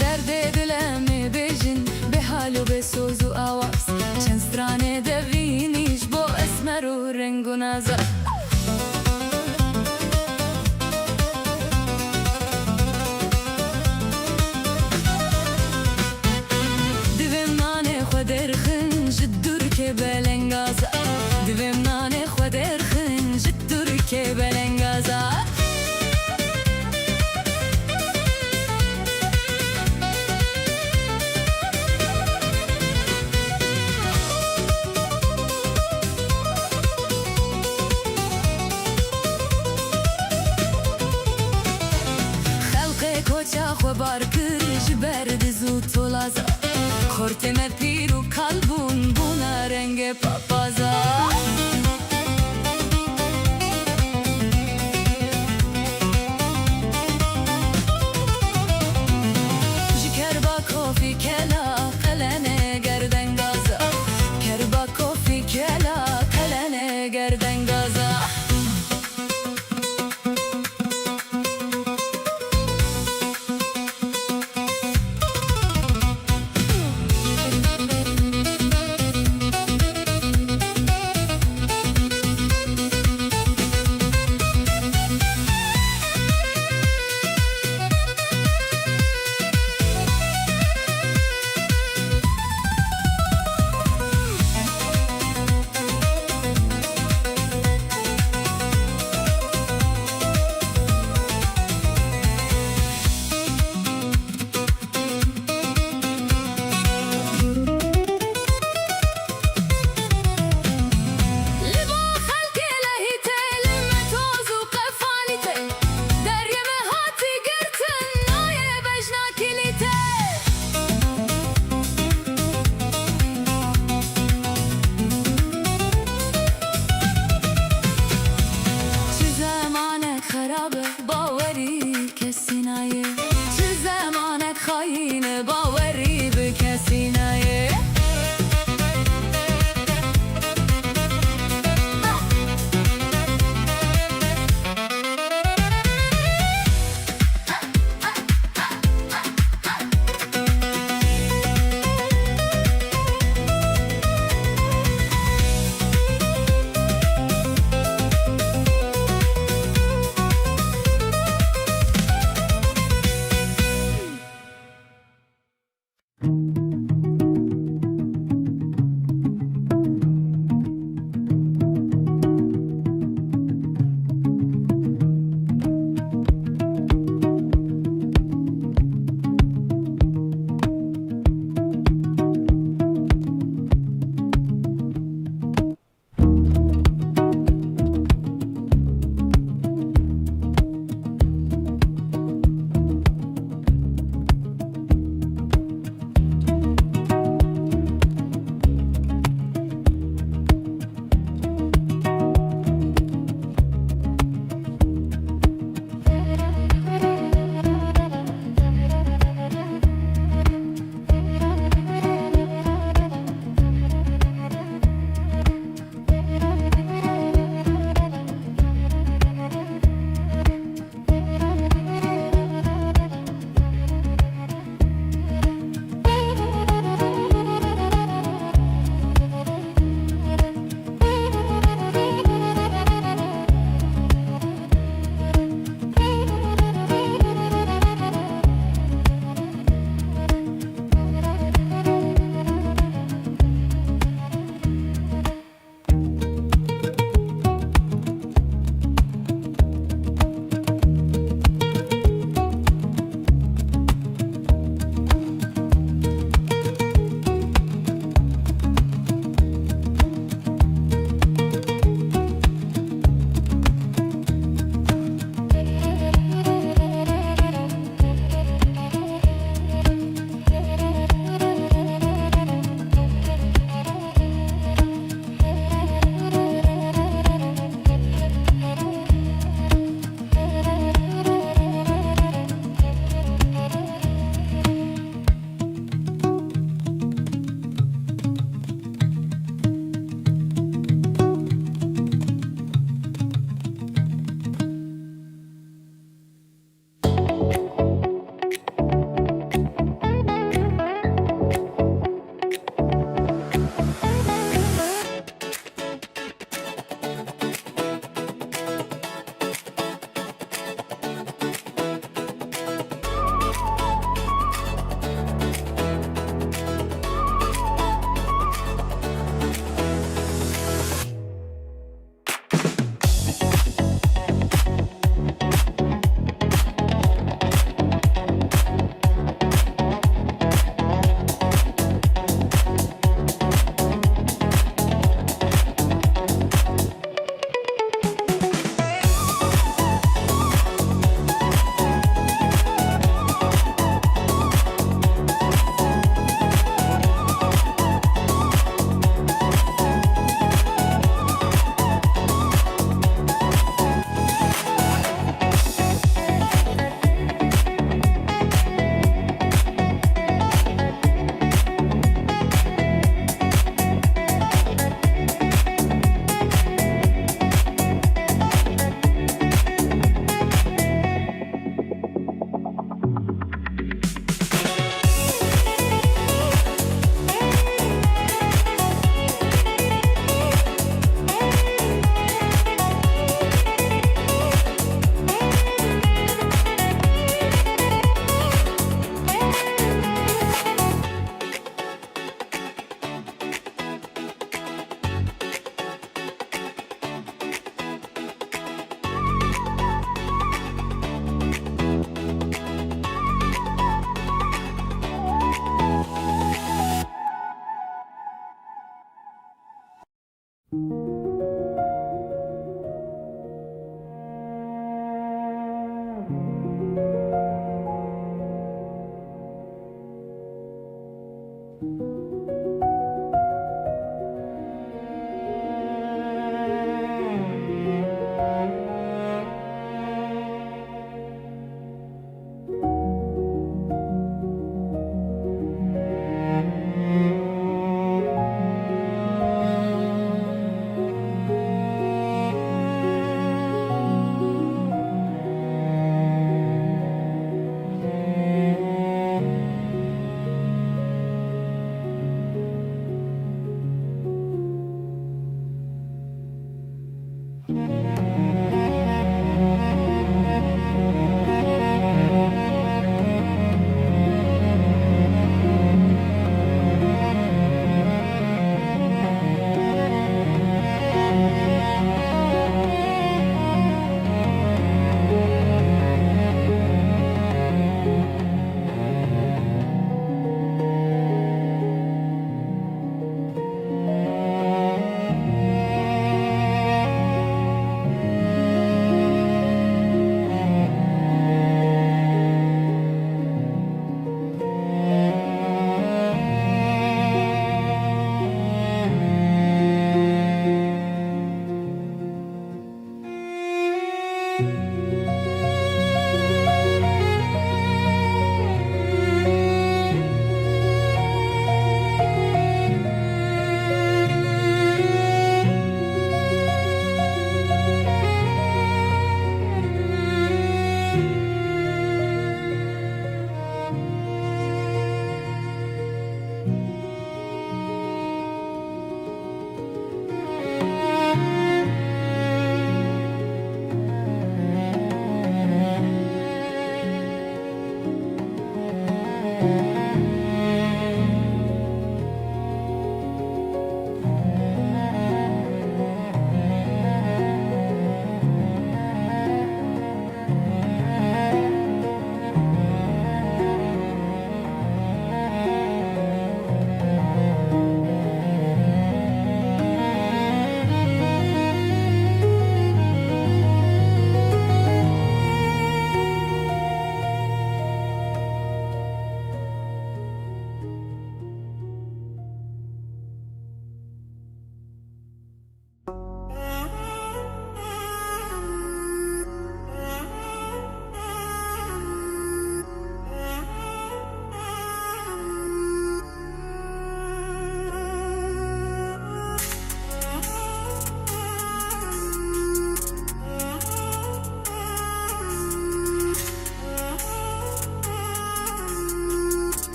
derde dileme bejin be halu be sozu avaz çen strane de viniş bo esmeru rengu nazar divem nane khoder khin jiddur ke belengaza divem nane khoder khin jiddur ke belengaza خبر کش برد زود تولازا خورتم پیرو کلبون بونا رنگ پاپازا کربا کافی کلا قلنه گردن گازا کربا کافی کلا قلنه گردن گازا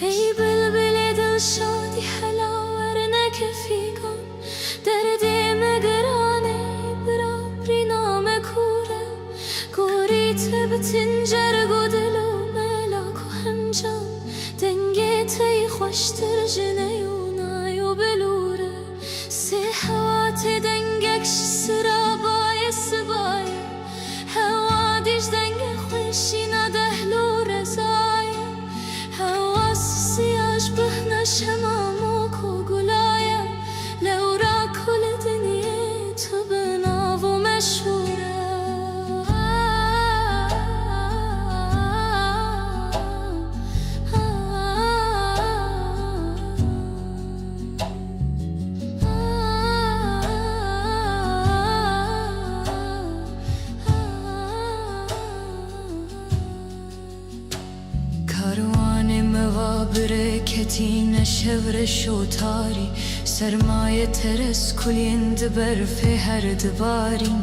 ای بلبل دل شادی حلاور نکفیگم دردی مگرانه برابری نام کوره کوری تبتین جرگو دلو ملاک و همجان دنگی تی خوشتر جنیونایو بلوره سی حواتی دنگکش سرابای سبای هوا دیش دنگ خوشینا دهلو رزای هوا سیاش بهنش همامو کو گلای لورا کل دنیا تو بناو مشهوره برکتی شور شوتاری سرمایه ترس کلیند برف هر دبارین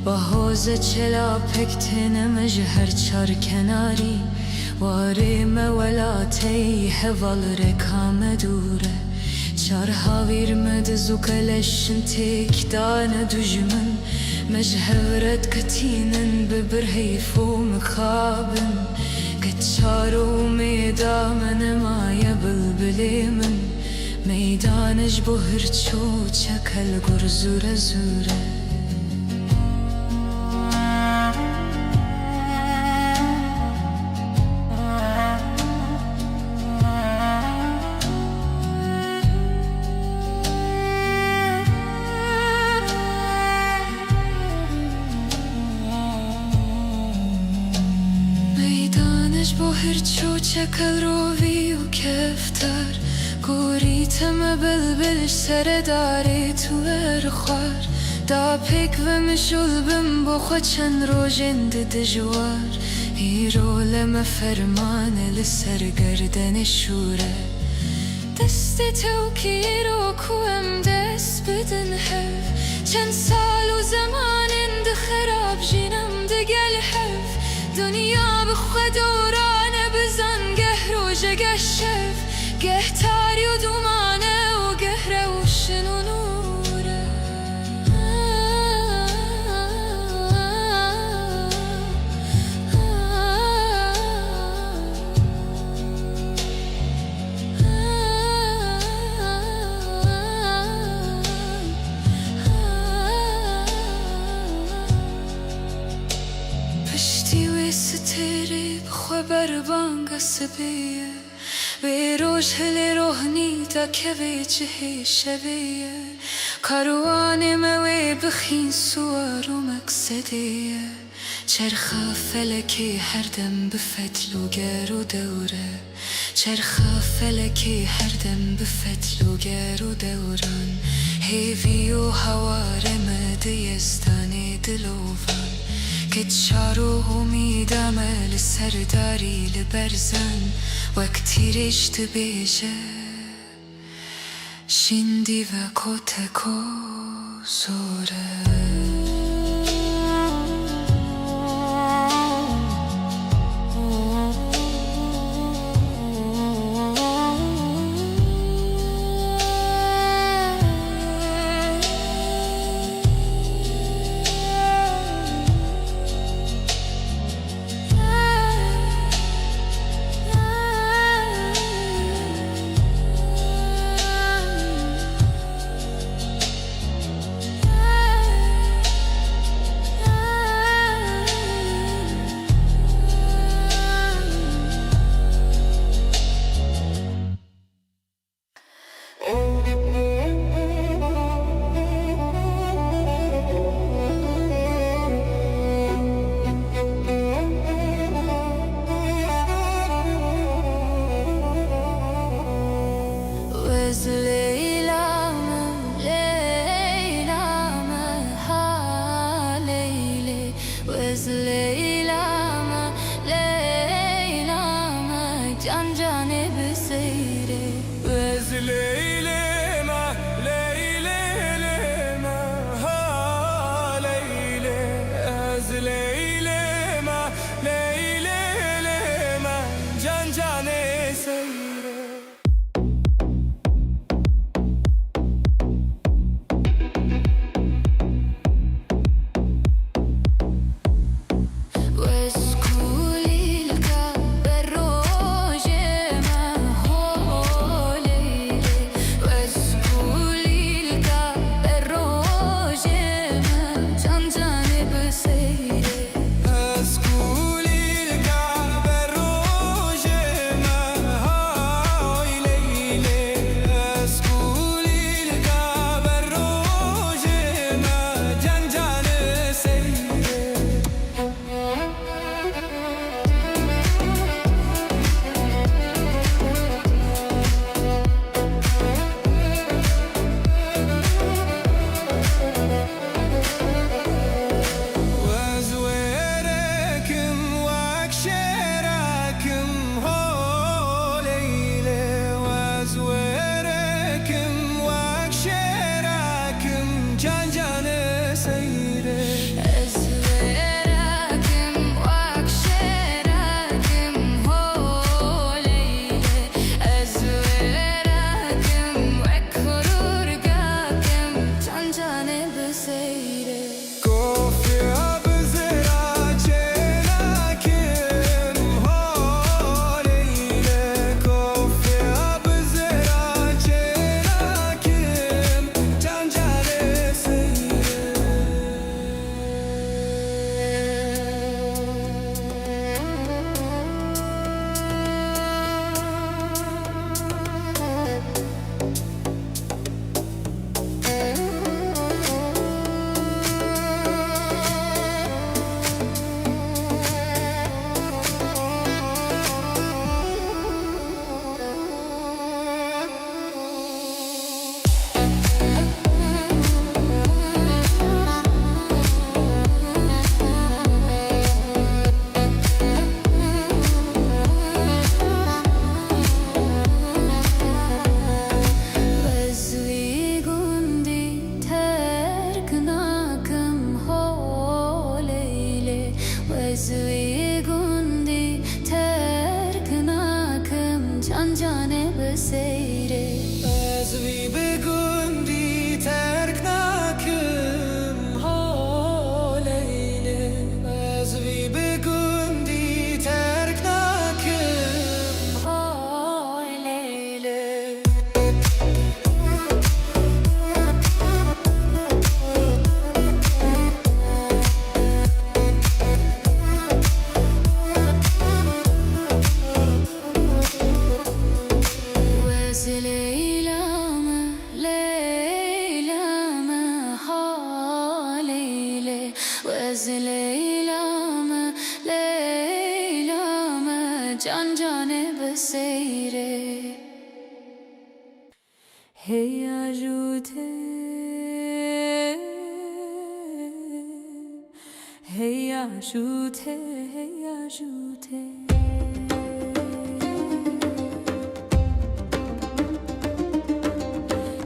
با حوز چلا پکتن مجهر چار کناری واری مولاتی هوال رکام دوره چار هاویر مدزو کلشن تیک دان دجمن مجهورت کتینن ببرهیفو مخابن كتشارو ميدان مايا بلبلي من ميدانج بهرچو چکل گرزوره زوره هرچو چکل روی و کفتر گوریتم بلبلش سر داری تو ارخوار دا پیک و مشول بم بخوا چند روژند دجوار ایرو لما فرمان لسر گردن شوره دست تو کی رو کوم دست بدن حف چند سال و زمان اند خراب جینم دگل حف دنیا بخوا دورانه بزن گه روژه گه شف گه تاری و دومانه و گه روشن و نوره پشتی و ستری بخوا بربانگ سبیه به روش هل روحنی تا که به جهه شبیه کاروان موی بخین سوار و مقصدیه چرخ فلکی هر دم به فتل و گر و دوره چرخ فلکی هر دم به فتل و گر و دوران هیوی و هوار مدیستانی دلوان که چارو امیدم لسرداری لبرزن وقتی رشت بیجه شندی و کتکو زوره Leylema, can cane seyre جانه بسیره از وی بگوندی ترک نکم حالیله از وی بگوندی ترک نکم حالیله Hey ajoute, hey ajoute, hey ajoute.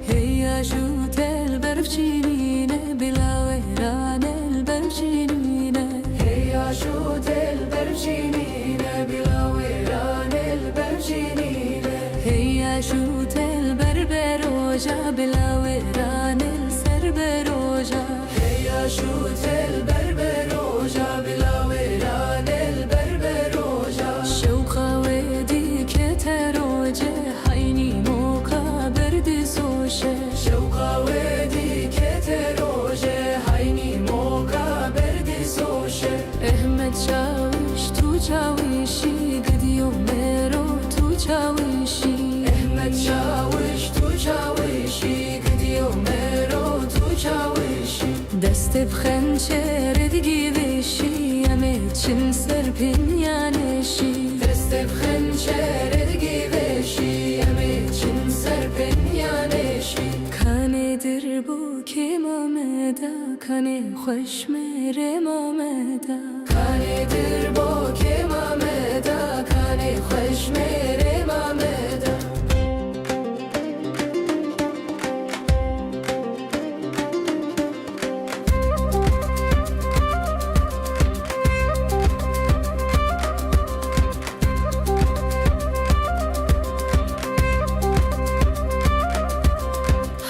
Hey ajoute el berfcinine bilaveran el berfcinine. Hey ajoute el berfcinine bilaveran el berfcinine. Hey ajoute el berberoja bilaveran el serberoja. Hey ajoute el berberoja bilaveran el berberoja. Şevka wedi keteroje hayni moka berdi soşe. Şevka wedi keteroje hayni moka berdi soşe. Ehmet çavuş tu çavuşi gidiyor mero tu çavuşi. Ehmet çavuş tu çavuşi gidiyor mero tu çavuşi. Deste bxençer edgiveşi yemet çin serpin yaneşi. Deste bxençer edgiveşi yemet çin serpin yaneşi. Kanedir bu kemameda kane xoş mere mameda. Kanedir bu kemameda kane xoş mere mameda.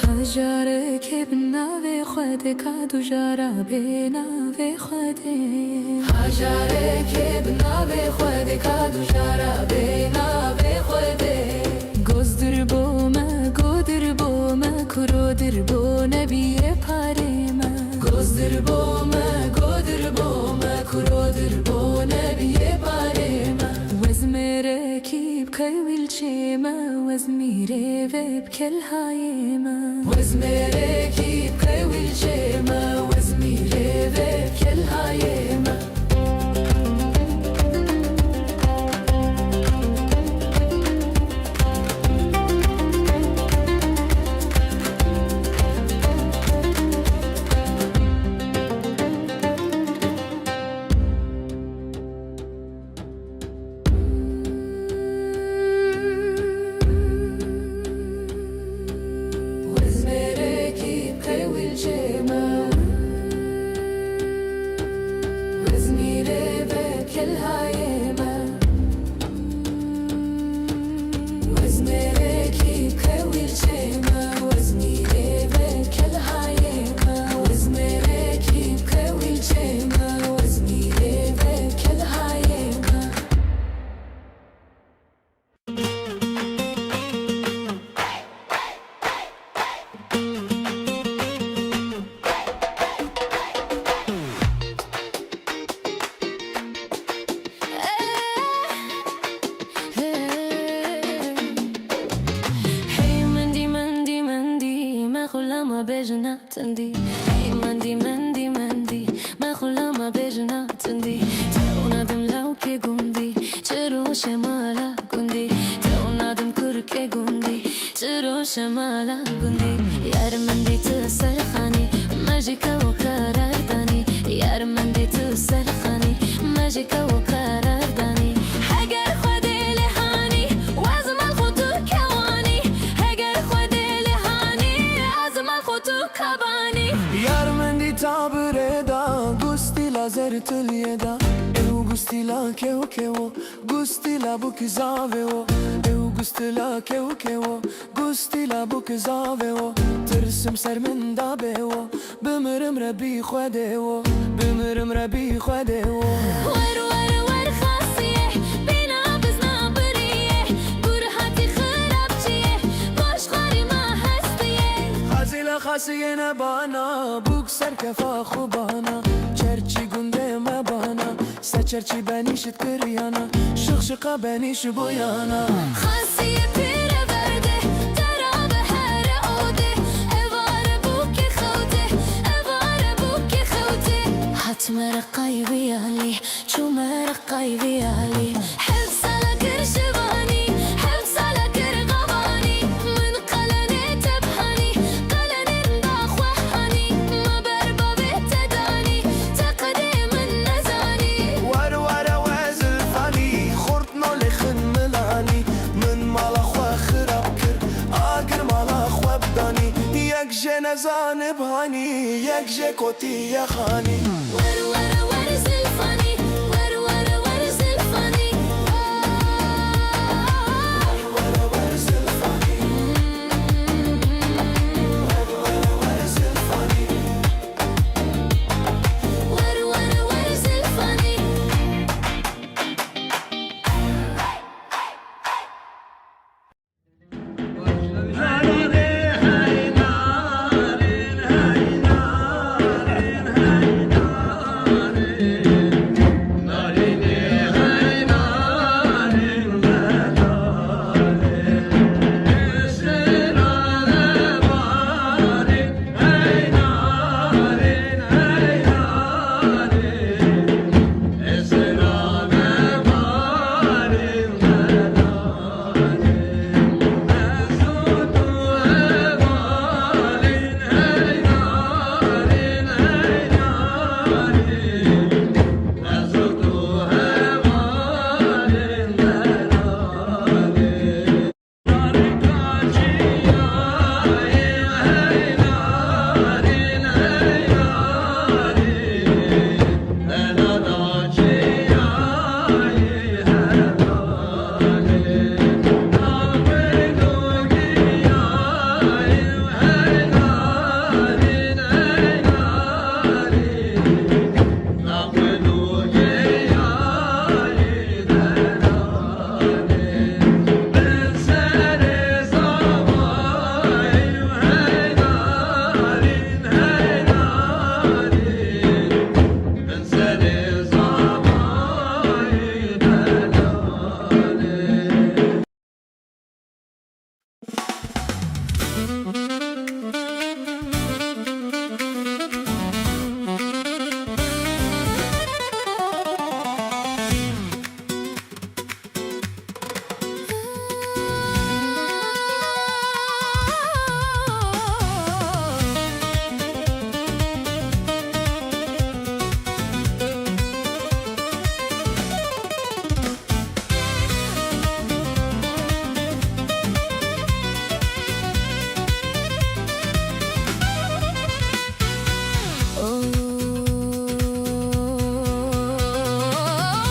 Hajare kevna ve khode kadu jara bena ve khode. Hajare kevna ve khode kadu jara bena ve khode. Gozdir boma kurodir bo nebiye parema. Gozdir boma kurodir bo nebiye parema. Wezmere kib kayvil chema wezmire veb kel hayema. Wezmere kib kayvil chema wezmire veb kel hayema. تندي اي مندي مندي مندي ما خلما بجنا تندي تونادم لو كي قندي ترو شمالا قندي تونادم كركي قندي ترو شمالا قندي يار مندي تسرخاني ماجيكا وقرار داني يار مندي تسرخاني ماجيكا وقرار داني حجر خدي لهاني وازم الخطو كواني حجر خدي لهاني وازم الخطو كباني Yar mendi tabreda gustila zertlieda eu gustila keo keo gustila bu kizaveo eu gustila la kew Gusti la bu kizave o Tırsım ser min da be o Bimirim rebi khwede o Bimirim rebi khwede o ور ور ور خاصیه بینا بزنا بریه گور هاتی خراب چیه باش خاری ما هستیه Hazila khasiye ne bana Buk ser kefa khubana Çerçi gunde me bana Se çerçi beni şit kıriyana Şık şıka beni şu bu yana خاصیه پیره برده ترابه هر اوده اواره بو که خوته اواره بو که خوته حتم رقای بیالی چوم رقای بیالی حب سالا کرشوانی حب سالا کر غوانی من قلنه تبحانی قلنه داخوحانی ما بربابه تدانی تقدي من نزاني Var var awazên fani Khort nolê xin milani Min mala xwe xirab kir Agir mala xwe bidani Yek jê nezanib hani Yek jê kotiye xanî ور ور ور زلفانی ور ور ور زلفانی ور ور ور زلفانی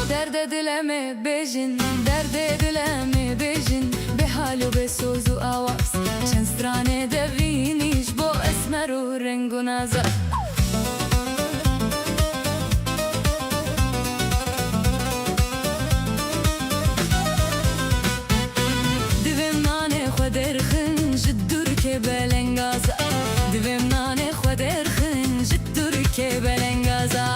Derde dileme bejin derde dileme bejin be halu be sozu avaz çen strane deviniş bo esmeru rengu nazar divim nane xwederxin jiddur ke belengaza divim nane xwederxin jiddur ke belengaza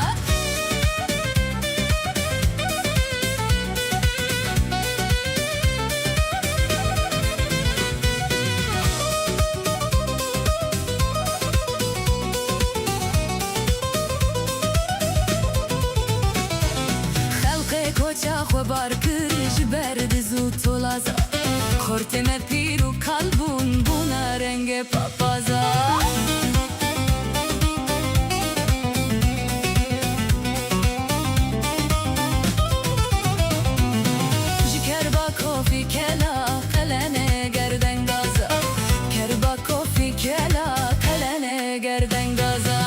خبر کر جبر دزو تولازا خورتم پیرو kalbun buna renge papaza Jikerba kofi kela kalene gerden gaza Kerba kofi kela kalene gerden gaza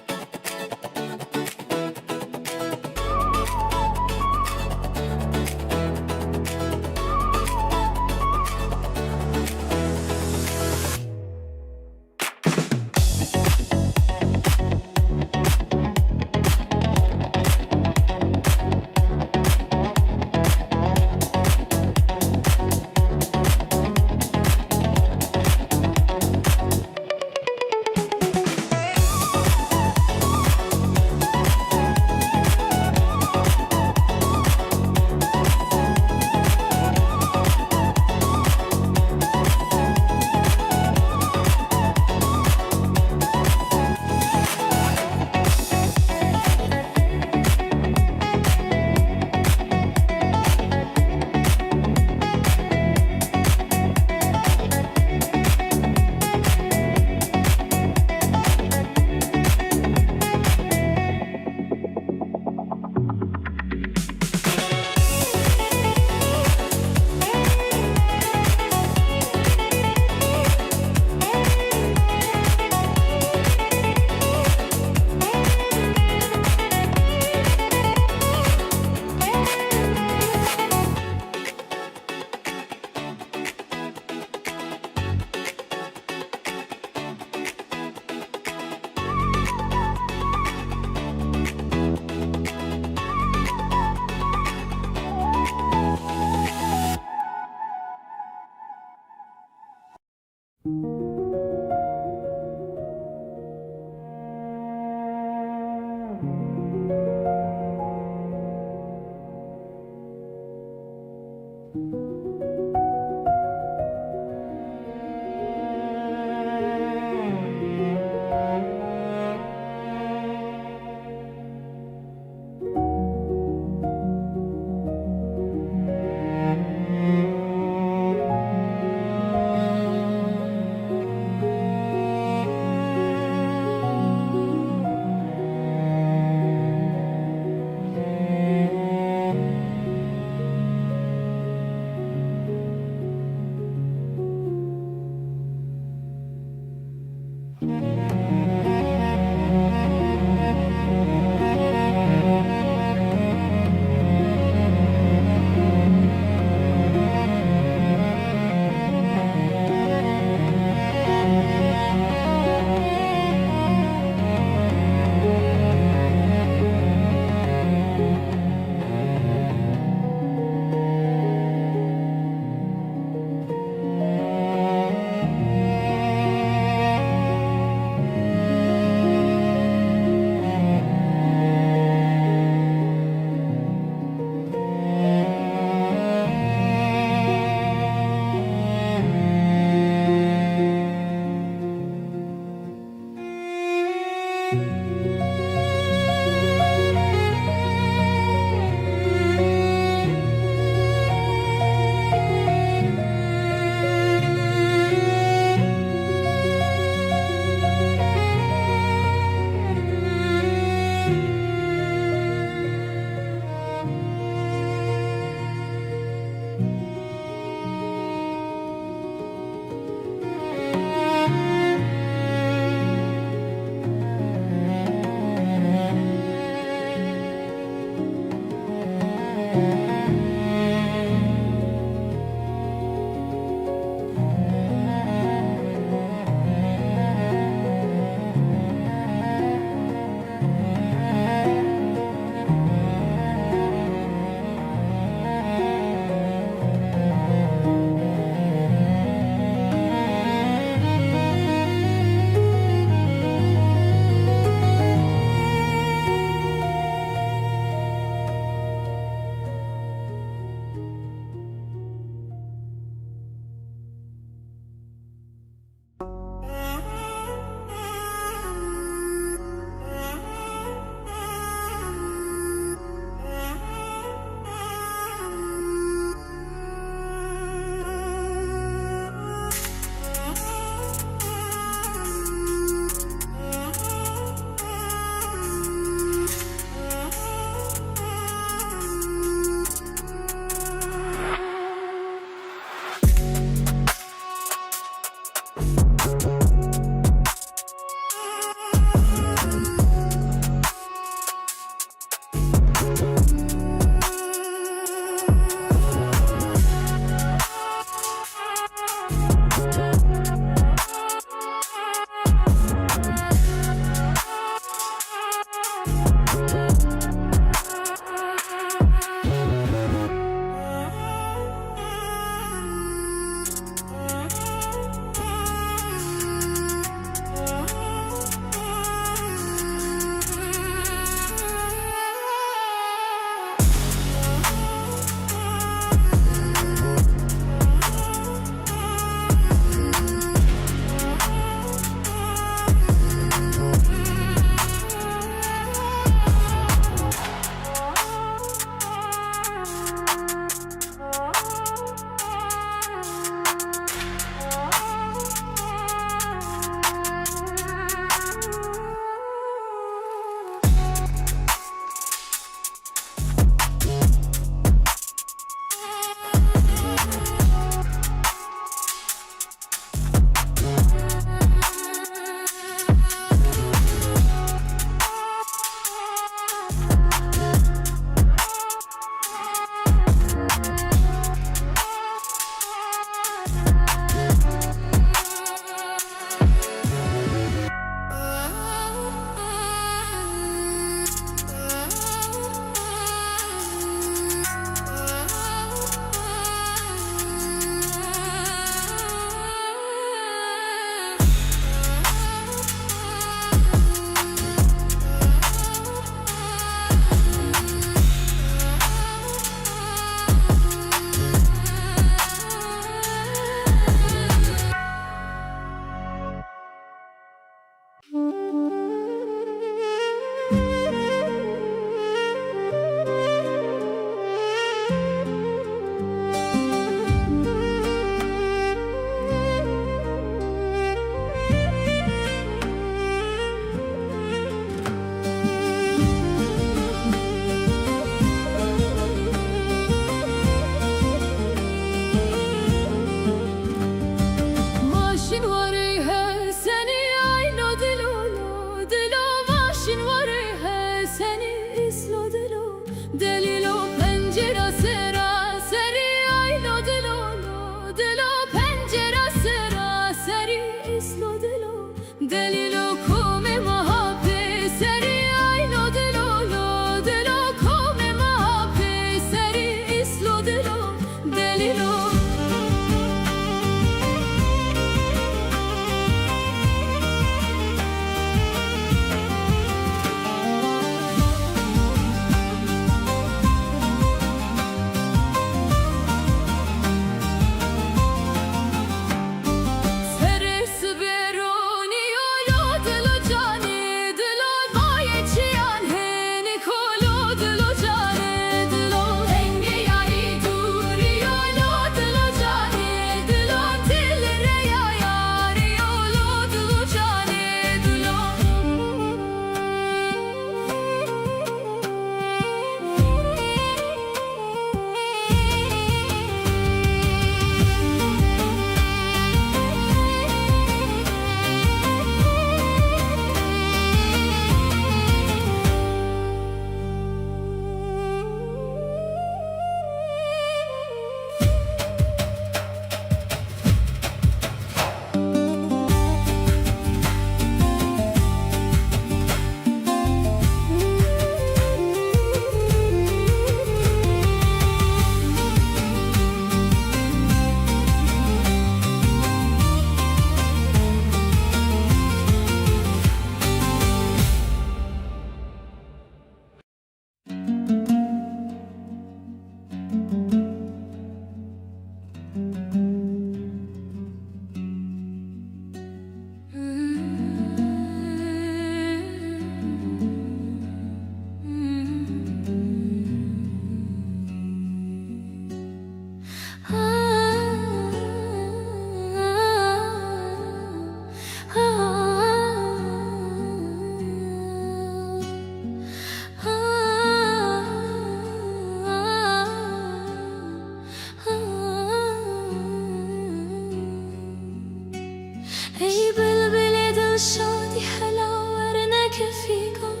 شادی حلاور نکفیگم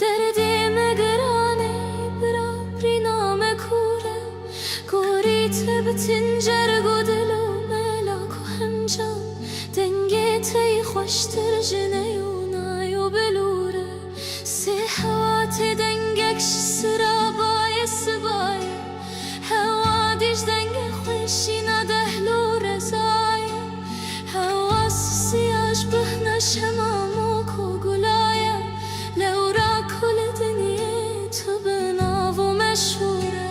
دردی مگرانه برابری نام کوره گلیربتین جرگو دلو ملاک و همجام دنگی تی خوشتر جنیونایو بلوره سی حواتی دنگکش سرابای سبای هوا دیش دنگ خوشی ندهلو رزای هوا سیاش بهنش همامو کو گلایا لورا کل دنیا تو بناو مشهوره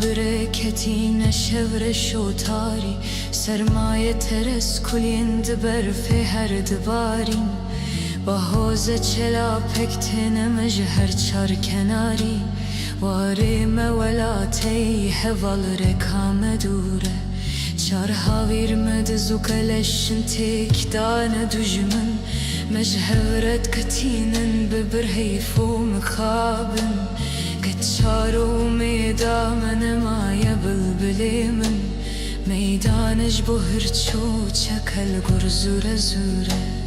برکتین شور شوتاری سرمایه ترس کلیند برف هر دبارین با حوز چلا پکتن مجهر چار کناری واری مولاتی حوال رکام دوره چار هاویر مدزو کلشن تیک دان دجمن مجهورت کتینن ببرهیف و مخابن چارو میدان مایا بلبلی من میدانش بهر چو چکل گر زوره زوره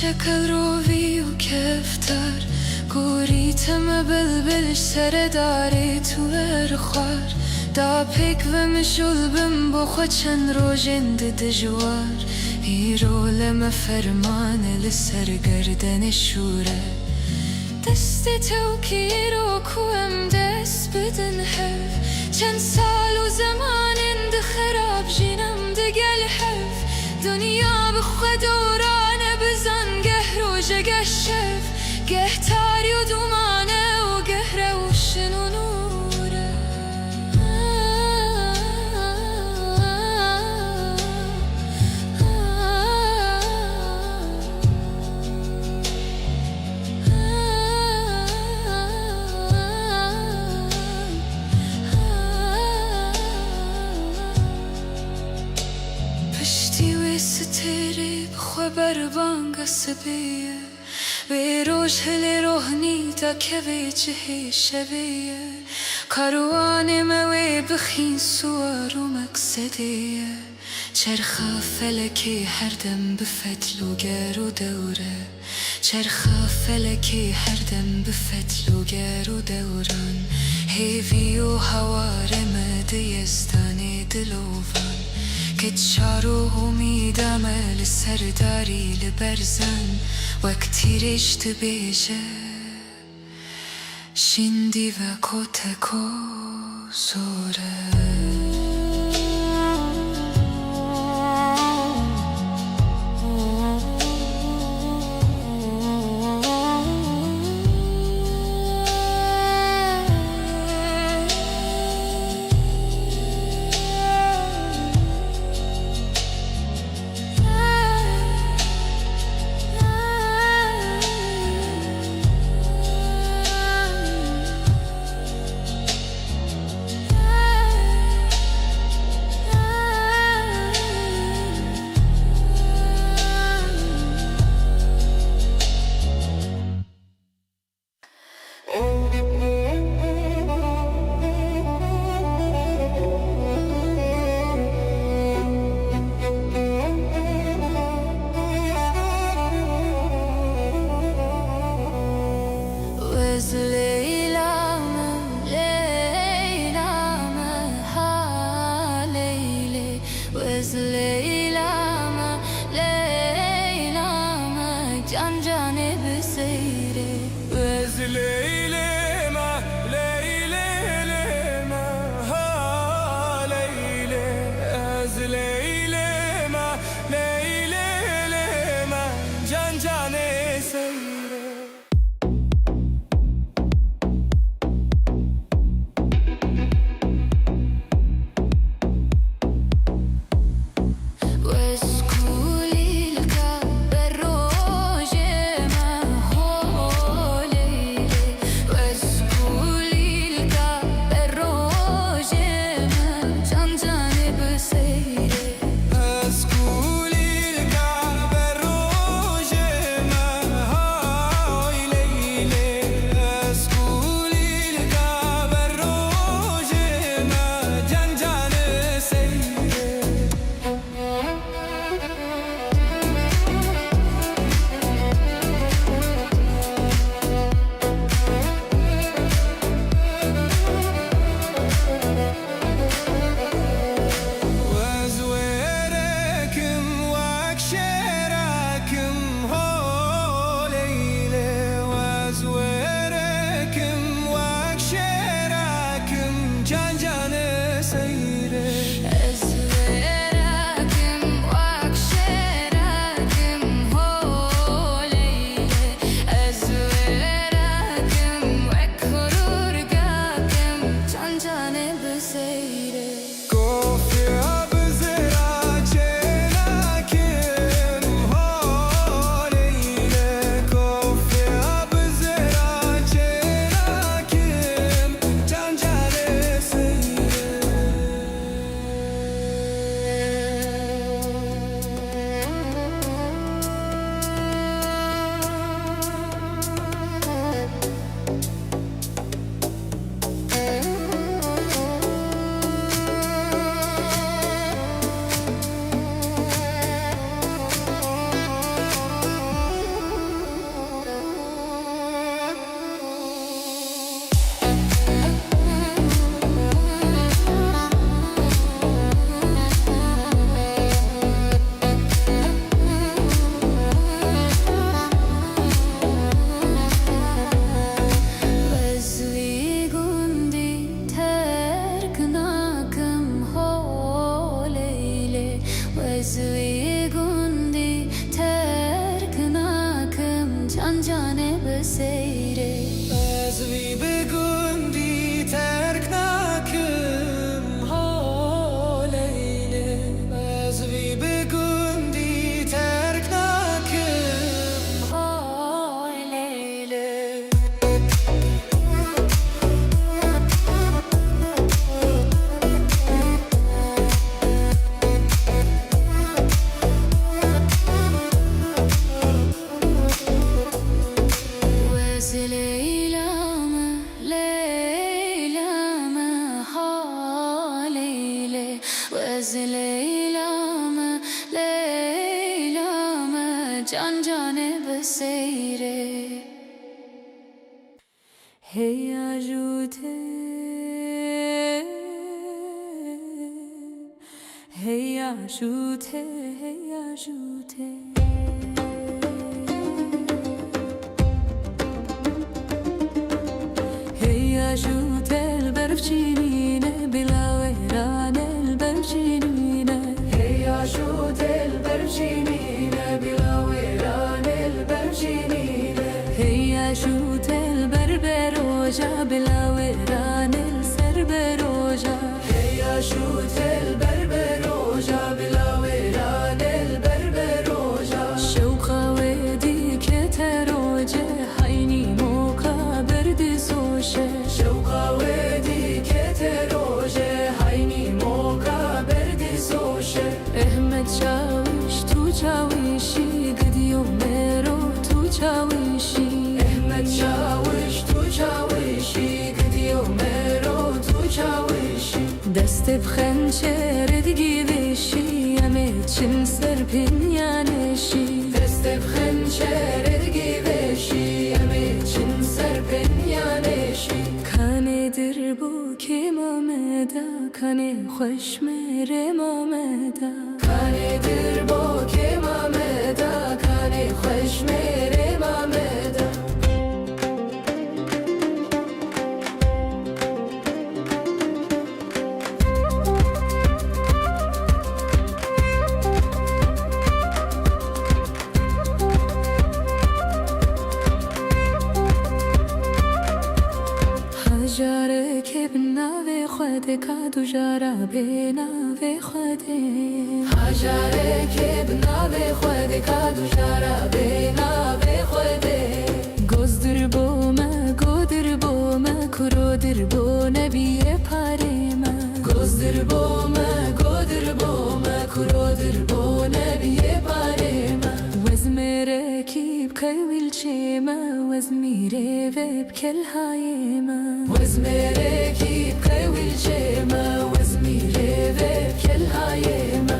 چکل روی و کفتر گوریتم بلبلش سر داری تو ارخوار دا پیک و مشول بم بخوا چند روژند دجوار هیرو لما فرمان لسر گردن شوره دست تو کی رو کوم دست بدن حف چند سال و زمان اند خراب جینم دگل حف دنیا بخوا دورانه بزن گه روژه گه شف گه تاری و دومانه و گه روشن و نوره پشتی و ستره بخوا بربانگ سبیه به روش هل روحنی تا که به جهه شبیه کاروان موی بخین سوار و مقصدیه چرخ فلکی هر دم به فتل و گر و دوره چرخ فلکی هر دم به فتل و گر و دوران هیوی و هوار مدیستانی دلوان که چارو امیدم لسرداری لبرزن وقتی رشت بیشه شندی و کتکو زوره بسیره از وی بگندی ترک نکم حالیله از وی بگندی ترک نکم حالیله can cane beseyre hey ajute hey ajute hey ajute hey ajute el berfcinine bilaveran el berfcinine hey ajute el berfcinine bilaveran el berfcinine hey ajute el berberoja bilaveran el serberoja hey ajute el berberoja bilaveran el berberoja şevqa wedi keteroje hayni moka berdi soşe şevqa wedi keteroje hayni moka berdi soşe ehmet çaviş tu çavişi gidiyor mero tu çavişi ehmet çaviş tu çavişi gidiyor mero tu çavişi deste bxençere digivişi yemeçin serpin yaneşi deste bxençere digivişi yemeçin serpin yaneşi kanedir bu kemameda kane xoş mere mameda kanedir bu kemameda kane xoş mere mameda Jare kevna ve khode ka du jara bena ve khode Hajare kevna ve khode ka du jara bena ve khode Gozdir boma kurodir bo nebiye parema Gozdir boma kurodir bo nebiye parema Wezmere kib kayvil chema Wezmire veb kel hayema Wezmere kib kayvil chema Wezmire veb kel hayema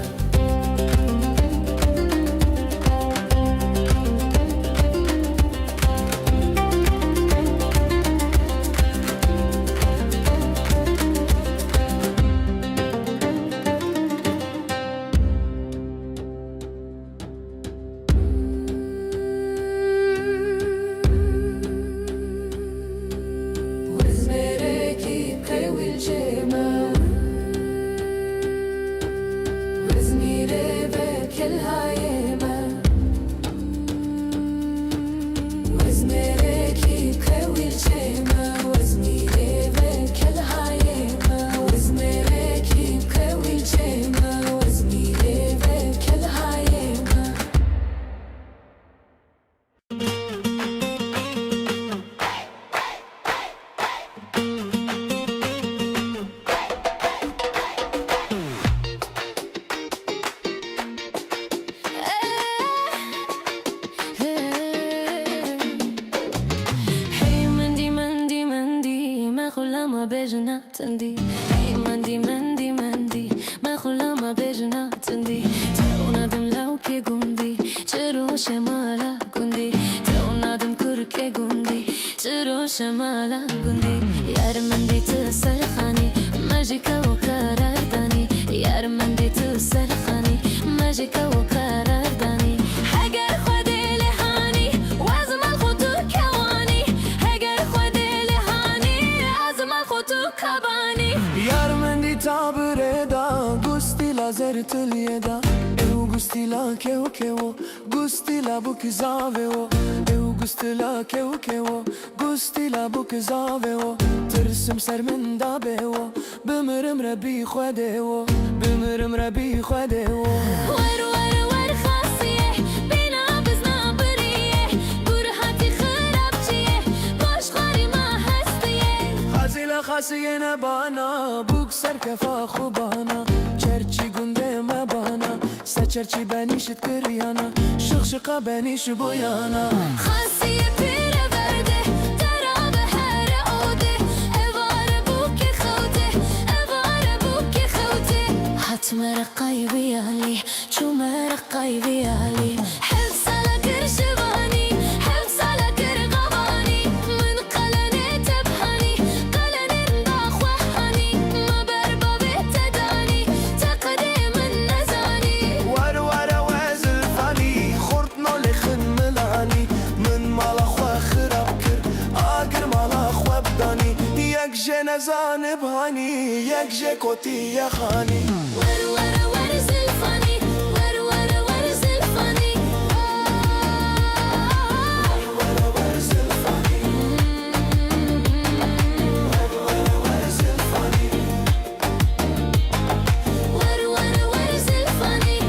تندي هي مندي مندي مندي ما خلا ما بجنا تندي تونا دم لو كي قندي چرو شمالا قندي تونا دم كركي قندي چرو شمالا قندي يار مندي تسرخاني ماجيكا وقرار داني يار مندي تسرخاني ماجيكا وقرار داني حقر خودي لهاني وازم الخطو كواني حقر خودي لهاني وازم الخطو كباني Yar mendi tabreda gustila zertlieda eu gustila keo keo gustila bu kizaveo eu gustila kew gustila bu kızave tırsim ser min da be bimirim rebi xwede bimirim rebi xwede ور ور ور خاصیه بینا بزنا بریه گور هاتی خراب چیه باش خاری ما هستیه خازیلا خاصیه نبانا بوک سر کفا خوبانا چرچی گنده مبانا سچرچی بنیشت کریانا شخشقا بنیش بویانا خاصیه پیره برده درابه هر اوده اواره بوکی خوده اواره بوکی خوده حتم رقای بیالی چوم رقای بیالی حفظ سالا کرشوانی حفظ سالا کرغوانی من قلنه تبهانی قلنه داخوهانی ما بربابه تدانی تقدم النزانی ور ور وزل فانی خورتنا لخن ملانی من مالا خوا خراب کر آگر مالا خوا بدانی یک جه نزان بهانی یک جه کتی یخانی ور ور ور زلفانی ور ور ور زلفانی ور ور زلفانی ور ور زلفانی ور ور ور زلفانی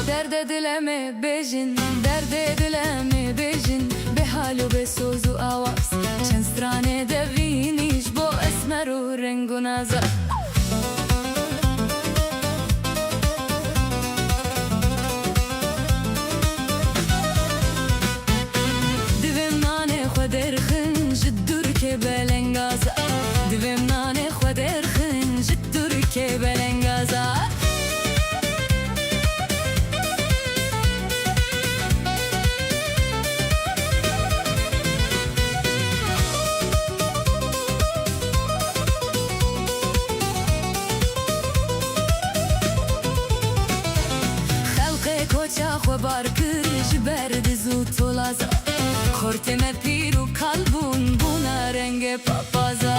Derde dileme bejin, derde dileme bejin Be halu be sozu avaz Çen strane de viniş Bo esmeru rengu nazar Divim nane xwe derxin Jiddur ke belengaza Divim nane xwe derxin Jiddur ke belengaza خو بار کر جبر دزو تولازا خورتم پیرو کالبون بونا رنگ پاپازا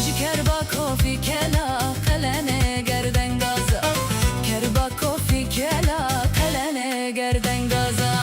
جکر با کافی کلا قلنه گردن گازا کر با کافی کلا قلنه گردن گازا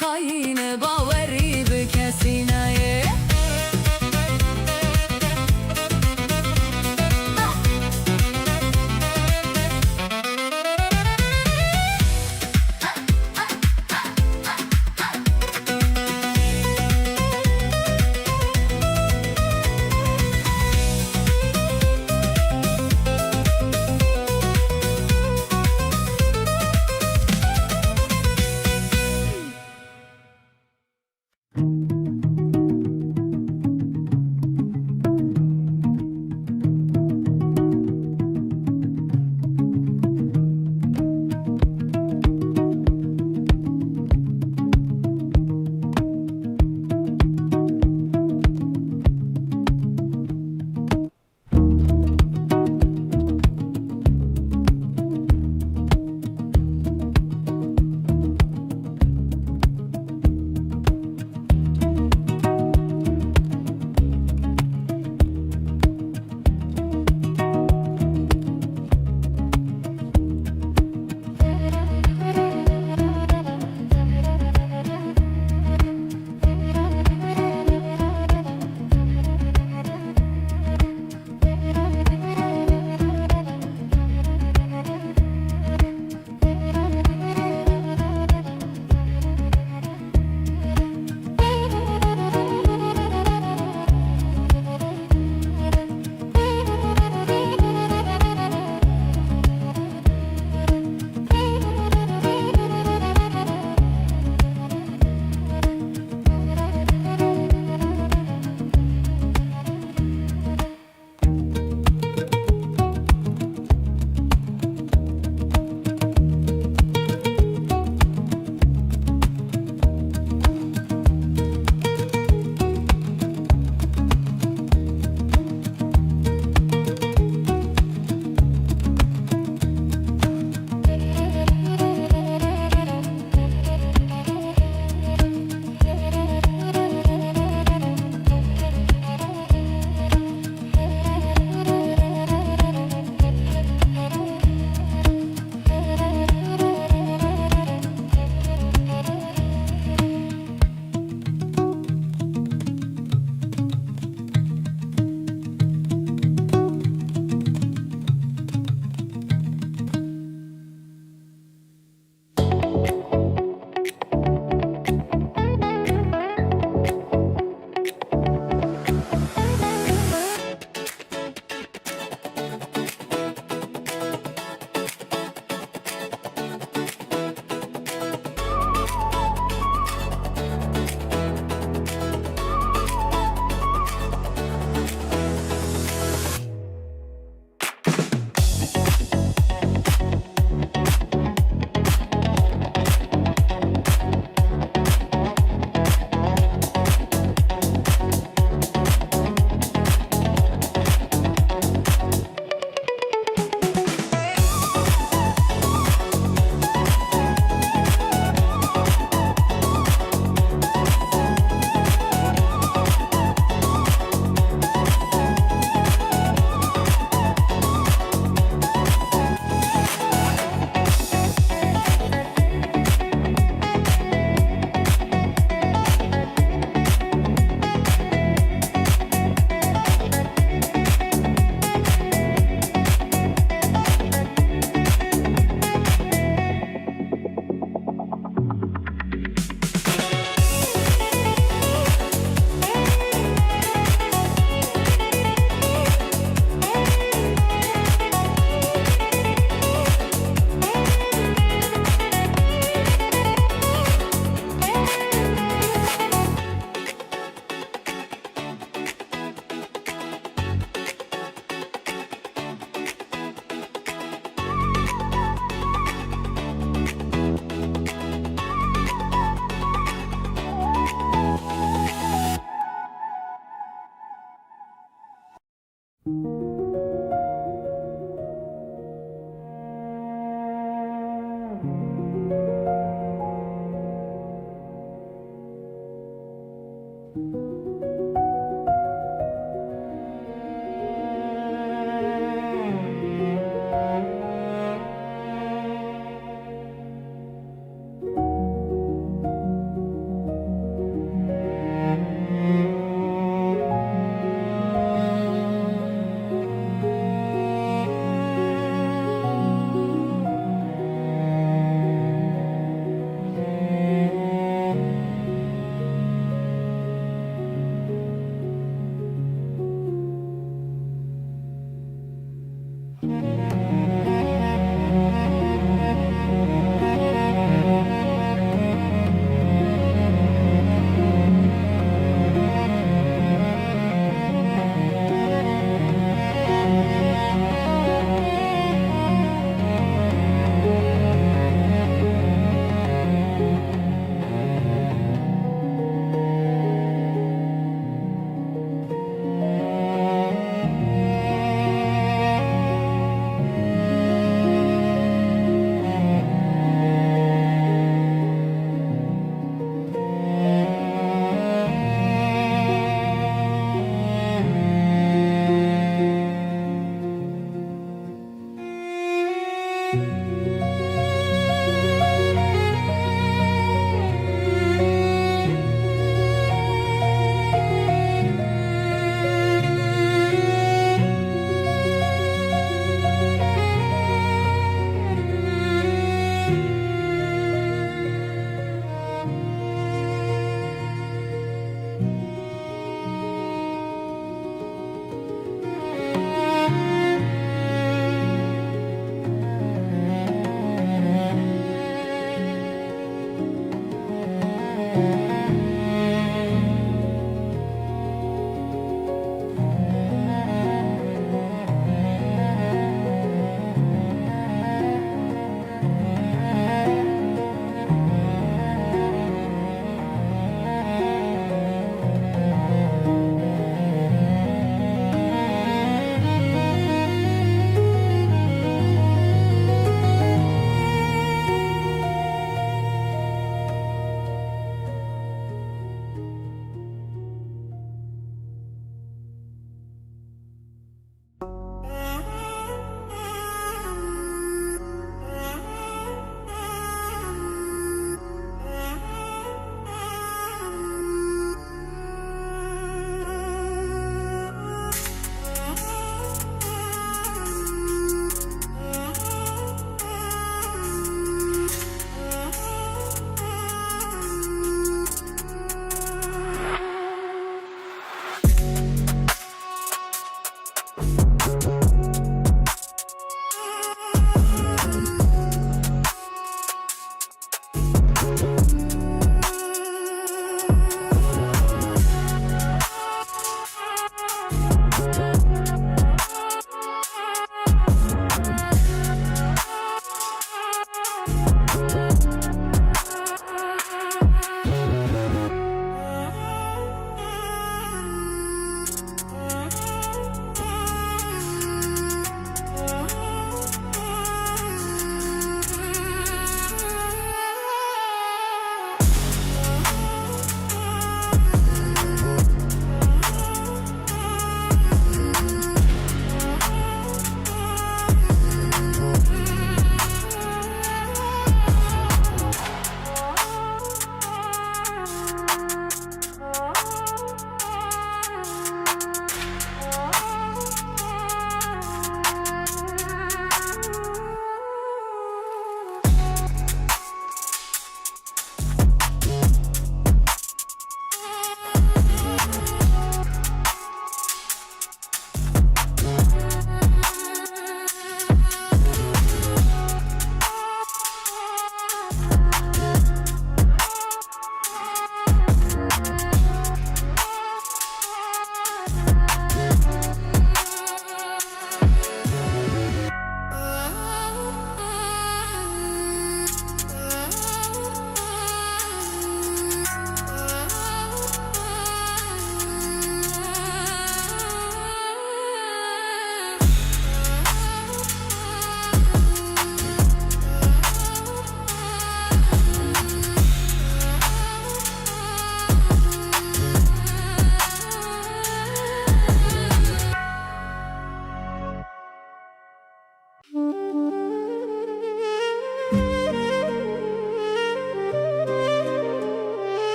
خاین باوری به کسی نیه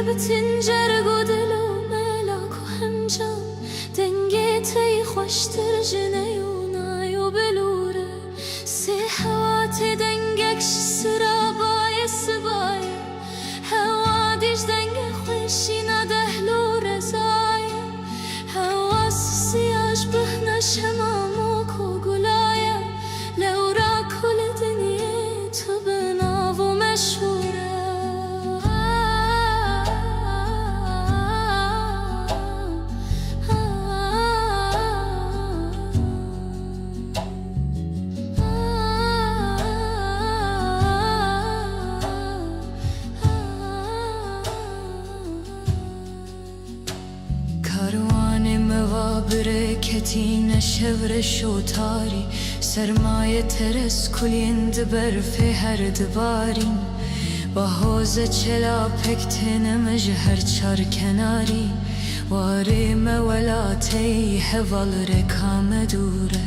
dixebitin cerg û dil û melak û hemcan dengê te yê xweştir ji ney û nay û bilûre sê hewa tê dengek ji sirabaye sibaye hewa dîj dengê xweşîna dehlû rezaye hewa sisiya ji bihna şemamok û gulaye lewra ku li dinyê tu bi nav û meşhûr e Ketine şevre şotari sermaye teres kulin diberfe her dibarin bahoze çela pektene mejher çar kenari ware me velatey heval rekame dure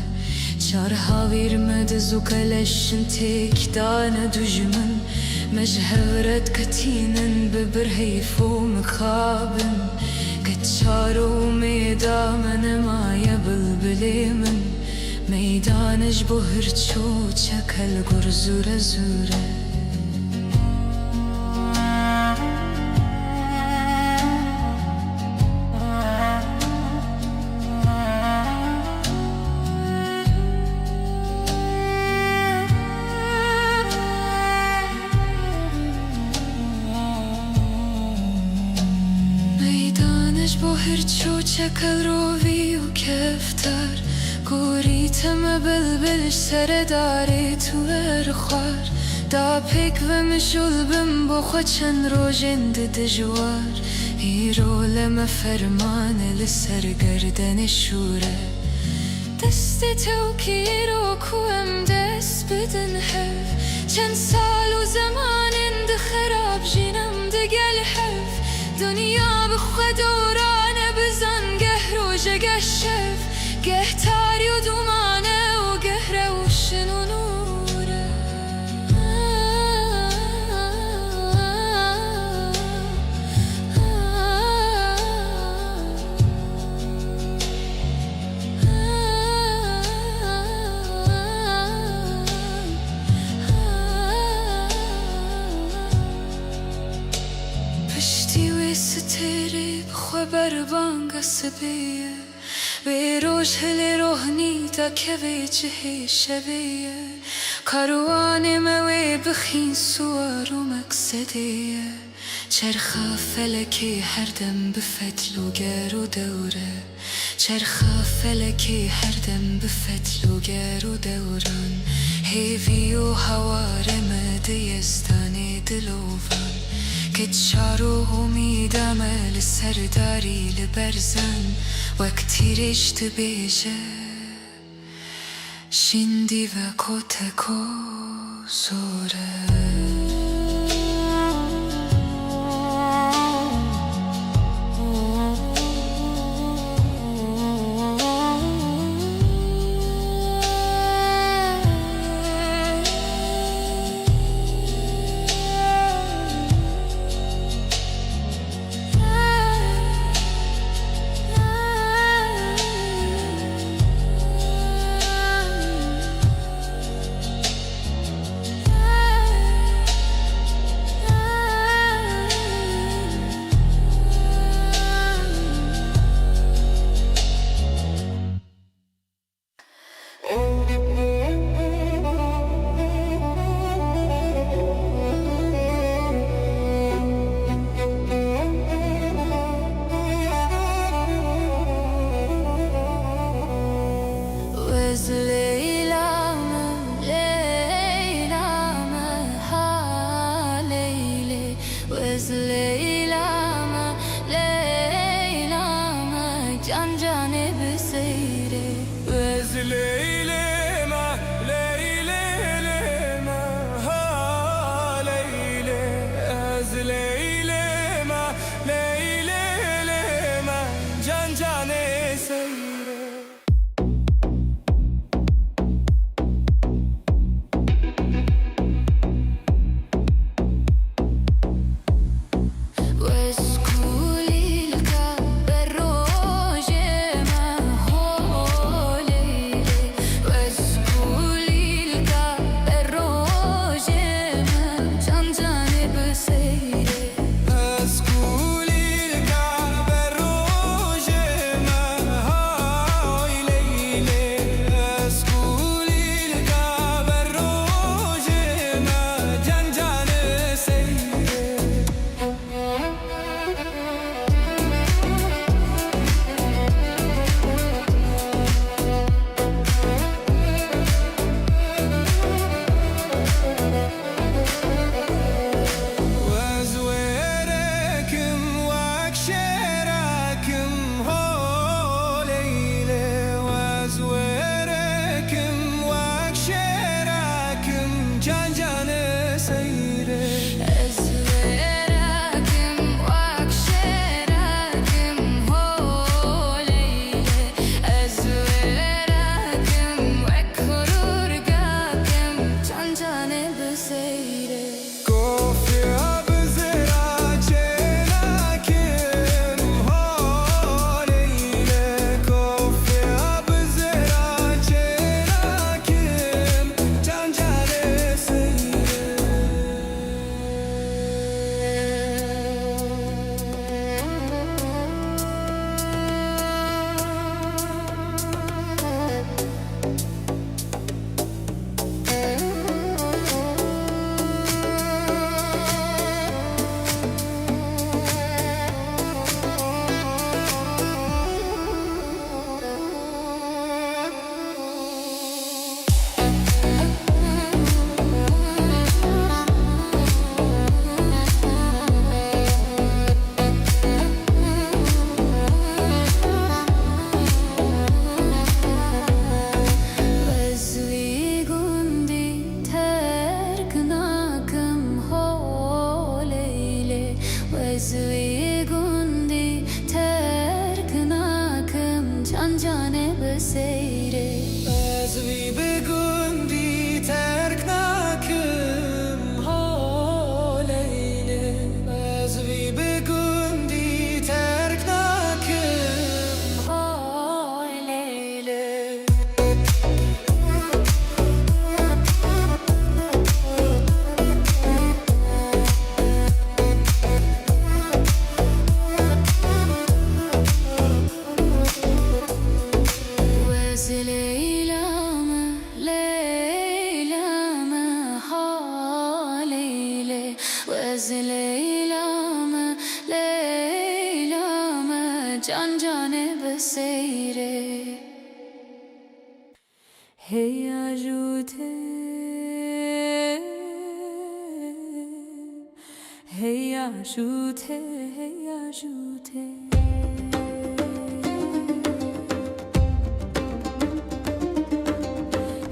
çar havir med zukaleşin tek dane dujmen mejhevret ketinen bibirheyfo mekhabin Çaro meydan maya bülbülimin Meydanış bu hırçu çakal gurzure zure چکل روی و کفتر گوریتم بلبلش سر داری تو ارخوار دا پیک و مشول بم بخوا چند روژند دجوار هیرو لما فرمان لسر گردن شوره دست تو کیرو کوم دست بدن حف چند سال و زمان اند خراب جینم دگل حف دنیا بخوا دورانه بزن گه روژه گه شف گه تاری و دومانه و گه روشن و نوره پشتی و ستری بخوا بربانگ سبیه به روش هل روحنی تا که جهê شبیه کاروان موی بخین سوار و مقصدیه چرخه فلکی هر دم بفتل و گر و دوره چرخه فلکی هر دم بفتل و گر و دوران هیوی و هوار مدیستانی دلوان که چارو امیدم لسرداری لبرزن وقتی رشت بیشه شندی و کتکو زوره وزوی گندی ترک ناکم چند جانه بسیره وزوی بگندی ترک ناکم ها لیله وزوی بگندی ترک ناکم ها لیله can cane beseyre hey ajute hey ajute hey ajute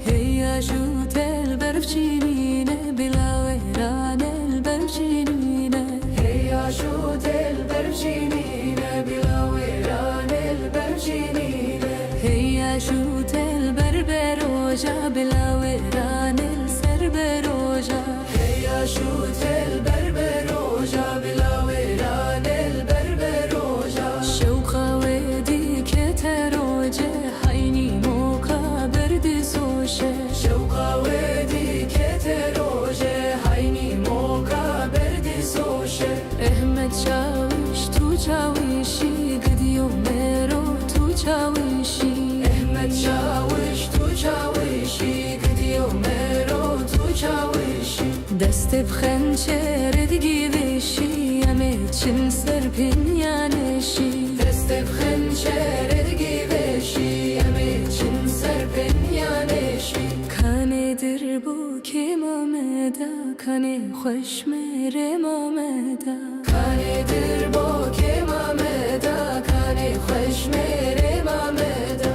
hey ajute el berfcinine bilaveran el berfcinine hey ajute el berfcinine bilaveran el berfcinine hey ajute el berberoja bilaveran el serberoja hey ajute el berberoja bilaveran el berberoja şevqa wedi keteroje hayni moka berdi soşe şevqa wedi keteroje hayni moka berdi soşe ehmet çaviş tu çavişi gidiyor mero tu çavişi ehmet çaviş tu çavişi gidiyor mero tu çavişi deste bxençer digivişi yemeçin serpin yaneşi deste bxençer digivişi yemeçin serpin yaneşi kanedir bu kim ameda kane xoş mere mameda kanedir bu kim ameda kane xoş mere mameda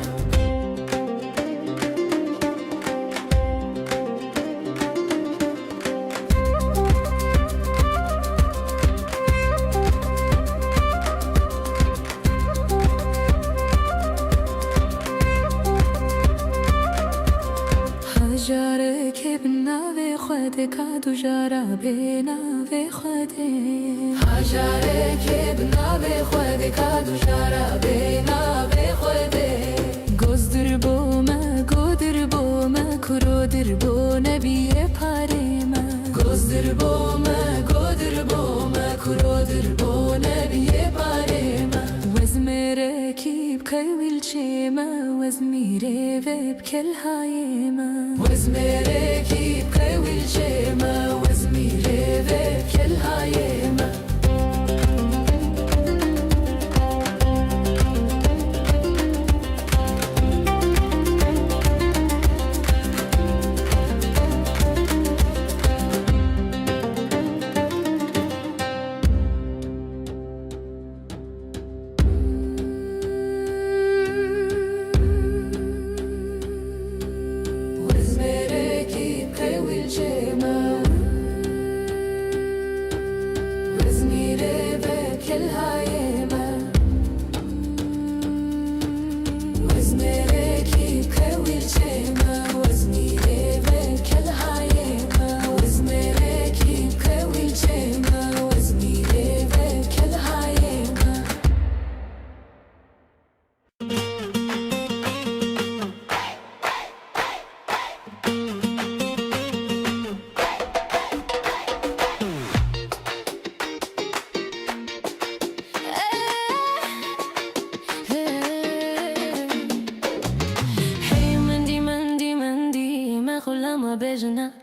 Jare kevna ve khode kadu jara bena ve khode Jare kevna ve khode kadu jara bena ve khode Gozdir boma kurodir bo nebiye parema Gozdir boma kurodir bo nebiye parema Wezmere kib kayvil chema Wezmire veb kel hayema Wezmere kib kayvil chema Wezmire veb kel hayema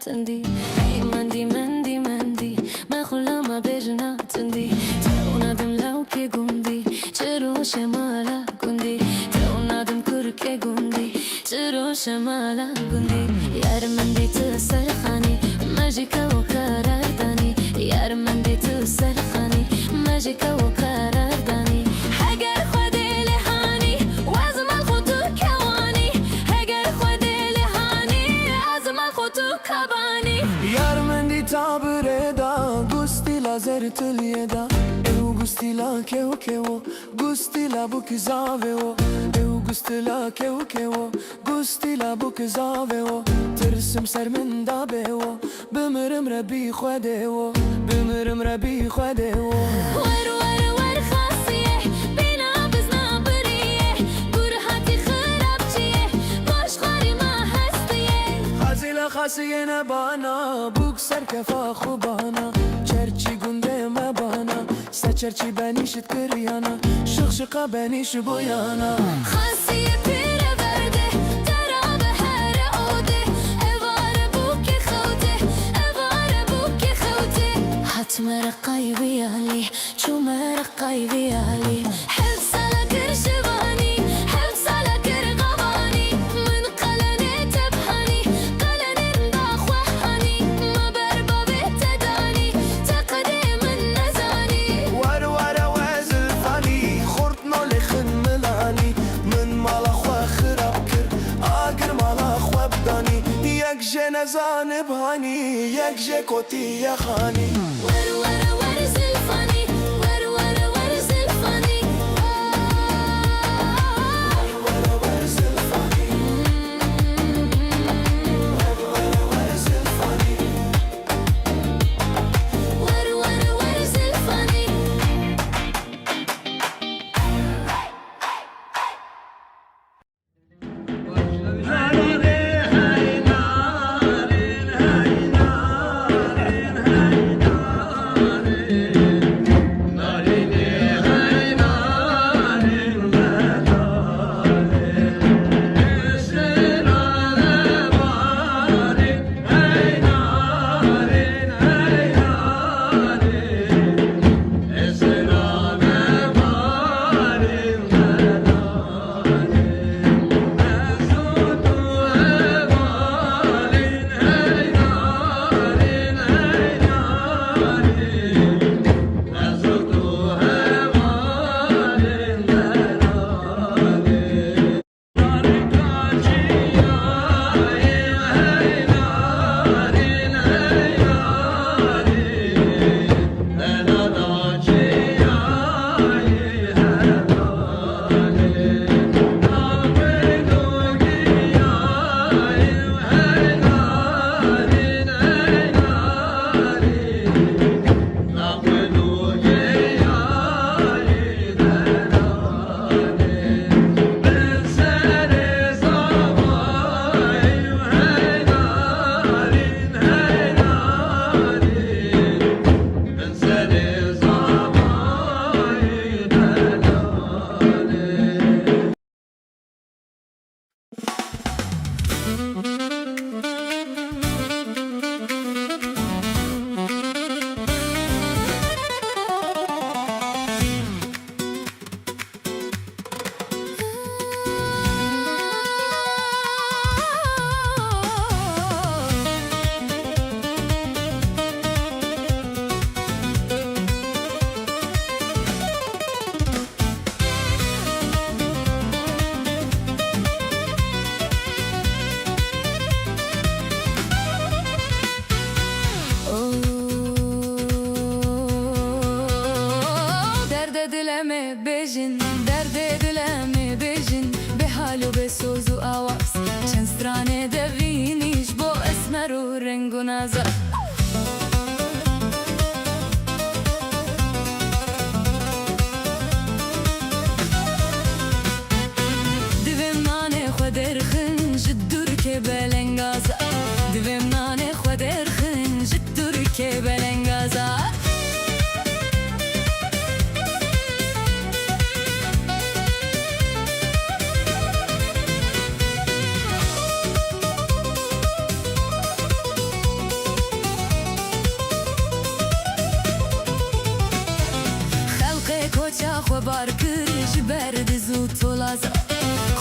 Zindî hey mendî me xulama bêjina tindî te onadim lewkê gundî çiro şemala gundî te onadim kurkê gundî çiro şemala gundî yar mendî tu serxanî me jî kevo karar danî yar mendî tu serxanî me jî kevo karar danî heger xwedê lê hanî wezmal xwe tu kewanî heger xwedê lê hanî ezmal xwe tu kabanî Yar mendi tabire da gusti lazer tılye da gustila kevo gustila bu kızaveo gustila kevo gustila bu kızaveo tırsim sermin da beo bimirim rebi khwedeo bimirim rebi khwedeo ور خاصیه بینا بزنا بریه گرهاتی خرابچیه باش خاری ما هستیه خازیلا خاصیه نبانا بوک سر کفا خوبانا چرچی گنده مبانا سچرچی بنیشت کریانا شخشقا بنیش بویانا خاصیه پیره برده درابه هر اوده اواره بوکی خوده اواره بوکی خوده حتمر قایبی علی چومر قایبی علی حب سالا کرشوانی حب سالا کر غوانی من قلنه تبحانی قلنه داخوحانی ما بربابه تدانی تقدي من نزاني ور وزل فاني خورتنا لخن ملاني من مالا خوا خراب كر آگر مالا خوا بداني یک جه نزان بهاني یک جه کوتی یخانی ور زلفانی ور زلفانی ور زلفانی ور زلفانی ور زلفانی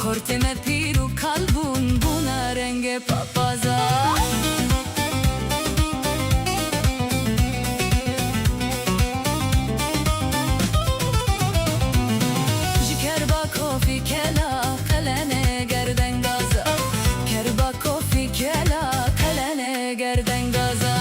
Korteme piru kalbun buna renge papaza Jikerba kofi kela kalene gerden gaza Kerba kofi kela kalene gerden gaza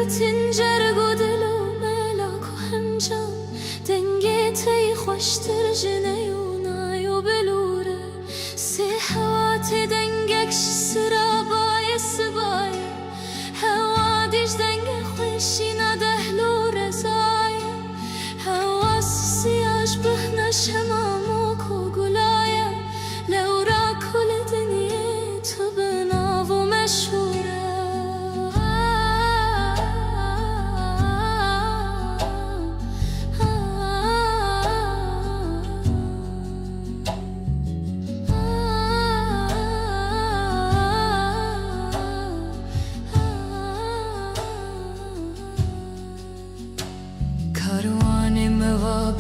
بتن جرگ و دل و ملاک و همجام دنگی تی خوشتر جنه و نای و بلوره سی حوات دنگکش سرابای سبای حوادیش دنگ خوشی ندهلو رزای حواس سیاش بهنش هماموک و گلای لورا کل دنیا تو بناو و مشهوره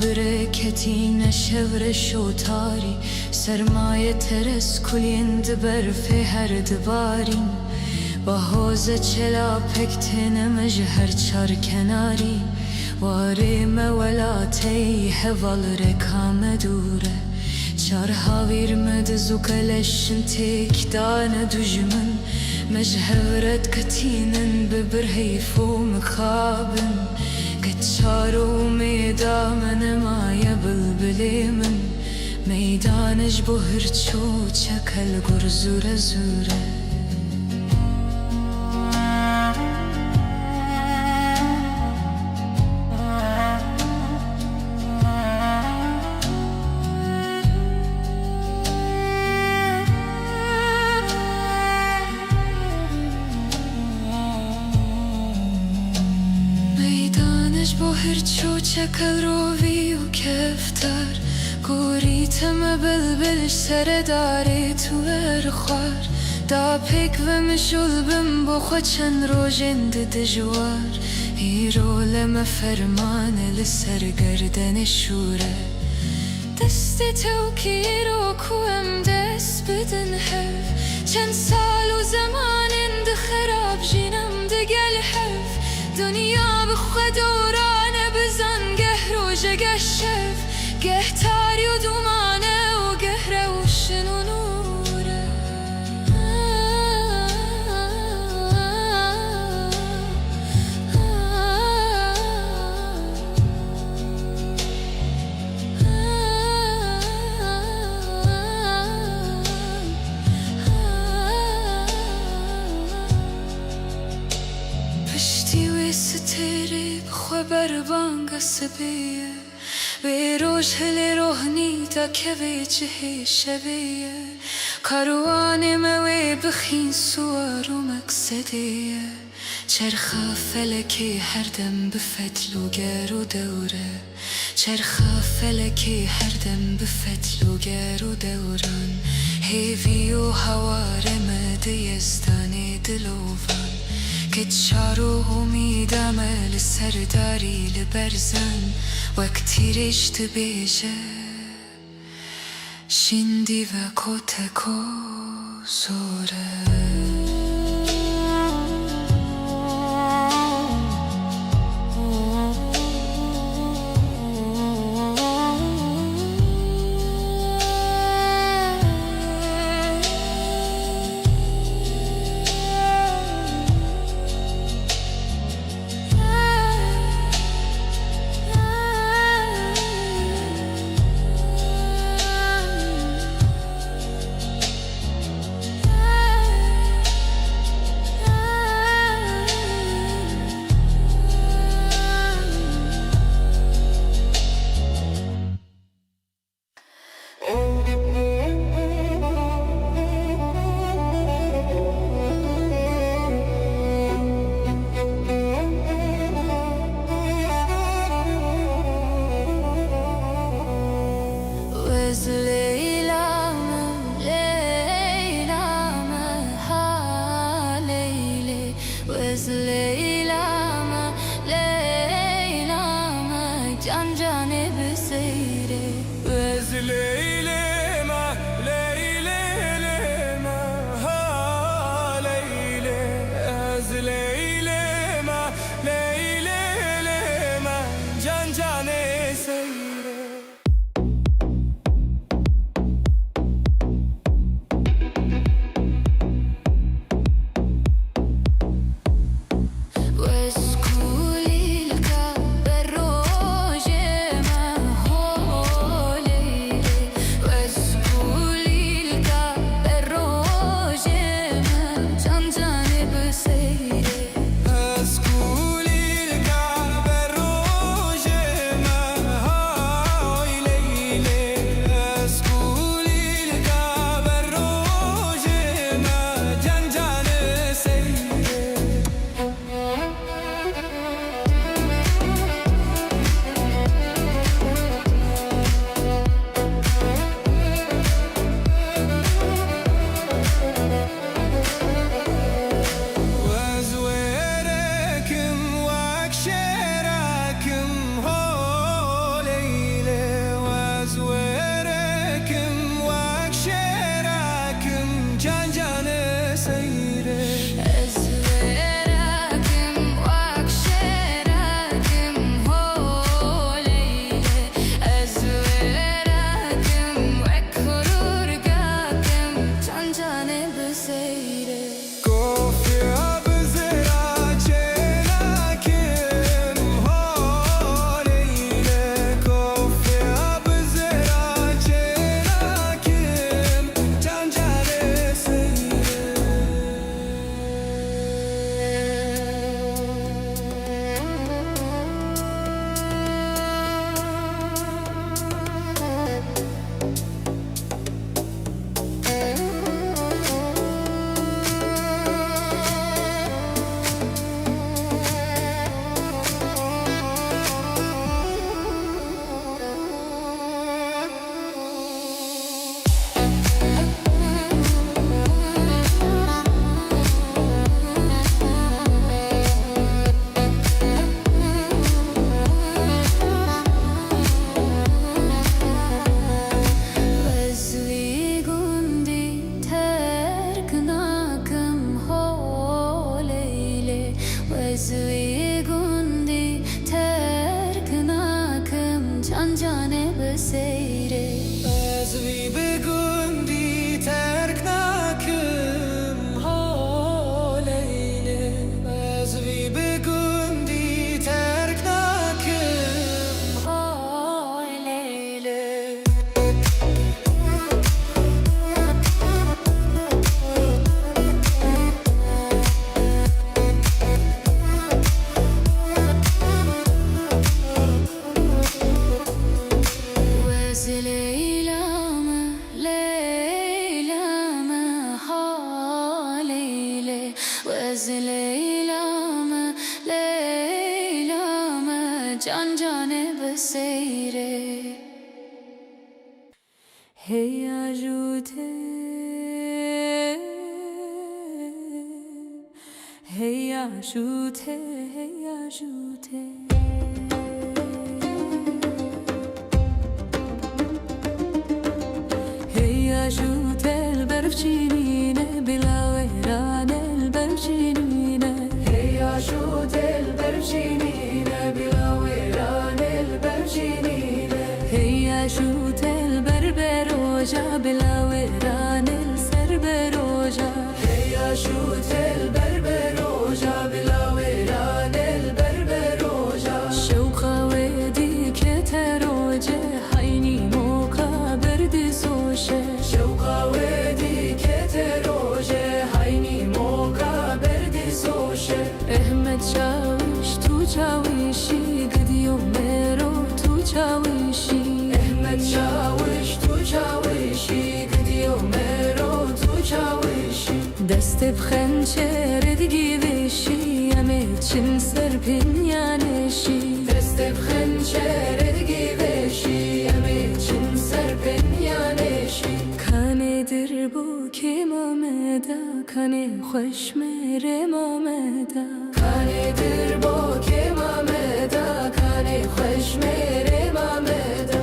برکتین شور شوتاری سرمایه ترس کلین دبرف هر دبارین با حوز چلا پکتن مجهر چار کناری واری مولاتی هوال رکام دوره چار هاویر مدزو کلشن تک دان دجمن مجهورت کتینن ببرهیف و مخابن كتشارو ميدا من ما يبلبلي من ميدانج بهرچو چکل گرزوره زوره هرچو چکل روی و کفتر گوریتم بلبلش سر داری تو ارخوار دا پیک و مشول بم بخوا چند روژند دجوار ایرو لما فرمان لسر گردن شوره دست توکی رو کوم دست بدن حف چند سال و زمان اند خراب جینم دگل حف دنیا بخوا دورانه بزن گه روژه گه شف گه تاری و دومانه و گه روشن و نوره پشتی و ستری بخوا بربانگ سبیه به روش هل روحنی تا که به جهê شبیه کاروان موی بخین سوار و مقصدیه چرخ فلکی هر دم بفتل و گر و دوره چرخ فلکی هر دم بفتل و گر و دوران هیوی و هوار مده یزدان دلوان که چارو امیدم لسرداری لبرزن وقتی رشت بیجه شندی و کتکو زوره can cane beseyre Hey ajute Hey ajute Hey ajute Hey ajute البرفشينينه بلا ويران البرفشينينه Hey ajut el bercinine bila veran el bercinine Hey ajute البربروجا بلا ويران السربروجا Hey ajut el berberoja bila veran el berberoja شوقا ودي كتروجه حيني موقع بردي سوشه Şevka ve dikete roje hayni moka berdi soşe احمد شاوش تو چاوشی گدیو مرو تو چاوشی Ahmet çavuş tu çavuşi gidiyor mero tu çavuşi دست بخنچر دیگی بشی همه چین سر پنیانشی Destep xençer giveşi emeçin serpen yaneşi کانه در بو که مامدا کانه خوش مره مامدا Kanedir bo kemameda kane xoş mere mameda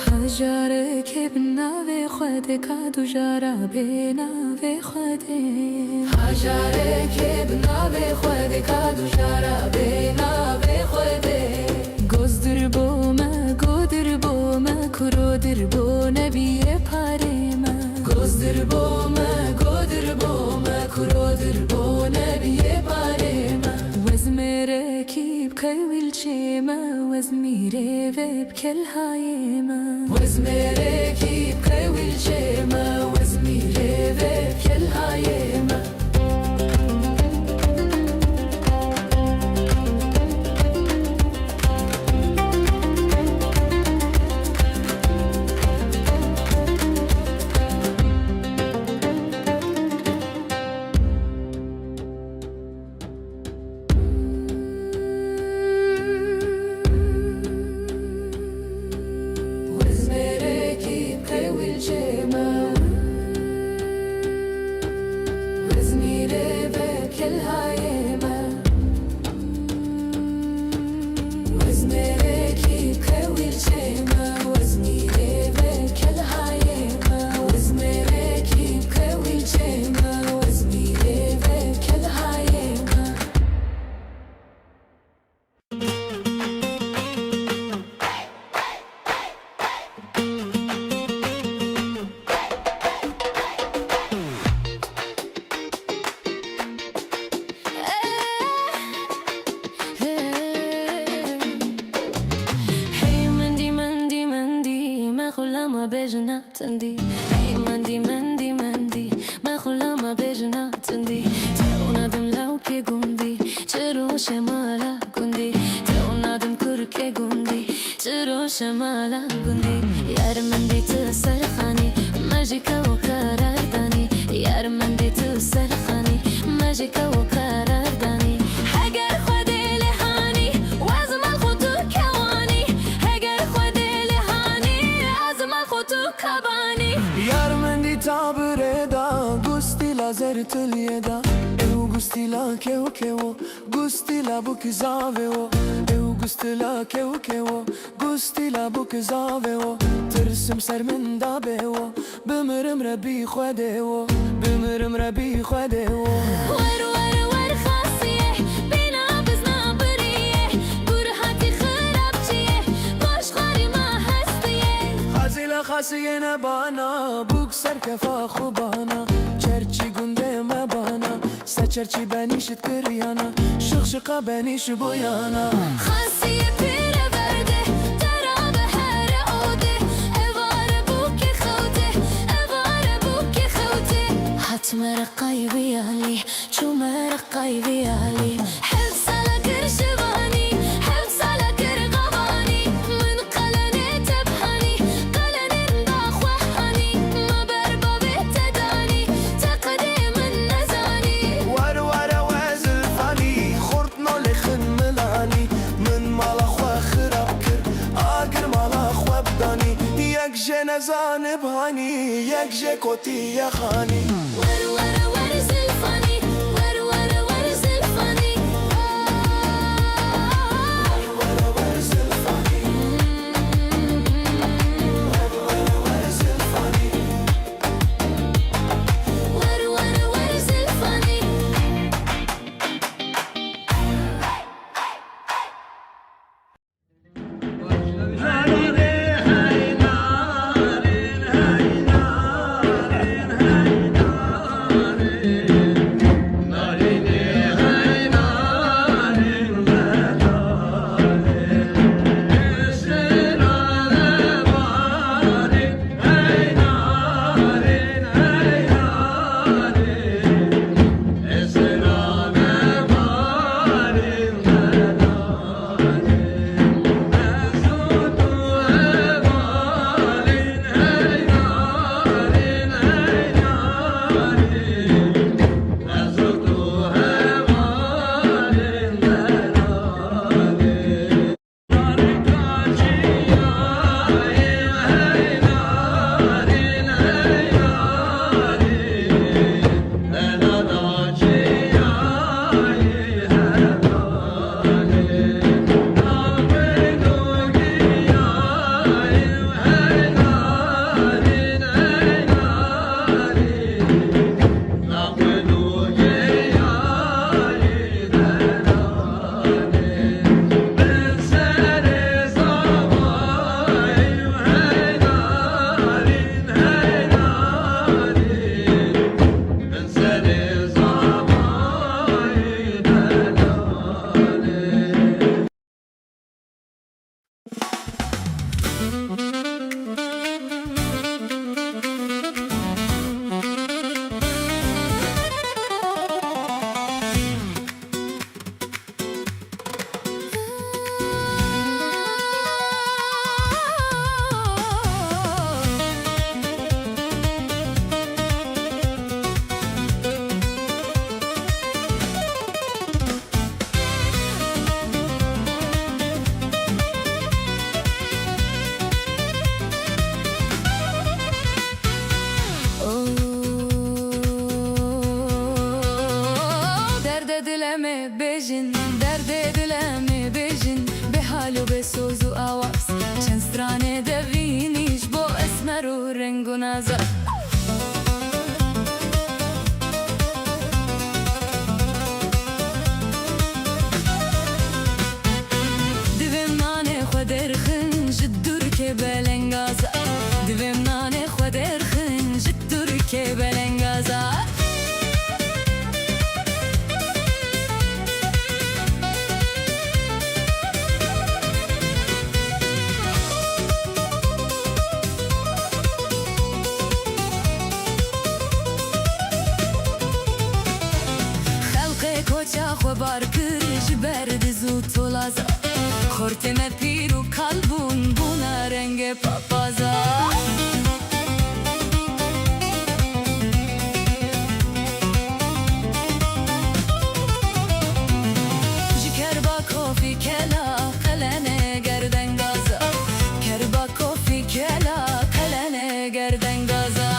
هجاره که بناوه خوده کادو جارا بناوه خوده Hajare ke bnave khode kadu jara benave khode گزدر بومه کرودر بو نبیه پاره ما Gozdir bome kurodir bo nebiye parema وزمره کیب کویل چیما وزمیره وب کل هایما Vezmere kip kevil çema Vezmire ve kel hayema Vezmere kip kevil çema Vezmire ve kel hayema Vezmere kip kevil çema Vezmire ve kel hayema Vezmere kip kevil çema Vezmire ve kel hayema Hey مندی من خلما بجنا تندی Hey مندی من خلما بجنا تندی تونادم لو که گوندی چرو شمالا گوندی تونادم کرکه گوندی چرو شمالا گوندی یار مندی تو سرخانی ماجیکا و قراردانی یار مندی تو سرخانی ماجیکا و قراردانی اگر خود لهانی وزم خودو کوانی اگر خود لهانی ازم خودو کبانی Yar mendi tabire da gusti la zertliye da Eu gusti la keo gusti la bukzave o Eu gusti la keo gusti la bukzave o Tırsım ser min da be o Bimirim rebi khode o Bimirim rebi khode o ور خاصیه بینا بزنا بریه برهاتی خرابچیه باش خاری ما هستیه Hazile khasiye ne bana Buk ser kefa khubana Çerçi gunde me bana Se çerçi beni şit kıriyana Şık şıka beni şu bu yana خاصیه پیره برده ترابه هر اوده اواره بوکی خوده اواره بوکی خوده حتم رقای بیالی چو مرقای بیالی حفظ لك یک جکوتی یخانی ور ور ور زلفانی ور ور ور زلفانی ور ور زلفانی ور ور زلفانی ور ور ور زلفانی bêjin derdê dilê me bêjin be hal û be soz û awaz çend stranê devînî ji bo esmer û reng û nazar divêm nanê xwe derxin ji durkê belengaza divêm nanê xwe derxin ji durkê belengaza bar kir ji ber diz û tolaza xortê me pîr û kalbûn bûna rengê papaza ji kerbakofî kela qelenê gerdengaza kerbakofî kela qelenê gerdengaza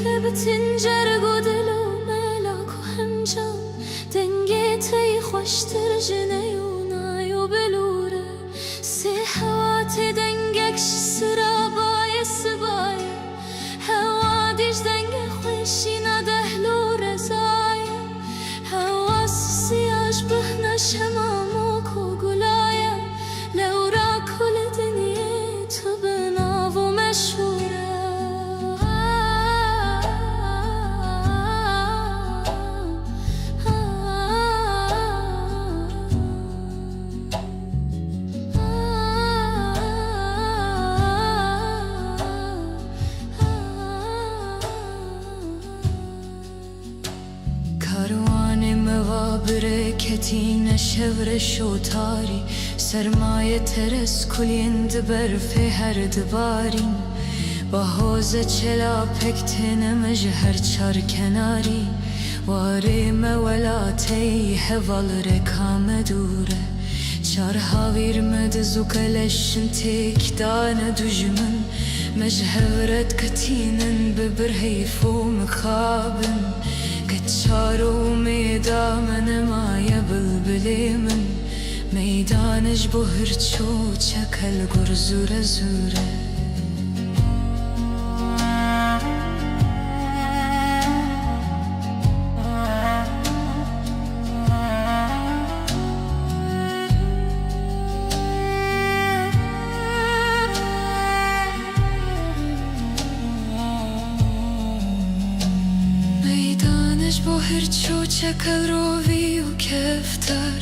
dixebitin cergo dilo melak و همجم دنگ تی خوشتر جنیو نایو بلوره سی حوات دنگک سرا بای سبای هوا دیج دنگ خوشی ندهلو رزای هوا سیاش بهنش همامو کو گلای لورا کل دنیه تو بناو مشهوره برکتین شور شوتاری سرمایه ترس کلیند برف هر دبارین با حوز چلا پکتن مجهر چار کناری واری مولاتی حوال رکام دوره چار هاویر مدزو کلشن تیک دان دجمن مجهورت کتینن ببرهیفو مخابن چارو میدان مایه بلبلی من میدانش بو هرچو چکل گر زوره زوره با هر چو چکل روی و کفتر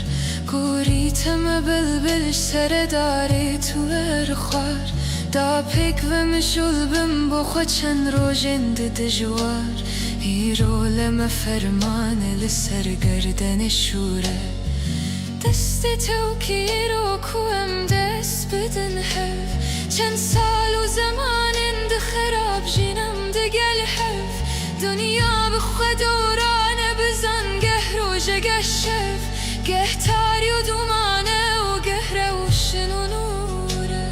گوری قریتم بلبل سر داری تو ارخوار دا پیک و مشول بم بخوا چند روژند دجوار ایرو لما فرمان لسر گردن شوره دست تو کی رو کوم دست بدن هف چند سال و زمان اند خراب جینم دگل هف دنیا بخوا دورانه بزن گه روژه گه شف گه تاری و دومانه و گه روشن و نوره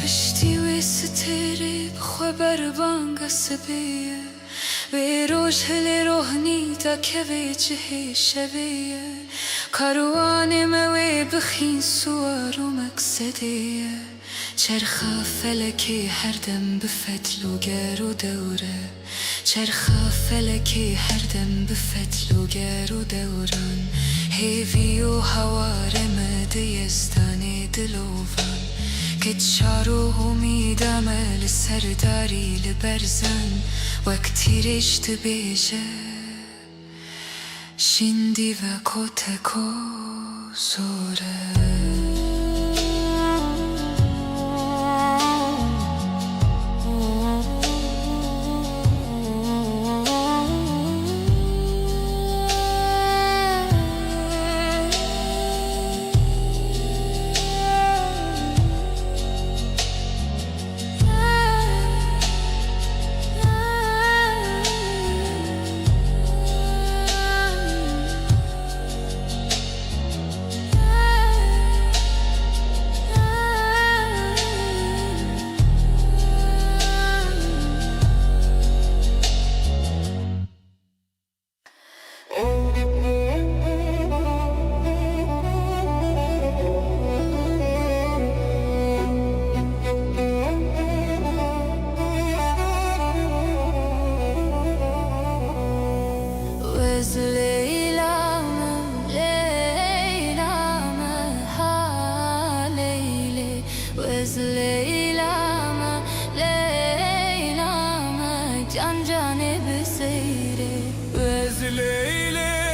پشتی و ستره بخوا بربانگ سبیه به روش هل روحنی تا که به جهه شبیه کاروان موی بخین سوار و مقصدیه چرخ فلکی هر دم بفتل و گر و دوره چرخ فلکی هر دم بفتل و گر و دوران هیوی و هوار مدیستان دلوان که چارو امیدم لسرداری لبرزن وقتی رشت بیجه شندی و کتکو زوره Leyla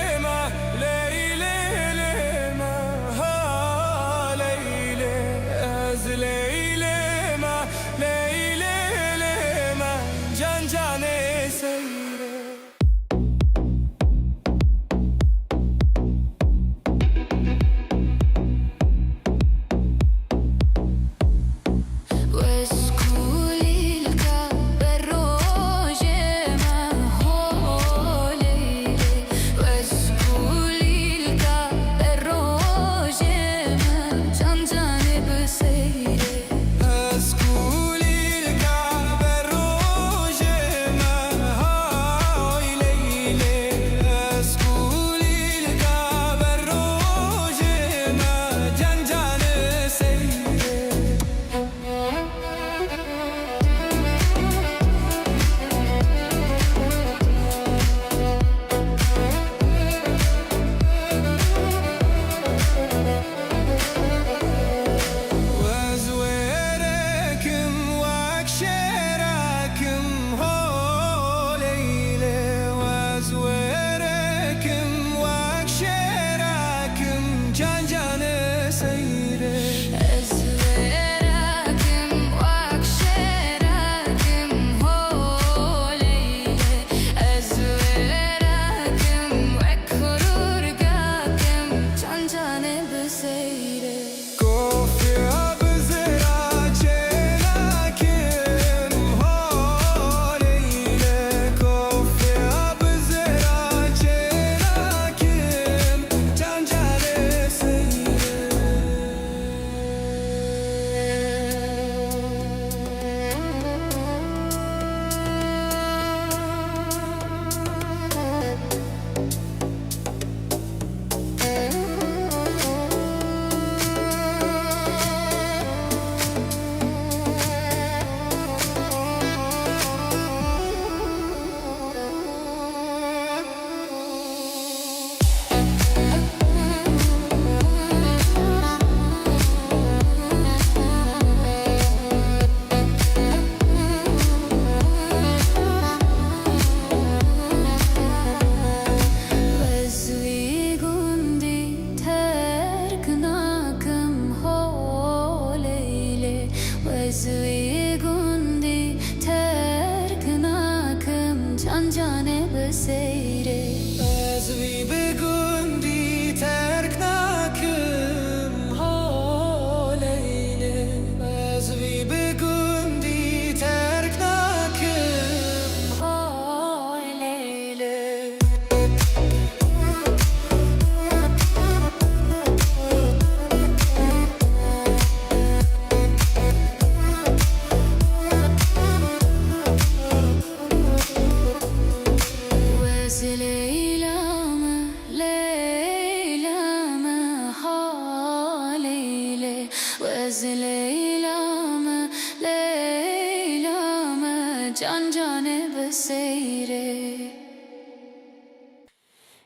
از لیلامه لیلامه جان جانب سیره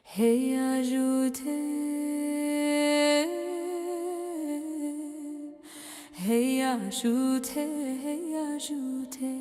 هی آجوته هی آجوته هی آجوته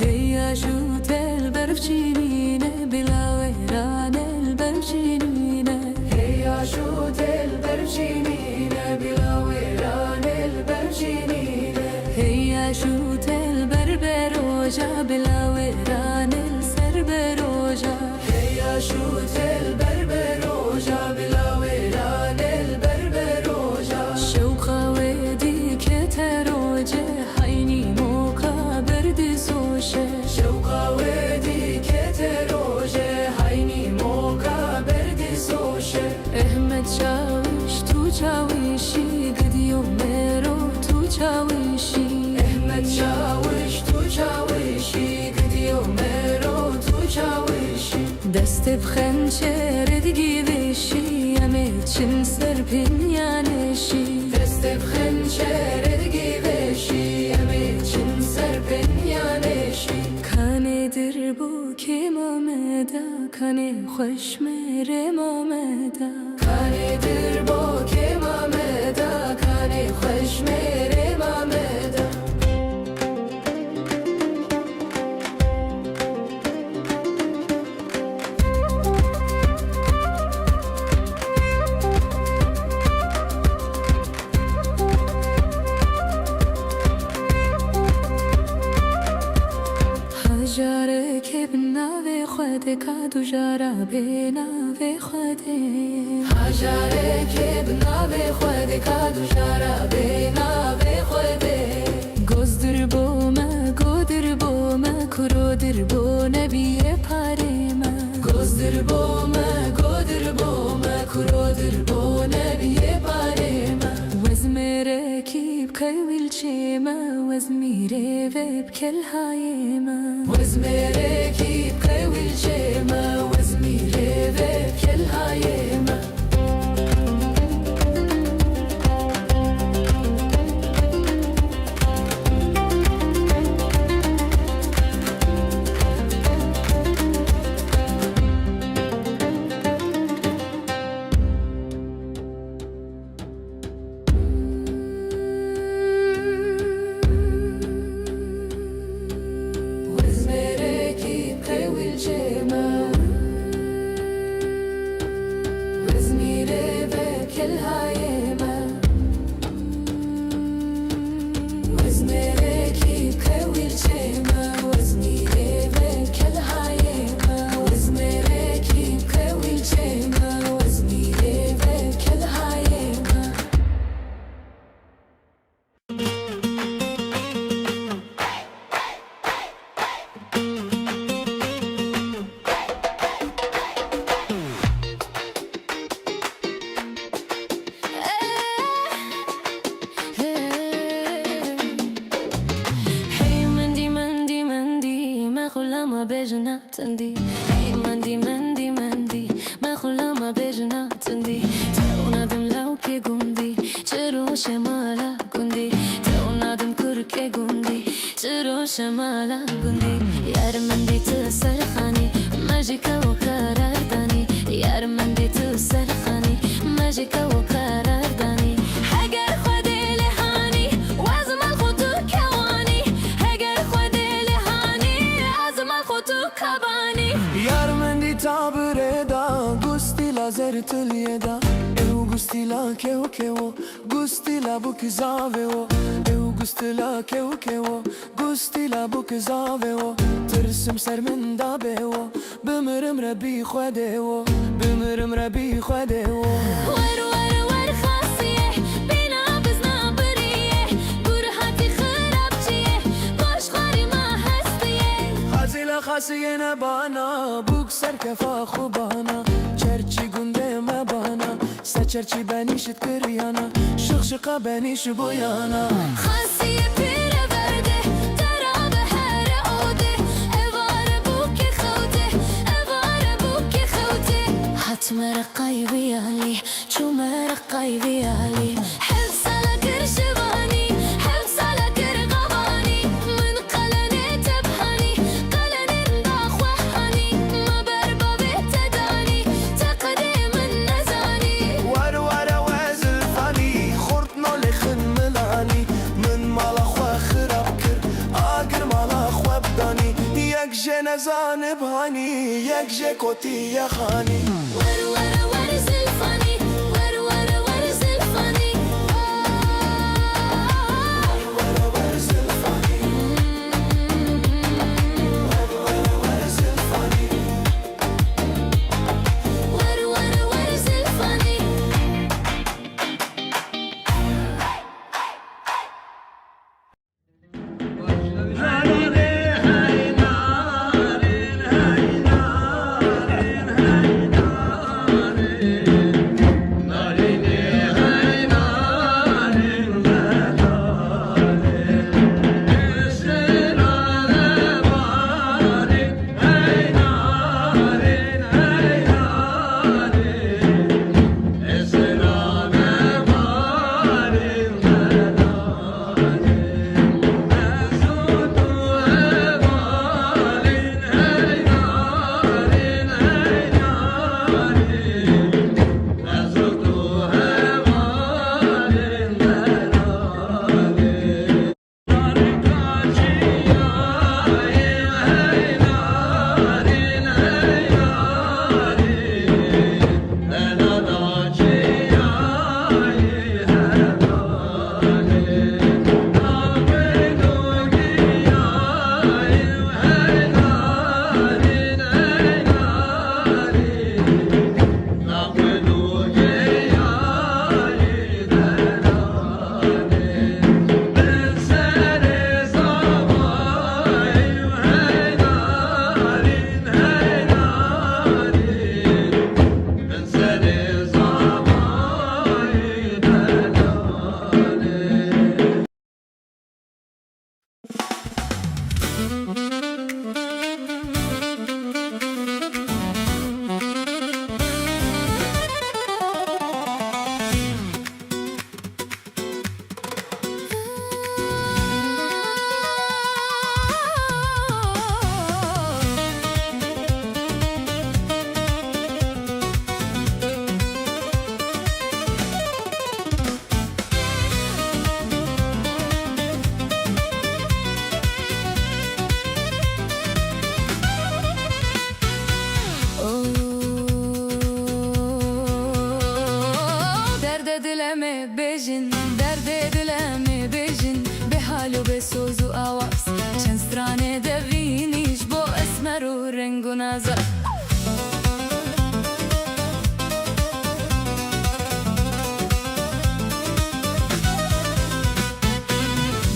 هی آجوته البرفچینینه بلاویران البرفچینینه هی آجوته البرفچینینه بلاویران البرفچینینه هی آجوته البربروجا بلاویران السربروجا هی آجوته البربروجا بلاویران البربروجا شوقا ودی کتروجه هینی موکا بردی سوشه شوقا ودی کتروجه هینی موکا بردی سوشه احمد چاوش تو چاوشی گدیو مرو تو چاوشی احمد چاوش تو چاوشی گدیو مرو تو چاوشی دست بخنچر دیگی بشی امید چن سر پنیانشی دست بخنچر دیگی بشی امید چن سر پنیانشی کانه در بو که مامدا کانه خوش مره مامدا کانه در بو که مامدا کانه خوش مره مامدا جاره که بناوی خوده کادو جارا بناوی خوده هجاره که بناوی خوده کادو جارا بناوی خوده گزدر بومه گودر بومه کرو در بو نبیه پاریمه گزدر بومه گودر بومه کرو در بو نبیه پاریمه وزمره کی بکویل چیمه وزمیره و بکل هایمه وزمره کی بکویل چیمه وزمیره و بکل هایمه تندي مندي مندي مندي ما خلا ما بيجنا تندي تونا دم لو كي قندي ترو شمالا قندي تونا دم كركي قندي ترو شمالا قندي يار مندي تسرخاني ماجيكا وقرار داني يار مندي تسرخاني ماجيكا وقرار داني حجر خدي لهاني وازم الخطو كواني حجر خدي لهاني وازم الخطو كباني یار من دی تابره دا گستی لا زرتلیه دا او گستی لا کهو گستی لا بوک زاوه او گستی لا کهو گستی لا بوک زاوه ترسم سر من دا به بمرم ربی خوده بمرم ربی خوده ور ور ور خاصیه بینا بزنا بریه گرهاتی خرابچیه باش خاری ما هستیه خازیلا خاصیه نبانا بوک سر کفا خوبانا چرچی گنده مبانا سچرچی بنیشت کریانا شخشقا بنیش بویانا خاصیه پیره برده درابه هر اوده اواره بوک خوده اواره بوک خوده حتمر مرقاي بيالي شو مرقاي بيالي حبس على كرشباني حبس على كرغباني من قلني تبحني قلني نداخ وحني ما بربا بتداني تقديم النزاني ور وزلفاني خورتنا لخن ملاني من مالا خوا خراب كر آگر مالا خوا بداني یک جه نزان بهاني یک جه کتی یخانی ور زلفاني ور زلفاني ور زلفاني ور زلفاني ور زلفاني bêjin derdê dilê me bêjin be hal û be soz û awaz çend stranê devînî ji bo esmer û reng û nazar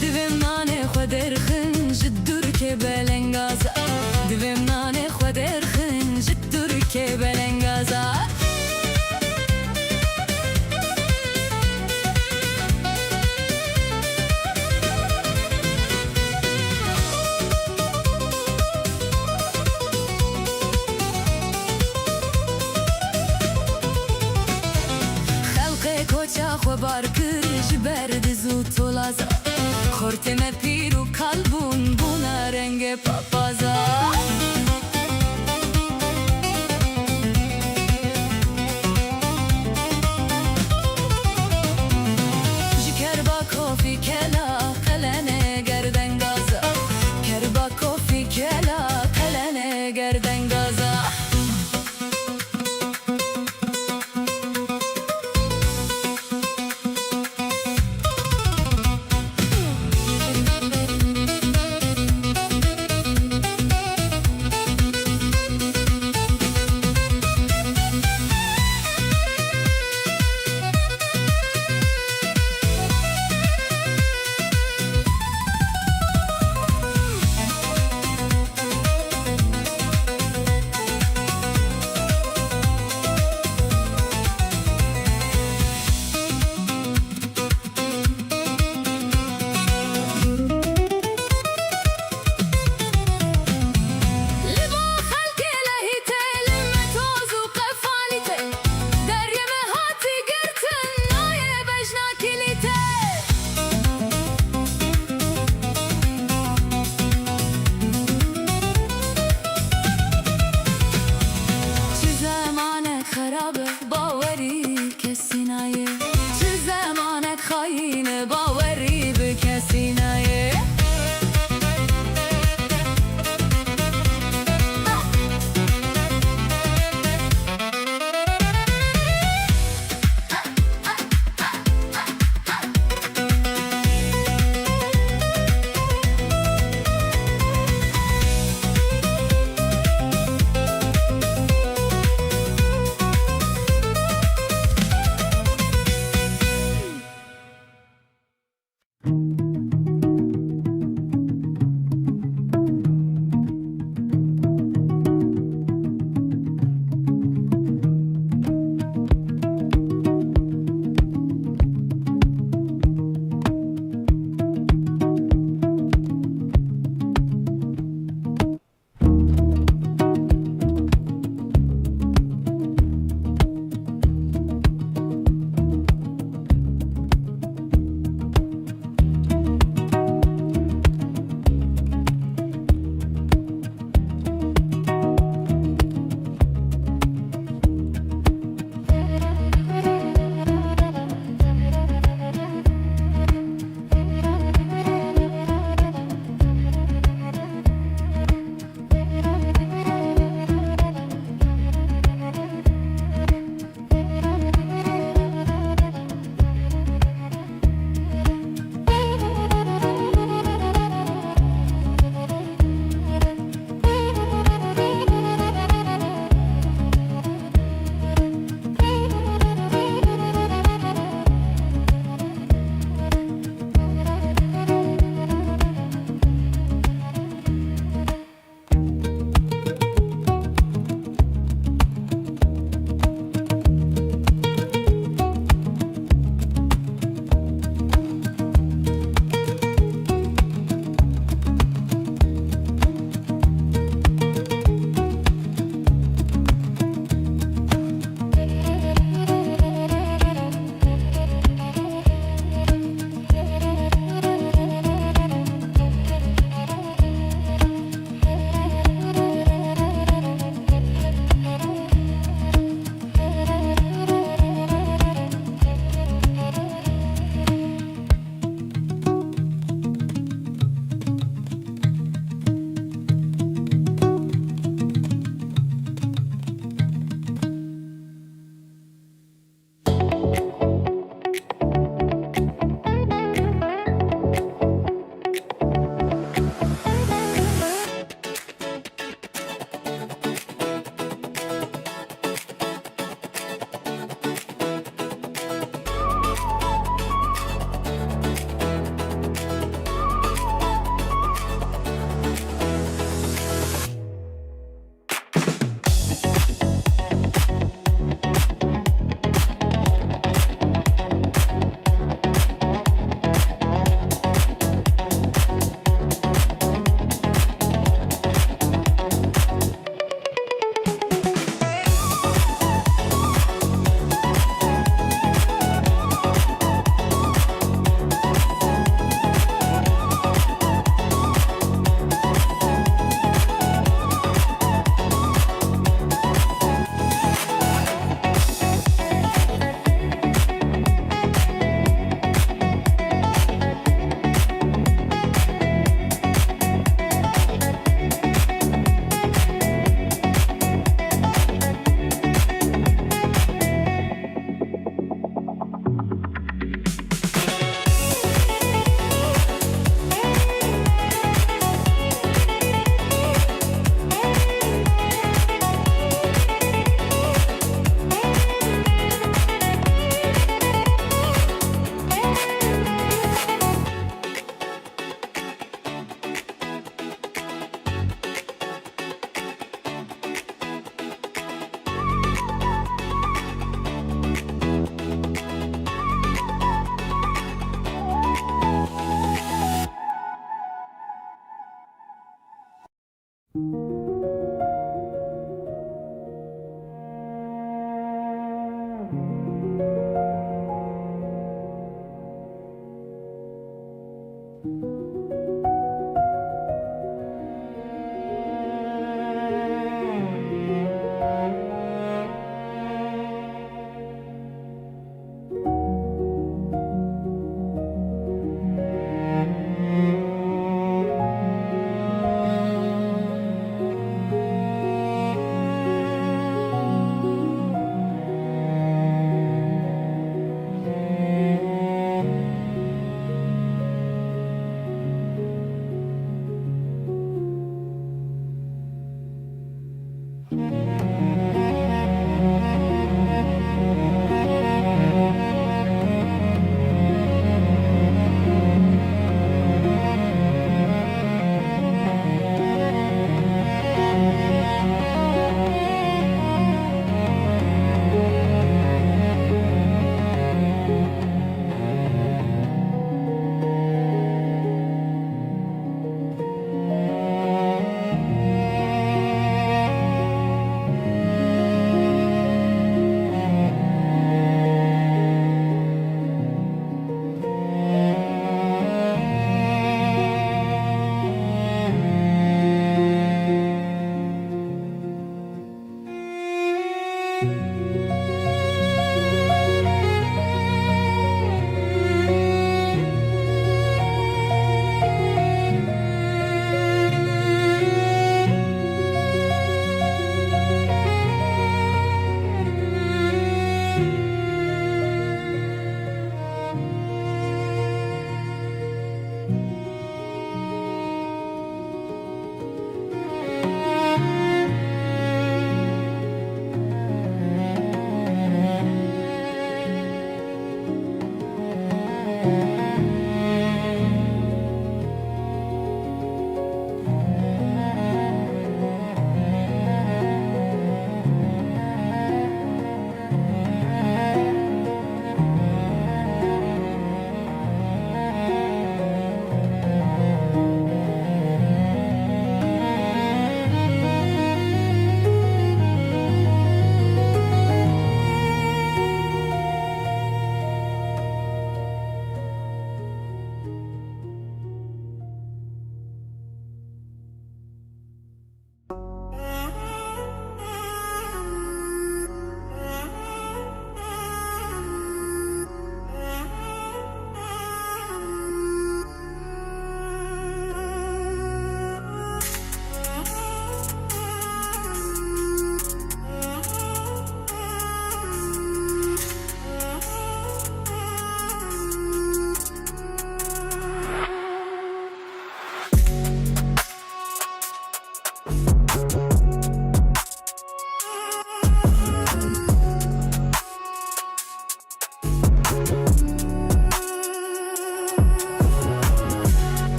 divêm nanê xwe derxin ji Tirkê belengaza divêm nanê xwe derxin ji Tirkê belengaza Xwebar kir ji ber diz û tolaza xortê me pîr û kalbûn bûna rengê papaza ji kerbakofî kela qelene gerdengaza kerbakofî kela qelene gerdengaza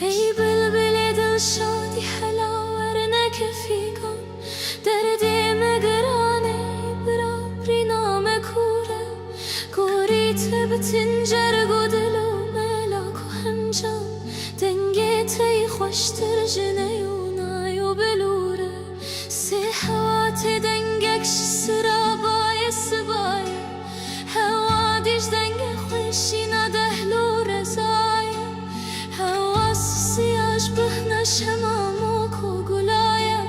ای بلبل دل شادی هلا ورنه که فیگان دردی مگرانه برا بری نام کوره کوری تبتین جرگ و دل و ملاک و همجان دنگی تی خوشتر جنه و نای و بلوره سی حواتی دنگکش سرابای سبای هوا دیش دنگ خوشی ندهلو رزای هوا سیاش بهنش هماموک و گلایا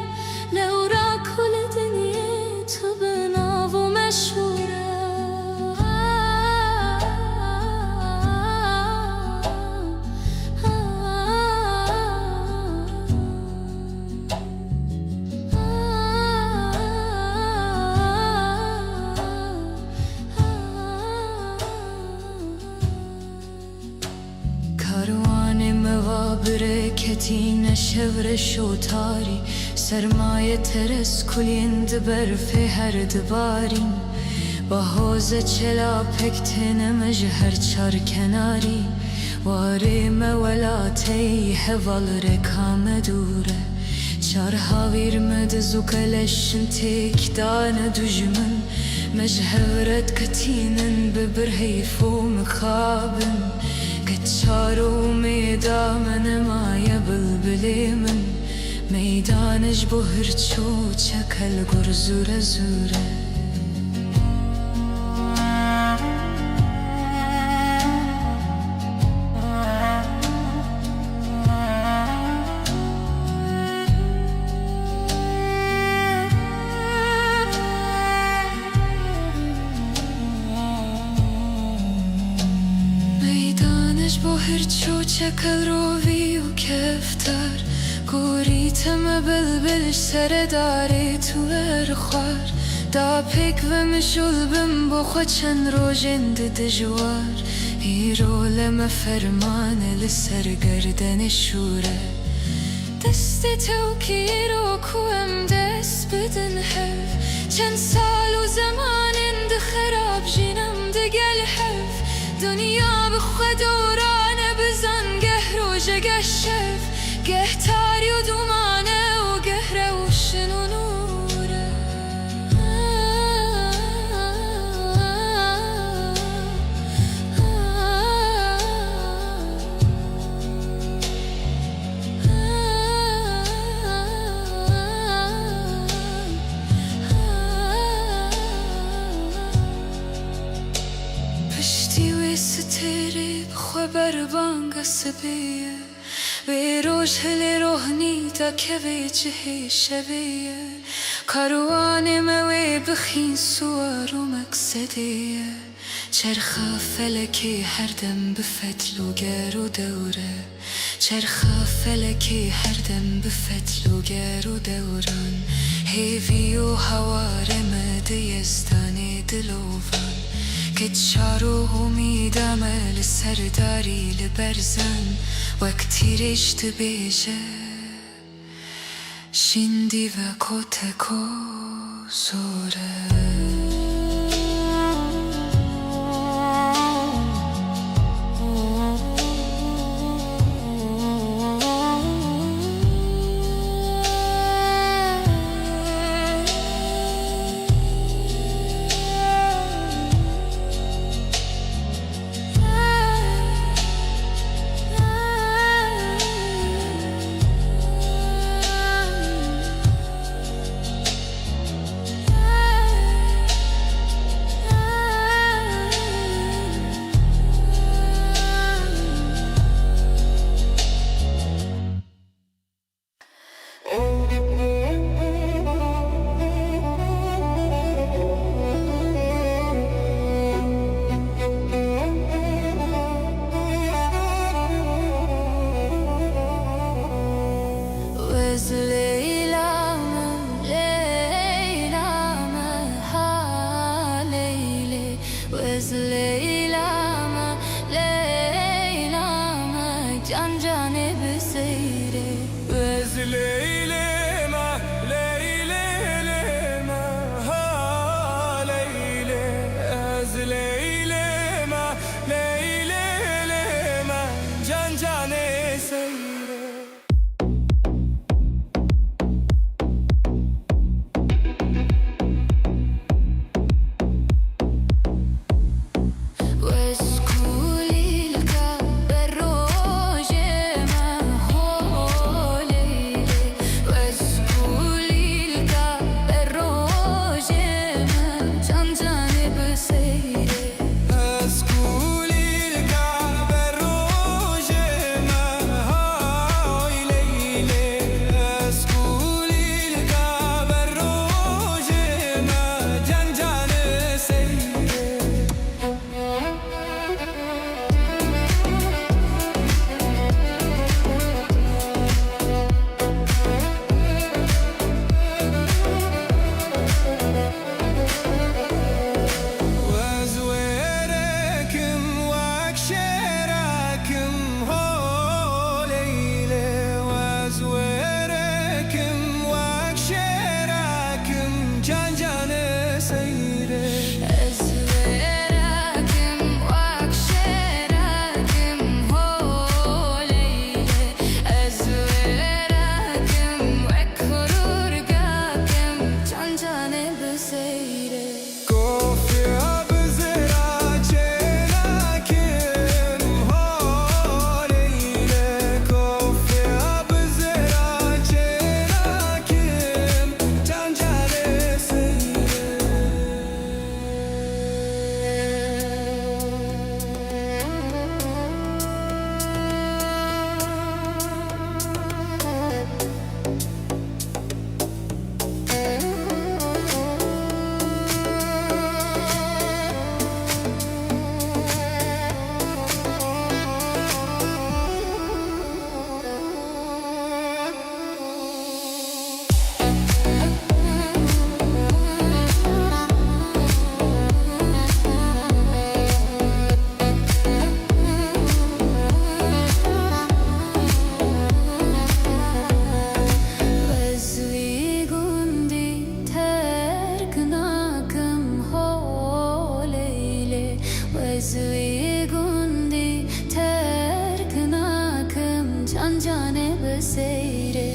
لورا کل دنیا تو بناو و مشهوره برکتین شور شوتاری سرمایه ترس کلیند برف هر دبارین با حوز چلا پکتن مجهر چار کناری واری مولاتی هوال رکام دوره چار هاویر مدزو کلشن تیک دان دجمن مجهورت کتینن ببرهیف و مخابن چارو میدان مای بلبلی من میدانش بهر چو چکل گر زوره زوره چکل روی و کفتر گوریتم بلبلش سر داری تو ارخوار دا پیک و مشول بم بخوا چند روژن دجوار هیرو لما فرمان لسر گردن شوره دست تو کیرو کوم دست بدن حف چند سال و زمان اند خراب جینم دگل حف دنیا بخوا دورانه بزن گه روژه گه شف گه تاری و دومانه و گه روشن و نوره پشتی و ستری بخوا بربانگ سبیه وی روش هل روحنی تا که وی جهê شبیه کاروان موی بخین سوار و مقصدیه چرخ فلکی هر دم بفتل و گر و دوره چرخ فلکی هر دم بفتل و گر و دوران هیوی و هوار مدیستانی دلوان که چارو امیدم لسرداری لبرزن وقتی رشت بیشه شندی و کتکو زوره جانه بسیره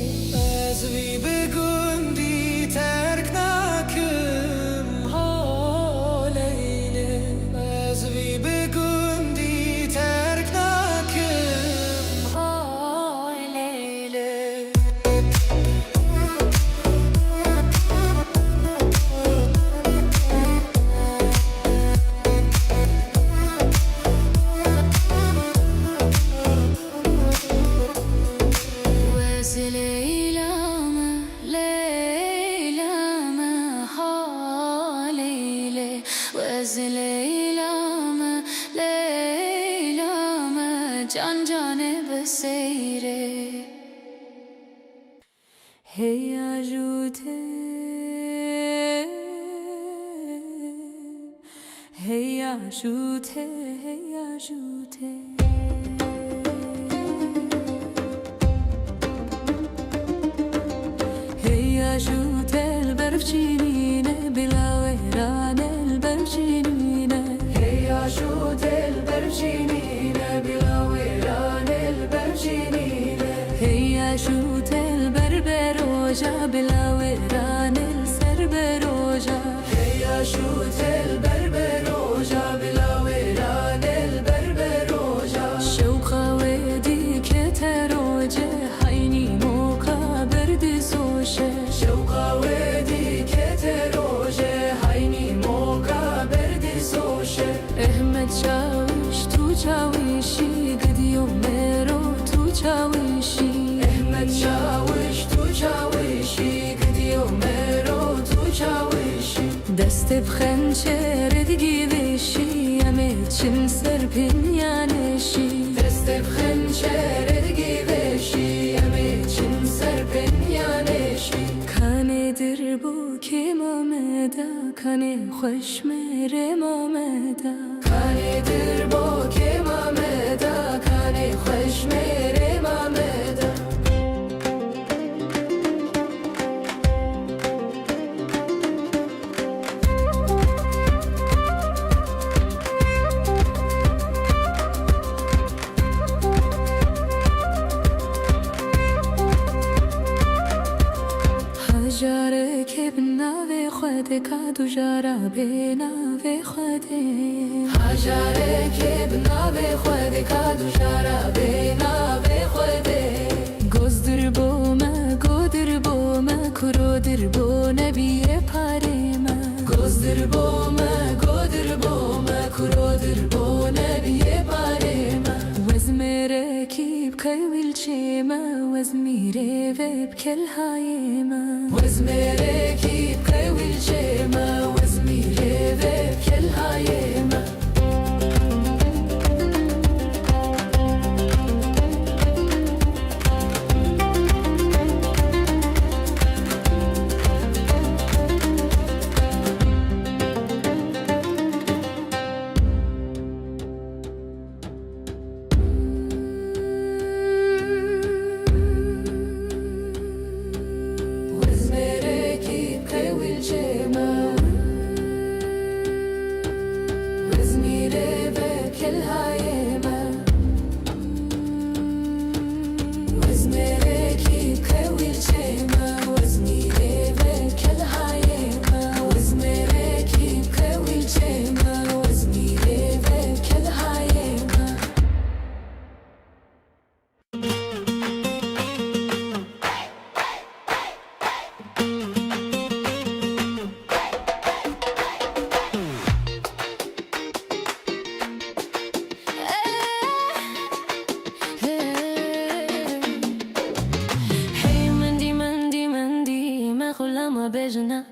از وی بگندی ترک نکم حالیله از وی بگندی ترک نکم حالیله Hey ajute, hey ajute, hey ajute. Hey ajute البرفجينينه بلا ويران البرفجينينه. Hey ajute البرفجينينه بلا ويران البرفجينينه. Hey ajute البربروجا بلا ويران السربروجا. Hey ajute البربروجا بلا ويران البربروجا. شوقا ودي كتروجه حيني موكا برد سوشه. شوقا ودي كتروجه حيني موكا برد سوشه. احمد شاوش تو چاوشی قدیو مرو تو چاوشی. احمد شاوش تو چاوشی قدیو مرو تو چاوشی. دست بخنچر دیگی بشی امید چن سرپنیانشی. دست بخنچر دیگی بشی امید چن سرپنیانشی. کانه در بو که مامدا کانه خوش مره مامدا. کانه در بو که مامدا کانه خوش مره مامدا. هجاره که بناوی خوده کادو جارا بناوی خوده. هجاره که بناوی خوده کادو جارا بناوی خوده. گوز در بومه گو در بومه کرو در بو نبیه پاره من. گوز در بومه گو در بومه کرو در بو نبیه پاره من. وز میره کی بکویل چیمه وز میره و بکل هایمه. وز میره کی بکویل چیمه وز میره و بکل هایمه.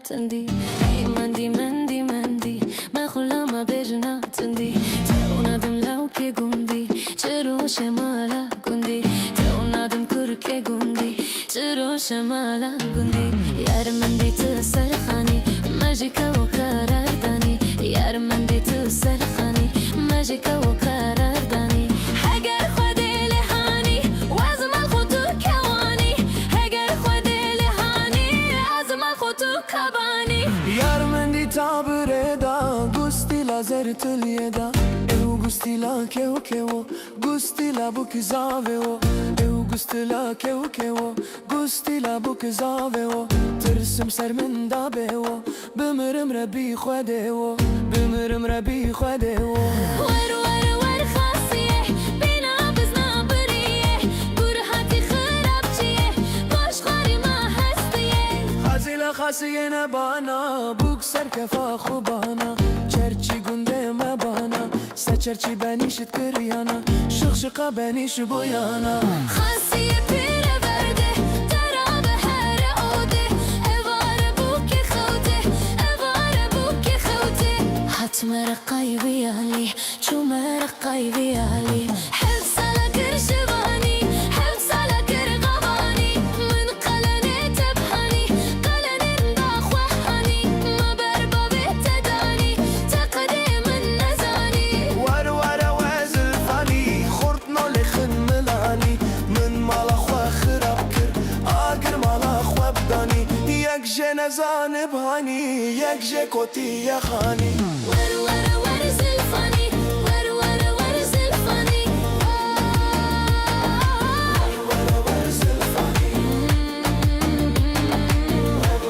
تندی مندی مندی مندی من خلما بجنا تندی تونادم لو که گوندی چرا شمالا گوندی تونادم کر که گوندی چرا شمالا گوندی یار مندی تو سرخانی ماجیکا و قراردانی. یار مندی تو سرخانی ماجیکا و قراردانی. اگر خود لهانی وزمال خود تو کوانی. اگر خود لهانی وزمال خود تو کبانی. یار مندی تابره دا گستی لازر تلیه دا. او گستی لا که و گستی لا بو کزاوه او gustila kew kewo gustila bu kizavewo tırsim ser min dabewo bimirim rebi xwedewo bimirim rebi xwedewo ور ور ور خاصیه بینا بزنا بریه گرهاتی خرابچیه مشخاری ما هستیه خازیلا خاصیه نبانا بوک سر کفا خوبانا چرچی گنده مبانا سچرچی بنیشت کریانا شخشقا بنیش بویانا خاصیه پیره برده درابه هر اوده اواره بوکی خوته اواره بوکی خوته حتمر قایبی علی چومر قایبی علی حب سالا کرشوانی حب سالا کرغوانی من قلنه تبهانی قلنه داخوهانی ما بربابه تدانی تقدم النزانی ور ور وزل فانی خورتنا لخن ملانی من مالا خوا خراب کر آگر مالا خوا بدانی یک جنزان بهانی یک جکوتی یخانی ور ور ور زلفانی ور ور ور زلفانی ور ور زلفانی ور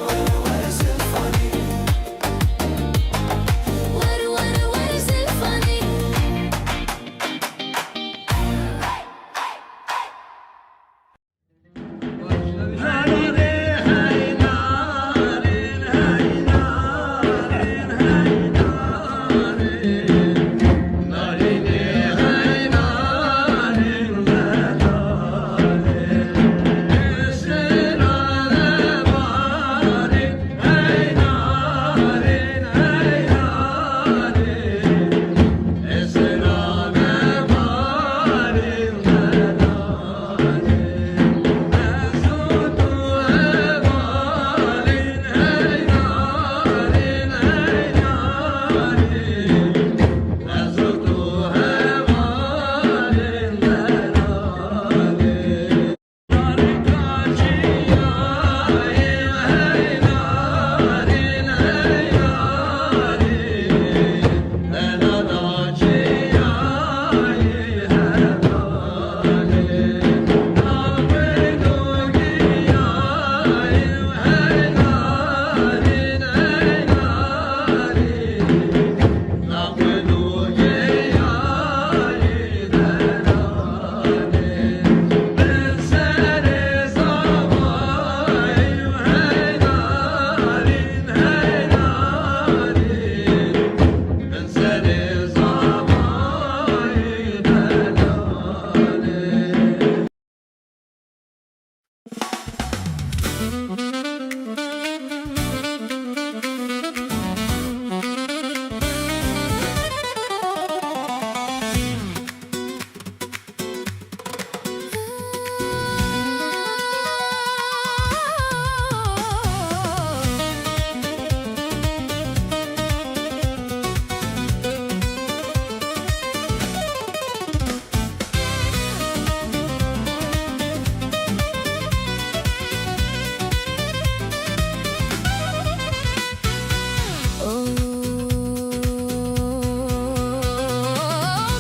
ور زلفانی ور ور ور زلفانی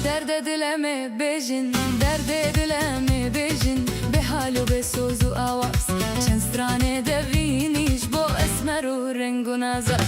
Derde dileme bejin, derde dileme bejin Be halu be sozu avaz Çen strane deviniş bo esmer u rengu nazar